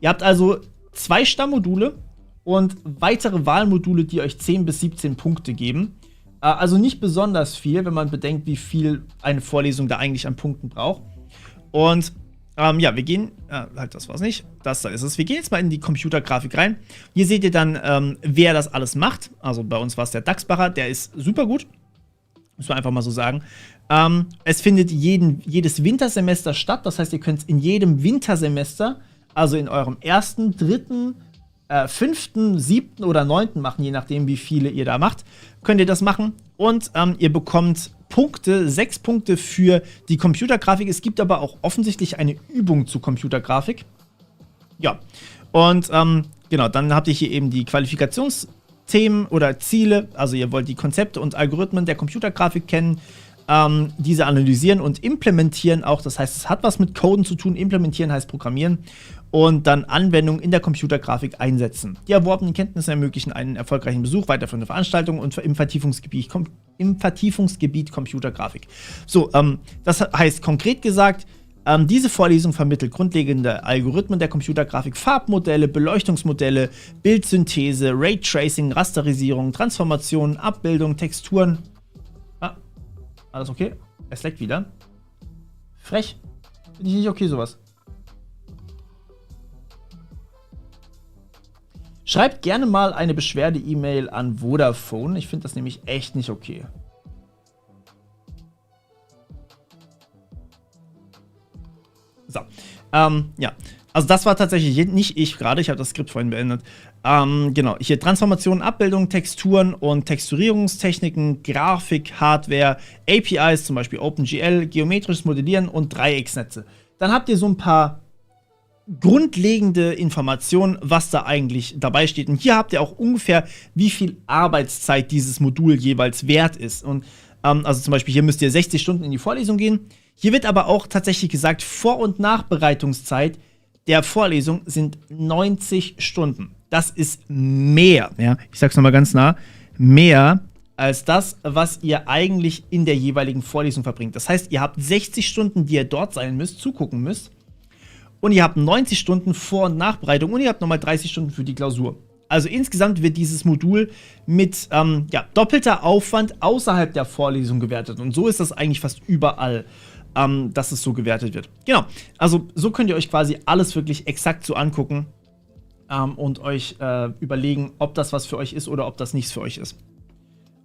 Ihr habt also 2 Stammmodule und weitere Wahlmodule, die euch 10 bis 17 Punkte geben. Also nicht besonders viel, wenn man bedenkt, wie viel eine Vorlesung da eigentlich an Punkten braucht. Und ja, wir gehen, halt, das war's nicht, das da ist es. Wir gehen jetzt mal in die Computergrafik rein. Hier seht ihr dann, wer das alles macht. Also bei uns war es der Dachsbacher, der ist super gut. Muss man einfach mal so sagen. Es findet jedes Wintersemester statt. Das heißt, ihr könnt es in jedem Wintersemester, also in eurem 1., 3., 5., 7. oder 9. machen, je nachdem, wie viele ihr da macht, könnt ihr das machen. Und ihr bekommt Punkte, 6 Punkte für die Computergrafik. Es gibt aber auch offensichtlich eine Übung zu Computergrafik. Ja, und genau, dann habt ihr hier eben die Qualifikationsthemen oder Ziele. Also ihr wollt die Konzepte und Algorithmen der Computergrafik kennen, diese analysieren und implementieren auch. Das heißt, es hat was mit Coden zu tun. Implementieren heißt Programmieren. Und dann Anwendungen in der Computergrafik einsetzen. Die erworbenen Kenntnisse ermöglichen einen erfolgreichen Besuch weiterführende Veranstaltungen und im Vertiefungsgebiet Computergrafik. So, das heißt konkret gesagt, diese Vorlesung vermittelt grundlegende Algorithmen der Computergrafik, Farbmodelle, Beleuchtungsmodelle, Bildsynthese, Raytracing, Rasterisierung, Transformationen, Abbildung, Texturen. Alles okay? Es leckt wieder. Frech. Finde ich nicht okay, sowas. Schreibt gerne mal eine Beschwerde-E-Mail an Vodafone. Ich finde das nämlich echt nicht okay. So, ja. Also das war tatsächlich nicht ich gerade. Ich habe das Skript vorhin beendet. Genau, hier Transformationen, Abbildungen, Texturen und Texturierungstechniken, Grafik, Hardware, APIs, zum Beispiel OpenGL, geometrisches Modellieren und Dreiecksnetze. Dann habt ihr so ein paar grundlegende Informationen, was da eigentlich dabei steht. Und hier habt ihr auch ungefähr, wie viel Arbeitszeit dieses Modul jeweils wert ist. Und also zum Beispiel hier müsst ihr 60 Stunden in die Vorlesung gehen. Hier wird aber auch tatsächlich gesagt, Vor- und Nachbereitungszeit der Vorlesung sind 90 Stunden. Das ist mehr, ja, ich sag's nochmal ganz nah, mehr als das, was ihr eigentlich in der jeweiligen Vorlesung verbringt. Das heißt, ihr habt 60 Stunden, die ihr dort sein müsst, zugucken müsst, und ihr habt 90 Stunden Vor- und Nachbereitung und ihr habt nochmal 30 Stunden für die Klausur. Also insgesamt wird dieses Modul mit doppelter Aufwand außerhalb der Vorlesung gewertet. Und so ist das eigentlich fast überall, dass es so gewertet wird. Genau, also so könnt ihr euch quasi alles wirklich exakt so angucken und euch überlegen, ob das was für euch ist oder ob das nichts für euch ist.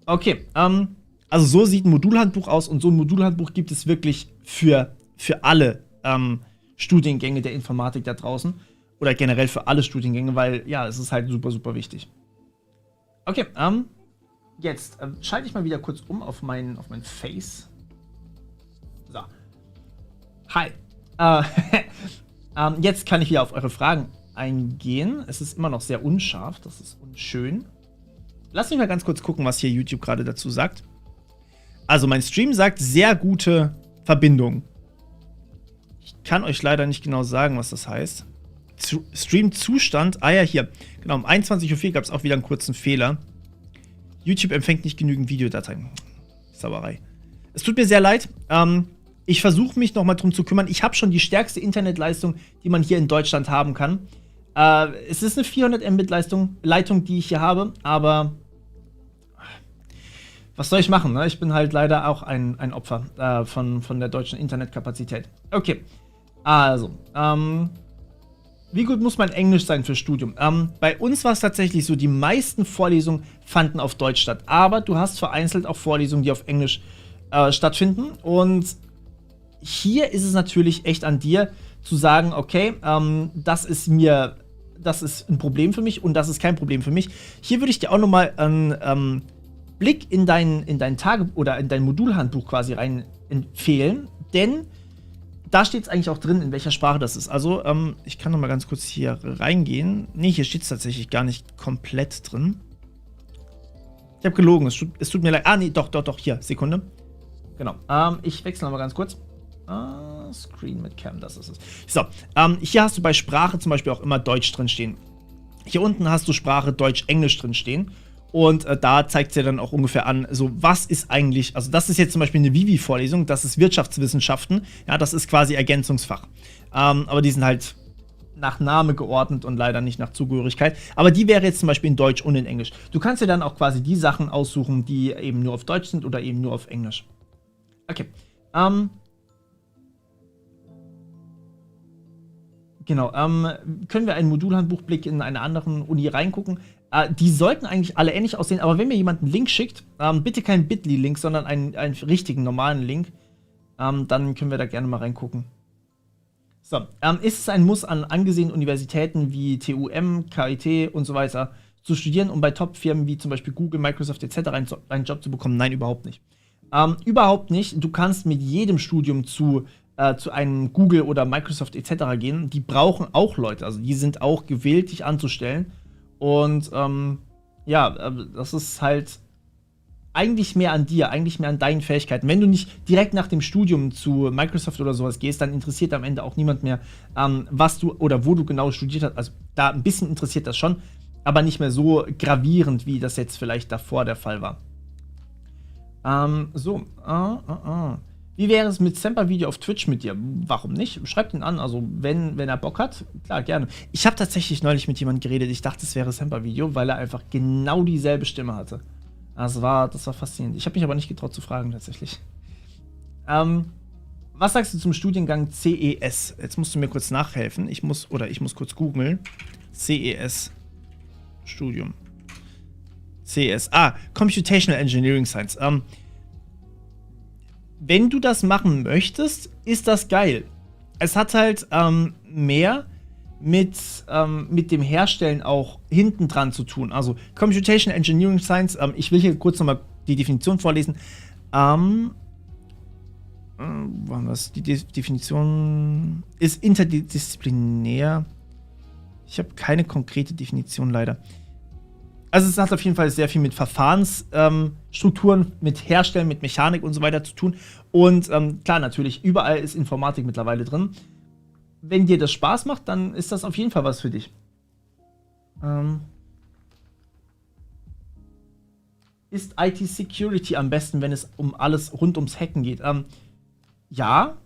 Okay, also so sieht ein Modulhandbuch aus, und so ein Modulhandbuch gibt es wirklich für alle Studiengänge der Informatik da draußen. Oder generell für alle Studiengänge, weil, ja, es ist halt super, super wichtig. Okay, jetzt schalte ich mal wieder kurz um auf mein Face. So. Hi. Jetzt kann ich wieder auf eure Fragen eingehen. Es ist immer noch sehr unscharf, das ist unschön. Lass mich mal ganz kurz gucken, was hier YouTube gerade dazu sagt. Also mein Stream sagt sehr gute Verbindung. Ich kann euch leider nicht genau sagen, was das heißt. Stream-Zustand, ja, hier. Genau, um 21:04 Uhr gab es auch wieder einen kurzen Fehler. YouTube empfängt nicht genügend Videodateien. Sauerei. Es tut mir sehr leid. Ich versuche mich nochmal drum zu kümmern. Ich habe schon die stärkste Internetleistung, die man hier in Deutschland haben kann. Es ist eine 400 Mbit Leitung, die ich hier habe, aber was soll ich machen, ne? Ich bin halt leider auch ein Opfer von der deutschen Internetkapazität. Okay, also, wie gut muss mein Englisch sein für Studium? Bei uns war es tatsächlich so, die meisten Vorlesungen fanden auf Deutsch statt, aber du hast vereinzelt auch Vorlesungen, die auf Englisch stattfinden, und hier ist es natürlich echt an dir zu sagen, okay, das ist ein Problem für mich und das ist kein Problem für mich. Hier würde ich dir auch nochmal einen Blick in dein oder in dein Modulhandbuch quasi rein empfehlen, denn da steht es eigentlich auch drin, in welcher Sprache das ist. Also, ich kann noch mal ganz kurz hier reingehen. Ne, hier steht es tatsächlich gar nicht komplett drin. Ich habe gelogen, es tut mir leid. Ah, nee, doch, hier, Sekunde. Genau, ich wechsle noch mal ganz kurz. Screen mit Cam, das ist es. So, hier hast du bei Sprache zum Beispiel auch immer Deutsch drin stehen. Hier unten hast du Sprache Deutsch-Englisch drin stehen. Und da zeigt es dir dann auch ungefähr an, so was ist eigentlich, also das ist jetzt zum Beispiel eine Vivi-Vorlesung, das ist Wirtschaftswissenschaften, ja, das ist quasi Ergänzungsfach. Aber die sind halt nach Name geordnet und leider nicht nach Zugehörigkeit. Aber die wäre jetzt zum Beispiel in Deutsch und in Englisch. Du kannst dir dann auch quasi die Sachen aussuchen, die eben nur auf Deutsch sind oder eben nur auf Englisch. Okay. Genau, können wir einen Modulhandbuchblick in einer anderen Uni reingucken? Die sollten eigentlich alle ähnlich aussehen, aber wenn mir jemand einen Link schickt, bitte keinen Bitly-Link, sondern einen richtigen, normalen Link, dann können wir da gerne mal reingucken. So, ist es ein Muss an angesehenen Universitäten wie TUM, KIT und so weiter zu studieren, um bei Top-Firmen wie zum Beispiel Google, Microsoft etc. einen Job zu bekommen? Nein, überhaupt nicht. Überhaupt nicht. Du kannst mit jedem Studium zu einem Google oder Microsoft etc. gehen. Die brauchen auch Leute, also die sind auch gewillt, dich anzustellen. Und ja, das ist halt eigentlich mehr an dir, eigentlich mehr an deinen Fähigkeiten. Wenn du nicht direkt nach dem Studium zu Microsoft oder sowas gehst, dann interessiert am Ende auch niemand mehr, was du oder wo du genau studiert hast. Also da ein bisschen interessiert das schon, aber nicht mehr so gravierend, wie das jetzt vielleicht davor der Fall war. Wie wäre es mit Semper-Video auf Twitch mit dir? Warum nicht? Schreibt ihn an, also wenn er Bock hat, klar, gerne. Ich habe tatsächlich neulich mit jemandem geredet, ich dachte, es wäre Semper-Video, weil er einfach genau dieselbe Stimme hatte. Das war faszinierend. Ich habe mich aber nicht getraut zu fragen, tatsächlich. Was sagst du zum Studiengang CES? Jetzt musst du mir kurz nachhelfen. Ich muss kurz googeln. CES Studium. CES. Computational Engineering Science. Wenn du das machen möchtest, ist das geil. Es hat halt mehr mit dem Herstellen auch hinten dran zu tun. Also Computational Engineering Science, ich will hier kurz nochmal die Definition vorlesen. Wo haben wir es? Die Definition ist interdisziplinär. Ich habe keine konkrete Definition leider. Also es hat auf jeden Fall sehr viel mit Verfahrensstrukturen, mit Herstellen, mit Mechanik und so weiter zu tun. Und klar, natürlich, überall ist Informatik mittlerweile drin. Wenn dir das Spaß macht, dann ist das auf jeden Fall was für dich. Ist IT-Security am besten, wenn es um alles rund ums Hacken geht? Ja.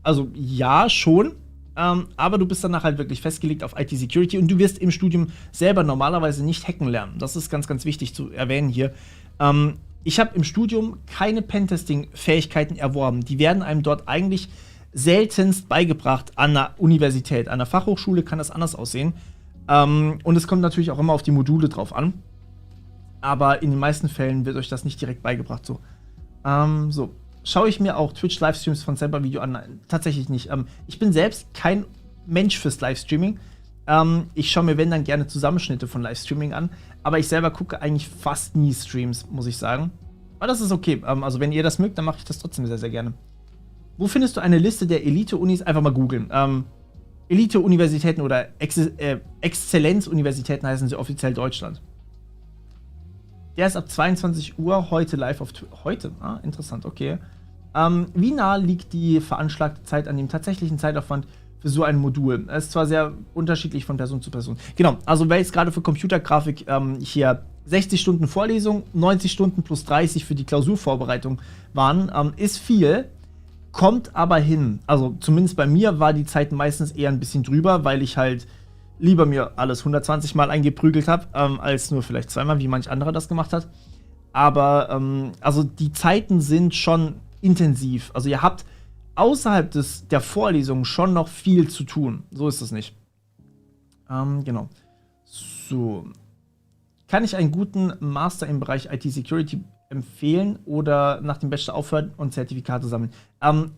Also ja, schon. Aber du bist danach halt wirklich festgelegt auf IT-Security und du wirst im Studium selber normalerweise nicht hacken lernen. Das ist ganz, ganz wichtig zu erwähnen hier. Ich habe im Studium keine Pentesting-Fähigkeiten erworben. Die werden einem dort eigentlich seltenst beigebracht an einer Universität. An einer Fachhochschule kann das anders aussehen. Und es kommt natürlich auch immer auf die Module drauf an. Aber in den meisten Fällen wird euch das nicht direkt beigebracht. So. Schaue ich mir auch Twitch-Livestreams von Cybervideo an? Nein, tatsächlich nicht. Ich bin selbst kein Mensch fürs Livestreaming. Ich schaue mir, wenn dann, gerne Zusammenschnitte von Livestreaming an. Aber ich selber gucke eigentlich fast nie Streams, muss ich sagen. Aber das ist okay. Also wenn ihr das mögt, dann mache ich das trotzdem sehr, sehr gerne. Wo findest du eine Liste der Elite-Unis? Einfach mal googeln. Elite-Universitäten oder Exzellenz-Universitäten heißen sie offiziell Deutschland. Der ist ab 22 Uhr heute live auf Twitch. Heute? Ah, interessant, okay. Wie nah liegt die veranschlagte Zeit an dem tatsächlichen Zeitaufwand für so ein Modul? Es ist zwar sehr unterschiedlich von Person zu Person. Genau, also wer jetzt gerade für Computergrafik hier 60 Stunden Vorlesung, 90 Stunden plus 30 für die Klausurvorbereitung waren, ist viel, kommt aber hin. Also zumindest bei mir war die Zeit meistens eher ein bisschen drüber, weil ich halt lieber mir alles 120 Mal eingeprügelt habe, als nur vielleicht zweimal, wie manch anderer das gemacht hat. Aber, also die Zeiten sind schon intensiv. Also ihr habt außerhalb der Vorlesung schon noch viel zu tun. So ist es nicht. Genau. So. Kann ich einen guten Master im Bereich IT-Security empfehlen oder nach dem Bachelor aufhören und Zertifikate sammeln?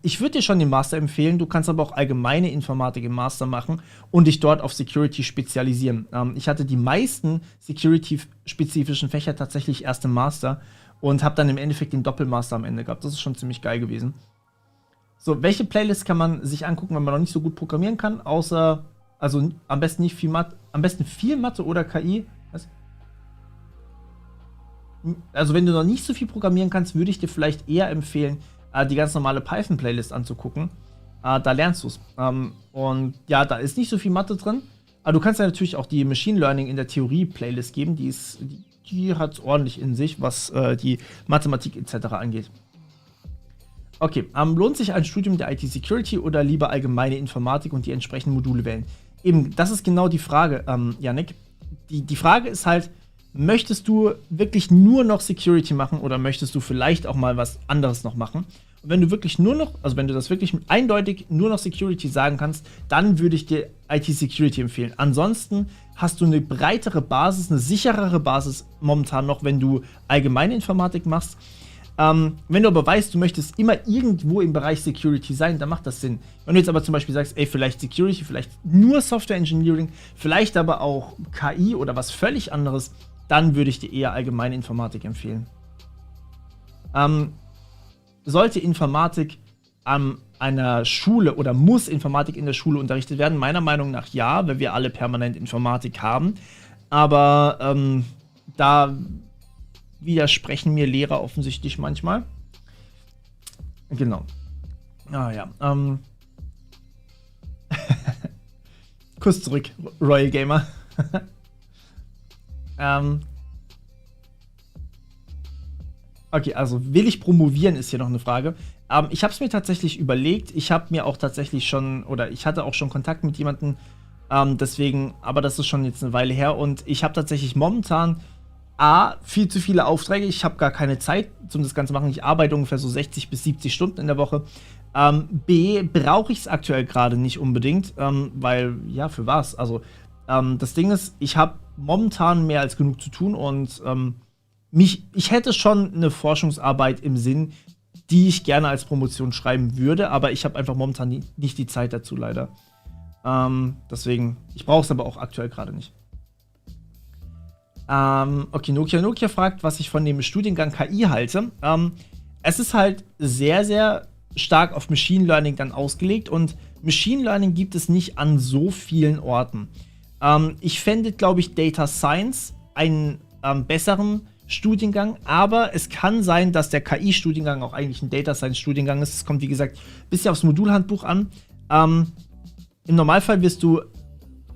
Ich würde dir schon den Master empfehlen, du kannst aber auch allgemeine Informatik im Master machen und dich dort auf Security spezialisieren. Ich hatte die meisten Security-spezifischen Fächer tatsächlich erst im Master und habe dann im Endeffekt den Doppelmaster am Ende gehabt. Das ist schon ziemlich geil gewesen. So, welche Playlists kann man sich angucken, wenn man noch nicht so gut programmieren kann, außer, also am besten nicht viel Mathe, am besten viel Mathe oder KI? Was? Also wenn du noch nicht so viel programmieren kannst, würde ich dir vielleicht eher empfehlen, die ganz normale Python-Playlist anzugucken. Da lernst du es. Und ja, da ist nicht so viel Mathe drin. Aber du kannst ja natürlich auch die Machine Learning in der Theorie-Playlist geben. Die hat es ordentlich in sich, was die Mathematik etc. angeht. Okay, lohnt sich ein Studium der IT-Security oder lieber allgemeine Informatik und die entsprechenden Module wählen? Eben, das ist genau die Frage, Yannick. Die Frage ist halt, möchtest du wirklich nur noch Security machen oder möchtest du vielleicht auch mal was anderes noch machen? Und wenn du wirklich nur noch, also wenn du das wirklich eindeutig nur noch Security sagen kannst, dann würde ich dir IT-Security empfehlen. Ansonsten hast du eine breitere Basis, eine sicherere Basis momentan noch, wenn du allgemeine Informatik machst. Wenn du aber weißt, du möchtest immer irgendwo im Bereich Security sein, dann macht das Sinn. Wenn du jetzt aber zum Beispiel sagst, ey, vielleicht Security, vielleicht nur Software Engineering, vielleicht aber auch KI oder was völlig anderes, dann würde ich dir eher allgemeine Informatik empfehlen. Sollte Informatik an einer Schule oder muss Informatik in der Schule unterrichtet werden? Meiner Meinung nach ja, weil wir alle permanent Informatik haben. Aber da widersprechen mir Lehrer offensichtlich manchmal. Genau. Ah ja. Kuss zurück, Royal Gamer. Okay, also will ich promovieren, ist hier noch eine Frage. Ich habe es mir tatsächlich überlegt. Ich habe mir auch tatsächlich schon, oder ich hatte auch schon Kontakt mit jemandem, deswegen, aber das ist schon jetzt eine Weile her und ich habe tatsächlich momentan viel zu viele Aufträge. Ich habe gar keine Zeit, um das Ganze zu machen. Ich arbeite ungefähr so 60 bis 70 Stunden in der Woche. B, brauche ich es aktuell gerade nicht unbedingt, weil, ja, für was? Also, das Ding ist, ich habe momentan mehr als genug zu tun und ich hätte schon eine Forschungsarbeit im Sinn, die ich gerne als Promotion schreiben würde, aber ich habe einfach momentan nicht die Zeit dazu, leider. Deswegen, ich brauche es aber auch aktuell gerade nicht. Okay, Nokia fragt, was ich von dem Studiengang KI halte. Es ist halt sehr, sehr stark auf Machine Learning dann ausgelegt und Machine Learning gibt es nicht an so vielen Orten. Ich fände, glaube ich, Data Science einen besseren Studiengang, aber es kann sein, dass der KI-Studiengang auch eigentlich ein Data Science-Studiengang ist. Es kommt, wie gesagt, ein bisschen aufs Modulhandbuch an. Im Normalfall wirst du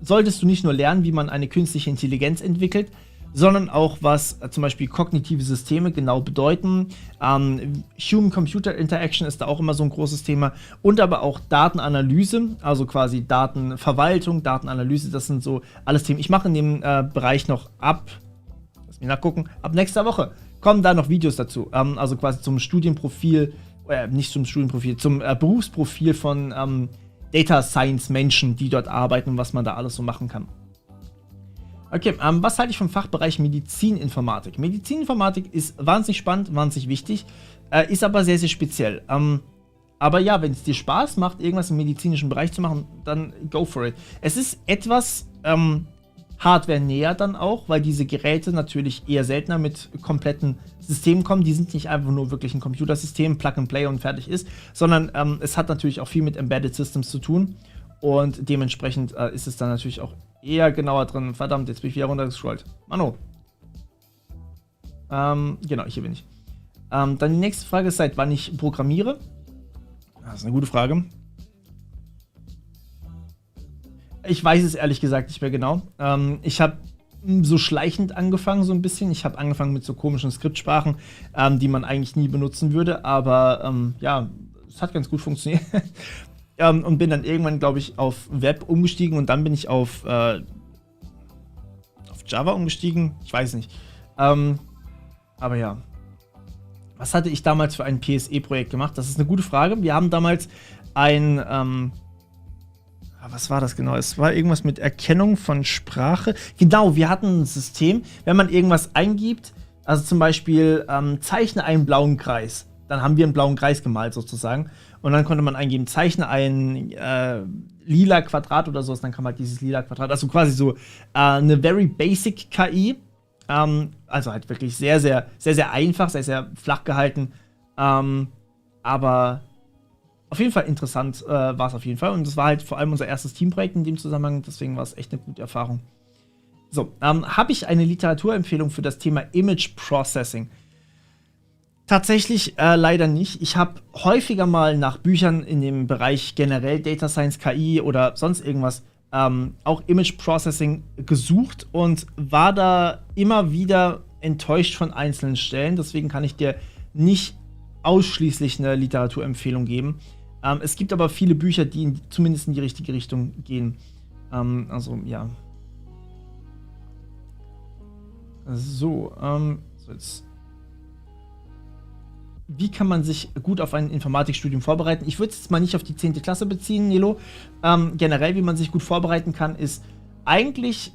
solltest du nicht nur lernen, wie man eine künstliche Intelligenz entwickelt, sondern auch, was zum Beispiel kognitive Systeme genau bedeuten. Human-Computer-Interaction ist da auch immer so ein großes Thema. Und aber auch Datenanalyse, also quasi Datenverwaltung, Datenanalyse, das sind so alles Themen. Ich mache in dem Bereich noch lass mich nachgucken, ab nächster Woche kommen da noch Videos dazu. Also quasi zum Studienprofil, nicht zum Studienprofil, zum Berufsprofil von Data Science Menschen, die dort arbeiten und was man da alles so machen kann. Okay, was halte ich vom Fachbereich Medizininformatik? Medizininformatik ist wahnsinnig spannend, wahnsinnig wichtig, ist aber sehr, sehr speziell. Aber ja, wenn es dir Spaß macht, irgendwas im medizinischen Bereich zu machen, dann go for it. Es ist etwas Hardware näher dann auch, weil diese Geräte natürlich eher seltener mit kompletten Systemen kommen. Die sind nicht einfach nur wirklich ein Computersystem, Plug and Play und fertig ist, sondern es hat natürlich auch viel mit Embedded Systems zu tun. Und dementsprechend ist es dann natürlich auch eher genauer drin. Verdammt, jetzt bin ich wieder runtergescrollt. Mano. Genau, hier bin ich. Dann die nächste Frage ist, seit wann ich programmiere? Das ist eine gute Frage. Ich weiß es ehrlich gesagt nicht mehr genau. Ich habe so schleichend angefangen, so ein bisschen. Ich habe angefangen mit so komischen Skriptsprachen, die man eigentlich nie benutzen würde. Aber ja, es hat ganz gut funktioniert. Und bin dann irgendwann, glaube ich, auf Web umgestiegen und dann bin ich auf Java umgestiegen. Ich weiß nicht. Aber ja. Was hatte ich damals für ein PSE-Projekt gemacht? Das ist eine gute Frage. Wir haben damals was war das genau? Es war irgendwas mit Erkennung von Sprache. Genau, wir hatten ein System, wenn man irgendwas eingibt, also zum Beispiel zeichne einen blauen Kreis. Dann haben wir einen blauen Kreis gemalt sozusagen. Und dann konnte man eingeben, zeichne ein lila Quadrat oder sowas. Dann kam halt dieses lila Quadrat. Also quasi so eine very basic KI. Also halt wirklich sehr, sehr, sehr, sehr einfach, sehr, sehr flach gehalten. Aber auf jeden Fall interessant war es auf jeden Fall. Und das war halt vor allem unser erstes Teamprojekt in dem Zusammenhang. Deswegen war es echt eine gute Erfahrung. So, habe ich eine Literaturempfehlung für das Thema Image Processing? Tatsächlich leider nicht. Ich habe häufiger mal nach Büchern in dem Bereich generell Data Science, KI oder sonst irgendwas auch Image Processing gesucht und war da immer wieder enttäuscht von einzelnen Stellen. Deswegen kann ich dir nicht ausschließlich eine Literaturempfehlung geben. Es gibt aber viele Bücher, die zumindest in die richtige Richtung gehen. Also, ja. So jetzt. Wie kann man sich gut auf ein Informatikstudium vorbereiten? Ich würde es jetzt mal nicht auf die 10. Klasse beziehen, Nilo. Generell, wie man sich gut vorbereiten kann, ist eigentlich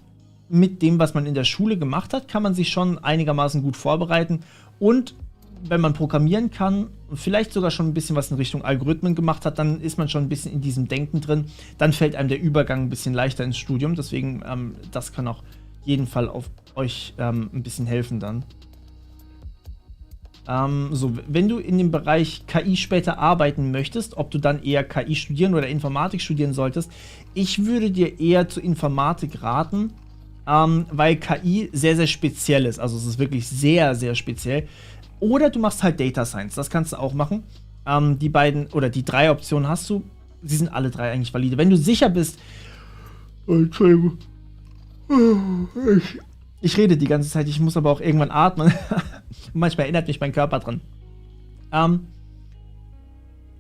mit dem, was man in der Schule gemacht hat, kann man sich schon einigermaßen gut vorbereiten. Und wenn man programmieren kann, vielleicht sogar schon ein bisschen was in Richtung Algorithmen gemacht hat, dann ist man schon ein bisschen in diesem Denken drin. Dann fällt einem der Übergang ein bisschen leichter ins Studium. Deswegen, das kann auch jeden Fall auf euch ein bisschen helfen dann. So, wenn du in dem Bereich KI später arbeiten möchtest, ob du dann eher KI studieren oder Informatik studieren solltest, ich würde dir eher zur Informatik raten, weil KI sehr, sehr speziell ist. Also es ist wirklich sehr, sehr speziell. Oder du machst halt Data Science, das kannst du auch machen. Die beiden oder die 3 Optionen hast du. Sie sind alle 3 eigentlich valide. Wenn du sicher bist. Entschuldigung. Ich rede die ganze Zeit, ich muss aber auch irgendwann atmen. Manchmal erinnert mich mein Körper dran.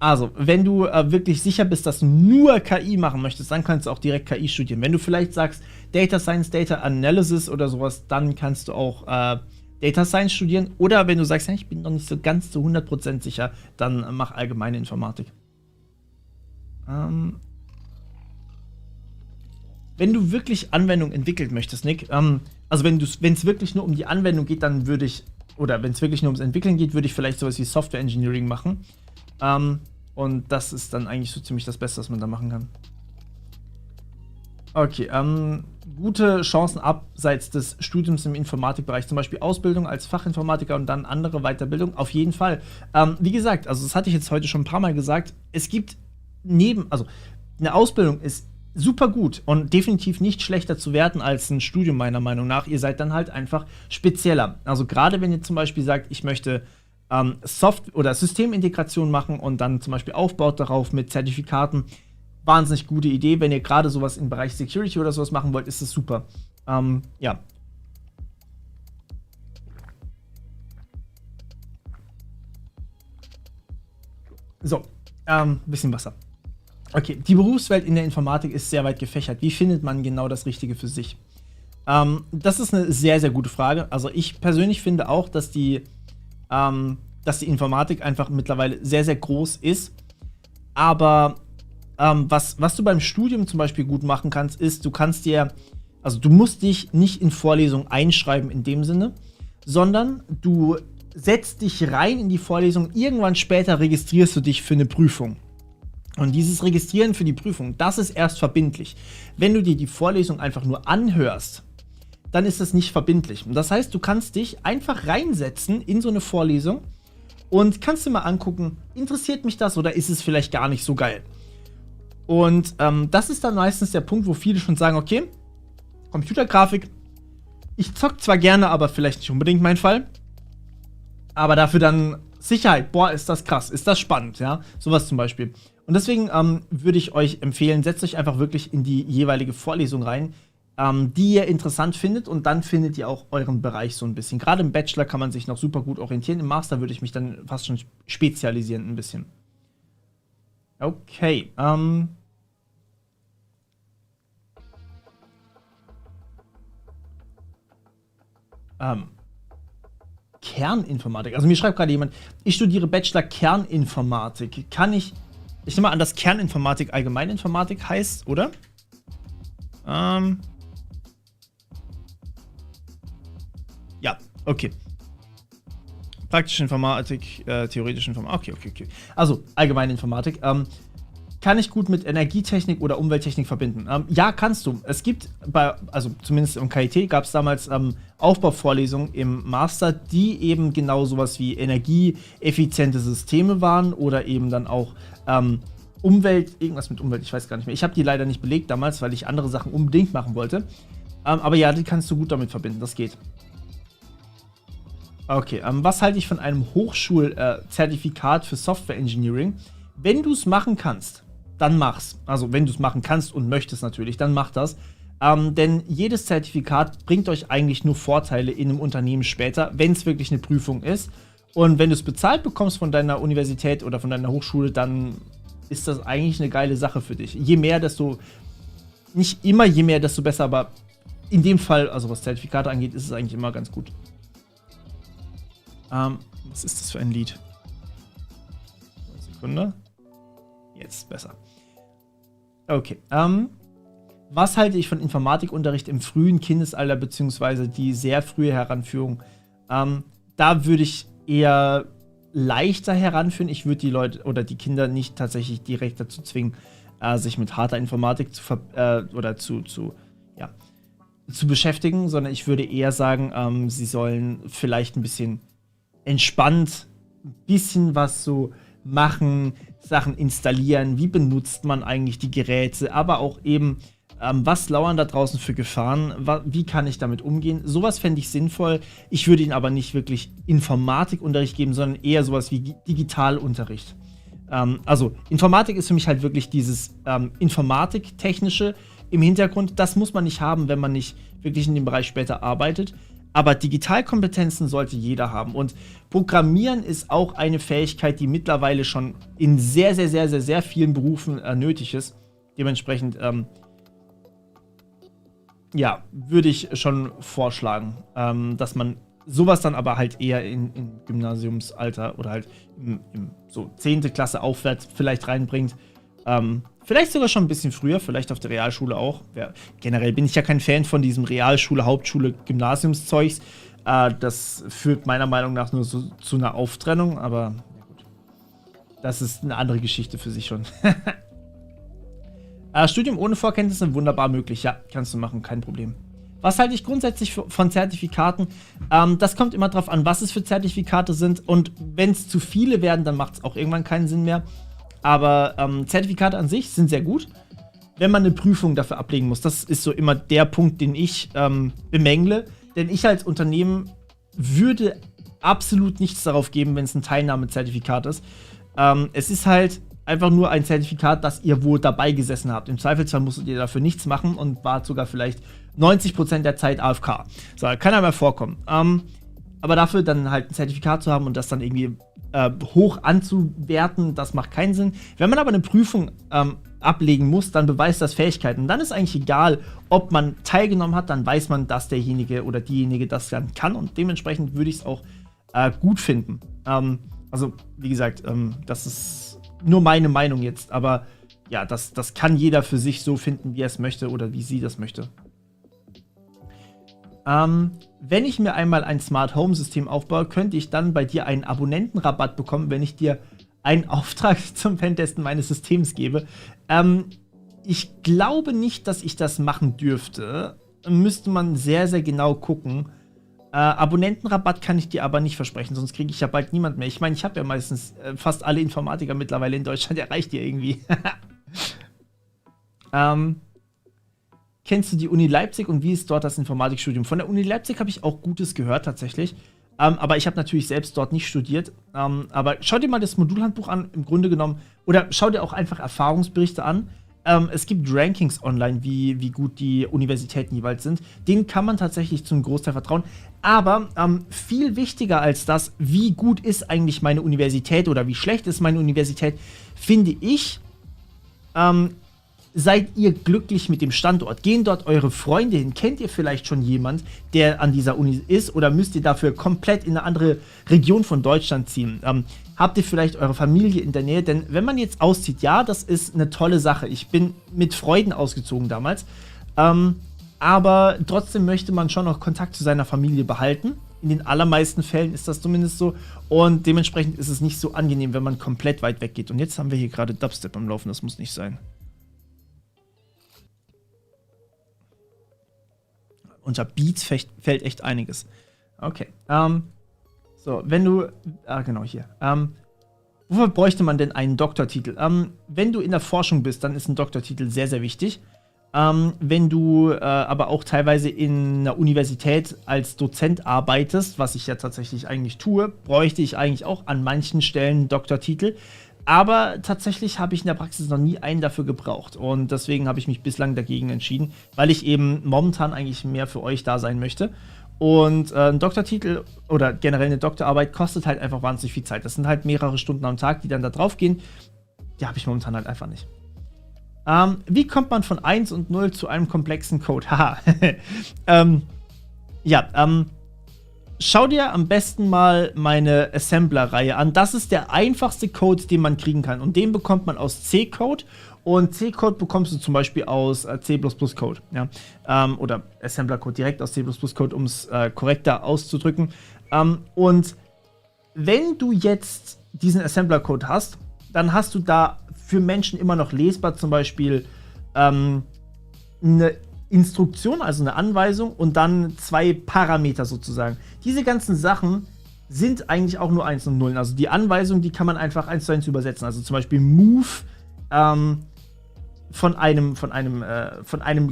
Also, wenn du wirklich sicher bist, dass du nur KI machen möchtest, dann kannst du auch direkt KI studieren. Wenn du vielleicht sagst, Data Science, Data Analysis oder sowas, dann kannst du auch Data Science studieren. Oder wenn du sagst, ich bin noch nicht so ganz zu 100% sicher, dann mach allgemeine Informatik. Wenn du wirklich Anwendung entwickeln möchtest, Nick, also wenn es wirklich nur um die Anwendung geht, dann würde ich, oder wenn es wirklich nur ums Entwickeln geht, würde ich vielleicht sowas wie Software Engineering machen. Und das ist dann eigentlich so ziemlich das Beste, was man da machen kann. Okay, gute Chancen abseits des Studiums im Informatikbereich, zum Beispiel Ausbildung als Fachinformatiker und dann andere Weiterbildung, auf jeden Fall. Wie gesagt, also das hatte ich jetzt heute schon ein paar Mal gesagt, es gibt also eine Ausbildung ist super gut und definitiv nicht schlechter zu werten als ein Studium, meiner Meinung nach. Ihr seid dann halt einfach spezieller. Also gerade wenn ihr zum Beispiel sagt, ich möchte Software- oder Systemintegration machen und dann zum Beispiel aufbaut darauf mit Zertifikaten, wahnsinnig gute Idee. Wenn ihr gerade sowas im Bereich Security oder sowas machen wollt, ist es super. Ja. So, bisschen Wasser. Okay, die Berufswelt in der Informatik ist sehr weit gefächert. Wie findet man genau das Richtige für sich? Das ist eine sehr, sehr gute Frage. Also ich persönlich finde auch, dass die Informatik einfach mittlerweile sehr, sehr groß ist. Aber was du beim Studium zum Beispiel gut machen kannst, ist, du musst dich nicht in Vorlesungen einschreiben in dem Sinne, sondern du setzt dich rein in die Vorlesung, irgendwann später registrierst du dich für eine Prüfung. Und dieses Registrieren für die Prüfung, das ist erst verbindlich. Wenn du dir die Vorlesung einfach nur anhörst, dann ist das nicht verbindlich. Und das heißt, du kannst dich einfach reinsetzen in so eine Vorlesung und kannst dir mal angucken, interessiert mich das oder ist es vielleicht gar nicht so geil? Und das ist dann meistens der Punkt, wo viele schon sagen, okay, Computergrafik, ich zock zwar gerne, aber vielleicht nicht unbedingt mein Fall. Aber dafür dann Sicherheit, boah, ist das krass, ist das spannend, ja, sowas zum Beispiel. Und deswegen würde ich euch empfehlen, setzt euch einfach wirklich in die jeweilige Vorlesung rein, die ihr interessant findet und dann findet ihr auch euren Bereich so ein bisschen. Gerade im Bachelor kann man sich noch super gut orientieren, im Master würde ich mich dann fast schon spezialisieren ein bisschen. Okay, Kerninformatik. Also mir schreibt gerade jemand, ich studiere Bachelor Kerninformatik. Ich nehme mal an, dass Kerninformatik Allgemeininformatik heißt, oder? Ja, okay. Praktische Informatik, theoretische Informatik. Okay. Also Allgemeininformatik. Kann ich gut mit Energietechnik oder Umwelttechnik verbinden? Ja, kannst du. Es gibt, also zumindest im KIT gab es damals Aufbauvorlesungen im Master, die eben genau sowas wie energieeffiziente Systeme waren oder eben dann auch irgendwas mit Umwelt, ich weiß gar nicht mehr. Ich habe die leider nicht belegt damals, weil ich andere Sachen unbedingt machen wollte. Aber ja, die kannst du gut damit verbinden, das geht. Okay, was halte ich von einem Hochschulzertifikat für Software Engineering? Wenn du es machen kannst, dann mach's. Also wenn du es machen kannst und möchtest natürlich, dann mach das. Denn jedes Zertifikat bringt euch eigentlich nur Vorteile in einem Unternehmen später, wenn es wirklich eine Prüfung ist. Und wenn du es bezahlt bekommst von deiner Universität oder von deiner Hochschule, dann ist das eigentlich eine geile Sache für dich. Je mehr, nicht immer je mehr, desto besser, aber in dem Fall, also was Zertifikate angeht, ist es eigentlich immer ganz gut. Was ist das für ein Lied? Sekunde. Jetzt besser. Okay. Was halte ich von Informatikunterricht im frühen Kindesalter beziehungsweise die sehr frühe Heranführung? Da würde ich eher leichter heranführen. Ich würde die Leute oder die Kinder nicht tatsächlich direkt dazu zwingen, sich mit harter Informatik zu beschäftigen, sondern ich würde eher sagen, sie sollen vielleicht ein bisschen entspannt, ein bisschen was so machen, Sachen installieren, wie benutzt man eigentlich die Geräte, aber auch eben, was lauern da draußen für Gefahren, wie kann ich damit umgehen. Sowas fände ich sinnvoll. Ich würde ihnen aber nicht wirklich Informatikunterricht geben, sondern eher sowas wie Digitalunterricht. Also Informatik ist für mich halt wirklich dieses Informatik-Technische im Hintergrund. Das muss man nicht haben, wenn man nicht wirklich in dem Bereich später arbeitet. Aber Digitalkompetenzen sollte jeder haben. Und Programmieren ist auch eine Fähigkeit, die mittlerweile schon in sehr, sehr, sehr, sehr, sehr vielen Berufen nötig ist. Dementsprechend, ja, würde ich schon vorschlagen, dass man sowas dann aber halt eher in Gymnasiumsalter oder halt so 10. Klasse aufwärts vielleicht reinbringt. Vielleicht sogar schon ein bisschen früher, vielleicht auf der Realschule auch. Generell bin ich ja kein Fan von diesem Realschule, Hauptschule, Gymnasiumszeugs. Das führt meiner Meinung nach nur so zu einer Auftrennung, aber ja gut. Das ist eine andere Geschichte für sich schon. Studium ohne Vorkenntnisse wunderbar möglich. Ja, kannst du machen, kein Problem. Was halte ich grundsätzlich von Zertifikaten? Das kommt immer drauf an, was es für Zertifikate sind. Und wenn es zu viele werden, dann macht es auch irgendwann keinen Sinn mehr. Aber Zertifikate an sich sind sehr gut, wenn man eine Prüfung dafür ablegen muss. Das ist so immer der Punkt, den ich bemängle. Denn ich als Unternehmen würde absolut nichts darauf geben, wenn es ein Teilnahmezertifikat ist. Es ist halt einfach nur ein Zertifikat, dass ihr wohl dabei gesessen habt. Im Zweifelsfall musstet ihr dafür nichts machen und wart sogar vielleicht 90% der Zeit AFK. So, kann einmal vorkommen. Aber dafür dann halt ein Zertifikat zu haben und das dann irgendwie hoch anzuwerten, das macht keinen Sinn. Wenn man aber eine Prüfung ablegen muss, dann beweist das Fähigkeiten. Und dann ist eigentlich egal, ob man teilgenommen hat, dann weiß man, dass derjenige oder diejenige das dann kann. Und dementsprechend würde ich es auch gut finden. Also, wie gesagt, das ist nur meine Meinung jetzt. Aber ja, das kann jeder für sich so finden, wie er es möchte oder wie sie das möchte. Wenn ich mir einmal ein Smart Home System aufbaue, könnte ich dann bei dir einen Abonnentenrabatt bekommen, wenn ich dir einen Auftrag zum Pentesten meines Systems gebe. Ich glaube nicht, dass ich das machen dürfte. Müsste man sehr, sehr genau gucken. Abonnentenrabatt kann ich dir aber nicht versprechen, sonst kriege ich ja bald niemand mehr. Ich meine, ich habe ja meistens fast alle Informatiker mittlerweile in Deutschland, erreicht ihr irgendwie. Kennst du die Uni Leipzig und wie ist dort das Informatikstudium? Von der Uni Leipzig habe ich auch Gutes gehört tatsächlich. Aber ich habe natürlich selbst dort nicht studiert. Aber schau dir mal das Modulhandbuch an, im Grunde genommen. Oder schau dir auch einfach Erfahrungsberichte an. Es gibt Rankings online, wie gut die Universitäten jeweils sind. Denen kann man tatsächlich zum Großteil vertrauen. Aber viel wichtiger als das, wie gut ist eigentlich meine Universität oder wie schlecht ist meine Universität, finde ich, seid ihr glücklich mit dem Standort? Gehen dort eure Freunde hin? Kennt ihr vielleicht schon jemand, der an dieser Uni ist? Oder müsst ihr dafür komplett in eine andere Region von Deutschland ziehen? Habt ihr vielleicht eure Familie in der Nähe? Denn wenn man jetzt auszieht, ja, das ist eine tolle Sache. Ich bin mit Freuden ausgezogen damals. Aber trotzdem möchte man schon noch Kontakt zu seiner Familie behalten. In den allermeisten Fällen ist das zumindest so. Und dementsprechend ist es nicht so angenehm, wenn man komplett weit weg geht. Und jetzt haben wir hier gerade Dubstep am Laufen. Das muss nicht sein. Unter Beats fällt echt einiges. Okay. So, wenn du. Genau hier. Wofür bräuchte man denn einen Doktortitel? Wenn du in der Forschung bist, dann ist ein Doktortitel sehr, sehr wichtig. Wenn du aber auch teilweise in einer Universität als Dozent arbeitest, was ich ja tatsächlich eigentlich tue, bräuchte ich eigentlich auch an manchen Stellen einen Doktortitel. Aber tatsächlich habe ich in der Praxis noch nie einen dafür gebraucht. Und deswegen habe ich mich bislang dagegen entschieden, weil ich eben momentan eigentlich mehr für euch da sein möchte. Und ein Doktortitel oder generell eine Doktorarbeit kostet halt einfach wahnsinnig viel Zeit. Das sind halt mehrere Stunden am Tag, die dann da drauf gehen. Die habe ich momentan halt einfach nicht. Wie kommt man von 1 und 0 zu einem komplexen Code? Haha. Schau dir am besten mal meine Assembler-Reihe an. Das ist der einfachste Code, den man kriegen kann. Und den bekommt man aus C-Code. Und C-Code bekommst du zum Beispiel aus C++-Code. Ja? Oder Assembler-Code direkt aus C++-Code, um es korrekter auszudrücken. Und wenn du jetzt diesen Assembler-Code hast, dann hast du da für Menschen immer noch lesbar zum Beispiel eine Instruktion, also eine Anweisung und dann 2 Parameter sozusagen. Diese ganzen Sachen sind eigentlich auch nur 1 und 0. Also die Anweisung, die kann man einfach 1 zu 1 übersetzen. Also zum Beispiel Move von einem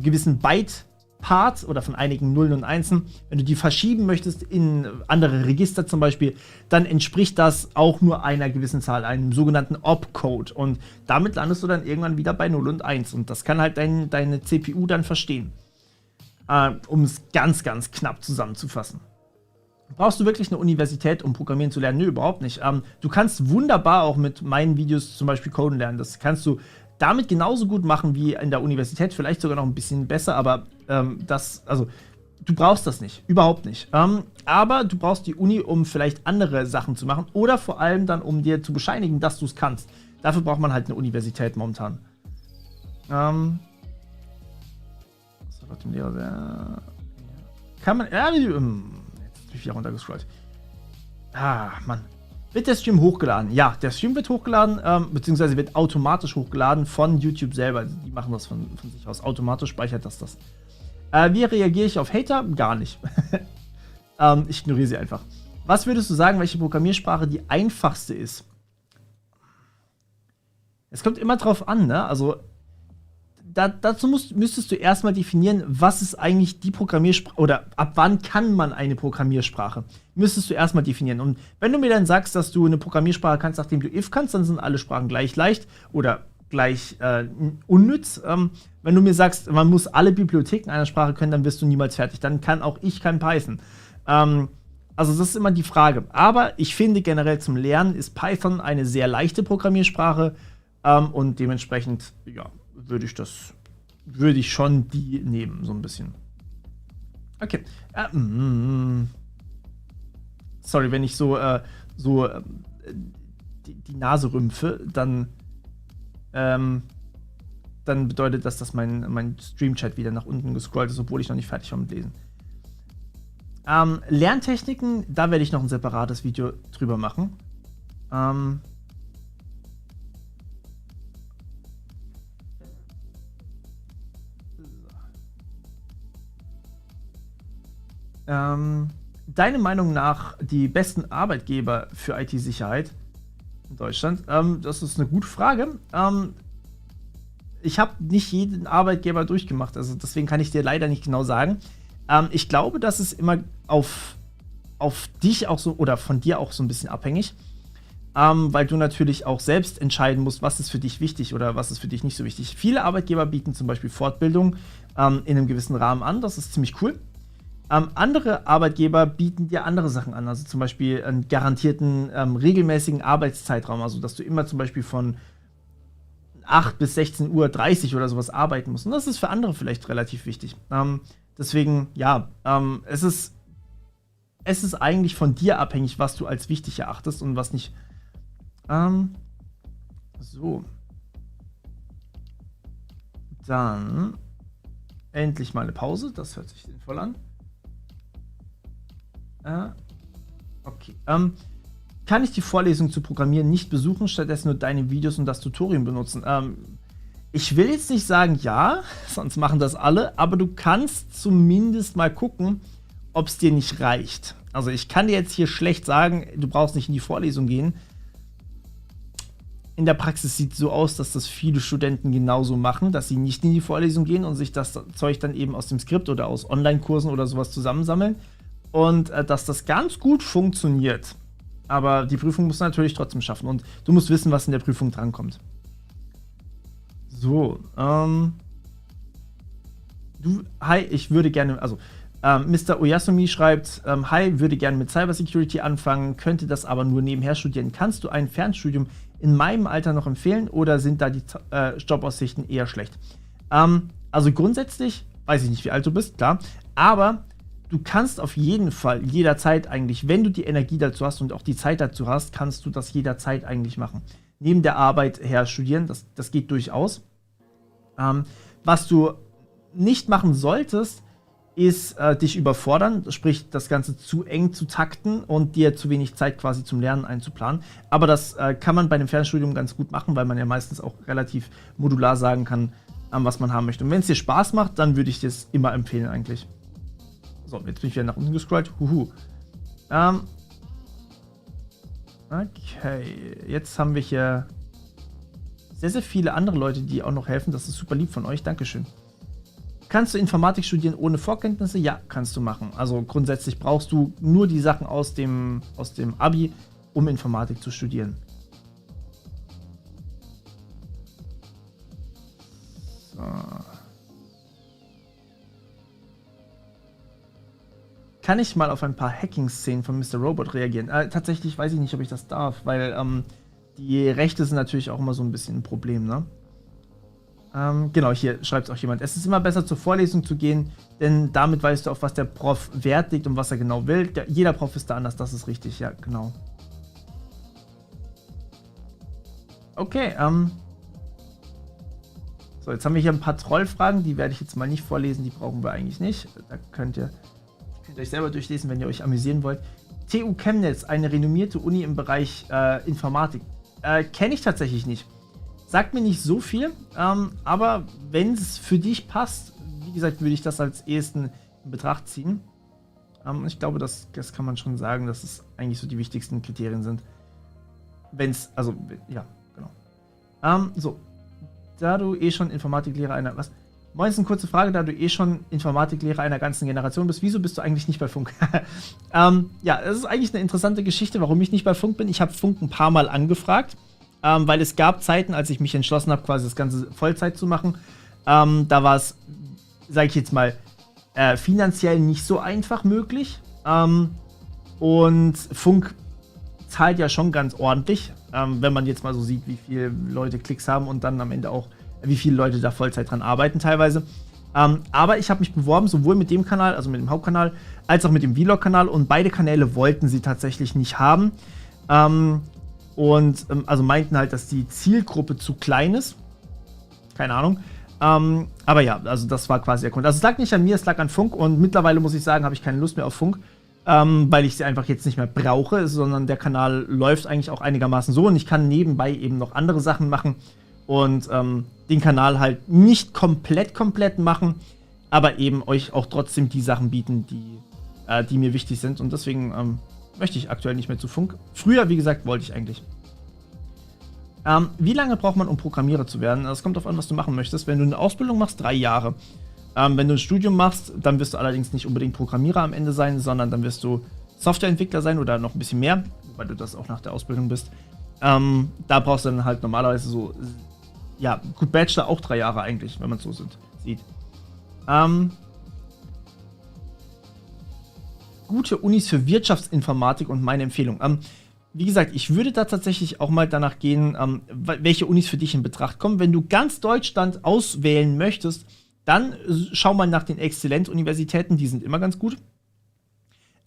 gewissen Byte-Part oder von einigen Nullen und Einsen. Wenn du die verschieben möchtest in andere Register zum Beispiel, dann entspricht das auch nur einer gewissen Zahl, einem sogenannten Opcode. Und damit landest du dann irgendwann wieder bei 0 und 1. Und das kann halt deine CPU dann verstehen. Um es ganz, ganz knapp zusammenzufassen. Brauchst du wirklich eine Universität, um Programmieren zu lernen? Nö, überhaupt nicht. Du kannst wunderbar auch mit meinen Videos zum Beispiel Coden lernen. Das kannst du damit genauso gut machen wie in der Universität, vielleicht sogar noch ein bisschen besser, aber du brauchst das nicht, überhaupt nicht. Aber du brauchst die Uni, um vielleicht andere Sachen zu machen oder vor allem dann, um dir zu bescheinigen, dass du es kannst. Dafür braucht man halt eine Universität momentan. Kann man, jetzt bin ich wieder runtergescrollt. Mann. Wird der Stream hochgeladen? Ja, der Stream wird hochgeladen, beziehungsweise wird automatisch hochgeladen von YouTube selber. Die machen das von sich aus. Automatisch speichert das. Wie reagiere ich auf Hater? Gar nicht. Ich ignoriere sie einfach. Was würdest du sagen, welche Programmiersprache die einfachste ist? Es kommt immer drauf an, ne? Also, dazu müsstest du erstmal definieren, was ist eigentlich die Programmiersprache oder ab wann kann man eine Programmiersprache? Müsstest du erstmal definieren. Und wenn du mir dann sagst, dass du eine Programmiersprache kannst, nachdem du if kannst, dann sind alle Sprachen gleich leicht oder gleich unnütz. Wenn du mir sagst, man muss alle Bibliotheken einer Sprache können, dann wirst du niemals fertig. Dann kann auch ich kein Python. Also das ist immer die Frage. Aber ich finde generell zum Lernen ist Python eine sehr leichte Programmiersprache und dementsprechend, ja, würde ich schon die nehmen, so ein bisschen. Okay. Sorry, wenn ich die Nase rümpfe, dann bedeutet das, dass mein Stream-Chat wieder nach unten gescrollt ist, obwohl ich noch nicht fertig war mit Lesen. Lerntechniken, da werde ich noch ein separates Video drüber machen. Deine Meinung nach die besten Arbeitgeber für IT-Sicherheit in Deutschland? Das ist eine gute Frage. Ich habe nicht jeden Arbeitgeber durchgemacht, also deswegen kann ich dir leider nicht genau sagen. Ich glaube, das ist immer auf dich auch so oder von dir auch so ein bisschen abhängig, weil du natürlich auch selbst entscheiden musst, was ist für dich wichtig oder was ist für dich nicht so wichtig. Viele Arbeitgeber bieten zum Beispiel Fortbildung in einem gewissen Rahmen an, das ist ziemlich cool. Andere Arbeitgeber bieten dir andere Sachen an, also zum Beispiel einen garantierten regelmäßigen Arbeitszeitraum, also dass du immer zum Beispiel von 8 bis 16:30 Uhr oder sowas arbeiten musst. Und das ist für andere vielleicht relativ wichtig. Deswegen, ja, es ist eigentlich von dir abhängig, was du als wichtig erachtest und was nicht. So. Dann endlich mal eine Pause, das hört sich sinnvoll an. Okay. Kann ich die Vorlesung zu Programmieren nicht besuchen, stattdessen nur deine Videos und das Tutorial benutzen? Ich will jetzt nicht sagen ja, sonst machen das alle, aber du kannst zumindest mal gucken, ob es dir nicht reicht. Also ich kann dir jetzt hier schlecht sagen, du brauchst nicht in die Vorlesung gehen. In der Praxis sieht es so aus, dass das viele Studenten genauso machen, dass sie nicht in die Vorlesung gehen und sich das Zeug dann eben aus dem Skript oder aus Online-Kursen oder sowas zusammensammeln. Und dass das ganz gut funktioniert. Aber die Prüfung musst du natürlich trotzdem schaffen. Und du musst wissen, was in der Prüfung drankommt. So, hi, ich würde gerne, also, Mr. Oyasumi schreibt, hi, würde gerne mit Cybersecurity anfangen, könnte das aber nur nebenher studieren. Kannst du ein Fernstudium in meinem Alter noch empfehlen oder sind da die Jobaussichten eher schlecht? Also grundsätzlich, weiß ich nicht, wie alt du bist, klar, aber du kannst auf jeden Fall jederzeit eigentlich, wenn du die Energie dazu hast und auch die Zeit dazu hast, kannst du das jederzeit eigentlich machen. Neben der Arbeit her studieren, das geht durchaus. Was du nicht machen solltest, ist dich überfordern, sprich das Ganze zu eng zu takten und dir zu wenig Zeit quasi zum Lernen einzuplanen. Aber das kann man bei einem Fernstudium ganz gut machen, weil man ja meistens auch relativ modular sagen kann, was man haben möchte. Und wenn es dir Spaß macht, dann würde ich dir es immer empfehlen eigentlich. So, jetzt bin ich wieder nach unten gescrollt. Okay, jetzt haben wir hier sehr, sehr viele andere Leute, die auch noch helfen. Das ist super lieb von euch. Dankeschön. Kannst du Informatik studieren ohne Vorkenntnisse? Ja, kannst du machen. Also grundsätzlich brauchst du nur die Sachen aus dem Abi, um Informatik zu studieren. So. Kann ich mal auf ein paar Hacking-Szenen von Mr. Robot reagieren? Tatsächlich weiß ich nicht, ob ich das darf, weil die Rechte sind natürlich auch immer so ein bisschen ein Problem, ne? Genau, hier schreibt es auch jemand. Es ist immer besser, zur Vorlesung zu gehen, denn damit weißt du, auf was der Prof Wert legt und was er genau will. Jeder Prof ist da anders, das ist richtig, ja, genau. Okay, so, jetzt haben wir hier ein paar Trollfragen, die werde ich jetzt mal nicht vorlesen, die brauchen wir eigentlich nicht. Da könnt ihr euch selber durchlesen, wenn ihr euch amüsieren wollt. TU Chemnitz, eine renommierte Uni im Bereich Informatik. Kenne ich tatsächlich nicht. Sagt mir nicht so viel, aber wenn es für dich passt, wie gesagt, würde ich das als ehesten in Betracht ziehen. Ich glaube, das kann man schon sagen, dass es eigentlich so die wichtigsten Kriterien sind. Wenn es, also, ja, genau. So. Da du eh schon Informatiklehrer einer... Was? Moin, ist eine kurze Frage, da du eh schon Informatiklehrer einer ganzen Generation bist, wieso bist du eigentlich nicht bei Funk? Ja, es ist eigentlich eine interessante Geschichte, warum ich nicht bei Funk bin. Ich habe Funk ein paar Mal angefragt, weil es gab Zeiten, als ich mich entschlossen habe, quasi das Ganze Vollzeit zu machen. Da war es, sage ich jetzt mal, finanziell nicht so einfach möglich. Und Funk zahlt ja schon ganz ordentlich, wenn man jetzt mal so sieht, wie viele Leute Klicks haben und dann am Ende auch wie viele Leute da Vollzeit dran arbeiten teilweise. Aber ich habe mich beworben, sowohl mit dem Kanal, also mit dem Hauptkanal, als auch mit dem Vlog-Kanal und beide Kanäle wollten sie tatsächlich nicht haben. Also meinten halt, dass die Zielgruppe zu klein ist. Keine Ahnung. Aber ja, also das war quasi der Grund. Also es lag nicht an mir, es lag an Funk und mittlerweile muss ich sagen, habe ich keine Lust mehr auf Funk, weil ich sie einfach jetzt nicht mehr brauche, sondern der Kanal läuft eigentlich auch einigermaßen so und ich kann nebenbei eben noch andere Sachen machen. Und den Kanal halt nicht komplett machen, aber eben euch auch trotzdem die Sachen bieten, die mir wichtig sind. Und deswegen möchte ich aktuell nicht mehr zu Funk. Früher, wie gesagt, wollte ich eigentlich. Wie lange braucht man, um Programmierer zu werden? Es kommt darauf an, was du machen möchtest. Wenn du eine Ausbildung machst, 3 Jahre. Wenn du ein Studium machst, dann wirst du allerdings nicht unbedingt Programmierer am Ende sein, sondern dann wirst du Softwareentwickler sein oder noch ein bisschen mehr, weil du das auch nach der Ausbildung bist. Da brauchst du dann halt normalerweise so... Ja, gut, Bachelor auch 3 Jahre eigentlich, wenn man es so sieht. Gute Unis für Wirtschaftsinformatik und meine Empfehlung. Wie gesagt, ich würde da tatsächlich auch mal danach gehen, welche Unis für dich in Betracht kommen. Wenn du ganz Deutschland auswählen möchtest, dann schau mal nach den Exzellent-Universitäten, die sind immer ganz gut.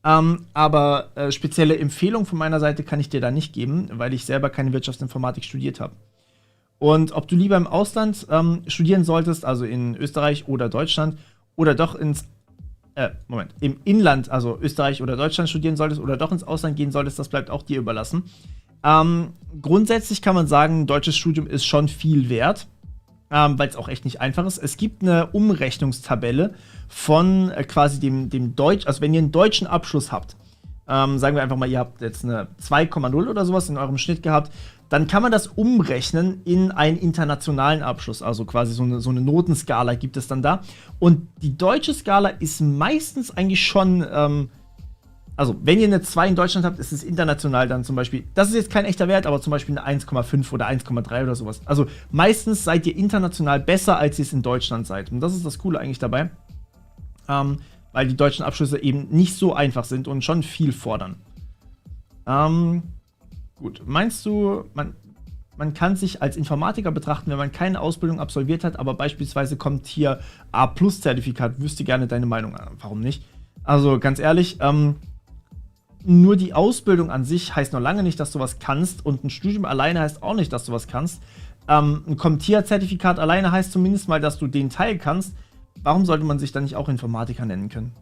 Aber spezielle Empfehlungen von meiner Seite kann ich dir da nicht geben, weil ich selber keine Wirtschaftsinformatik studiert habe. Und ob du lieber im Ausland studieren solltest, also in Österreich oder Deutschland, oder doch im Inland, also Österreich oder Deutschland studieren solltest, oder doch ins Ausland gehen solltest, das bleibt auch dir überlassen. Grundsätzlich kann man sagen, ein deutsches Studium ist schon viel wert, weil es auch echt nicht einfach ist. Es gibt eine Umrechnungstabelle von quasi dem Deutsch, also wenn ihr einen deutschen Abschluss habt, sagen wir einfach mal, ihr habt jetzt eine 2,0 oder sowas in eurem Schnitt gehabt, dann kann man das umrechnen in einen internationalen Abschluss, also quasi so eine Notenskala gibt es dann da. Und die deutsche Skala ist meistens eigentlich schon, also wenn ihr eine 2 in Deutschland habt, ist es international dann zum Beispiel, das ist jetzt kein echter Wert, aber zum Beispiel eine 1,5 oder 1,3 oder sowas. Also meistens seid ihr international besser, als ihr es in Deutschland seid. Und das ist das Coole eigentlich dabei, weil die deutschen Abschlüsse eben nicht so einfach sind und schon viel fordern. Gut, meinst du, man kann sich als Informatiker betrachten, wenn man keine Ausbildung absolviert hat, aber beispielsweise kommt hier A+-Zertifikat, wüsste gerne deine Meinung. Warum nicht? Also ganz ehrlich, nur die Ausbildung an sich heißt noch lange nicht, dass du was kannst und ein Studium alleine heißt auch nicht, dass du was kannst. Ein CompTIA-Zertifikat alleine heißt zumindest mal, dass du den Teil kannst. Warum sollte man sich dann nicht auch Informatiker nennen können?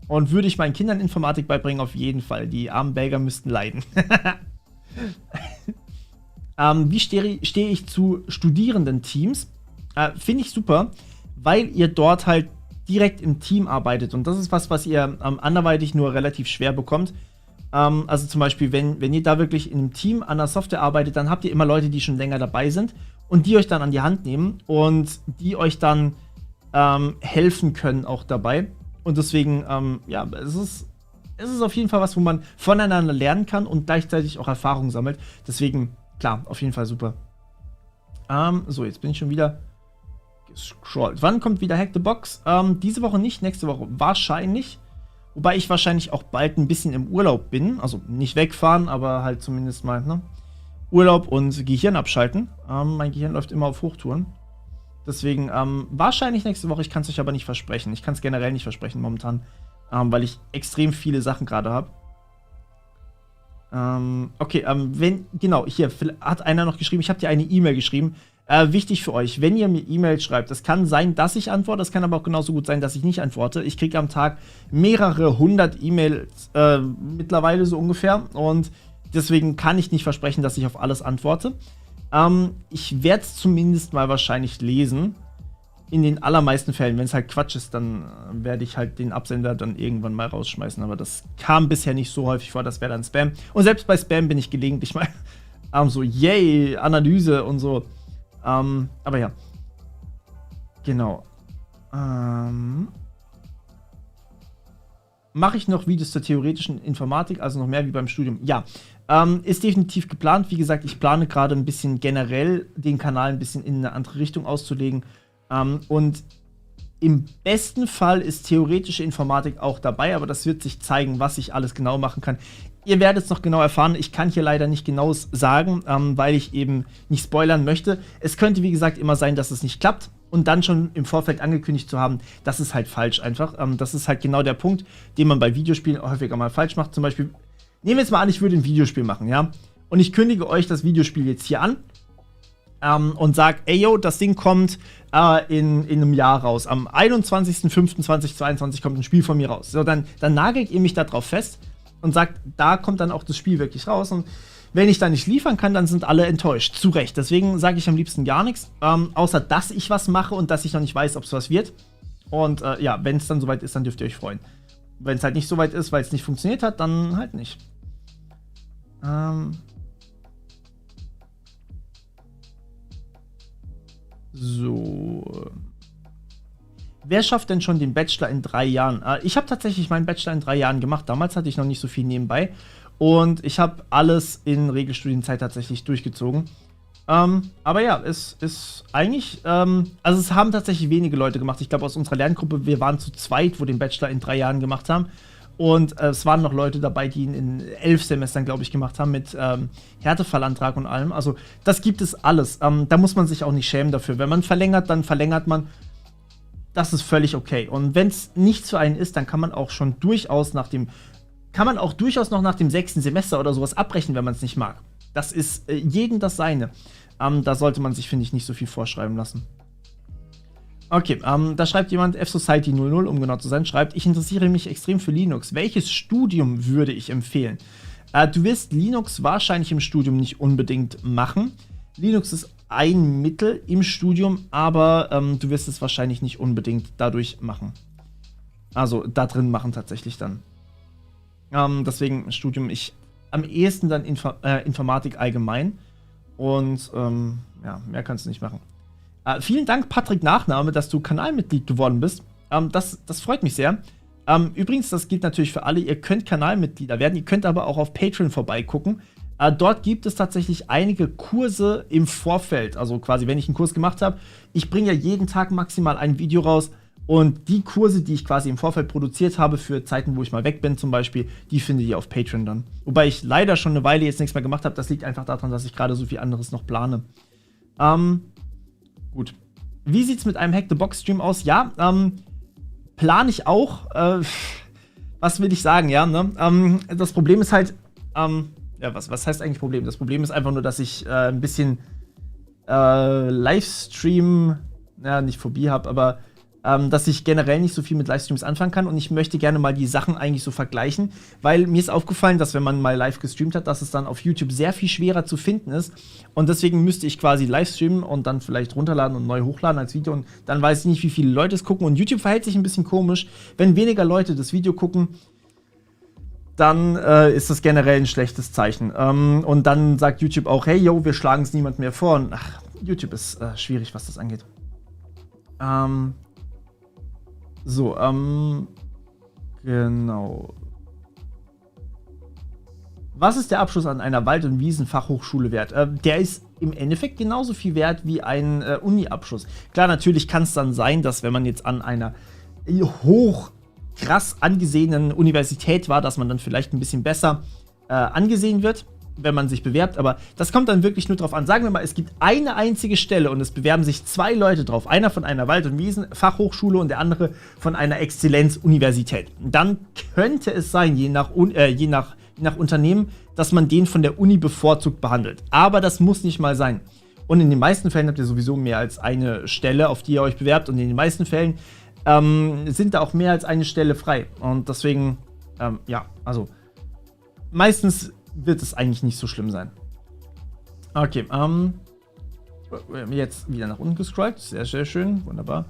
Und würde ich meinen Kindern Informatik beibringen? Auf jeden Fall. Die armen Belgier müssten leiden. Wie stehe ich zu Studierendenteams? Finde ich super, weil ihr dort halt direkt im Team arbeitet. Und das ist was ihr anderweitig nur relativ schwer bekommt. Also zum Beispiel, wenn ihr da wirklich in einem Team an der Software arbeitet, dann habt ihr immer Leute, die schon länger dabei sind und die euch dann an die Hand nehmen und die euch dann helfen können auch dabei. Und deswegen, ja, es ist auf jeden Fall was, wo man voneinander lernen kann und gleichzeitig auch Erfahrung sammelt. Deswegen, klar, auf jeden Fall super. So, jetzt bin ich schon wieder gescrollt. Wann kommt wieder Hack the Box? Diese Woche nicht, nächste Woche wahrscheinlich. Wobei ich wahrscheinlich auch bald ein bisschen im Urlaub bin. Also nicht wegfahren, aber halt zumindest mal, ne? Urlaub und Gehirn abschalten. Mein Gehirn läuft immer auf Hochtouren. Deswegen wahrscheinlich nächste Woche. Ich kann es euch aber nicht versprechen. Ich kann es generell nicht versprechen momentan. Weil ich extrem viele Sachen gerade habe. Okay, genau, hier hat einer noch geschrieben, ich habe dir eine E-Mail geschrieben. Wichtig für euch, wenn ihr mir E-Mails schreibt, das kann sein, dass ich antworte, das kann aber auch genauso gut sein, dass ich nicht antworte. Ich kriege am Tag mehrere 100 E-Mails mittlerweile so ungefähr und deswegen kann ich nicht versprechen, dass ich auf alles antworte. Ich werde es zumindest mal wahrscheinlich lesen. In den allermeisten Fällen, wenn es halt Quatsch ist, dann werde ich halt den Absender dann irgendwann mal rausschmeißen. Aber das kam bisher nicht so häufig vor, das wäre dann Spam. Und selbst bei Spam bin ich gelegentlich mal so, yay, Analyse und so. Aber ja. Genau. Mache ich noch Videos zur theoretischen Informatik, also noch mehr wie beim Studium? Ja. Ist definitiv geplant. Wie gesagt, ich plane gerade ein bisschen generell den Kanal ein bisschen in eine andere Richtung auszulegen. Und im besten Fall ist theoretische Informatik auch dabei, aber das wird sich zeigen, was ich alles genau machen kann. Ihr werdet es noch genau erfahren. Ich kann hier leider nicht genau sagen, weil ich eben nicht spoilern möchte. Es könnte, wie gesagt, immer sein, dass es nicht klappt. Und dann schon im Vorfeld angekündigt zu haben, das ist halt falsch einfach. Das ist halt genau der Punkt, den man bei Videospielen häufiger mal falsch macht. Zum Beispiel, nehmen wir jetzt mal an, ich würde ein Videospiel machen, ja? Und ich kündige euch das Videospiel jetzt hier an. Und sag, ey yo, das Ding kommt in einem Jahr raus. Am 21.05.2022 kommt ein Spiel von mir raus. So, dann nagelt ihr mich da drauf fest und sagt, da kommt dann auch das Spiel wirklich raus. Und wenn ich da nicht liefern kann, dann sind alle enttäuscht. Zu Recht. Deswegen sage ich am liebsten gar nichts. Außer, dass ich was mache und dass ich noch nicht weiß, ob es was wird. Und ja, wenn es dann soweit ist, dann dürft ihr euch freuen. Wenn es halt nicht soweit ist, weil es nicht funktioniert hat, dann halt nicht. So. Wer schafft denn schon den Bachelor in 3 Jahren? Ich habe tatsächlich meinen Bachelor in 3 Jahren gemacht. Damals hatte ich noch nicht so viel nebenbei. Und ich habe alles in Regelstudienzeit tatsächlich durchgezogen. Aber ja, es ist eigentlich, also es haben tatsächlich wenige Leute gemacht. Ich glaube, aus unserer Lerngruppe, wir waren zu zweit, wo den Bachelor in 3 Jahren gemacht haben. Und es waren noch Leute dabei, die ihn in 11 Semestern, glaube ich, gemacht haben, mit Härtefallantrag und allem. Also das gibt es alles. Da muss man sich auch nicht schämen dafür. Wenn man verlängert, dann verlängert man. Das ist völlig okay. Und wenn es nichts für einen ist, dann kann man auch schon durchaus noch nach dem 6. Semester oder sowas abbrechen, wenn man es nicht mag. Das ist jedem das Seine. Da sollte man sich, finde ich, nicht so viel vorschreiben lassen. Okay, da schreibt jemand, F-Society00, um genau zu sein, schreibt, ich interessiere mich extrem für Linux. Welches Studium würde ich empfehlen? Du wirst Linux wahrscheinlich im Studium nicht unbedingt machen. Linux ist ein Mittel im Studium, aber du wirst es wahrscheinlich nicht unbedingt dadurch machen. Also da drin machen tatsächlich dann. Deswegen Studium, am ehesten dann Informatik allgemein. Und ja, mehr kannst du nicht machen. Vielen Dank, Patrick Nachname, dass du Kanalmitglied geworden bist. Das freut mich sehr. Übrigens, das gilt natürlich für alle. Ihr könnt Kanalmitglieder werden. Ihr könnt aber auch auf Patreon vorbeigucken. Dort gibt es tatsächlich einige Kurse im Vorfeld. Also quasi, wenn ich einen Kurs gemacht habe. Ich bringe ja jeden Tag maximal ein Video raus. Und die Kurse, die ich quasi im Vorfeld produziert habe, für Zeiten, wo ich mal weg bin zum Beispiel, die findet ihr auf Patreon dann. Wobei ich leider schon eine Weile jetzt nichts mehr gemacht habe. Das liegt einfach daran, dass ich gerade so viel anderes noch plane. Gut. Wie sieht's mit einem Hack-the-Box-Stream aus? Ja, plane ich auch. Was will ich sagen, ja, ne? Das Problem ist halt, ja, was heißt eigentlich Problem? Das Problem ist einfach nur, dass ich ein bisschen Livestream, ja, nicht Phobie habe, aber dass ich generell nicht so viel mit Livestreams anfangen kann und ich möchte gerne mal die Sachen eigentlich so vergleichen, weil mir ist aufgefallen, dass wenn man mal live gestreamt hat, dass es dann auf YouTube sehr viel schwerer zu finden ist und deswegen müsste ich quasi livestreamen und dann vielleicht runterladen und neu hochladen als Video und dann weiß ich nicht, wie viele Leute es gucken und YouTube verhält sich ein bisschen komisch. Wenn weniger Leute das Video gucken, dann ist das generell ein schlechtes Zeichen. Und dann sagt YouTube auch, hey, yo, wir schlagen es niemand mehr vor. Und, ach, YouTube ist schwierig, was das angeht. So, genau. Was ist der Abschluss an einer Wald- und Wiesenfachhochschule wert? Der ist im Endeffekt genauso viel wert wie ein Uni-Abschluss. Klar, natürlich kann es dann sein, dass wenn man jetzt an einer krass angesehenen Universität war, dass man dann vielleicht ein bisschen besser angesehen wird, wenn man sich bewerbt, aber das kommt dann wirklich nur drauf an. Sagen wir mal, es gibt eine einzige Stelle und es bewerben sich 2 Leute drauf. Einer von einer Wald- und Wiesenfachhochschule und der andere von einer Exzellenzuniversität. Dann könnte es sein, je nach Unternehmen, dass man den von der Uni bevorzugt behandelt. Aber das muss nicht mal sein. Und in den meisten Fällen habt ihr sowieso mehr als eine Stelle, auf die ihr euch bewerbt. Und in den meisten Fällen sind da auch mehr als eine Stelle frei. Und deswegen, ja, also meistens wird es eigentlich nicht so schlimm sein. Okay, jetzt wieder nach unten gescrollt. Sehr, sehr schön. Wunderbar.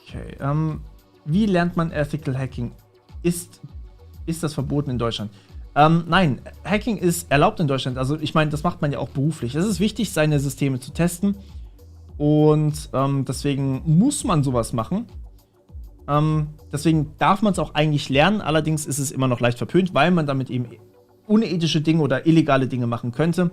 Okay, wie lernt man Ethical Hacking? Ist das verboten in Deutschland? Nein, Hacking ist erlaubt in Deutschland. Also ich meine, das macht man ja auch beruflich. Es ist wichtig, seine Systeme zu testen. Und deswegen muss man sowas machen. Deswegen darf man es auch eigentlich lernen. Allerdings ist es immer noch leicht verpönt, weil man damit eben unethische Dinge oder illegale Dinge machen könnte.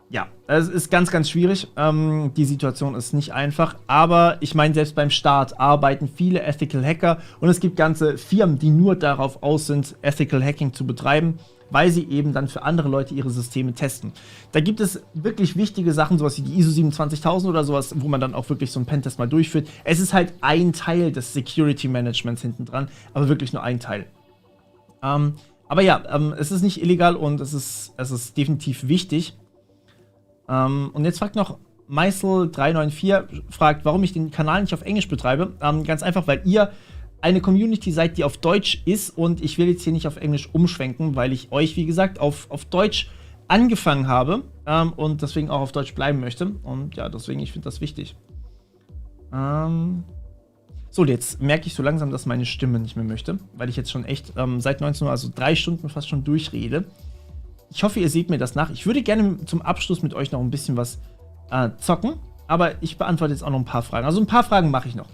Ja, es ist ganz, ganz schwierig. Die Situation ist nicht einfach. Aber ich meine, selbst beim Staat arbeiten viele Ethical Hacker. Und es gibt ganze Firmen, die nur darauf aus sind, Ethical Hacking zu betreiben, weil sie eben dann für andere Leute ihre Systeme testen. Da gibt es wirklich wichtige Sachen, sowas wie die ISO 27000 oder sowas, wo man dann auch wirklich so einen Pentest mal durchführt. Es ist halt ein Teil des Security Managements hinten dran, aber wirklich nur ein Teil. Aber ja, es ist nicht illegal und es ist definitiv wichtig. Und jetzt fragt noch Meisel394, fragt, warum ich den Kanal nicht auf Englisch betreibe. Ganz einfach, weil ihr eine Community seid, die auf Deutsch ist und ich will jetzt hier nicht auf Englisch umschwenken, weil ich euch, wie gesagt, auf Deutsch angefangen habe und deswegen auch auf Deutsch bleiben möchte. Und ja, deswegen, ich finde das wichtig. So, jetzt merke ich so langsam, dass meine Stimme nicht mehr möchte, weil ich jetzt schon echt seit 19 Uhr, also 3 Stunden fast schon durchrede. Ich hoffe, ihr seht mir das nach. Ich würde gerne zum Abschluss mit euch noch ein bisschen was zocken, aber ich beantworte jetzt auch noch ein paar Fragen. Also ein paar Fragen mache ich noch.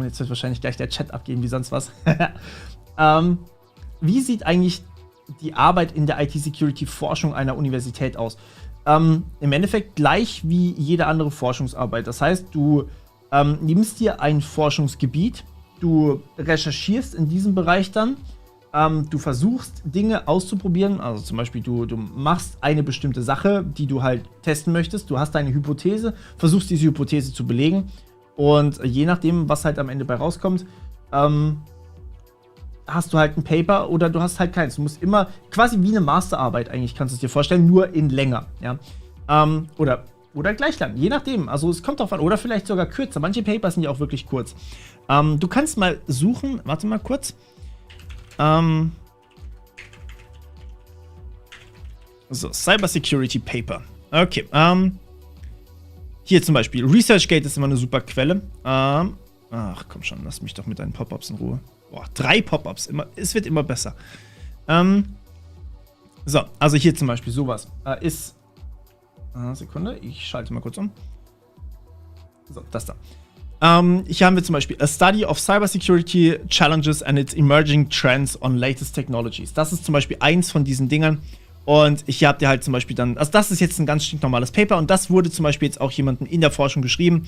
Jetzt wird wahrscheinlich gleich der Chat abgehen, wie sonst was. Wie sieht eigentlich die Arbeit in der IT-Security-Forschung einer Universität aus? Im Endeffekt gleich wie jede andere Forschungsarbeit. Das heißt, du nimmst dir ein Forschungsgebiet, du recherchierst in diesem Bereich dann, du versuchst Dinge auszuprobieren, also zum Beispiel du machst eine bestimmte Sache, die du halt testen möchtest, du hast deine Hypothese, versuchst diese Hypothese zu belegen und je nachdem, was halt am Ende bei rauskommt, hast du halt ein Paper oder du hast halt keins. Du musst immer, quasi wie eine Masterarbeit eigentlich, kannst du es dir vorstellen, nur in länger, ja, oder gleich lang, je nachdem, also es kommt drauf an, oder vielleicht sogar kürzer, manche Papers sind ja auch wirklich kurz. Du kannst mal suchen, warte mal kurz, so, Cybersecurity Paper. Okay, hier zum Beispiel, ResearchGate ist immer eine super Quelle. Ach, komm schon, lass mich doch mit deinen Pop-Ups in Ruhe. Boah, 3 Pop-Ups, es wird immer besser. So, also hier zum Beispiel sowas. Sekunde, ich schalte mal kurz um. So, das da. Hier haben wir zum Beispiel A Study of Cybersecurity Challenges and its Emerging Trends on Latest Technologies. Das ist zum Beispiel eins von diesen Dingern. Und hier habt ihr halt zum Beispiel dann, also das ist jetzt ein ganz stinknormales Paper und das wurde zum Beispiel jetzt auch jemandem in der Forschung geschrieben.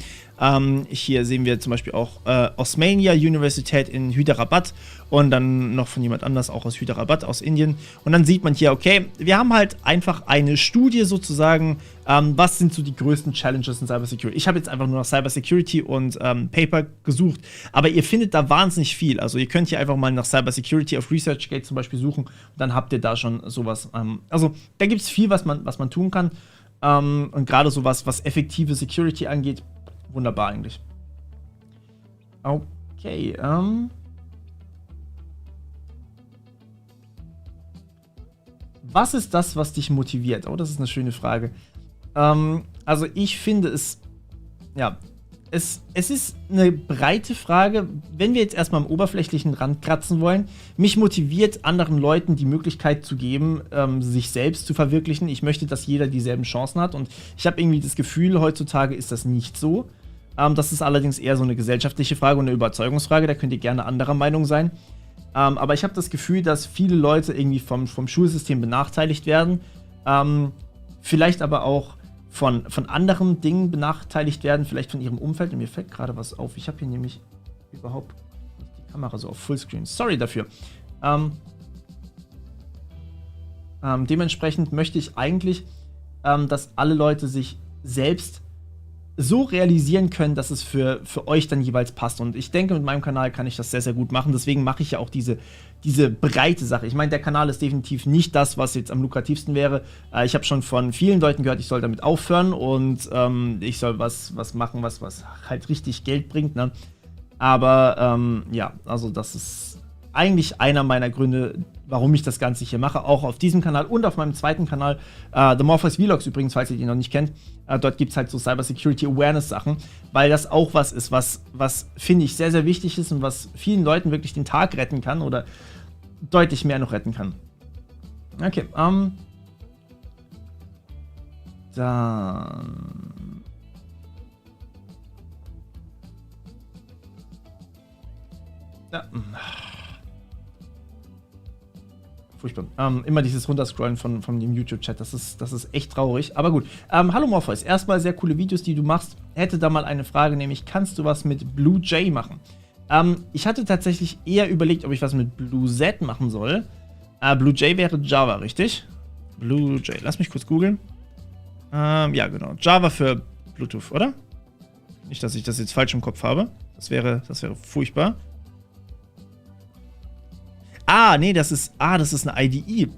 Hier sehen wir zum Beispiel auch Osmania Universität in Hyderabad und dann noch von jemand anders auch aus Hyderabad, aus Indien. Und dann sieht man hier, okay, wir haben halt einfach eine Studie sozusagen, was sind so die größten Challenges in Cybersecurity. Ich habe jetzt einfach nur nach Cybersecurity und Paper gesucht, aber ihr findet da wahnsinnig viel. Also ihr könnt hier einfach mal nach Cybersecurity auf ResearchGate zum Beispiel suchen und dann habt ihr da schon sowas. Also da gibt es viel, was man tun kann. Und gerade sowas, was effektive Security angeht, wunderbar eigentlich. Okay, was ist das, was dich motiviert? Oh, das ist eine schöne Frage. Also ich finde es, ja, es ist eine breite Frage. Wenn wir jetzt erstmal am oberflächlichen Rand kratzen wollen, mich motiviert, anderen Leuten die Möglichkeit zu geben, sich selbst zu verwirklichen. Ich möchte, dass jeder dieselben Chancen hat und ich habe irgendwie das Gefühl, heutzutage ist das nicht so. Das ist allerdings eher so eine gesellschaftliche Frage und eine Überzeugungsfrage, da könnt ihr gerne anderer Meinung sein. Aber ich habe das Gefühl, dass viele Leute irgendwie vom Schulsystem benachteiligt werden, vielleicht aber auch von anderen Dingen benachteiligt werden, vielleicht von ihrem Umfeld. Und mir fällt gerade was auf. Ich habe hier nämlich überhaupt nicht die Kamera so auf Fullscreen. Sorry dafür. Dementsprechend möchte ich eigentlich, dass alle Leute sich selbst so realisieren können, dass es für euch dann jeweils passt. Und ich denke, mit meinem Kanal kann ich das sehr, sehr gut machen. Deswegen mache ich ja auch diese breite Sache. Ich meine, der Kanal ist definitiv nicht das, was jetzt am lukrativsten wäre. Ich habe schon von vielen Leuten gehört, ich soll damit aufhören und ich soll was machen, was halt richtig Geld bringt. Ne? Aber ja, also das ist eigentlich einer meiner Gründe, warum ich das Ganze hier mache, auch auf diesem Kanal und auf meinem zweiten Kanal, The Morpheus Vlogs übrigens, falls ihr den noch nicht kennt. Dort gibt es halt so Cybersecurity Awareness Sachen, weil das auch was ist, was finde ich sehr, sehr wichtig ist und was vielen Leuten wirklich den Tag retten kann oder deutlich mehr noch retten kann. Okay, dann... Ja. Furchtbar. Immer dieses Runterscrollen von dem YouTube-Chat, das ist echt traurig. Aber gut. Hallo Morpheus, erstmal sehr coole Videos, die du machst. Hätte da mal eine Frage, nämlich, kannst du was mit BlueJ machen? Ich hatte tatsächlich eher überlegt, ob ich was mit BlueZ machen soll. BlueJ wäre Java, richtig? BlueJ, lass mich kurz googeln. Ja, genau. Java für Bluetooth, oder? Nicht, dass ich das jetzt falsch im Kopf habe. Das wäre furchtbar. Nee, das ist eine IDE.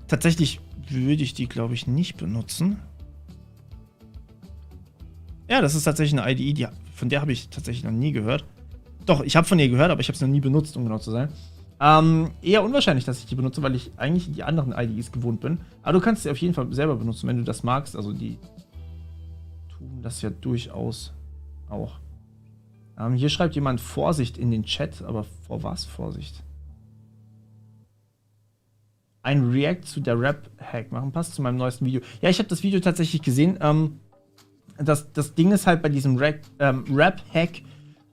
Tatsächlich würde ich die, glaube ich, nicht benutzen. Ja, das ist tatsächlich eine IDE, von der habe ich tatsächlich noch nie gehört. Doch, ich habe von ihr gehört, aber ich habe es noch nie benutzt, um genau zu sein. Eher unwahrscheinlich, dass ich die benutze, weil ich eigentlich die anderen IDEs gewohnt bin. Aber du kannst sie auf jeden Fall selber benutzen, wenn du das magst. Also die tun das ja durchaus auch. Hier schreibt jemand Vorsicht in den Chat, aber vor was Vorsicht? Ein React zu der Rap-Hack machen. Passt zu meinem neuesten Video. Ja, ich habe das Video tatsächlich gesehen. Das Ding ist halt bei diesem Rap-Hack,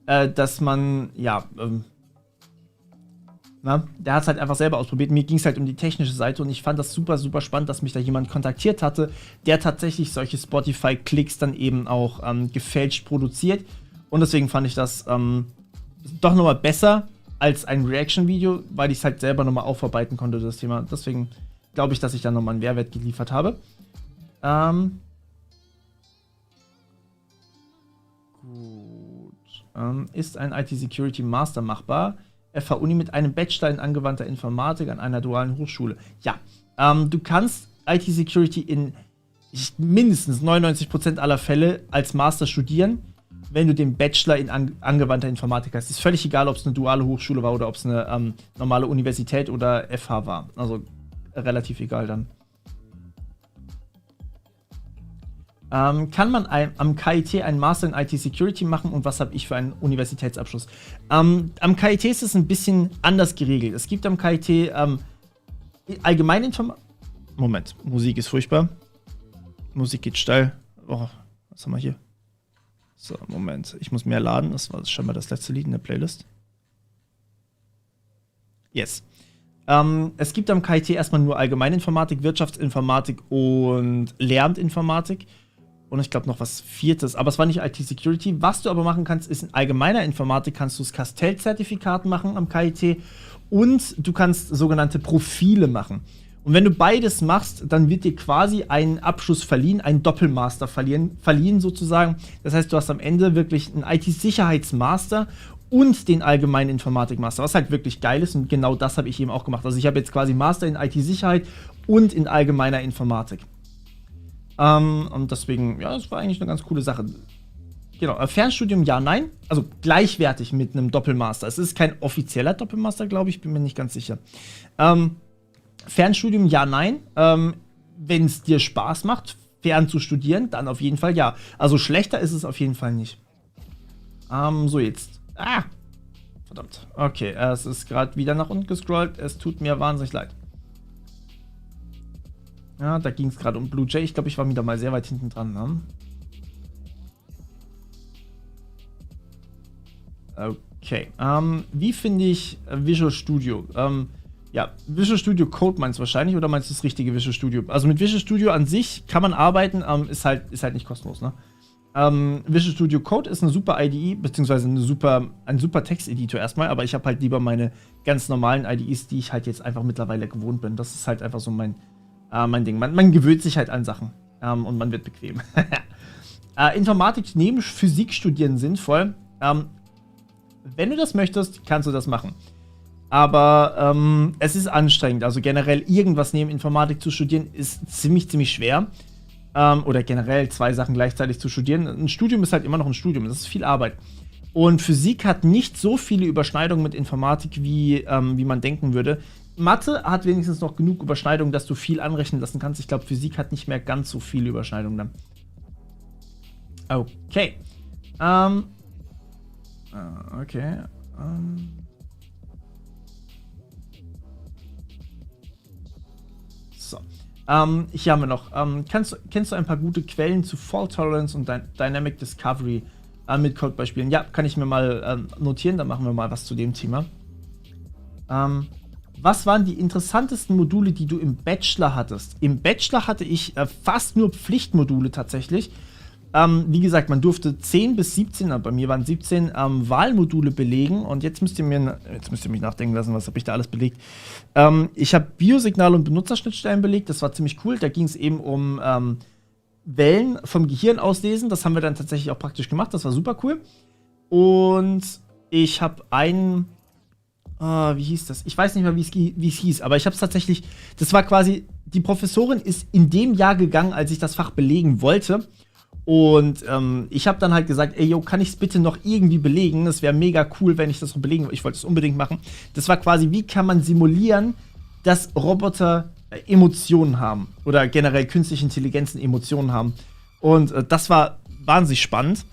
dass man, ja, der hat es halt einfach selber ausprobiert. Mir ging es halt um die technische Seite und ich fand das super, super spannend, dass mich da jemand kontaktiert hatte, der tatsächlich solche Spotify-Klicks dann eben auch gefälscht produziert. Und deswegen fand ich das doch nochmal besser als ein Reaction-Video, weil ich es halt selber nochmal aufarbeiten konnte, das Thema. Deswegen glaube ich, dass ich da nochmal einen Mehrwert geliefert habe. Gut. Ist ein IT-Security Master machbar? FH-Uni mit einem Bachelor in angewandter Informatik an einer dualen Hochschule. Ja, du kannst IT-Security in mindestens 99% aller Fälle als Master studieren, wenn du den Bachelor in angewandter Informatik hast. Ist völlig egal, ob es eine duale Hochschule war oder ob es eine normale Universität oder FH war. Also relativ egal dann. Kann man am KIT einen Master in IT-Security machen und was habe ich für einen Universitätsabschluss? Am KIT ist es ein bisschen anders geregelt. Es gibt am KIT Allgemeininformatik. Moment, Musik ist furchtbar. Musik geht steil. Oh, was haben wir hier? So, Moment. Ich muss mehr laden. Das war schon mal das letzte Lied in der Playlist. Yes. Es gibt am KIT erstmal nur Allgemeininformatik, Wirtschaftsinformatik und Lehramtinformatik. Und ich glaube noch was Viertes. Aber es war nicht IT-Security. Was du aber machen kannst, ist in allgemeiner Informatik kannst du das Castell-Zertifikat machen am KIT. Und du kannst sogenannte Profile machen. Und wenn du beides machst, dann wird dir quasi ein Abschluss verliehen, ein Doppelmaster verliehen sozusagen. Das heißt, du hast am Ende wirklich einen IT-Sicherheitsmaster und den allgemeinen Informatikmaster, was halt wirklich geil ist und genau das habe ich eben auch gemacht. Also ich habe jetzt quasi Master in IT-Sicherheit und in allgemeiner Informatik. Und deswegen, ja, das war eigentlich eine ganz coole Sache. Genau, Fernstudium ja, nein. Also gleichwertig mit einem Doppelmaster. Es ist kein offizieller Doppelmaster, glaube ich, bin mir nicht ganz sicher. Fernstudium ja, nein. Wenn es dir Spaß macht, fern zu studieren, dann auf jeden Fall ja. Also schlechter ist es auf jeden Fall nicht. So jetzt. Verdammt. Okay, es ist gerade wieder nach unten gescrollt. Es tut mir wahnsinnig leid. Ja, da ging es gerade um BlueJ. Ich glaube, ich war wieder mal sehr weit hinten dran. Ne? Okay. Wie finde ich Visual Studio? Ja, Visual Studio Code meinst du wahrscheinlich oder meinst du das richtige Visual Studio? Also mit Visual Studio an sich kann man arbeiten, ist halt nicht kostenlos, ne? Visual Studio Code ist eine super IDE, beziehungsweise ein super Texteditor erstmal, aber ich habe halt lieber meine ganz normalen IDEs, die ich halt jetzt einfach mittlerweile gewohnt bin. Das ist halt einfach so mein Ding. Man gewöhnt sich halt an Sachen und man wird bequem. Informatik neben Physik studieren sinnvoll. Wenn du das möchtest, kannst du das machen. Aber es ist anstrengend. Also generell irgendwas neben Informatik zu studieren, ist ziemlich schwer. Oder generell 2 Sachen gleichzeitig zu studieren. Ein Studium ist halt immer noch ein Studium. Das ist viel Arbeit. Und Physik hat nicht so viele Überschneidungen mit Informatik, wie man denken würde. Mathe hat wenigstens noch genug Überschneidungen, dass du viel anrechnen lassen kannst. Ich glaube, Physik hat nicht mehr ganz so viele Überschneidungen dann. Okay. Okay. So. Hier haben wir noch. Kennst du ein paar gute Quellen zu Fault Tolerance und Dynamic Discovery mit Codebeispielen? Ja, kann ich mir mal notieren, dann machen wir mal was zu dem Thema. Was waren die interessantesten Module, die du im Bachelor hattest? Im Bachelor hatte ich fast nur Pflichtmodule tatsächlich. Wie gesagt, man durfte 10 bis 17, bei mir waren 17 Wahlmodule belegen. Und jetzt müsst ihr mich nachdenken lassen, was habe ich da alles belegt. Ich habe Biosignale und Benutzerschnittstellen belegt, das war ziemlich cool. Da ging es eben um Wellen vom Gehirn auslesen. Das haben wir dann tatsächlich auch praktisch gemacht, das war super cool. Und ich habe wie hieß das? Ich weiß nicht mehr, wie es hieß, aber ich habe es tatsächlich, das war quasi, die Professorin ist in dem Jahr gegangen, als ich das Fach belegen wollte. Und ich habe dann halt gesagt, ey, yo, kann ich es bitte noch irgendwie belegen? Das wäre mega cool, wenn ich das noch belegen würde. Ich wollte es unbedingt machen. Das war quasi, wie kann man simulieren, dass Roboter Emotionen haben? Oder generell künstliche Intelligenzen Emotionen haben. Und das war wahnsinnig spannend.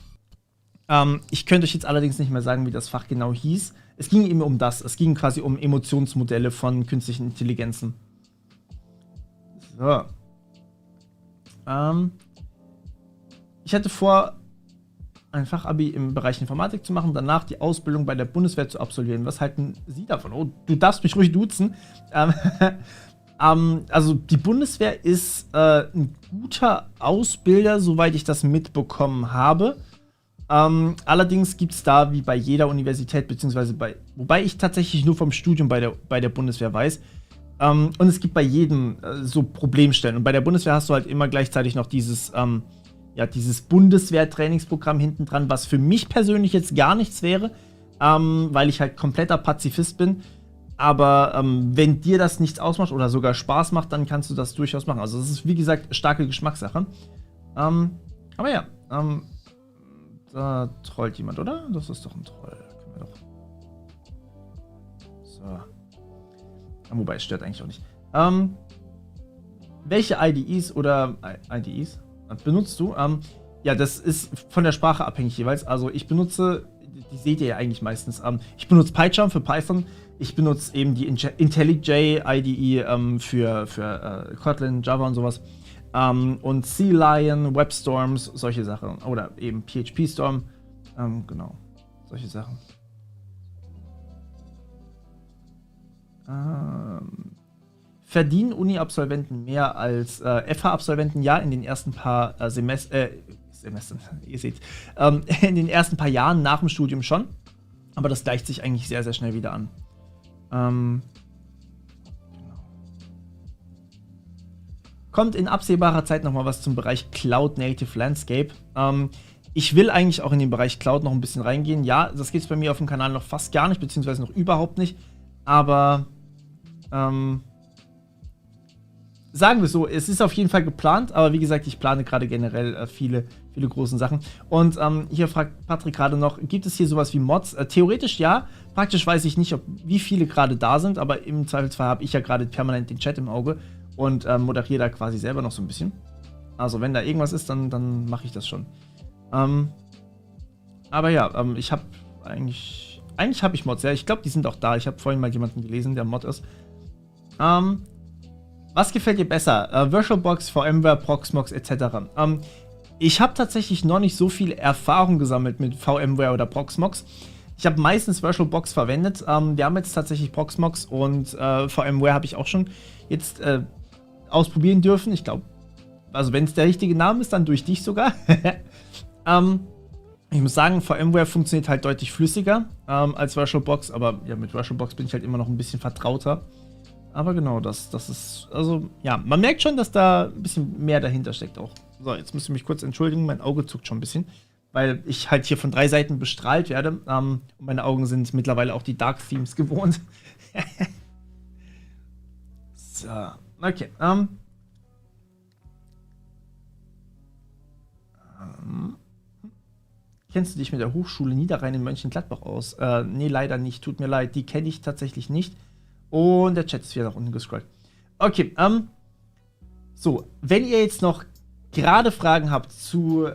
Ich könnte euch jetzt allerdings nicht mehr sagen, wie das Fach genau hieß. Es ging eben um das. Es ging quasi um Emotionsmodelle von künstlichen Intelligenzen. So. Ich hatte vor, ein Fachabi im Bereich Informatik zu machen, danach die Ausbildung bei der Bundeswehr zu absolvieren. Was halten Sie davon? Oh, du darfst mich ruhig duzen. Also die Bundeswehr ist ein guter Ausbilder, soweit ich das mitbekommen habe. Allerdings gibt es da, wie bei jeder Universität, beziehungsweise wobei ich tatsächlich nur vom Studium bei der Bundeswehr weiß, und es gibt bei jedem so Problemstellen. Und bei der Bundeswehr hast du halt immer gleichzeitig noch dieses Bundeswehr-Trainingsprogramm hinten dran, was für mich persönlich jetzt gar nichts wäre, weil ich halt kompletter Pazifist bin. Aber wenn dir das nichts ausmacht oder sogar Spaß macht, dann kannst du das durchaus machen. Also das ist, wie gesagt, starke Geschmackssache. Aber ja, da trollt jemand, oder? Das ist doch ein Troll. Können wir doch. So. Wobei, es stört eigentlich auch nicht. Welche IDEs benutzt du? Ja, das ist von der Sprache abhängig jeweils. Also ich benutze, die seht ihr ja eigentlich meistens. Ich benutze PyCharm für Python. Ich benutze eben die IntelliJ IDE für Kotlin, Java und sowas. Und CLion, WebStorms, solche Sachen. Oder eben PHP-Storm. Genau, solche Sachen. Verdienen Uni-Absolventen mehr als FH-Absolventen? Ja, in den ersten paar Semestern, ihr seht, in den ersten paar Jahren nach dem Studium schon. Aber das gleicht sich eigentlich sehr, sehr schnell wieder an. Genau. Kommt in absehbarer Zeit nochmal was zum Bereich Cloud Native Landscape. Ich will eigentlich auch in den Bereich Cloud noch ein bisschen reingehen. Ja, das geht bei mir auf dem Kanal noch fast gar nicht, beziehungsweise noch überhaupt nicht. Aber sagen wir es so, es ist auf jeden Fall geplant, aber wie gesagt, ich plane gerade generell viele große Sachen. Und hier fragt Patrick gerade noch, gibt es hier sowas wie Mods? Theoretisch ja, praktisch weiß ich nicht, wie viele gerade da sind, aber im Zweifelsfall habe ich ja gerade permanent den Chat im Auge und moderiere da quasi selber noch so ein bisschen. Also wenn da irgendwas ist, dann mache ich das schon. Aber ja, ich habe eigentlich habe ich Mods, ja, ich glaube, die sind auch da. Ich habe vorhin mal jemanden gelesen, der Mod ist. Was gefällt dir besser? VirtualBox, VMware, Proxmox etc. Ich habe tatsächlich noch nicht so viel Erfahrung gesammelt mit VMware oder Proxmox. Ich habe meistens VirtualBox verwendet. Wir haben jetzt tatsächlich Proxmox und VMware habe ich auch schon jetzt ausprobieren dürfen. Ich glaube, also wenn es der richtige Name ist, dann durch dich sogar. Ich muss sagen, VMware funktioniert halt deutlich flüssiger als VirtualBox, aber ja, mit VirtualBox bin ich halt immer noch ein bisschen vertrauter. Aber genau, das ist, also ja, man merkt schon, dass da ein bisschen mehr dahinter steckt auch. So, jetzt müsst ihr mich kurz entschuldigen, mein Auge zuckt schon ein bisschen, weil ich halt hier von 3 Seiten bestrahlt werde. Und meine Augen sind mittlerweile auch die Dark Themes gewohnt. So, okay. Kennst du dich mit der Hochschule Niederrhein in Mönchengladbach aus? Nee, leider nicht. Tut mir leid. Die kenne ich tatsächlich nicht. Und der Chat ist wieder nach unten gescrollt. Okay, so, wenn ihr jetzt noch gerade Fragen habt zu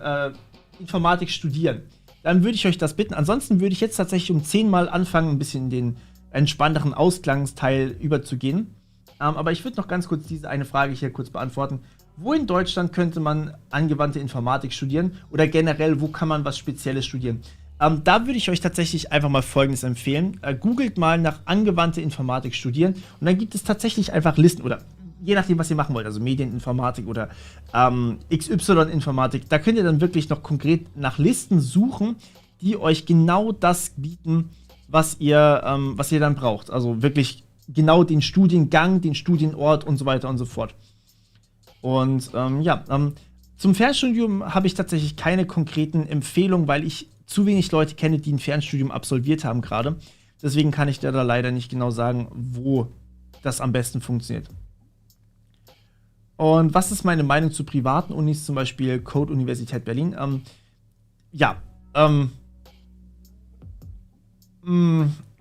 Informatik studieren, dann würde ich euch das bitten. Ansonsten würde ich jetzt tatsächlich um 10 Mal anfangen, ein bisschen in den entspannteren Ausklangsteil überzugehen. Aber ich würde noch ganz kurz diese eine Frage hier kurz beantworten. Wo in Deutschland könnte man angewandte Informatik studieren? Oder generell, wo kann man was Spezielles studieren? Da würde ich euch tatsächlich einfach mal Folgendes empfehlen. Googelt mal nach angewandte Informatik studieren und dann gibt es tatsächlich einfach Listen oder je nachdem, was ihr machen wollt, also Medieninformatik oder XY-Informatik, da könnt ihr dann wirklich noch konkret nach Listen suchen, die euch genau das bieten, was ihr dann braucht. Also wirklich genau den Studiengang, den Studienort und so weiter und so fort. Und zum Fernstudium habe ich tatsächlich keine konkreten Empfehlungen, weil ich zu wenig Leute kenne, die ein Fernstudium absolviert haben gerade. Deswegen kann ich da leider nicht genau sagen, wo das am besten funktioniert. Und was ist meine Meinung zu privaten Unis, zum Beispiel Code-Universität Berlin?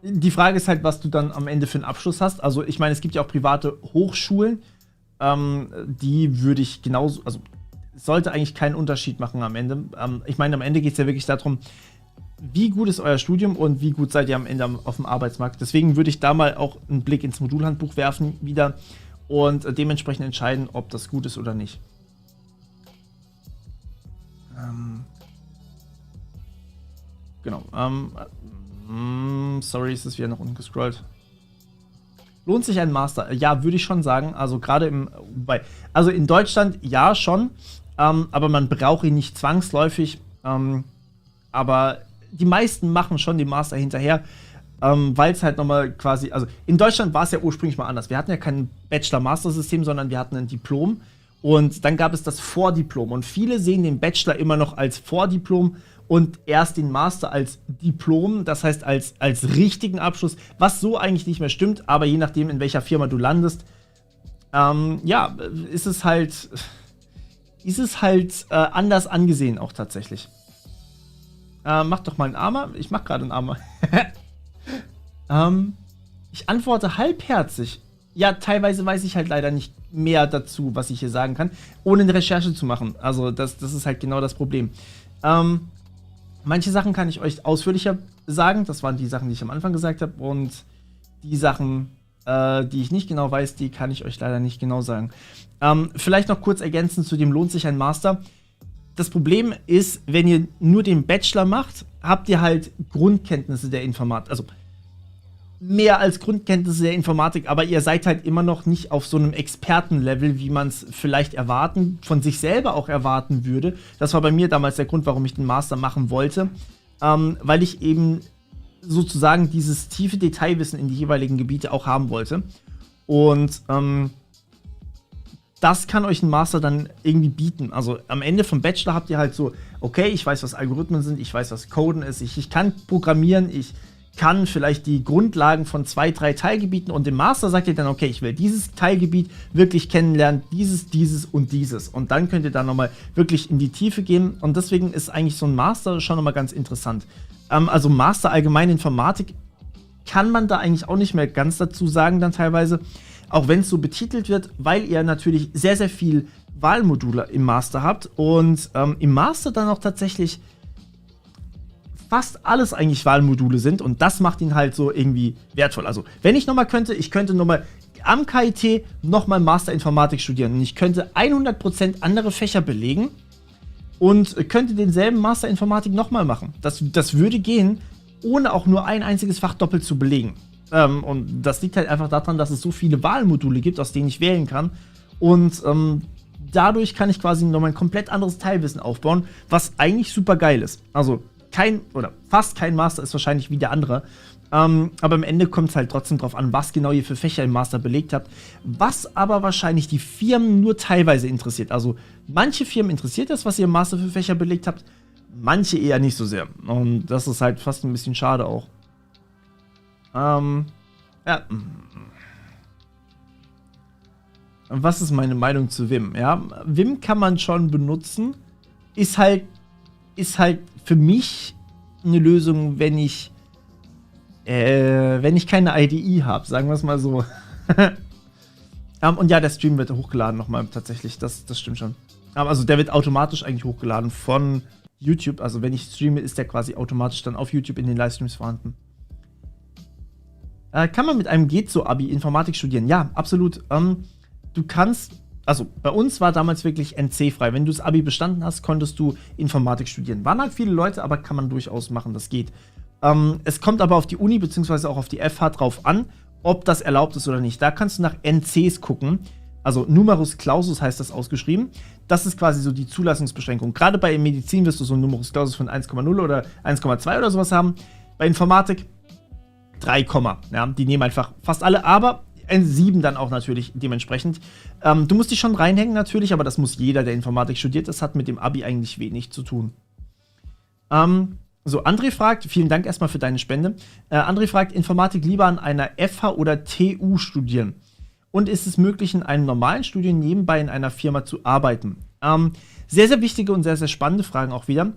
Die Frage ist halt, was du dann am Ende für einen Abschluss hast. Also ich meine, es gibt ja auch private Hochschulen, die würde ich genauso, also es sollte eigentlich keinen Unterschied machen am Ende. Ich meine, am Ende geht es ja wirklich darum, wie gut ist euer Studium und wie gut seid ihr am Ende auf dem Arbeitsmarkt. Deswegen würde ich da mal auch einen Blick ins Modulhandbuch werfen wieder und dementsprechend entscheiden, ob das gut ist oder nicht. Genau. Sorry, ist es wieder nach unten gescrollt. Lohnt sich ein Master? Ja, würde ich schon sagen. Also gerade in Deutschland ja schon, aber man braucht ihn nicht zwangsläufig. Aber die meisten machen schon den Master hinterher, weil es halt nochmal quasi, also in Deutschland war es ja ursprünglich mal anders. Wir hatten ja kein Bachelor-Master-System, sondern wir hatten ein Diplom und dann gab es das Vordiplom und viele sehen den Bachelor immer noch als Vordiplom und erst den Master als Diplom, das heißt als richtigen Abschluss, was so eigentlich nicht mehr stimmt, aber je nachdem, in welcher Firma du landest, ist es halt anders angesehen auch tatsächlich. Mach doch mal einen Armer. Ich mach gerade einen Armer. Ich antworte halbherzig. Ja, teilweise weiß ich halt leider nicht mehr dazu, was ich hier sagen kann, ohne eine Recherche zu machen. Also das ist halt genau das Problem. Manche Sachen kann ich euch ausführlicher sagen. Das waren die Sachen, die ich am Anfang gesagt habe. Und die Sachen, die ich nicht genau weiß, die kann ich euch leider nicht genau sagen. Vielleicht noch kurz ergänzend zu dem lohnt sich ein Master. Das Problem ist, wenn ihr nur den Bachelor macht, habt ihr halt Grundkenntnisse der Informatik. Also mehr als Grundkenntnisse der Informatik, aber ihr seid halt immer noch nicht auf so einem Expertenlevel, wie man es vielleicht von sich selber auch erwarten würde. Das war bei mir damals der Grund, warum ich den Master machen wollte, weil ich eben sozusagen dieses tiefe Detailwissen in die jeweiligen Gebiete auch haben wollte. Und das kann euch ein Master dann irgendwie bieten. Also am Ende vom Bachelor habt ihr halt so, okay, ich weiß, was Algorithmen sind, ich weiß, was Coden ist, ich kann programmieren, ich kann vielleicht die Grundlagen von 2, 3 Teilgebieten und im Master sagt ihr dann, okay, ich will dieses Teilgebiet wirklich kennenlernen, dieses und dieses. Und dann könnt ihr da nochmal wirklich in die Tiefe gehen und deswegen ist eigentlich so ein Master schon nochmal ganz interessant. Also Master Allgemeine Informatik kann man da eigentlich auch nicht mehr ganz dazu sagen dann teilweise, auch wenn es so betitelt wird, weil ihr natürlich sehr, sehr viel Wahlmodule im Master habt und im Master dann auch tatsächlich fast alles eigentlich Wahlmodule sind und das macht ihn halt so irgendwie wertvoll. Also, wenn ich nochmal könnte, ich könnte nochmal am KIT nochmal Master Informatik studieren und ich könnte 100% andere Fächer belegen und könnte denselben Master Informatik nochmal machen. Das würde gehen, ohne auch nur ein einziges Fach doppelt zu belegen. Und das liegt halt einfach daran, dass es so viele Wahlmodule gibt, aus denen ich wählen kann und dadurch kann ich quasi nochmal ein komplett anderes Teilwissen aufbauen, was eigentlich super geil ist. Also, fast kein Master ist wahrscheinlich wie der andere. Aber am Ende kommt es halt trotzdem drauf an, was genau ihr für Fächer im Master belegt habt. Was aber wahrscheinlich die Firmen nur teilweise interessiert. Also manche Firmen interessiert das, was ihr im Master für Fächer belegt habt. Manche eher nicht so sehr. Und das ist halt fast ein bisschen schade auch. Ja. Was ist meine Meinung zu Vim? Ja, Vim kann man schon benutzen. Ist halt für mich eine Lösung, wenn ich keine IDE habe, sagen wir es mal so. Und ja, der Stream wird hochgeladen nochmal tatsächlich, das stimmt schon. Also der wird automatisch eigentlich hochgeladen von YouTube, also wenn ich streame, ist der quasi automatisch dann auf YouTube in den Livestreams vorhanden. Kann man mit einem Geht-So-Abi Informatik studieren? Ja, absolut. Du kannst, also bei uns war damals wirklich NC-frei. Wenn du das Abi bestanden hast, konntest du Informatik studieren. Waren halt viele Leute, aber kann man durchaus machen, das geht. Es kommt aber auf die Uni bzw. auch auf die FH drauf an, ob das erlaubt ist oder nicht. Da kannst du nach NCs gucken. Also Numerus Clausus heißt das ausgeschrieben. Das ist quasi so die Zulassungsbeschränkung. Gerade bei Medizin wirst du so ein Numerus Clausus von 1,0 oder 1,2 oder sowas haben. Bei Informatik 3, ja, die nehmen einfach fast alle, aber ein 7 dann auch natürlich dementsprechend. Du musst dich schon reinhängen natürlich, aber das muss jeder, der Informatik studiert. Das hat mit dem Abi eigentlich wenig zu tun. So, André fragt, vielen Dank erstmal für deine Spende. André fragt, Informatik lieber an einer FH oder TU studieren? Und ist es möglich, in einem normalen Studium nebenbei in einer Firma zu arbeiten? Sehr, sehr wichtige und sehr, sehr spannende Fragen auch wieder.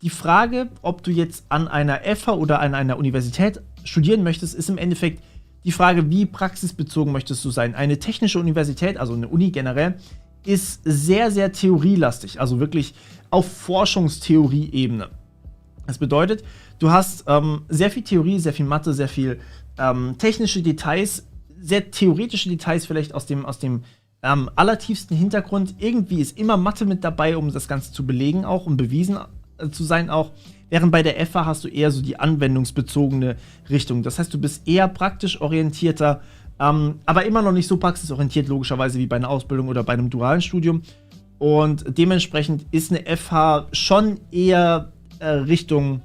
Die Frage, ob du jetzt an einer FH oder an einer Universität studieren möchtest, ist im Endeffekt die Frage, wie praxisbezogen möchtest du sein. Eine technische Universität, also eine Uni generell, ist sehr, sehr theorielastig, also wirklich auf Forschungstheorie-Ebene. Das bedeutet, du hast sehr viel Theorie, sehr viel Mathe, sehr viel technische Details, sehr theoretische Details vielleicht aus dem allertiefsten Hintergrund. Irgendwie ist immer Mathe mit dabei, um das Ganze zu belegen auch, um bewiesen zu sein auch. Während bei der FH hast du eher so die anwendungsbezogene Richtung. Das heißt, du bist eher praktisch orientierter, aber immer noch nicht so praxisorientiert logischerweise wie bei einer Ausbildung oder bei einem dualen Studium. Und dementsprechend ist eine FH schon eher Richtung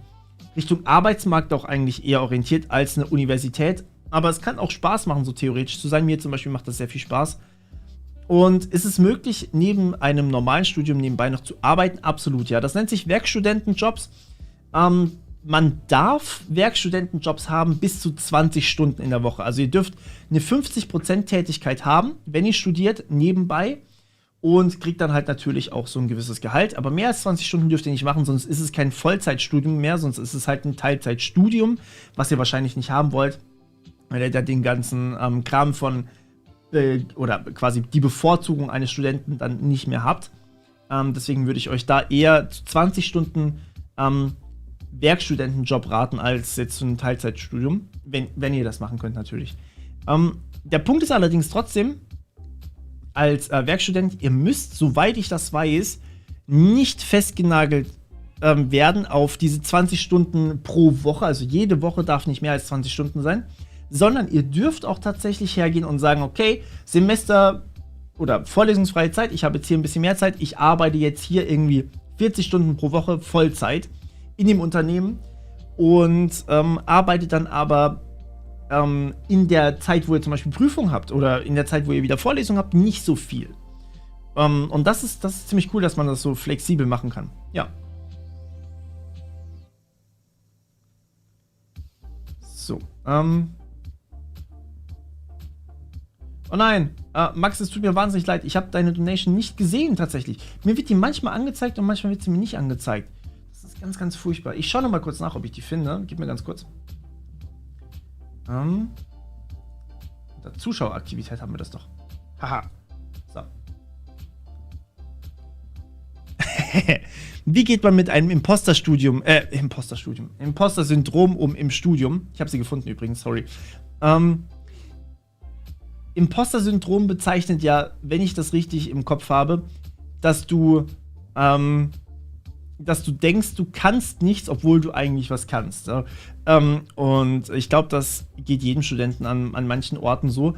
Arbeitsmarkt auch eigentlich eher orientiert als eine Universität. Aber es kann auch Spaß machen, so theoretisch zu sein. Mir zum Beispiel macht das sehr viel Spaß. Und ist es möglich, neben einem normalen Studium nebenbei noch zu arbeiten? Absolut, ja. Das nennt sich Werkstudentenjobs. Man darf Werkstudentenjobs haben bis zu 20 Stunden in der Woche. Also ihr dürft eine 50% Tätigkeit haben, wenn ihr studiert, nebenbei. Und kriegt dann halt natürlich auch so ein gewisses Gehalt. Aber mehr als 20 Stunden dürft ihr nicht machen, sonst ist es kein Vollzeitstudium mehr. Sonst ist es halt ein Teilzeitstudium, was ihr wahrscheinlich nicht haben wollt. Weil ihr da den ganzen Kram von oder quasi die Bevorzugung eines Studenten dann nicht mehr habt. Deswegen würde ich euch da eher zu 20 Stunden Werkstudentenjob raten, als jetzt zu einem Teilzeitstudium, wenn ihr das machen könnt natürlich. Der Punkt ist allerdings trotzdem, als Werkstudent, ihr müsst, soweit ich das weiß, nicht festgenagelt werden auf diese 20 Stunden pro Woche. Also jede Woche darf nicht mehr als 20 Stunden sein. Sondern ihr dürft auch tatsächlich hergehen und sagen, okay, Semester oder vorlesungsfreie Zeit, ich habe jetzt hier ein bisschen mehr Zeit, ich arbeite jetzt hier irgendwie 40 Stunden pro Woche Vollzeit in dem Unternehmen und arbeite dann aber in der Zeit, wo ihr zum Beispiel Prüfung habt oder in der Zeit, wo ihr wieder Vorlesung habt, nicht so viel. Und das ist ziemlich cool, dass man das so flexibel machen kann. Ja. So, oh nein, Max, es tut mir wahnsinnig leid. Ich habe deine Donation nicht gesehen, tatsächlich. Mir wird die manchmal angezeigt und manchmal wird sie mir nicht angezeigt. Das ist ganz, ganz furchtbar. Ich schaue noch mal kurz nach, ob ich die finde. Gib mir ganz kurz. Zuschaueraktivität haben wir das doch. Haha. So. Wie geht man mit einem Imposter-Syndrom um im Studium? Ich habe sie gefunden übrigens, sorry. Imposter-Syndrom bezeichnet ja, wenn ich das richtig im Kopf habe, dass du denkst, du kannst nichts, obwohl du eigentlich was kannst. Ja? Und ich glaube, das geht jedem Studenten an manchen Orten so.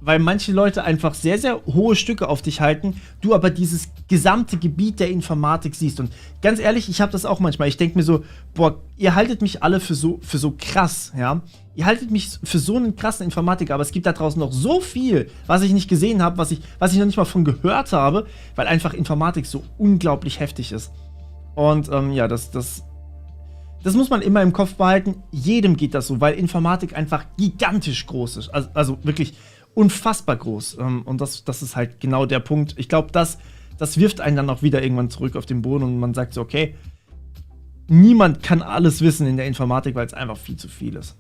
Weil manche Leute einfach sehr, sehr hohe Stücke auf dich halten, du aber dieses gesamte Gebiet der Informatik siehst. Und ganz ehrlich, ich habe das auch manchmal. Ich denke mir so, boah, ihr haltet mich alle für so krass, ja. Ihr haltet mich für so einen krassen Informatiker, aber es gibt da draußen noch so viel, was ich nicht gesehen habe, was ich noch nicht mal von gehört habe, weil einfach Informatik so unglaublich heftig ist. Und ja, das muss man immer im Kopf behalten. Jedem geht das so, weil Informatik einfach gigantisch groß ist. Also wirklich unfassbar groß. Und das ist halt genau der Punkt. Ich glaube, das wirft einen dann auch wieder irgendwann zurück auf den Boden und man sagt so, okay, niemand kann alles wissen in der Informatik, weil es einfach viel zu viel ist.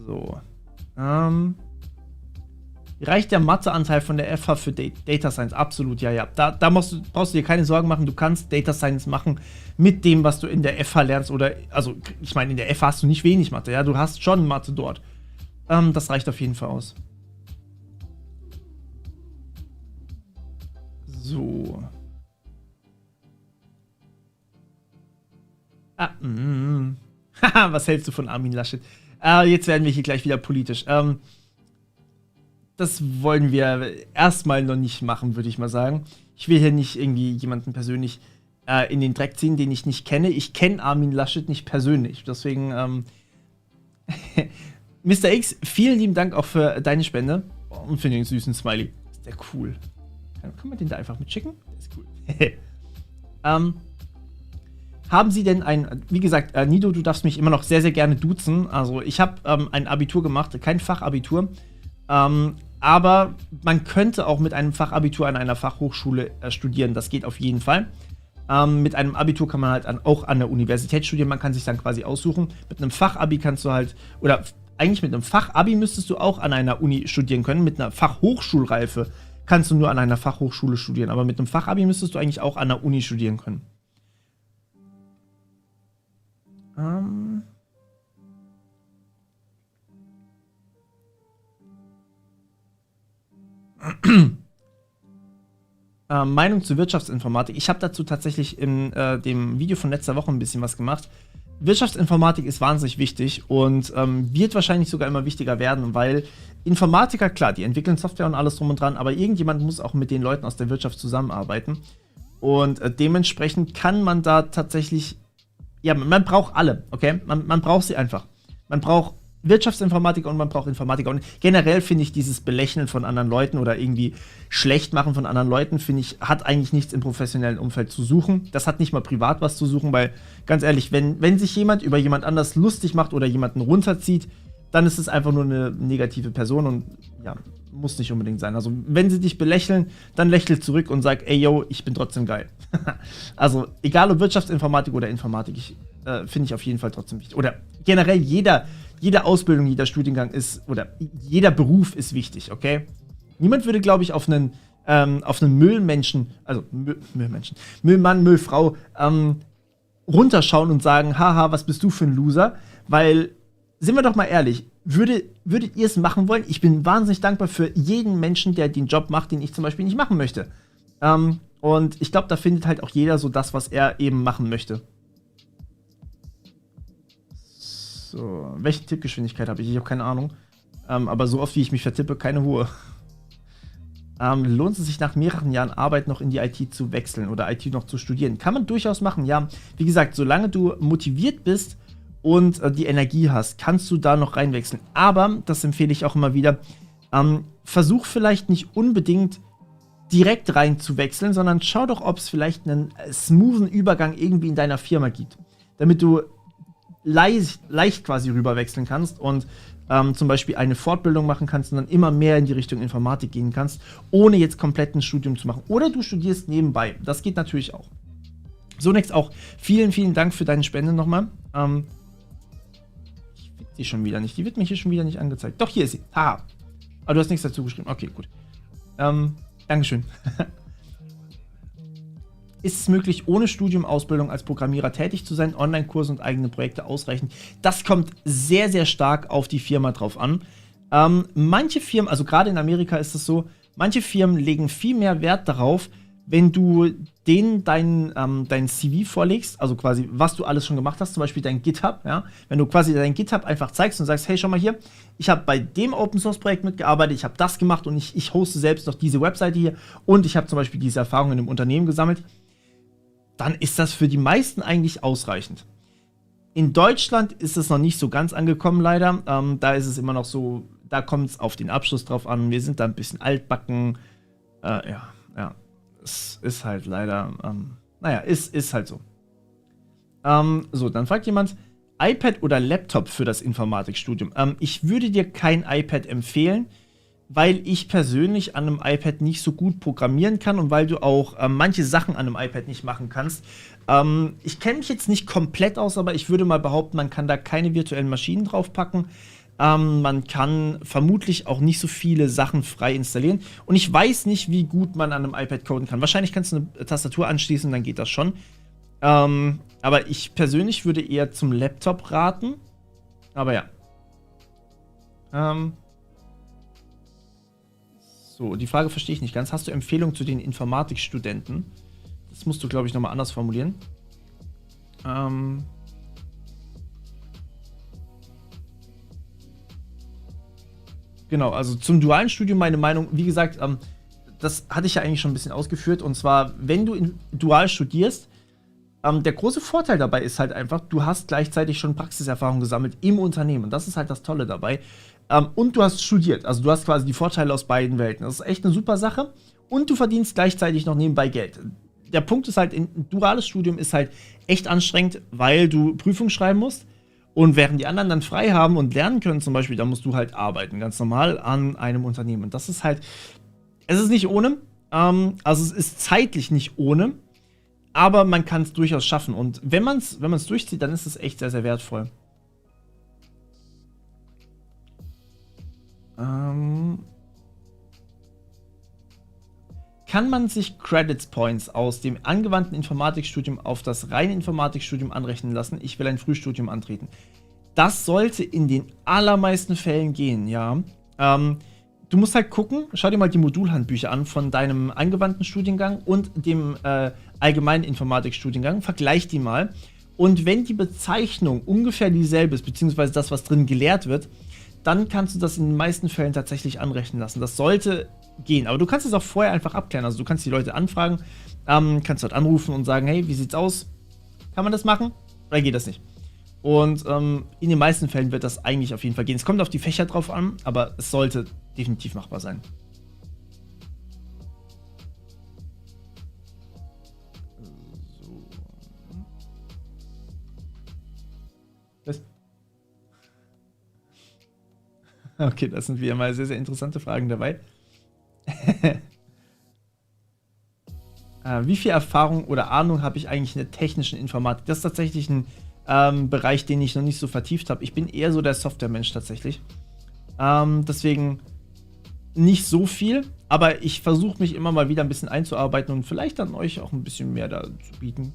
So. Reicht der Matheanteil von der FH für Data Science? Absolut, ja, ja. Da brauchst du dir keine Sorgen machen. Du kannst Data Science machen mit dem, was du in der FH lernst. Oder, also, ich meine, in der FH hast du nicht wenig Mathe, ja. Du hast schon Mathe dort. Das reicht auf jeden Fall aus. So. Haha, was hältst du von Armin Laschet? Jetzt werden wir hier gleich wieder politisch. Das wollen wir erstmal noch nicht machen, würde ich mal sagen. Ich will hier nicht irgendwie jemanden persönlich in den Dreck ziehen, den ich nicht kenne. Ich kenne Armin Laschet nicht persönlich. Deswegen, Mr. X, vielen lieben Dank auch für deine Spende. Und für den süßen Smiley. Ist der cool. Können wir den da einfach mitschicken? Der ist cool. Haben Sie denn wie gesagt, Nido, du darfst mich immer noch sehr, sehr gerne duzen. Also ich habe ein Abitur gemacht, kein Fachabitur. Aber man könnte auch mit einem Fachabitur an einer Fachhochschule studieren. Das geht auf jeden Fall. Mit einem Abitur kann man halt auch an der Universität studieren. Man kann sich dann quasi aussuchen. Mit einem Fachabi kannst du halt, oder eigentlich mit einem Fachabi müsstest du auch an einer Uni studieren können. Mit einer Fachhochschulreife kannst du nur an einer Fachhochschule studieren. Aber mit einem Fachabi müsstest du eigentlich auch an der Uni studieren können. Meinung zur Wirtschaftsinformatik. Ich habe dazu tatsächlich in dem Video von letzter Woche ein bisschen was gemacht. Wirtschaftsinformatik ist wahnsinnig wichtig und wird wahrscheinlich sogar immer wichtiger werden, weil Informatiker, klar, die entwickeln Software und alles drum und dran, aber irgendjemand muss auch mit den Leuten aus der Wirtschaft zusammenarbeiten. Und dementsprechend kann man da tatsächlich, ja, man braucht alle, okay? Man braucht sie einfach. Man braucht Wirtschaftsinformatiker und man braucht Informatiker. Und generell finde ich dieses Belächeln von anderen Leuten oder irgendwie schlecht machen von anderen Leuten, finde ich, hat eigentlich nichts im professionellen Umfeld zu suchen. Das hat nicht mal privat was zu suchen, weil, ganz ehrlich, wenn sich jemand über jemand anders lustig macht oder jemanden runterzieht, dann ist es einfach nur eine negative Person und ja, muss nicht unbedingt sein. Also, wenn sie dich belächeln, dann lächel zurück und sag, ey, yo, ich bin trotzdem geil. Also, egal ob Wirtschaftsinformatik oder Informatik, finde ich auf jeden Fall trotzdem wichtig. Oder generell jede Ausbildung, jeder Studiengang ist, oder jeder Beruf ist wichtig, okay? Niemand würde, glaube ich, auf einen Müllmenschen, also Müllmenschen, Müllmann, Müllfrau, runterschauen und sagen, haha, was bist du für ein Loser? Weil, sind wir doch mal ehrlich, würdet ihr es machen wollen? Ich bin wahnsinnig dankbar für jeden Menschen, der den Job macht, den ich zum Beispiel nicht machen möchte. Und ich glaube, da findet halt auch jeder so das, was er eben machen möchte. So, welche Tippgeschwindigkeit habe ich? Ich habe keine Ahnung. Aber so oft, wie ich mich vertippe, keine hohe. Lohnt es sich nach mehreren Jahren Arbeit noch in die IT zu wechseln oder IT noch zu studieren? Kann man durchaus machen, ja. Wie gesagt, solange du motiviert bist und die Energie hast, kannst du da noch reinwechseln. Aber, das empfehle ich auch immer wieder, versuch vielleicht nicht unbedingt direkt rein zu wechseln, sondern schau doch, ob es vielleicht einen smoothen Übergang irgendwie in deiner Firma gibt. Damit du leicht quasi rüberwechseln kannst und zum Beispiel eine Fortbildung machen kannst und dann immer mehr in die Richtung Informatik gehen kannst, ohne jetzt komplett ein Studium zu machen. Oder du studierst nebenbei. Das geht natürlich auch. So, next auch vielen, vielen Dank für deine Spende nochmal. Ich finde sie schon wieder nicht. Die wird mir hier schon wieder nicht angezeigt. Doch, hier ist sie. Haha. Aber du hast nichts dazu geschrieben. Okay, gut. Dankeschön. Ist es möglich, ohne Studium, Ausbildung als Programmierer tätig zu sein, Online-Kurse und eigene Projekte ausreichend? Das kommt sehr, sehr stark auf die Firma drauf an. Manche Firmen, also gerade in Amerika ist es so, manche Firmen legen viel mehr Wert darauf, wenn du denen dein CV vorlegst, also quasi, was du alles schon gemacht hast, zum Beispiel dein GitHub, ja, wenn du quasi dein GitHub einfach zeigst und sagst, hey, schau mal hier, ich habe bei dem Open-Source-Projekt mitgearbeitet, ich habe das gemacht und ich hoste selbst noch diese Webseite hier und ich habe zum Beispiel diese Erfahrungen im Unternehmen gesammelt, dann ist das für die meisten eigentlich ausreichend. In Deutschland ist es noch nicht so ganz angekommen, leider. Da ist es immer noch so, da kommt es auf den Abschluss drauf an. Wir sind da ein bisschen altbacken. Ja. Es ist halt leider, ist halt so. So, dann fragt jemand, iPad oder Laptop für das Informatikstudium? Ich würde dir kein iPad empfehlen, weil ich persönlich an einem iPad nicht so gut programmieren kann und weil du auch manche Sachen an einem iPad nicht machen kannst. Ich kenne mich jetzt nicht komplett aus, aber ich würde mal behaupten, man kann da keine virtuellen Maschinen draufpacken. Man kann vermutlich auch nicht so viele Sachen frei installieren. Und ich weiß nicht, wie gut man an einem iPad coden kann. Wahrscheinlich kannst du eine Tastatur anschließen, dann geht das schon. Aber ich persönlich würde eher zum Laptop raten. Aber ja. So, die Frage verstehe ich nicht ganz. Hast du Empfehlungen zu den Informatikstudenten? Das musst du, glaube ich, nochmal anders formulieren. Genau, also zum dualen Studium meine Meinung, wie gesagt, das hatte ich ja eigentlich schon ein bisschen ausgeführt. Und zwar, wenn du dual studierst, der große Vorteil dabei ist halt einfach, du hast gleichzeitig schon Praxiserfahrung gesammelt im Unternehmen. Das ist halt das Tolle dabei. Und du hast studiert, also du hast quasi die Vorteile aus beiden Welten. Das ist echt eine super Sache. Und du verdienst gleichzeitig noch nebenbei Geld. Der Punkt ist halt, ein duales Studium ist halt echt anstrengend, weil du Prüfungen schreiben musst. Und während die anderen dann frei haben und lernen können zum Beispiel, dann musst du halt arbeiten, ganz normal an einem Unternehmen. Und das ist halt, es ist nicht ohne, also es ist zeitlich nicht ohne, aber man kann es durchaus schaffen. Und wenn man es durchzieht, dann ist es echt sehr, sehr wertvoll. Kann man sich Credits Points aus dem angewandten Informatikstudium auf das reine Informatikstudium anrechnen lassen? Ich will ein Frühstudium antreten. Das sollte in den allermeisten Fällen gehen, ja. Du musst halt gucken, schau dir mal die Modulhandbücher an von deinem angewandten Studiengang und dem allgemeinen Informatikstudiengang. Vergleich die mal. Und wenn die Bezeichnung ungefähr dieselbe ist, beziehungsweise das, was drin gelehrt wird, dann kannst du das in den meisten Fällen tatsächlich anrechnen lassen. Das sollte gehen, aber du kannst es auch vorher einfach abklären. Also du kannst die Leute anfragen, kannst dort anrufen und sagen, hey, wie sieht's aus? Kann man das machen? Oder geht das nicht? Und in den meisten Fällen wird das eigentlich auf jeden Fall gehen. Es kommt auf die Fächer drauf an, aber es sollte definitiv machbar sein. So. Okay, das sind wieder mal sehr, sehr interessante Fragen dabei. Wie viel Erfahrung oder Ahnung habe ich eigentlich in der technischen Informatik? Das ist tatsächlich ein Bereich, den ich noch nicht so vertieft habe. Ich bin eher so der Software-Mensch tatsächlich. Deswegen nicht so viel, aber ich versuche mich immer mal wieder ein bisschen einzuarbeiten und vielleicht dann euch auch ein bisschen mehr da zu bieten.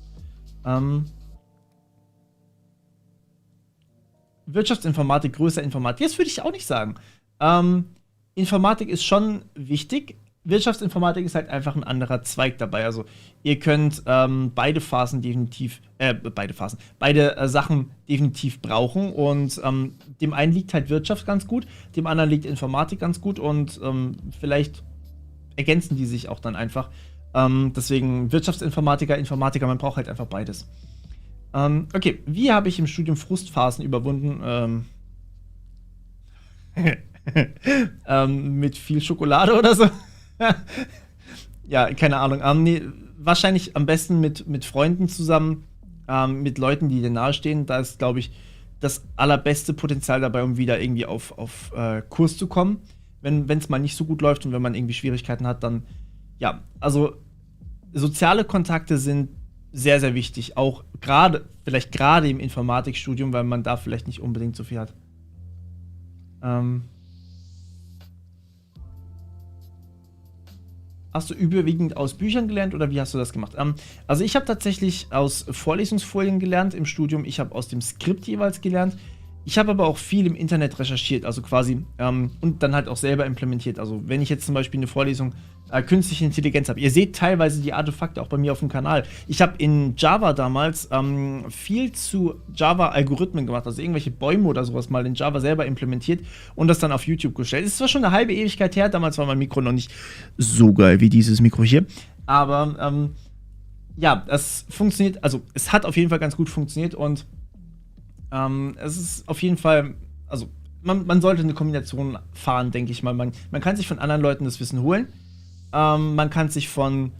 Wirtschaftsinformatik, größer Informatik, das würde ich auch nicht sagen. Informatik ist schon wichtig. Wirtschaftsinformatik ist halt einfach ein anderer Zweig dabei. Also ihr könnt beide Sachen definitiv brauchen und dem einen liegt halt Wirtschaft ganz gut, dem anderen liegt Informatik ganz gut und vielleicht ergänzen die sich auch dann einfach. Deswegen Wirtschaftsinformatiker, Informatiker, man braucht halt einfach beides. Okay, wie habe ich im Studium Frustphasen überwunden? Mit viel Schokolade oder so? Ja, keine Ahnung. Nee, wahrscheinlich am besten mit Freunden zusammen, mit Leuten, die dir nahestehen. Da ist, glaube ich, das allerbeste Potenzial dabei, um wieder irgendwie auf Kurs zu kommen. Wenn es mal nicht so gut läuft und wenn man irgendwie Schwierigkeiten hat, dann, ja, also soziale Kontakte sind sehr, sehr wichtig. Auch vielleicht gerade im Informatikstudium, weil man da vielleicht nicht unbedingt so viel hat. Hast du überwiegend aus Büchern gelernt oder wie hast du das gemacht? Also ich habe tatsächlich aus Vorlesungsfolien gelernt im Studium. Ich habe aus dem Skript jeweils gelernt. Ich habe aber auch viel im Internet recherchiert, also quasi und dann halt auch selber implementiert. Also wenn ich jetzt zum Beispiel eine Vorlesung künstliche Intelligenz habe. Ihr seht teilweise die Artefakte auch bei mir auf dem Kanal. Ich habe in Java damals viel zu Java-Algorithmen gemacht, also irgendwelche Bäume oder sowas mal in Java selber implementiert und das dann auf YouTube gestellt. Es ist zwar schon eine halbe Ewigkeit her, damals war mein Mikro noch nicht so geil wie dieses Mikro hier, aber ja, es funktioniert, also es hat auf jeden Fall ganz gut funktioniert und es ist auf jeden Fall, also man sollte eine Kombination fahren, denke ich mal. Man kann sich von anderen Leuten das Wissen holen. Man kann sich von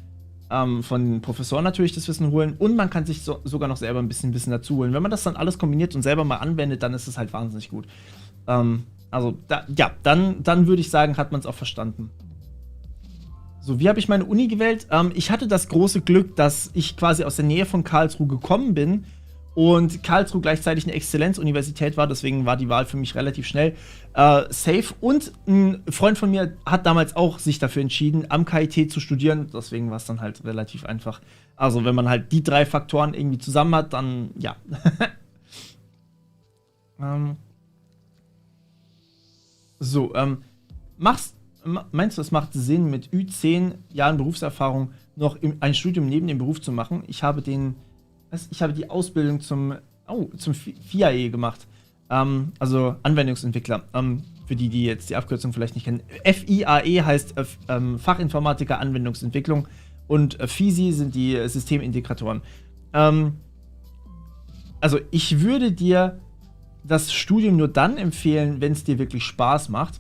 Professoren natürlich das Wissen holen und man kann sich sogar noch selber ein bisschen Wissen dazu holen. Wenn man das dann alles kombiniert und selber mal anwendet, dann ist es halt wahnsinnig gut. Also, dann würde ich sagen, hat man es auch verstanden. So, wie habe ich meine Uni gewählt? Ich hatte das große Glück, dass ich quasi aus der Nähe von Karlsruhe gekommen bin und Karlsruhe gleichzeitig eine Exzellenzuniversität war, deswegen war die Wahl für mich relativ schnell safe. Und ein Freund von mir hat damals auch sich dafür entschieden, am KIT zu studieren, deswegen war es dann halt relativ einfach. Also wenn man halt die 3 Faktoren irgendwie zusammen hat, dann ja. So, meinst du, es macht Sinn, mit Ü10 Jahren Berufserfahrung noch ein Studium neben dem Beruf zu machen? Ich habe die Ausbildung zum FIAE gemacht. Also Anwendungsentwickler. Für die jetzt die Abkürzung vielleicht nicht kennen. FIAE heißt Fachinformatiker Anwendungsentwicklung und FISI sind die Systemintegratoren. Also ich würde dir das Studium nur dann empfehlen, wenn es dir wirklich Spaß macht,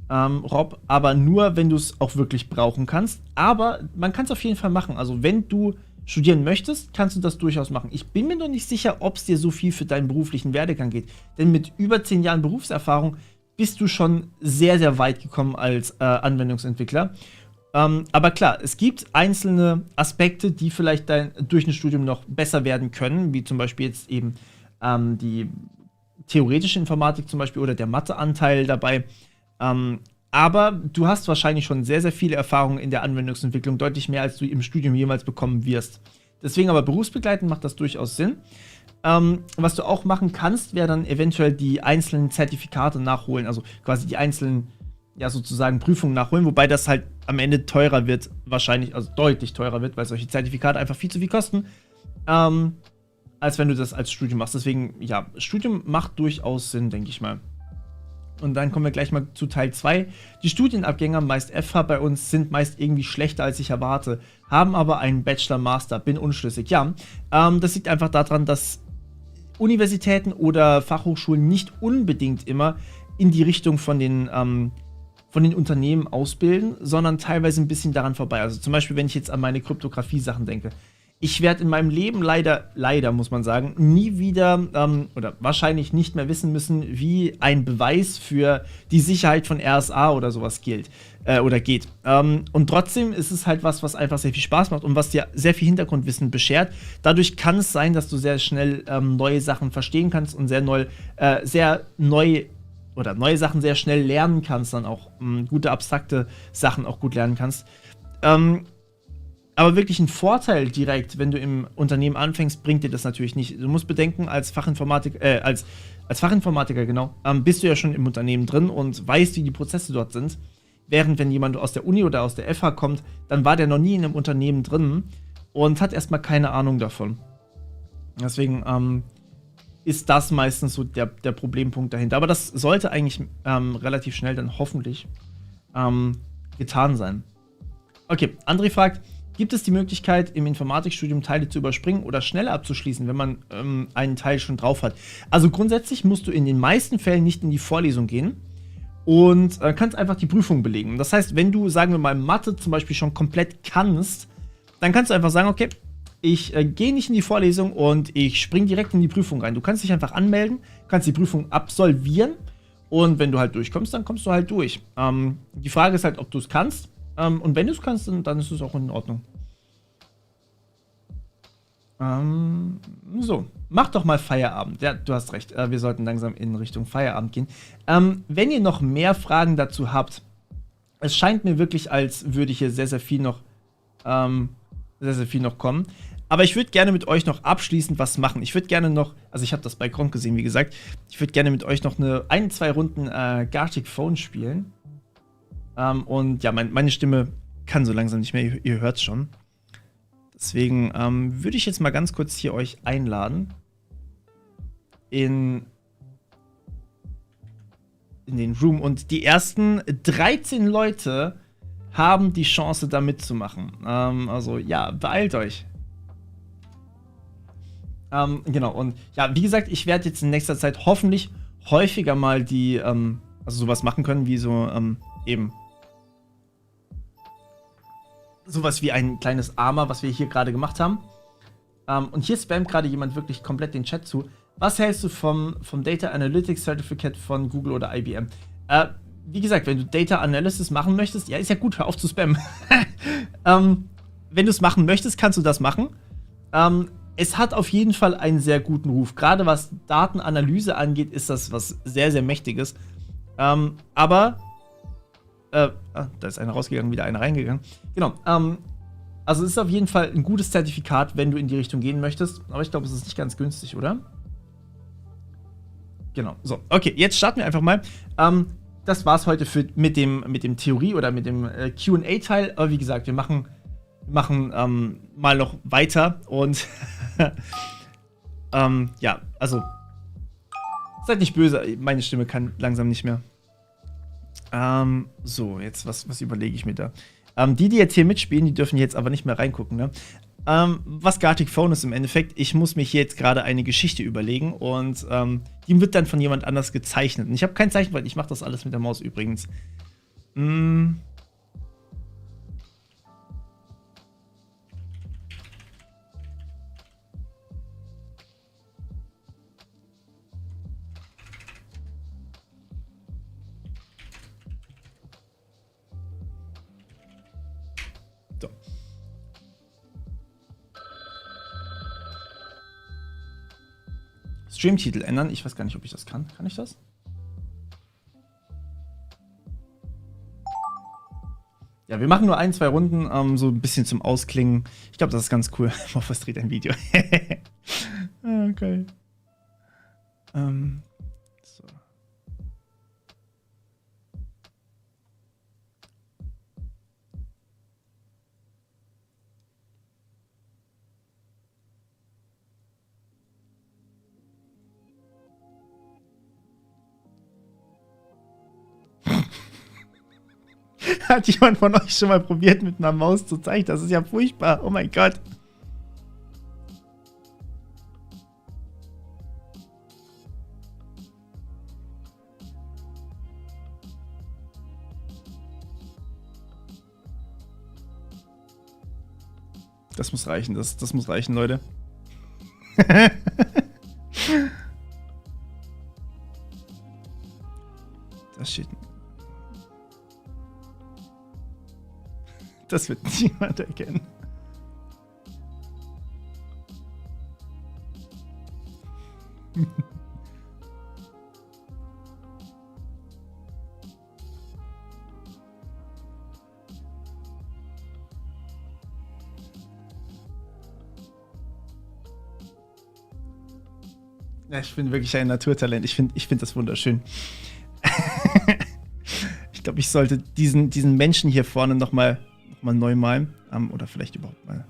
Rob, aber nur, wenn du es auch wirklich brauchen kannst. Aber man kann es auf jeden Fall machen. Also wenn du studieren möchtest, kannst du das durchaus machen. Ich bin mir noch nicht sicher, ob es dir so viel für deinen beruflichen Werdegang geht. Denn mit über 10 Jahren Berufserfahrung bist du schon sehr, sehr weit gekommen als Anwendungsentwickler. Aber klar, es gibt einzelne Aspekte, die vielleicht durch ein Studium noch besser werden können, wie zum Beispiel jetzt eben die theoretische Informatik zum Beispiel oder der Matheanteil dabei. Aber du hast wahrscheinlich schon sehr, sehr viele Erfahrungen in der Anwendungsentwicklung, deutlich mehr, als du im Studium jemals bekommen wirst. Deswegen aber berufsbegleitend macht das durchaus Sinn. Was du auch machen kannst, wäre dann eventuell die einzelnen Zertifikate nachholen, also quasi die einzelnen, ja sozusagen Prüfungen nachholen, wobei das halt am Ende teurer wird, wahrscheinlich, also deutlich teurer wird, weil solche Zertifikate einfach viel zu viel kosten, als wenn du das als Studium machst. Deswegen, ja, Studium macht durchaus Sinn, denke ich mal. Und dann kommen wir gleich mal zu Teil 2. Die Studienabgänger, meist FH bei uns, sind meist irgendwie schlechter, als ich erwarte, haben aber einen Bachelor, Master, bin unschlüssig. Ja, das liegt einfach daran, dass Universitäten oder Fachhochschulen nicht unbedingt immer in die Richtung von den Unternehmen ausbilden, sondern teilweise ein bisschen daran vorbei. Also zum Beispiel, wenn ich jetzt an meine Kryptographie-Sachen denke. Ich werde in meinem Leben leider muss man sagen, nie wieder oder wahrscheinlich nicht mehr wissen müssen, wie ein Beweis für die Sicherheit von RSA oder sowas gilt oder geht. Und trotzdem ist es halt was einfach sehr viel Spaß macht und was dir sehr viel Hintergrundwissen beschert. Dadurch kann es sein, dass du sehr schnell neue Sachen verstehen kannst und neue Sachen sehr schnell lernen kannst, dann auch gute abstrakte Sachen auch gut lernen kannst. Aber wirklich ein Vorteil direkt, wenn du im Unternehmen anfängst, bringt dir das natürlich nicht. Du musst bedenken, als Fachinformatiker, genau, bist du ja schon im Unternehmen drin und weißt, wie die Prozesse dort sind. Während wenn jemand aus der Uni oder aus der FH kommt, dann war der noch nie in einem Unternehmen drin und hat erstmal keine Ahnung davon. Deswegen ist das meistens so der Problempunkt dahinter. Aber das sollte eigentlich relativ schnell dann hoffentlich getan sein. Okay, André fragt, gibt es die Möglichkeit, im Informatikstudium Teile zu überspringen oder schneller abzuschließen, wenn man einen Teil schon drauf hat? Also grundsätzlich musst du in den meisten Fällen nicht in die Vorlesung gehen und kannst einfach die Prüfung belegen. Das heißt, wenn du, sagen wir mal, Mathe zum Beispiel schon komplett kannst, dann kannst du einfach sagen, okay, ich gehe nicht in die Vorlesung und ich springe direkt in die Prüfung rein. Du kannst dich einfach anmelden, kannst die Prüfung absolvieren und wenn du halt durchkommst, dann kommst du halt durch. Die Frage ist halt, ob du es kannst. Und wenn du es kannst, dann ist es auch in Ordnung. So, mach doch mal Feierabend. Ja, du hast recht. Wir sollten langsam in Richtung Feierabend gehen. Wenn ihr noch mehr Fragen dazu habt, es scheint mir wirklich, als würde hier sehr, sehr viel noch kommen. Aber ich würde gerne mit euch noch abschließend was machen. Ich würde gerne noch, also ich habe das bei Gronk gesehen, wie gesagt, ich würde gerne mit euch noch 2 Runden Gartic Phone spielen. Und ja, meine Stimme kann so langsam nicht mehr, ihr hört es schon. Deswegen würde ich jetzt mal ganz kurz hier euch einladen in den Room. Und die ersten 13 Leute haben die Chance, da mitzumachen. Also ja, beeilt euch. Genau, und ja, wie gesagt, ich werde jetzt in nächster Zeit hoffentlich häufiger mal also sowas machen können, wie so eben sowas wie ein kleines Armor, was wir hier gerade gemacht haben. Und hier spammt gerade jemand wirklich komplett den Chat zu. Was hältst du vom Data Analytics Certificate von Google oder IBM? Wie gesagt, wenn du Data Analysis machen möchtest, ja, ist ja gut, hör auf zu spammen. Wenn du es machen möchtest, kannst du das machen. es hat auf jeden Fall einen sehr guten Ruf. Gerade was Datenanalyse angeht, ist das was sehr, sehr Mächtiges. Aber da ist einer rausgegangen, wieder einer reingegangen. Genau. Also es ist auf jeden Fall ein gutes Zertifikat, wenn du in die Richtung gehen möchtest. Aber ich glaube, es ist nicht ganz günstig, oder? Genau. So, okay, jetzt starten wir einfach mal. Das war's heute mit dem Theorie- oder mit dem Q&A-Teil. Aber wie gesagt, wir machen mal noch weiter. Und ja, also seid nicht böse, meine Stimme kann langsam nicht mehr. So, jetzt was überlege ich mir da? Die jetzt hier mitspielen, die dürfen jetzt aber nicht mehr reingucken, ne? Was Gartic Phone ist im Endeffekt, ich muss mich jetzt gerade eine Geschichte überlegen und die wird dann von jemand anders gezeichnet. Und ich habe kein Zeichen, weil ich mache das alles mit der Maus übrigens. So. Streamtitel ändern. Ich weiß gar nicht, ob ich das kann. Kann ich das? Ja, wir machen nur 1, 2 Runden, so ein bisschen zum Ausklingen. Ich glaube, das ist ganz cool. Morphos dreht ein Video. Okay. So. Hat jemand von euch schon mal probiert, mit einer Maus zu zeichnen? Das ist ja furchtbar. Oh mein Gott. Das muss reichen, das muss reichen, Leute. Das steht. Das wird niemand erkennen. Ja, ich bin wirklich ein Naturtalent. Ich find das wunderschön. Ich glaube, ich sollte diesen Menschen hier vorne noch mal neu malen. Oder vielleicht überhaupt mal.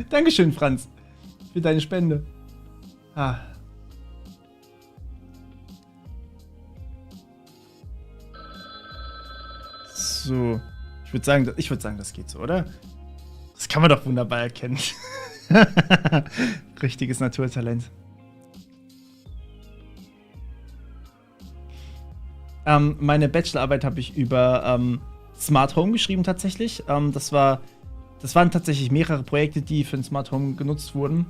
Dankeschön, Franz, für deine Spende. Ah. So. Ich würde sagen, das geht so, oder? Das kann man doch wunderbar erkennen. Richtiges Naturtalent. Meine Bachelorarbeit habe ich über Smart Home geschrieben tatsächlich. Das waren tatsächlich mehrere Projekte, die für ein Smart Home genutzt wurden.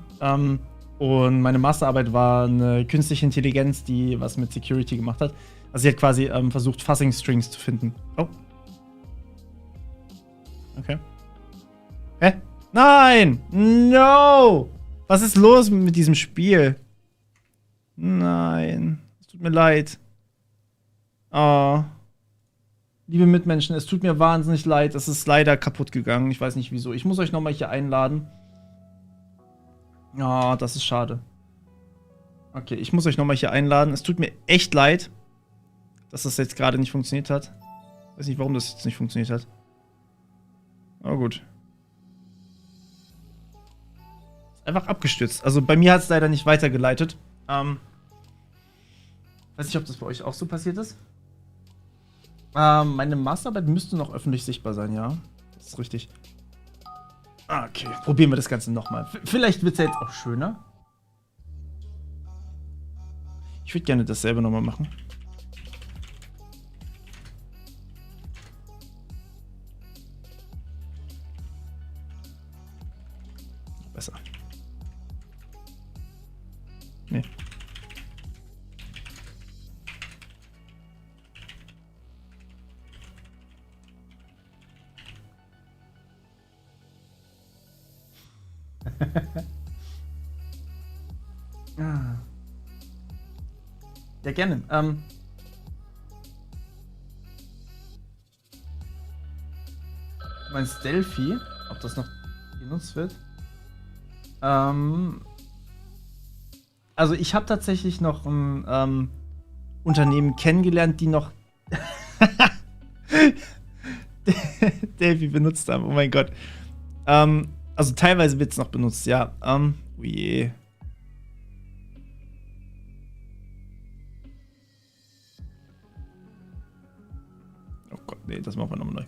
Und meine Masterarbeit war eine künstliche Intelligenz, die was mit Security gemacht hat. Also sie hat quasi versucht, Fuzzing Strings zu finden. Oh. Okay. Hä? Nein! No! Was ist los mit diesem Spiel? Nein. Es tut mir leid. Oh. Liebe Mitmenschen, es tut mir wahnsinnig leid. Es ist leider kaputt gegangen. Ich weiß nicht wieso. Ich muss euch nochmal hier einladen. Oh, das ist schade. Okay, ich muss euch nochmal hier einladen. Es tut mir echt leid, dass das jetzt gerade nicht funktioniert hat. Ich weiß nicht, warum das jetzt nicht funktioniert hat. Aber gut. Ist einfach abgestürzt. Also bei mir hat es leider nicht weitergeleitet. Weiß nicht, ob das bei euch auch so passiert ist. Meine Masterarbeit müsste noch öffentlich sichtbar sein, ja. Das ist richtig. Okay, probieren wir das Ganze nochmal. Vielleicht wird es ja jetzt auch schöner. Ich würde gerne dasselbe nochmal machen. Ah. Ja, gerne. Du meinst Delphi? Ob das noch genutzt wird? Also ich habe tatsächlich noch ein Unternehmen kennengelernt, die noch Delphi benutzt haben. Oh mein Gott. Also teilweise wird es noch benutzt, ja. Oh je. Oh Gott, nee, das machen wir nochmal neu.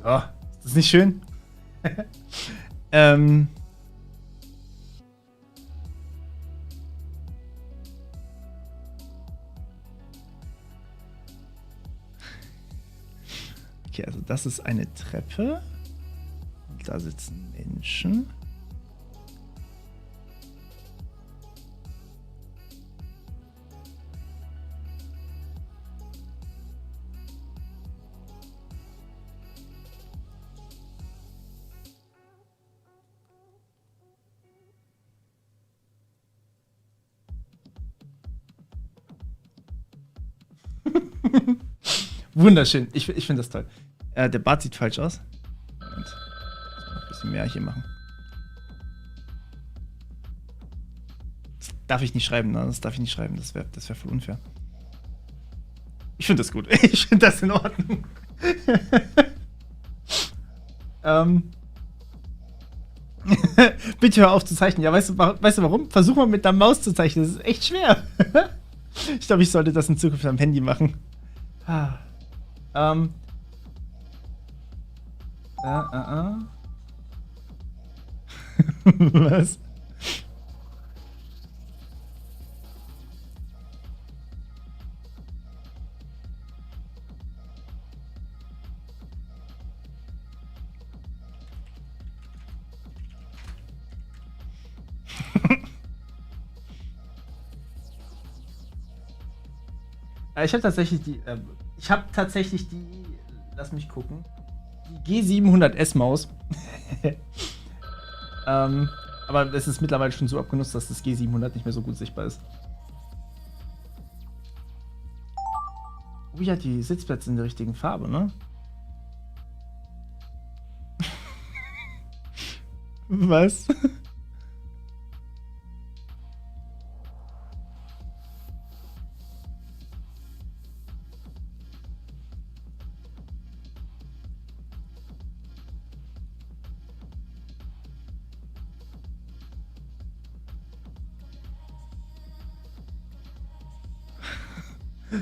So, ist das nicht schön? Okay, also das ist eine Treppe. Und da sitzen Menschen. Wunderschön. Ich finde das toll. Der Bart sieht falsch aus. Moment. Ein bisschen mehr hier machen. Das darf ich nicht schreiben, ne? Das darf ich nicht schreiben. Das wär voll unfair. Ich finde das gut. Ich finde das in Ordnung. Bitte hör auf zu zeichnen. Ja, weißt du warum? Versuch mal mit der Maus zu zeichnen. Das ist echt schwer. Ich glaube, ich sollte das in Zukunft am Handy machen. Was? Ich habe tatsächlich die, lass mich gucken, die G700S Maus. Aber es ist mittlerweile schon so abgenutzt, dass das G700 nicht mehr so gut sichtbar ist. Oh ja, die Sitzplätze in der richtigen Farbe, ne? Was?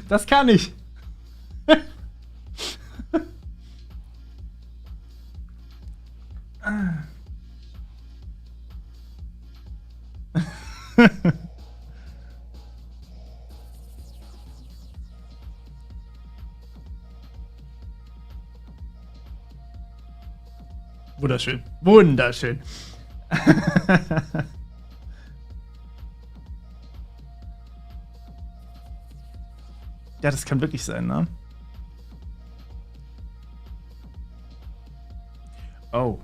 Das kann ich. Wunderschön. Wunderschön. Ja, das kann wirklich sein, ne? Oh.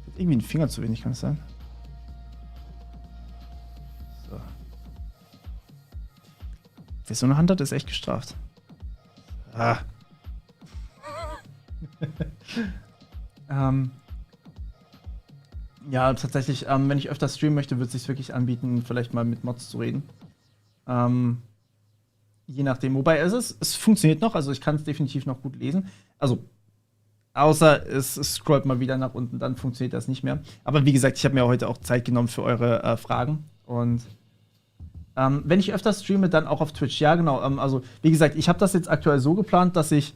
Hat irgendwie ein Finger zu wenig, kann es sein? So. Wer so eine Hand hat, ist echt gestraft. Ah. Ja, tatsächlich, wenn ich öfter streamen möchte, wird es sich wirklich anbieten, vielleicht mal mit Mods zu reden. Je nachdem. Wobei es funktioniert noch, also ich kann es definitiv noch gut lesen. Also, außer es scrollt mal wieder nach unten, dann funktioniert das nicht mehr. Aber wie gesagt, ich habe mir heute auch Zeit genommen für eure Fragen. Und wenn ich öfter streame, dann auch auf Twitch. Ja, genau. Also, wie gesagt, ich habe das jetzt aktuell so geplant, dass ich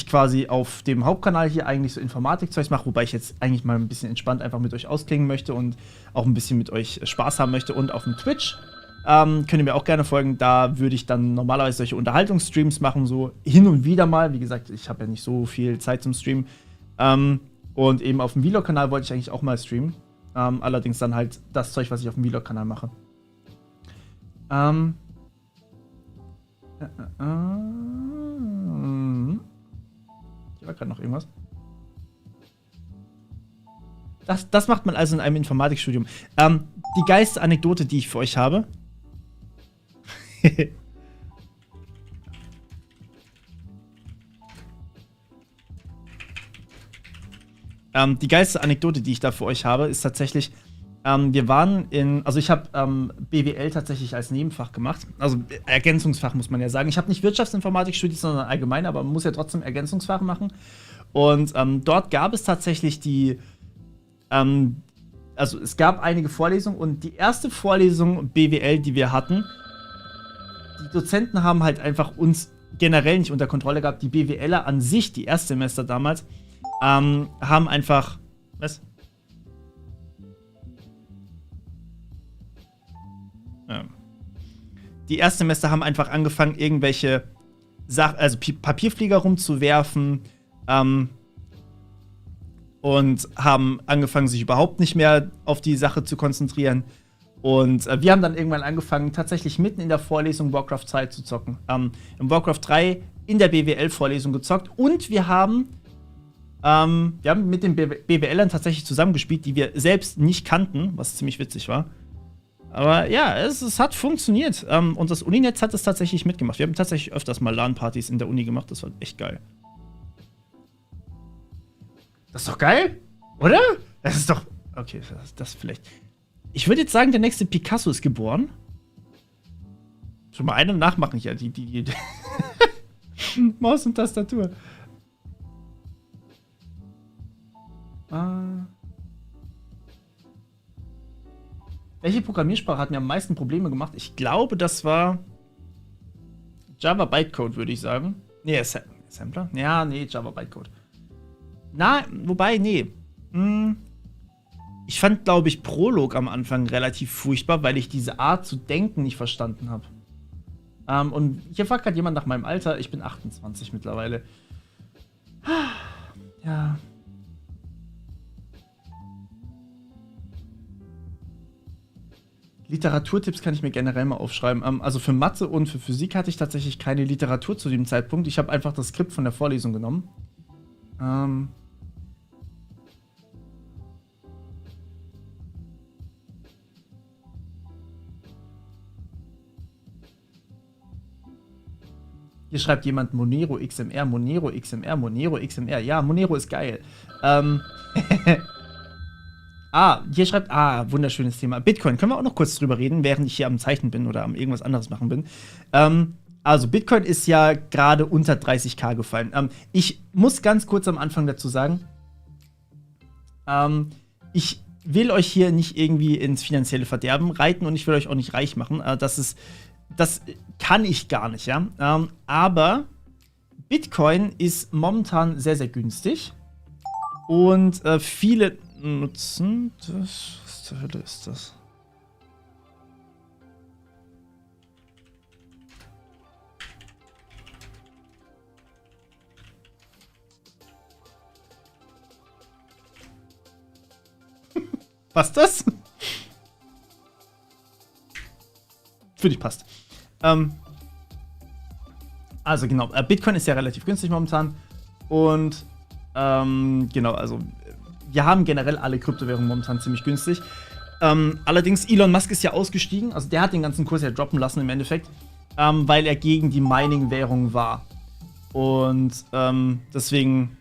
quasi auf dem Hauptkanal hier eigentlich so Informatikzeugs mache, wobei ich jetzt eigentlich mal ein bisschen entspannt einfach mit euch ausklingen möchte und auch ein bisschen mit euch Spaß haben möchte. Und auf dem Twitch könnt ihr mir auch gerne folgen. Da würde ich dann normalerweise solche Unterhaltungsstreams machen, so hin und wieder mal. Wie gesagt, ich habe ja nicht so viel Zeit zum Streamen. Und eben auf dem Vlog-Kanal wollte ich eigentlich auch mal streamen. Allerdings dann halt das Zeug, was ich auf dem Vlog-Kanal mache. Hier war gerade noch irgendwas. Das macht man also in einem Informatikstudium. Die geilste Anekdote, die ich für euch habe. Die geilste Anekdote, die ich da für euch habe, ist tatsächlich, wir waren also ich habe BWL tatsächlich als Nebenfach gemacht. Also Ergänzungsfach muss man ja sagen. Ich habe nicht Wirtschaftsinformatik studiert, sondern allgemein, aber man muss ja trotzdem Ergänzungsfach machen. Und dort gab es tatsächlich also es gab einige Vorlesungen und die erste Vorlesung BWL, die wir hatten, die Dozenten haben halt einfach uns generell nicht unter Kontrolle gehabt. Die BWLer an sich, die Erstsemester damals, haben einfach. Was? Ja. Die Erstsemester haben einfach angefangen, irgendwelche also Papierflieger rumzuwerfen, und haben angefangen, sich überhaupt nicht mehr auf die Sache zu konzentrieren. Und wir haben dann irgendwann angefangen, tatsächlich mitten in der Vorlesung Warcraft 2 zu zocken. Im Warcraft 3 in der BWL-Vorlesung gezockt und wir haben mit den BWLern tatsächlich zusammengespielt, die wir selbst nicht kannten, was ziemlich witzig war. Aber ja, es hat funktioniert. Und das Uninetz hat es tatsächlich mitgemacht. Wir haben tatsächlich öfters mal LAN-Partys in der Uni gemacht. Das war echt geil. Das ist doch geil, oder? Das ist doch. Okay, das vielleicht. Ich würde jetzt sagen, der nächste Picasso ist geboren. Schon mal einen nachmachen hier. Die Maus und Tastatur. Welche Programmiersprache hat mir am meisten Probleme gemacht? Ich glaube, das war Java Bytecode, würde ich sagen. Nee, Assembler? Ja, nee, Java Bytecode. Na, wobei, nee. Ich fand, glaube ich, Prolog am Anfang relativ furchtbar, weil ich diese Art zu denken nicht verstanden habe. Und hier fragt gerade jemand nach meinem Alter. Ich bin 28 mittlerweile. Ja. Literaturtipps kann ich mir generell mal aufschreiben. Also für Mathe und für Physik hatte ich tatsächlich keine Literatur zu dem Zeitpunkt. Ich habe einfach das Skript von der Vorlesung genommen. Hier schreibt jemand Monero XMR, Monero XMR, Monero XMR. Ja, Monero ist geil. Hier schreibt, wunderschönes Thema. Bitcoin, können wir auch noch kurz drüber reden, während ich hier am Zeichnen bin oder am irgendwas anderes machen bin. Also Bitcoin ist ja gerade unter 30.000 gefallen. Ich muss ganz kurz am Anfang dazu sagen, ich will euch hier nicht irgendwie ins finanzielle Verderben reiten und ich will euch auch nicht reich machen. Das kann ich gar nicht, ja. Aber Bitcoin ist momentan sehr, sehr günstig. Und viele nutzen das. Was zur Hölle ist das? Was das? Für dich passt. Also genau, Bitcoin ist ja relativ günstig momentan. Und genau, also wir haben generell alle Kryptowährungen momentan ziemlich günstig. Allerdings, Elon Musk ist ja ausgestiegen. Also der hat den ganzen Kurs ja droppen lassen im Endeffekt, weil er gegen die Mining-Währung war. Und deswegen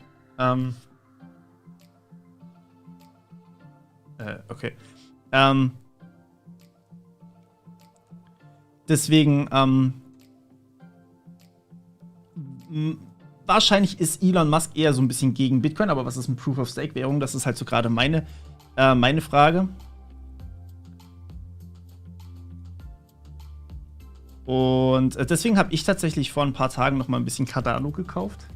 Okay. Ähm, deswegen, wahrscheinlich ist Elon Musk eher so ein bisschen gegen Bitcoin, aber was ist mit Proof-of-Stake-Währung? Das ist halt so gerade meine Frage. Und deswegen habe ich tatsächlich vor ein paar Tagen noch mal ein bisschen Cardano gekauft.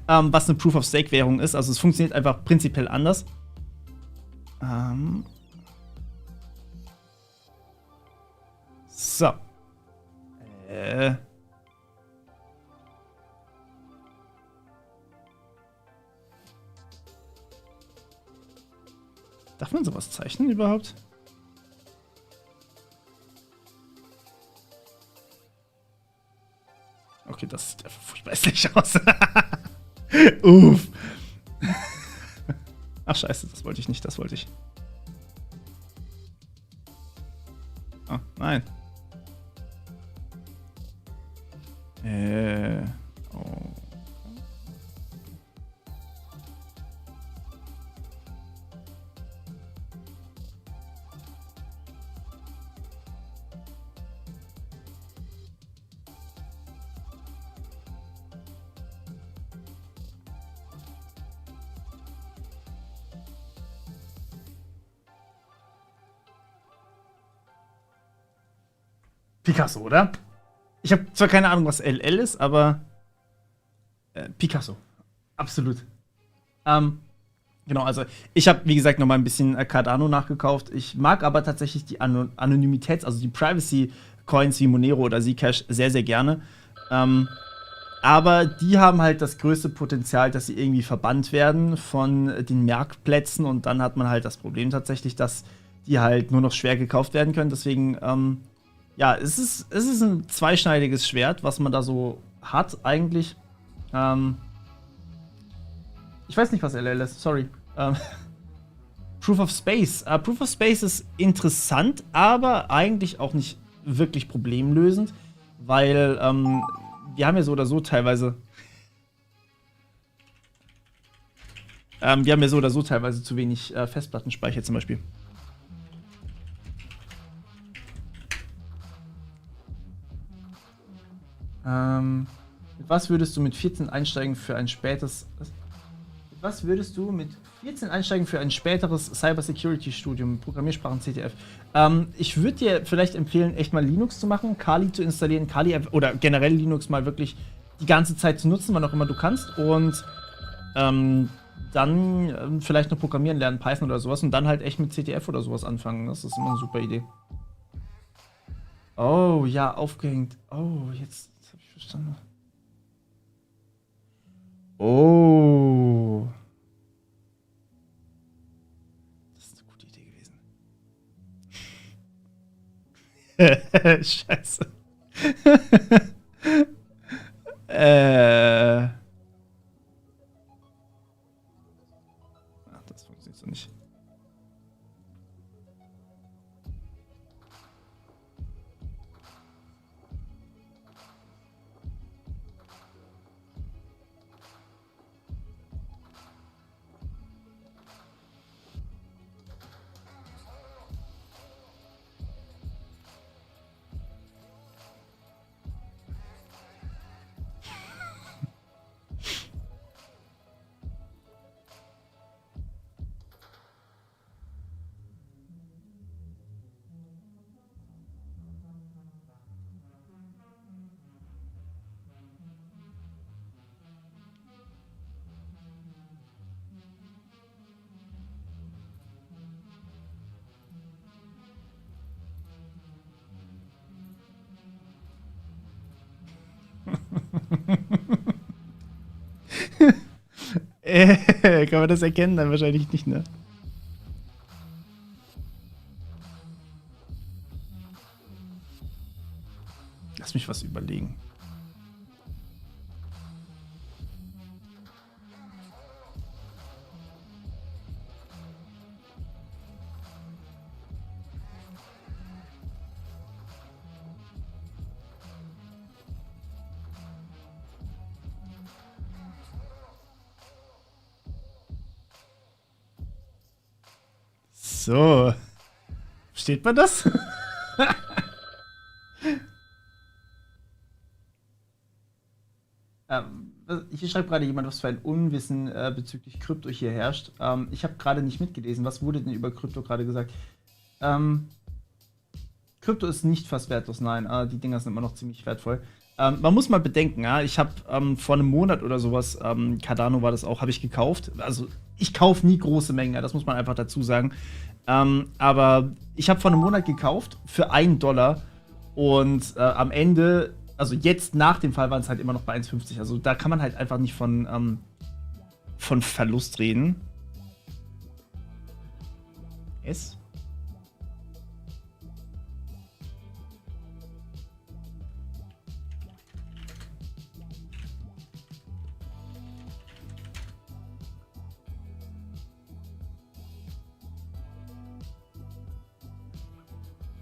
Was eine Proof-of-Stake-Währung ist. Also es funktioniert einfach prinzipiell anders. So. Darf man sowas zeichnen überhaupt? Okay, das sieht einfach furchtbar hässlich aus. Uff. Ach scheiße, das wollte ich nicht, das wollte ich. Oh, nein. Oh. Picasso, oder? Ich habe zwar keine Ahnung, was LL ist, aber Picasso. Absolut. Genau, also ich habe, wie gesagt, noch mal ein bisschen Cardano nachgekauft. Ich mag aber tatsächlich die also die Privacy-Coins wie Monero oder Zcash sehr, sehr gerne. Aber die haben halt das größte Potenzial, dass sie irgendwie verbannt werden von den Marktplätzen und dann hat man halt das Problem tatsächlich, dass die halt nur noch schwer gekauft werden können. Deswegen, ja, es ist ein zweischneidiges Schwert, was man da so hat eigentlich. Ich weiß nicht, was LL ist, sorry. Proof of Space. Proof of Space ist interessant, aber eigentlich auch nicht wirklich problemlösend, weil wir haben ja so oder so teilweise. Wir haben ja so oder so teilweise zu wenig Festplattenspeicher zum Beispiel. Mit was würdest du mit 14 einsteigen für ein spätes. Was würdest du mit 14 einsteigen für ein späteres Cybersecurity-Studium, Programmiersprachen CTF? Ich würde dir vielleicht empfehlen, echt mal Linux zu machen, Kali zu installieren, Kali oder generell Linux mal wirklich die ganze Zeit zu nutzen, wann auch immer du kannst. Und dann vielleicht noch Programmieren lernen, Python oder sowas und dann halt echt mit CTF oder sowas anfangen. Das ist immer eine super Idee. Oh, ja, aufgehängt. Oh, jetzt habe ich verstanden. Oh. Das ist eine gute Idee gewesen. Scheiße. Ach, das funktioniert so nicht. Kann man das erkennen? Dann wahrscheinlich nicht, ne? Lass mich was überlegen. so. Versteht man das? Hier schreibt gerade jemand, was für ein Unwissen bezüglich Krypto hier herrscht. Ich habe gerade nicht mitgelesen. Was wurde denn über Krypto gerade gesagt? Krypto ist nicht fast wertlos, nein. Die Dinger sind immer noch ziemlich wertvoll. Man muss mal bedenken, ja, ich habe vor einem Monat oder sowas, Cardano war das auch, habe ich gekauft. Also ich kaufe nie große Mengen, das muss man einfach dazu sagen. Aber ich habe vor einem Monat gekauft für $1 und am Ende, also jetzt nach dem Fall waren es halt immer noch bei 1,50. Also da kann man halt einfach nicht von Verlust reden. Es?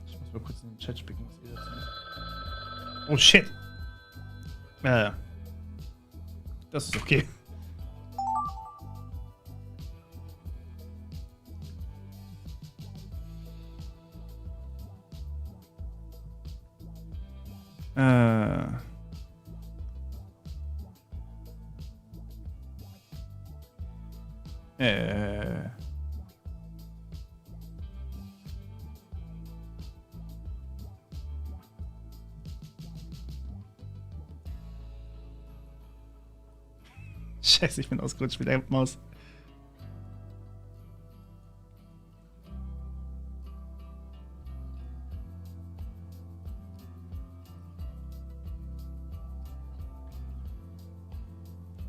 Ich muss mal kurz in den Chat spicken, was ihr dazu sagt. Oh shit! Das ist okay. Scheiße, ich bin ausgerutscht mit der Maus.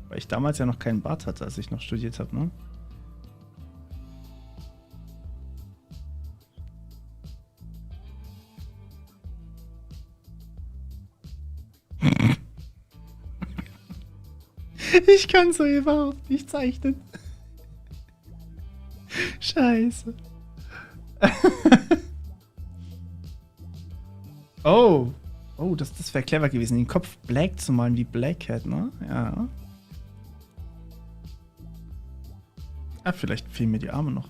Weil ich damals ja noch keinen Bart hatte, als ich noch studiert habe, ne? Ich kann so überhaupt nicht zeichnen. Scheiße. Oh. Oh, das wäre clever gewesen, den Kopf black zu malen wie Black Cat, ne? Ja. Ah, vielleicht fehlen mir die Arme noch.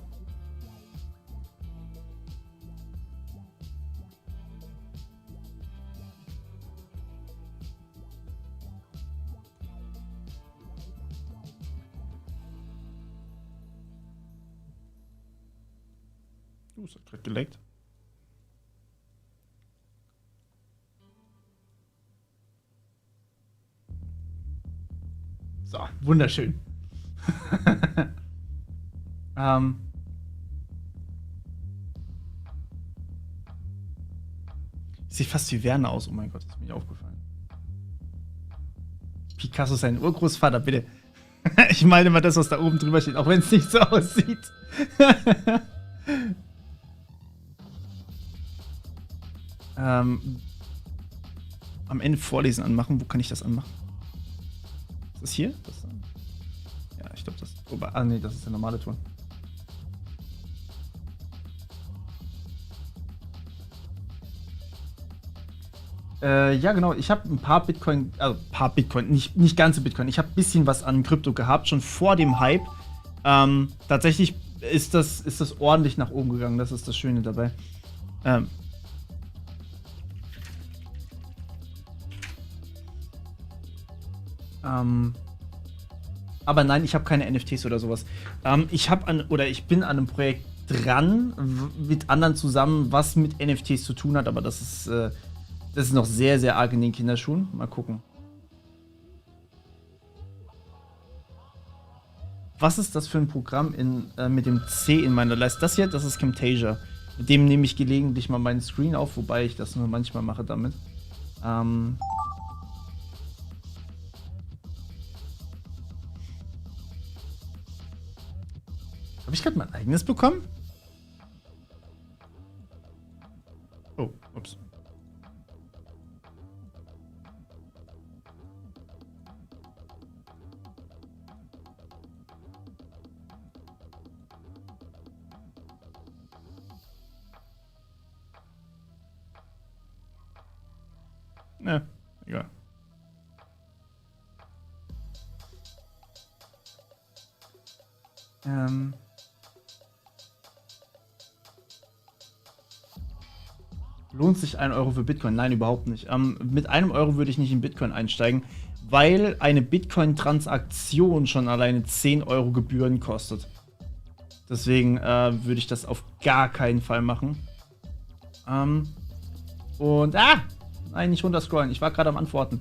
Es hat gerade geleckt. So, wunderschön. Sieht fast wie Werner aus, oh mein Gott, das ist mir aufgefallen. Picasso ist ein Urgroßvater, bitte. Ich meine mal das, was da oben drüber steht, auch wenn es nicht so aussieht. Am Ende Vorlesen anmachen. Wo kann ich das anmachen? Ist das hier? Das, ja, ich glaube, das. Ah, nee, das ist der normale Ton. Ja, genau. Ich habe ein paar Bitcoin, also ein paar Bitcoin, nicht ganze Bitcoin. Ich habe ein bisschen was an Krypto gehabt, schon vor dem Hype. Tatsächlich ist das ordentlich nach oben gegangen. Das ist das Schöne dabei. Aber nein, ich habe keine NFTs oder sowas. Ich bin an einem Projekt dran mit anderen zusammen, was mit NFTs zu tun hat, aber das ist noch sehr, sehr arg in den Kinderschuhen. Mal gucken. Was ist das für ein Programm mit dem C in meiner Leiste? Das hier, das ist Camtasia. Mit dem nehme ich gelegentlich mal meinen Screen auf, wobei ich das nur manchmal mache damit. Habe ich gerade mein eigenes bekommen? Oh, ups. Ne, egal. Lohnt sich 1 Euro für Bitcoin? Nein, überhaupt nicht. Mit 1 Euro würde ich nicht in Bitcoin einsteigen, weil eine Bitcoin-Transaktion schon alleine 10 Euro Gebühren kostet. Deswegen würde ich das auf gar keinen Fall machen. Nein, nicht runterscrollen. Ich war gerade am Antworten.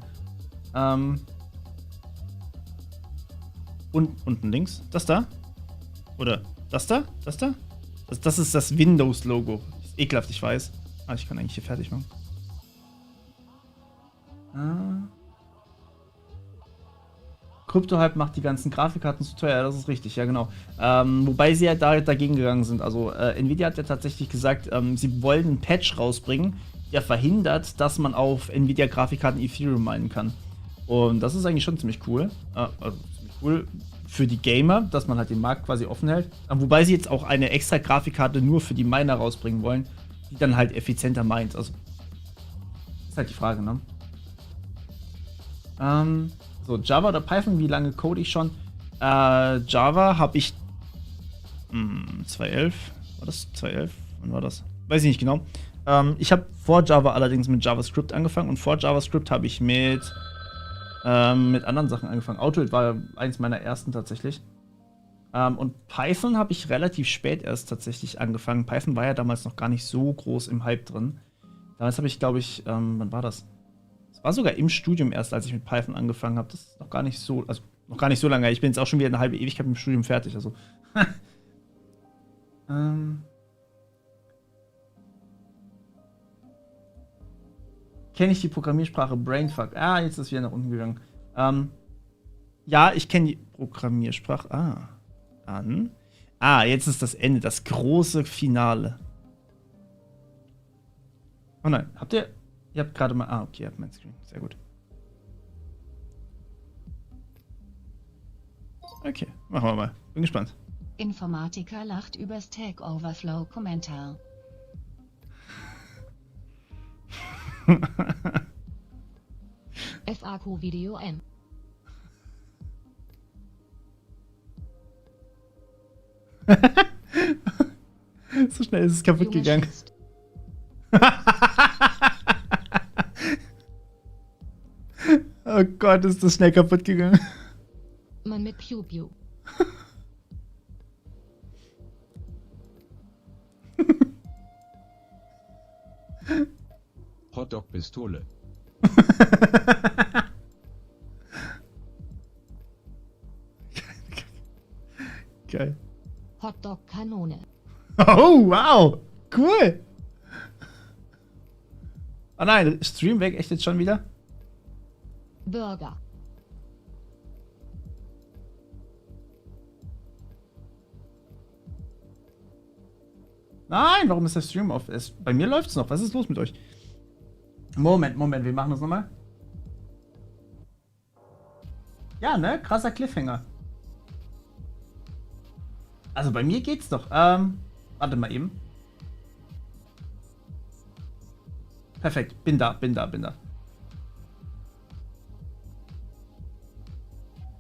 Und unten links. Das da? Oder das da? Das da? Das ist das Windows-Logo. Ist ekelhaft, ich weiß. Ah, ich kann eigentlich hier fertig machen. CryptoHype macht die ganzen Grafikkarten zu teuer. Ja, das ist richtig, ja genau. Wobei sie ja dagegen gegangen sind. Also Nvidia hat ja tatsächlich gesagt, sie wollen einen Patch rausbringen, der verhindert, dass man auf Nvidia Grafikkarten Ethereum meinen kann. Und das ist eigentlich schon ziemlich cool. Also ziemlich cool für die Gamer, dass man halt den Markt quasi offen hält. Wobei sie jetzt auch eine extra Grafikkarte nur für die Miner rausbringen wollen, die dann halt effizienter meint. Also ist halt die Frage, ne? So, Java oder Python, wie lange code ich schon? Java habe ich 2011. War das 2011? Wann war das? Weiß ich nicht genau. Ich habe vor Java allerdings mit JavaScript angefangen und vor JavaScript habe ich mit anderen Sachen angefangen. AutoHit war eins meiner ersten tatsächlich. Und Python habe ich relativ spät erst tatsächlich angefangen. Python war ja damals noch gar nicht so groß im Hype drin. Damals habe ich, glaube ich, wann war das? Es war sogar im Studium erst, als ich mit Python angefangen habe. Das ist noch gar nicht so, noch gar nicht so lange. Ich bin jetzt auch schon wieder eine halbe Ewigkeit mit dem Studium fertig. Also. Kenne ich die Programmiersprache Brainfuck? Ah, jetzt ist es wieder nach unten gegangen. Ja, ich kenne die Programmiersprache. Jetzt ist das Ende, das große Finale. Oh nein, ihr habt gerade mal, okay, ihr habt mein Screen, sehr gut. Okay, machen wir mal, bin gespannt. Informatiker lacht über Stack Overflow-Kommentar. FAQ-Video M. So schnell ist es kaputt gegangen. Oh Gott, ist das schnell kaputt gegangen. Mann mit Pew Pew. Hotdog-Pistole. Geil. Hotdog-Kanone. Oh, wow. Cool. Oh nein, Stream weg, echt jetzt schon wieder? Burger. Nein, warum ist der Stream auf? Bei mir läuft's noch. Was ist los mit euch? Moment, wir machen das nochmal. Ja, ne? Krasser Cliffhanger. Also bei mir geht's doch. Warte mal eben. Perfekt, bin da.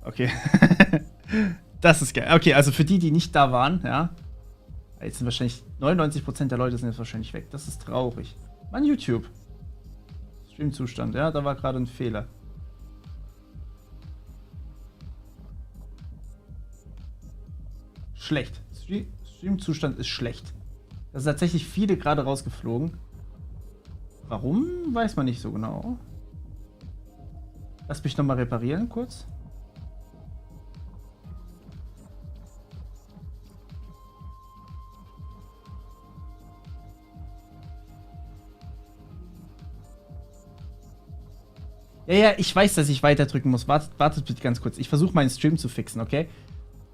Okay. Das ist geil. Okay, also für die, die nicht da waren, ja. Jetzt sind wahrscheinlich 99% der Leute sind jetzt wahrscheinlich weg. Das ist traurig. Mein YouTube. Streamzustand, ja, da war gerade ein Fehler. Schlecht. Streamzustand ist schlecht. Da sind tatsächlich viele gerade rausgeflogen. Warum? Weiß man nicht so genau. Lass mich nochmal reparieren kurz. Ja, ich weiß, dass ich weiterdrücken muss. Wartet bitte ganz kurz. Ich versuche meinen Stream zu fixen, okay?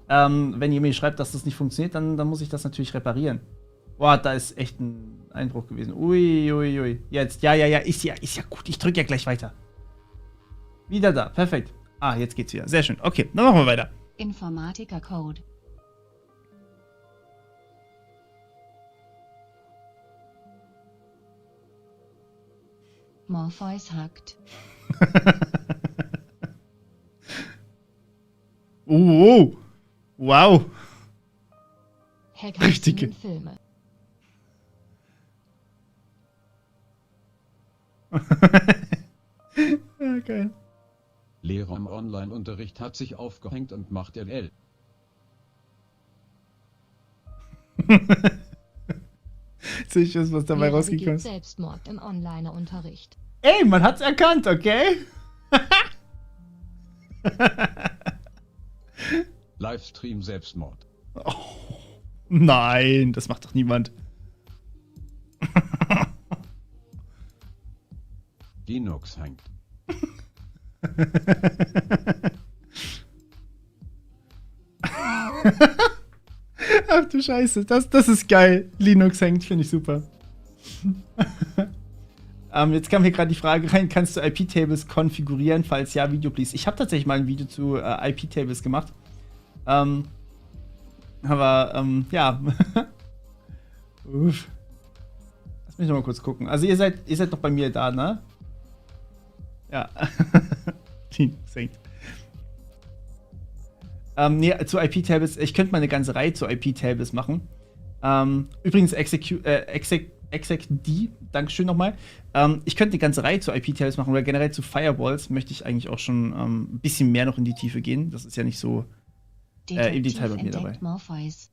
Wenn ihr mir schreibt, dass das nicht funktioniert, dann muss ich das natürlich reparieren. Boah, da ist echt ein Einbruch gewesen. Ui. Jetzt, ja, ist ja gut. Ich drücke ja gleich weiter. Wieder da, perfekt. Jetzt geht's wieder. Sehr schön. Okay, dann machen wir weiter. Informatiker Code. Morpheus hackt. Wow. Richtige Richtige Filme. Ja, geil. Lehrer im Online-Unterricht hat sich aufgehängt und macht LL. Sehe ich, was dabei Lehrer rausgekommen begeht ist. Selbstmord im Online-Unterricht. Ey, man hat's erkannt, okay? Livestream Selbstmord. Nein, das macht doch niemand. Linux hängt. Ach du Scheiße, das ist geil. Linux hängt, finde ich super. Jetzt kam hier gerade die Frage rein, kannst du IP-Tables konfigurieren? Falls ja, Video please. Ich habe tatsächlich mal ein Video zu IP-Tables gemacht. Ja. Uff. Lass mich noch mal kurz gucken. Also ihr seid doch bei mir da, ne? Ja. Linux hängt. Nee, zu IP-Tables, ich könnte mal eine ganze Reihe zu IP-Tables machen. Übrigens, ExecD, Dankeschön nochmal. Ich könnte eine ganze Reihe zu IP-Tables machen oder generell zu Firewalls möchte ich eigentlich auch schon ein bisschen mehr noch in die Tiefe gehen. Das ist ja nicht so im Detail bei mir dabei. Morpheus.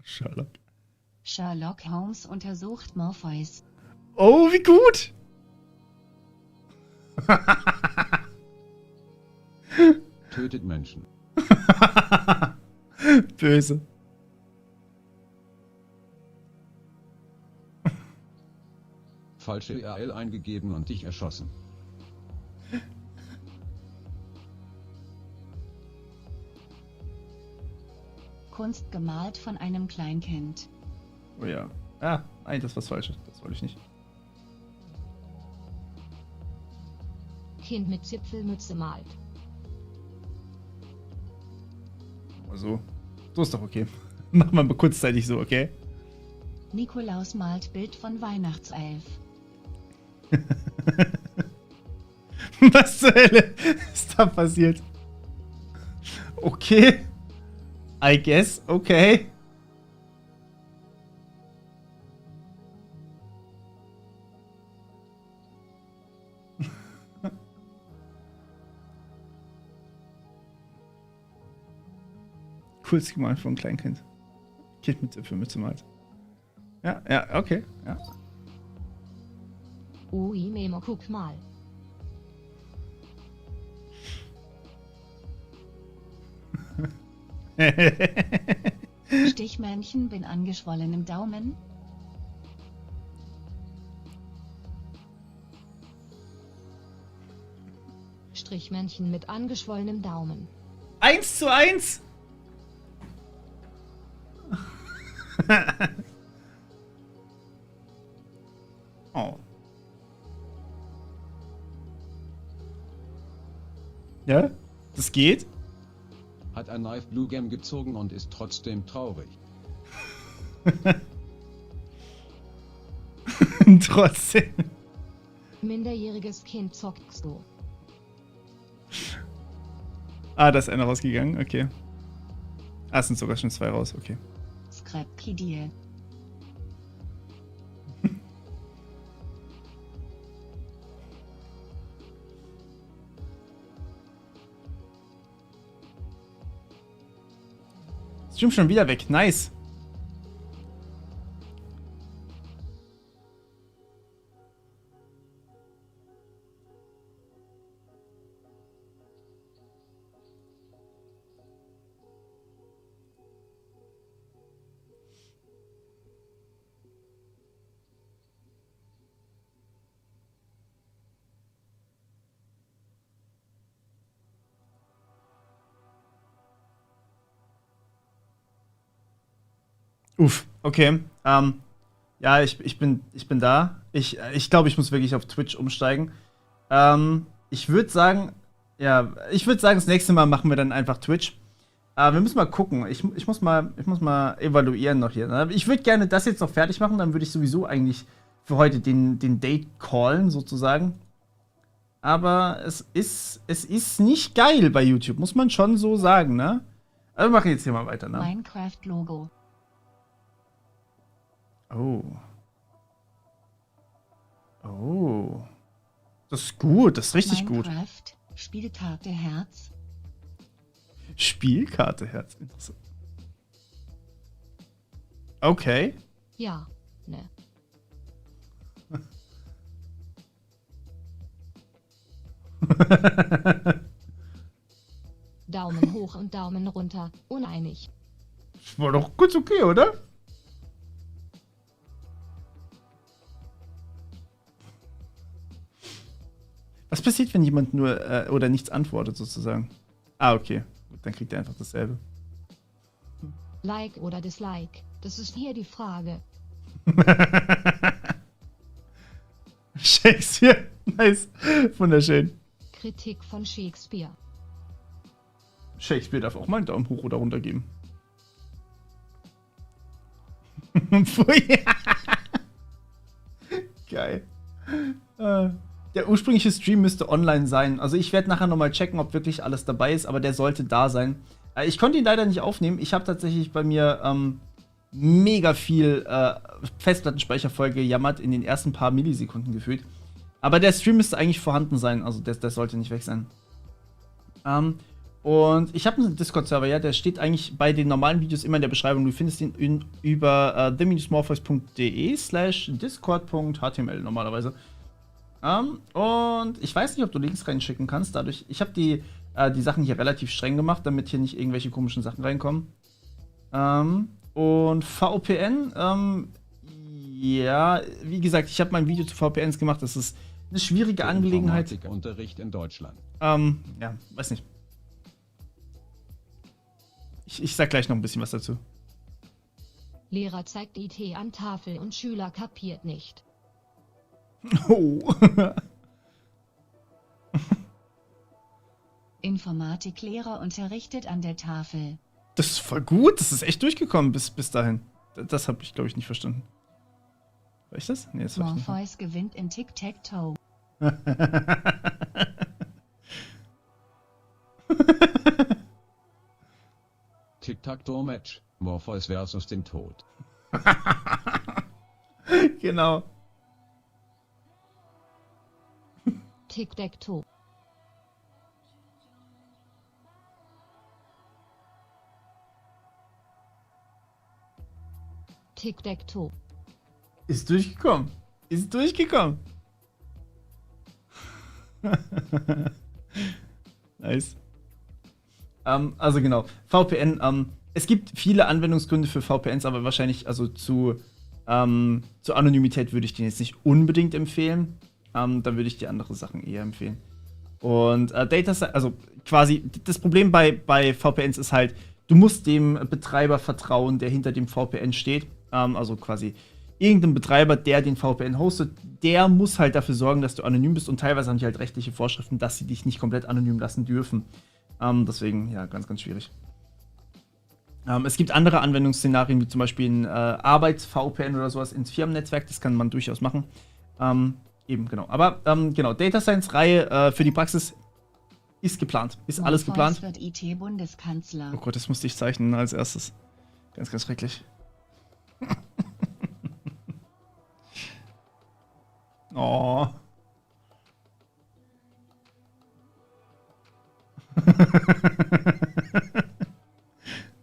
Sherlock. Sherlock Holmes untersucht Morpheus. Oh, wie gut! Tötet Menschen. Böse. Falsche URL eingegeben und dich erschossen. Kunst gemalt von einem Kleinkind. Oh ja. Ah, nein, das ist was Falsches. Das wollte ich nicht. Kind mit Zipfelmütze malt. Also, so ist doch okay. Machen wir mal kurzzeitig so, okay? Nikolaus malt Bild von Weihnachtself. Was zur Hölle ist da passiert? Okay. I guess, okay. Coolst gemalt von einem Kleinkind. Kind mit Zipfelmütze malt. Ja, ja, okay, ja. Ui Memo, guck mal. Stichmännchen bin angeschwollenem Daumen. Strichmännchen mit angeschwollenem Daumen. 1:1. Oh. Ja, das geht. Hat ein Knife Blue Gem gezogen und ist trotzdem traurig. Trotzdem. Minderjähriges Kind zockt so. Ah, da ist einer rausgegangen, okay. Ah, es sind sogar schon 2 raus, okay. Scrapkidie. Stream schon wieder weg, nice. Uff, okay. Ja, ich bin da. Ich glaube, ich muss wirklich auf Twitch umsteigen. Ich würde sagen, das nächste Mal machen wir dann einfach Twitch. Wir müssen mal gucken. Ich muss mal evaluieren noch hier. Ne? Ich würde gerne das jetzt noch fertig machen, dann würde ich sowieso eigentlich für heute den Date callen, sozusagen. Aber es ist nicht geil bei YouTube, muss man schon so sagen, ne? Also wir machen jetzt hier mal weiter, ne? Minecraft-Logo. Oh. Oh. Das ist gut, das ist richtig gut. Minecraft, Spielkarte Herz. Spielkarte Herz, interessant. Okay. Ja, ne. Daumen hoch und Daumen runter, uneinig. War doch kurz okay, oder? Was passiert, wenn jemand nur oder nichts antwortet, sozusagen? Ah, okay. Gut, dann kriegt er einfach dasselbe. Like oder Dislike, das ist hier die Frage. Shakespeare. Nice. Wunderschön. Kritik von Shakespeare. Shakespeare darf auch mal einen Daumen hoch oder runter geben. Pfui. Geil. Der ursprüngliche Stream müsste online sein. Also ich werde nachher nochmal checken, ob wirklich alles dabei ist, aber der sollte da sein. Ich konnte ihn leider nicht aufnehmen. Ich habe tatsächlich bei mir mega viel Festplattenspeicher voll gejammert in den ersten paar Millisekunden gefühlt. Aber der Stream müsste eigentlich vorhanden sein. Also der sollte nicht weg sein. Und ich habe einen Discord-Server, ja, der steht eigentlich bei den normalen Videos immer in der Beschreibung. Du findest ihn über the-morpheus.de/discord.html normalerweise. Und ich weiß nicht, ob du Links reinschicken kannst. Dadurch, ich habe die Sachen hier relativ streng gemacht, damit hier nicht irgendwelche komischen Sachen reinkommen. Und VPN, ja, wie gesagt, ich habe mal ein Video zu VPNs gemacht. Das ist eine schwierige Angelegenheit. Informatikunterricht in Deutschland. Ja, weiß nicht. Ich sag gleich noch ein bisschen was dazu. Lehrer zeigt IT an Tafel und Schüler kapiert nicht. Oh. Informatiklehrer unterrichtet an der Tafel. Das ist voll gut. Das ist echt durchgekommen bis dahin. Das habe ich, glaube ich, nicht verstanden. War ich das? Nee, das war ich nicht. Morpheus gewinnt in Tic-Tac-Toe. Tic-Tac-Toe-Match. Morpheus versus den Tod. Genau. Tic-Tac-Toe. Tic-Tac-Toe. Ist durchgekommen. Ist durchgekommen. Nice. Also genau. VPN, es gibt viele Anwendungsgründe für VPNs, aber wahrscheinlich, also zur Anonymität würde ich den jetzt nicht unbedingt empfehlen. Da würde ich die anderen Sachen eher empfehlen. Und also quasi, das Problem bei VPNs ist halt, du musst dem Betreiber vertrauen, der hinter dem VPN steht. Also quasi irgendein Betreiber, der den VPN hostet, der muss halt dafür sorgen, dass du anonym bist. Und teilweise haben die halt rechtliche Vorschriften, dass sie dich nicht komplett anonym lassen dürfen. Deswegen, ja, ganz, ganz schwierig. Es gibt andere Anwendungsszenarien, wie zum Beispiel ein Arbeits-VPN oder sowas ins Firmennetzwerk. Das kann man durchaus machen. Eben, genau. Aber genau, Data Science-Reihe für die Praxis ist geplant. Ist alles geplant. Wird IT-Bundeskanzler. Oh Gott, das musste ich zeichnen als erstes. Ganz, ganz schrecklich. Oh.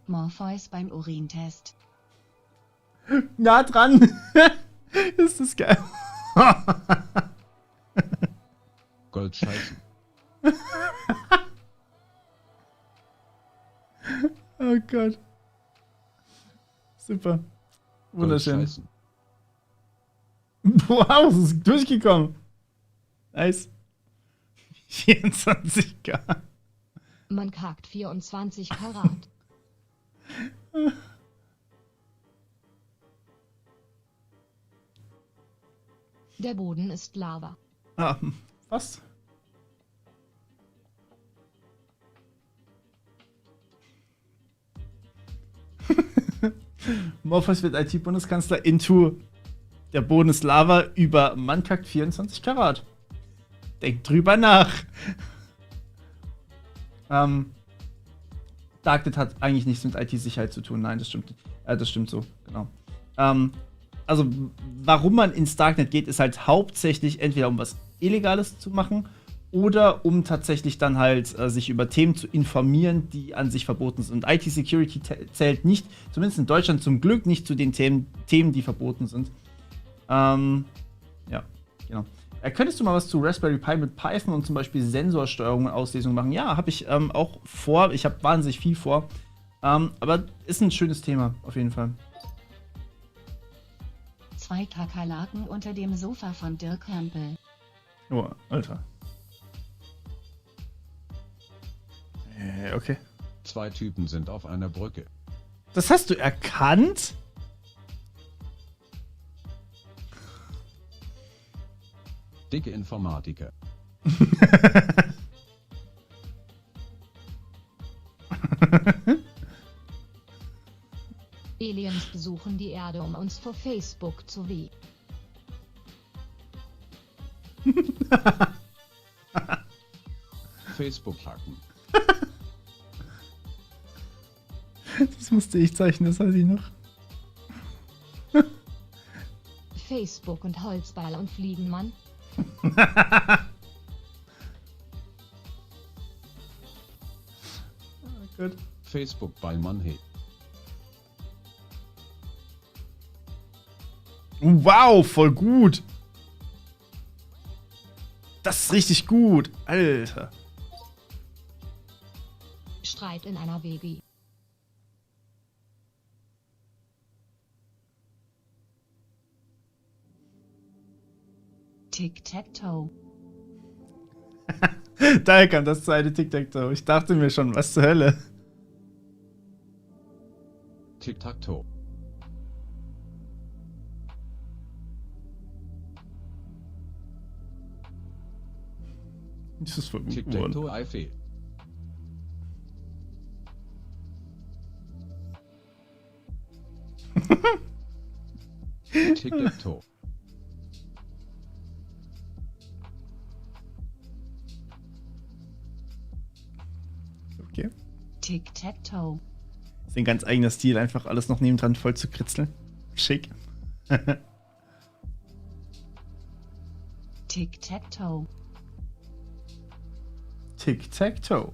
Morpheus beim Urintest. Nah dran. Ist das geil. Goldscheißen. Oh Gott. Super. Wunderschön. Goldscheißen. Wow, es ist durchgekommen. Nice. 24K. Man kackt 24 Karat. Der Boden ist Lava. Was? Morpheus wird IT-Bundeskanzler into der Boden ist Lava über man kackt 24 Karat. Denkt drüber nach. Darknet hat eigentlich nichts mit IT-Sicherheit zu tun. Nein, das stimmt. Das stimmt so, genau. also warum man ins Darknet geht, ist halt hauptsächlich entweder um was Illegales zu machen oder um tatsächlich dann halt sich über Themen zu informieren, die an sich verboten sind. Und IT-Security zählt nicht, zumindest in Deutschland zum Glück nicht zu den Themen, die verboten sind. Ja, genau. Könntest du mal was zu Raspberry Pi mit Python und zum Beispiel Sensorsteuerung und Auslesung machen? Ja, habe ich auch vor. Ich habe wahnsinnig viel vor. Aber ist ein schönes Thema, auf jeden Fall. 2 Kakerlaken unter dem Sofa von Dirk Hempel. Oh, Alter. Okay. 2 Typen sind auf einer Brücke. Das hast du erkannt? Dicke Informatiker. Aliens besuchen die Erde, um uns vor Facebook zu wie. Facebook hacken. Das musste ich zeichnen, das weiß ich noch. Facebook und Holzball und Fliegenmann. Gut. Facebook Ballmann hey. Wow, voll gut. Das ist richtig gut. Alter. Streit in einer WG. Tic-Tac-Toe. Daher kam das zweite Tic-Tac-Toe. Ich dachte mir schon, was zur Hölle. Tic-Tac-Toe. Das ist voll gut geworden. Tic-Tac-Toe Eifel. Tic-Tac-Toe. Okay. Tic-Tac-Toe. Das ist ein ganz eigener Stil, einfach alles noch nebendran voll zu kritzeln. Schick. Tic-Tac-Toe. Tic-Tac-Toe.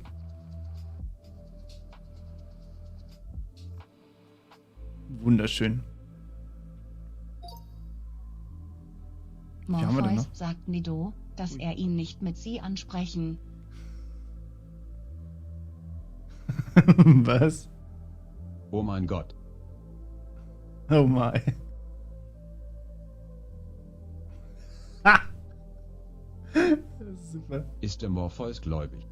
Wunderschön. haben wir denn Morpheus noch? sagt Nido, dass er ihn nicht mit sie ansprechen. Was? Oh mein Gott. Oh my. Ha! Das ist super. Ist der Morpheus gläubig?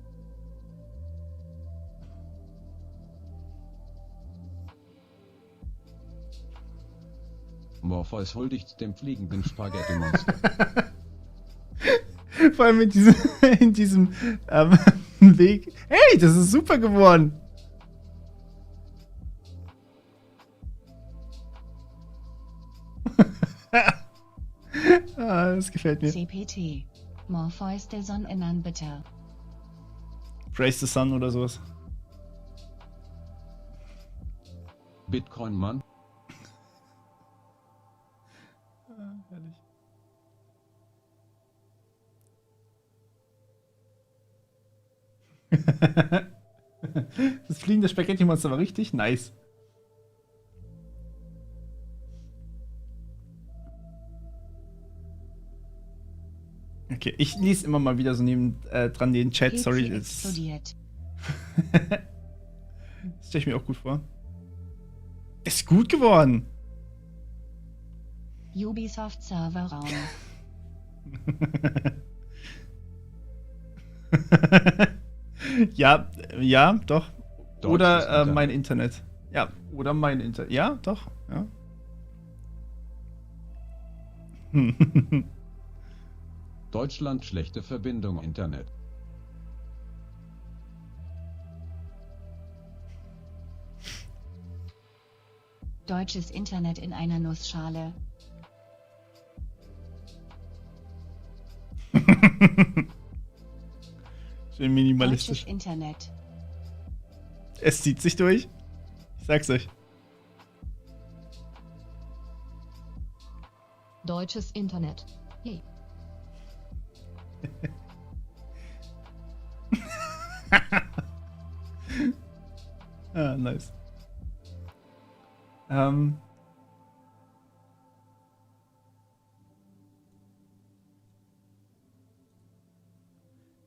Morpheus huldigt dem fliegenden Spaghetti-Monster. Vor allem in diesem Weg. Hey, das ist super geworden. Das gefällt mir. CPT. Morpheus der Sonnenanbieter. Praise the Sun oder sowas. Bitcoin-Mann? Herrlich. Das fliegende Spaghetti-Monster war richtig nice. Okay, ich lese immer mal wieder so neben dran den Chat. Sorry, PC das explodiert. stelle ich mir auch gut vor. Ist gut geworden. Ubisoft Serverraum. Ja, ja, doch. Deutsches Oder Internet. mein Internet. Ja, oder mein Internet. Ja, doch. Ja. Deutschland schlechte Verbindung Internet. Deutsches Internet in einer Nussschale. Schön minimalistisch. Deutsches Internet. Es zieht sich durch. Ich sag's euch. Deutsches Internet. Yay. Ah, nice.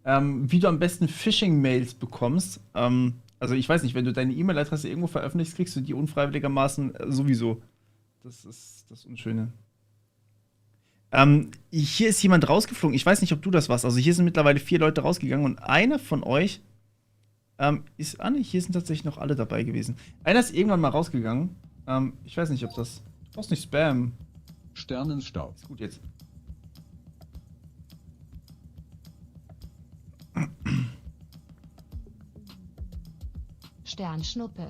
Wie du am besten Phishing-Mails bekommst. Also ich weiß nicht, wenn du deine E-Mail-Adresse irgendwo veröffentlichst, kriegst du die unfreiwilligermaßen sowieso. Das ist das Unschöne. Hier ist jemand rausgeflogen. Ich weiß nicht, ob du das warst. Also hier sind mittlerweile 4 Leute rausgegangen und einer von euch ist... Ah ne, hier sind tatsächlich noch alle dabei gewesen. Einer ist irgendwann mal rausgegangen. Ich weiß nicht, ob das... Du brauchst nicht Spam. Sternenstaub. Ist gut jetzt. Sternschnuppe.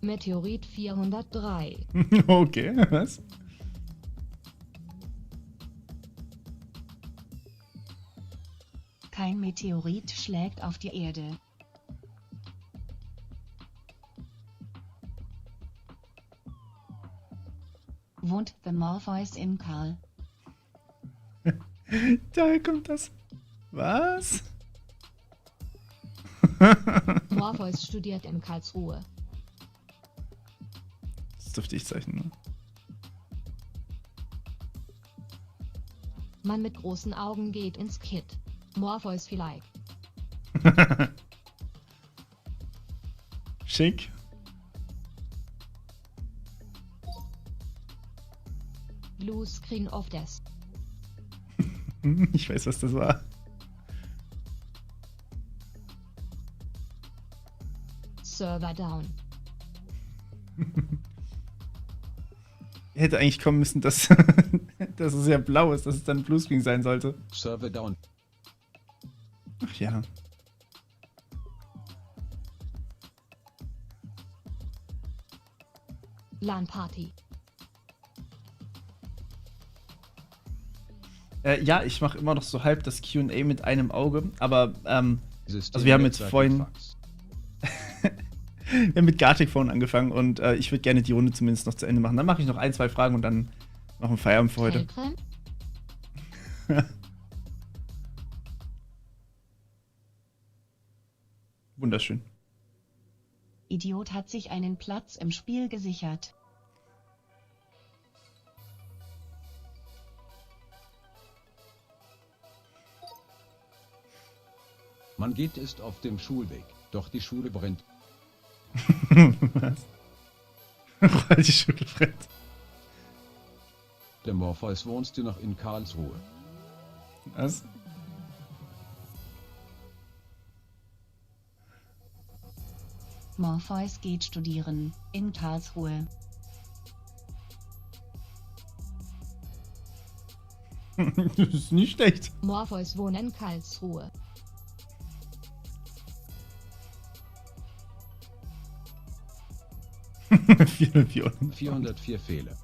Meteorit 403. Okay, was? Kein Meteorit schlägt auf die Erde. Wohnt The Morpheus in Karl? Daher kommt das. Was? Morpheus studiert in Karlsruhe. Das dürfte ich zeichnen, ne? Mann mit großen Augen geht ins Kit. Morpheus vielleicht. Schick. Blue Screen of Death. Ich weiß, was das war. Server down. Hätte eigentlich kommen müssen, dass, dass es ja blau ist, dass es dann Bluescreen sein sollte. Server down. Ach ja. LAN Party. Ja, ich mache immer noch so halb das Q&A mit einem Auge, aber System also wir haben jetzt Netzwerk vorhin Fax. wir haben mit Gartic vorhin angefangen und ich würde gerne die Runde zumindest noch zu Ende machen. Dann mache ich noch 1, 2 Fragen und dann noch ein Feierabend für heute. Telcom? Wunderschön. Idiot hat sich einen Platz im Spiel gesichert. Man geht ist auf dem Schulweg, doch die Schule brennt. Was? Weil die Schule brennt. Der Morpheus wohnst du noch in Karlsruhe. Was? Morpheus geht studieren in Karlsruhe. Das ist nicht schlecht. Morpheus wohnt in Karlsruhe. Vier 404 Fehler.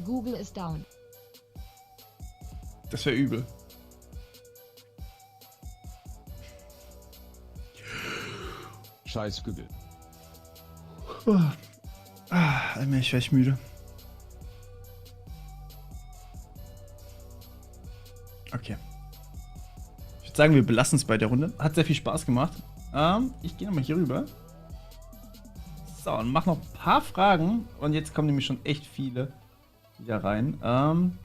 Google ist down. Das wäre übel. Scheiß Google. Allmählich wäre ich müde. Okay. Ich würde sagen, wir belassen es bei der Runde. Hat sehr viel Spaß gemacht. Ich gehe nochmal hier rüber. So, und mach noch ein paar Fragen. Und jetzt kommen nämlich schon echt viele wieder rein.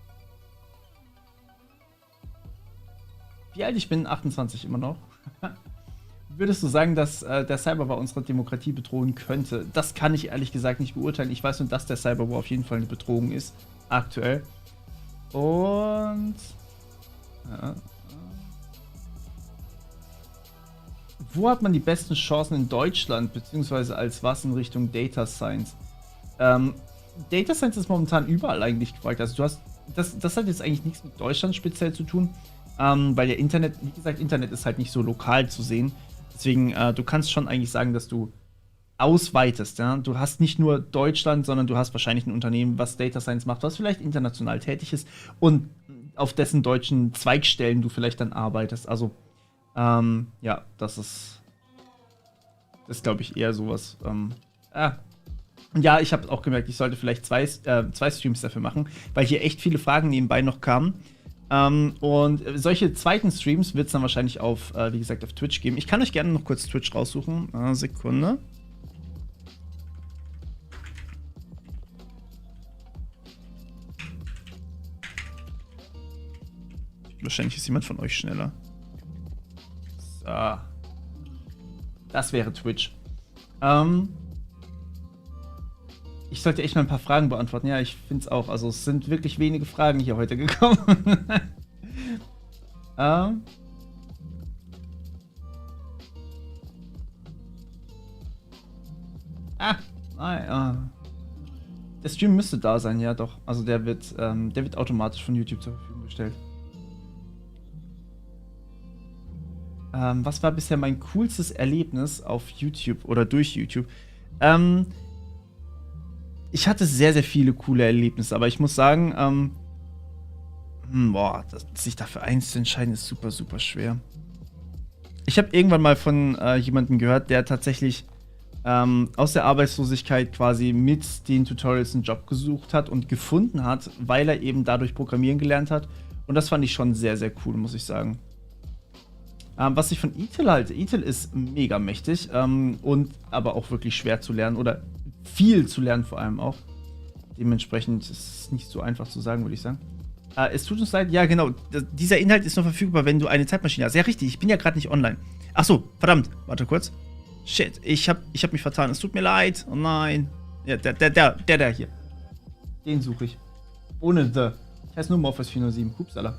Wie alt ich bin? 28 immer noch. Würdest du sagen, dass der Cyberwar unsere Demokratie bedrohen könnte? Das kann ich ehrlich gesagt nicht beurteilen. Ich weiß nur, dass der Cyberwar auf jeden Fall eine Bedrohung ist. Aktuell. Und... Ja. Wo hat man die besten Chancen in Deutschland, beziehungsweise als was in Richtung Data Science? Data Science ist momentan überall eigentlich gefragt. Also du hast, das hat jetzt eigentlich nichts mit Deutschland speziell zu tun, weil ja Internet, wie gesagt, Internet ist halt nicht so lokal zu sehen. Deswegen, du kannst schon eigentlich sagen, dass du ausweitest. Ja? Du hast nicht nur Deutschland, sondern du hast wahrscheinlich ein Unternehmen, was Data Science macht, was vielleicht international tätig ist und auf dessen deutschen Zweigstellen du vielleicht dann arbeitest. Also, ja, das ist glaube ich, eher sowas. Und ja, ich habe auch gemerkt, ich sollte vielleicht zwei Streams dafür machen, weil hier echt viele Fragen nebenbei noch kamen. Und solche zweiten Streams wird es dann wahrscheinlich auf, wie gesagt, auf Twitch geben. Ich kann euch gerne noch kurz Twitch raussuchen. Sekunde. Wahrscheinlich ist jemand von euch schneller. So. Das wäre Twitch. Ich sollte echt mal ein paar Fragen beantworten. Ja, ich finde es auch. Also es sind wirklich wenige Fragen hier heute gekommen. Der Stream müsste da sein, ja doch. Also der wird automatisch von YouTube zur Verfügung gestellt. Was war bisher mein coolstes Erlebnis auf YouTube oder durch YouTube? Ich hatte sehr, sehr viele coole Erlebnisse, aber ich muss sagen, sich dafür eins zu entscheiden, ist super, super schwer. Ich habe irgendwann mal von jemandem gehört, der tatsächlich aus der Arbeitslosigkeit quasi mit den Tutorials einen Job gesucht hat und gefunden hat, weil er eben dadurch Programmieren gelernt hat. Und das fand ich schon sehr, sehr cool, muss ich sagen. Was ich von Etel halte, Etel ist mega mächtig und aber auch wirklich schwer zu lernen oder viel zu lernen vor allem auch. Dementsprechend ist es nicht so einfach zu sagen, würde ich sagen. Es tut uns leid, ja genau, dieser Inhalt ist nur verfügbar, wenn du eine Zeitmaschine hast. Ja richtig, ich bin ja gerade nicht online. Ach so, verdammt, warte kurz. Shit, ich hab mich vertan, es tut mir leid. Oh nein. Ja, der hier. Den suche ich. Ohne The. Ich heiße nur Morpheus 407. Hupsala.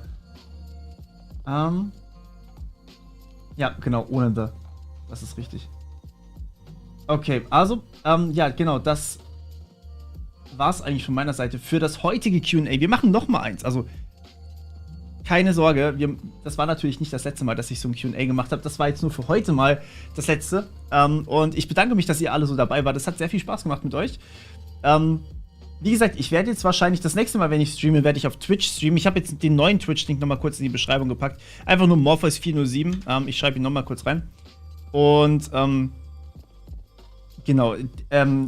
Ja, genau, ohne The. Das ist richtig. Okay, also, ja, genau, das war's eigentlich von meiner Seite für das heutige Q&A. Wir machen noch mal eins, also keine Sorge, das war natürlich nicht das letzte Mal, dass ich so ein Q&A gemacht habe. Das war jetzt nur für heute mal das letzte. Und ich bedanke mich, dass ihr alle so dabei wart. Das hat sehr viel Spaß gemacht mit euch. Wie gesagt, ich werde jetzt wahrscheinlich das nächste Mal, wenn ich streame, werde ich auf Twitch streamen. Ich habe jetzt den neuen Twitch-Link nochmal kurz in die Beschreibung gepackt. Einfach nur Morpheus 407. Ich schreibe ihn nochmal kurz rein. Und genau,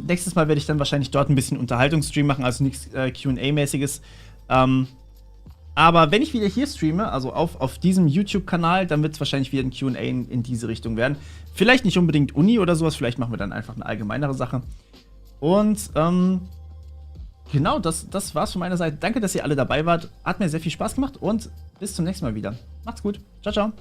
nächstes Mal werde ich dann wahrscheinlich dort ein bisschen Unterhaltungsstream machen, also nichts Q&A-mäßiges. Aber wenn ich wieder hier streame, also auf diesem YouTube-Kanal, dann wird es wahrscheinlich wieder ein Q&A in diese Richtung werden. Vielleicht nicht unbedingt Uni oder sowas, vielleicht machen wir dann einfach eine allgemeinere Sache. Und genau, das war's von meiner Seite. Danke, dass ihr alle dabei wart. Hat mir sehr viel Spaß gemacht und bis zum nächsten Mal wieder. Macht's gut. Ciao, ciao.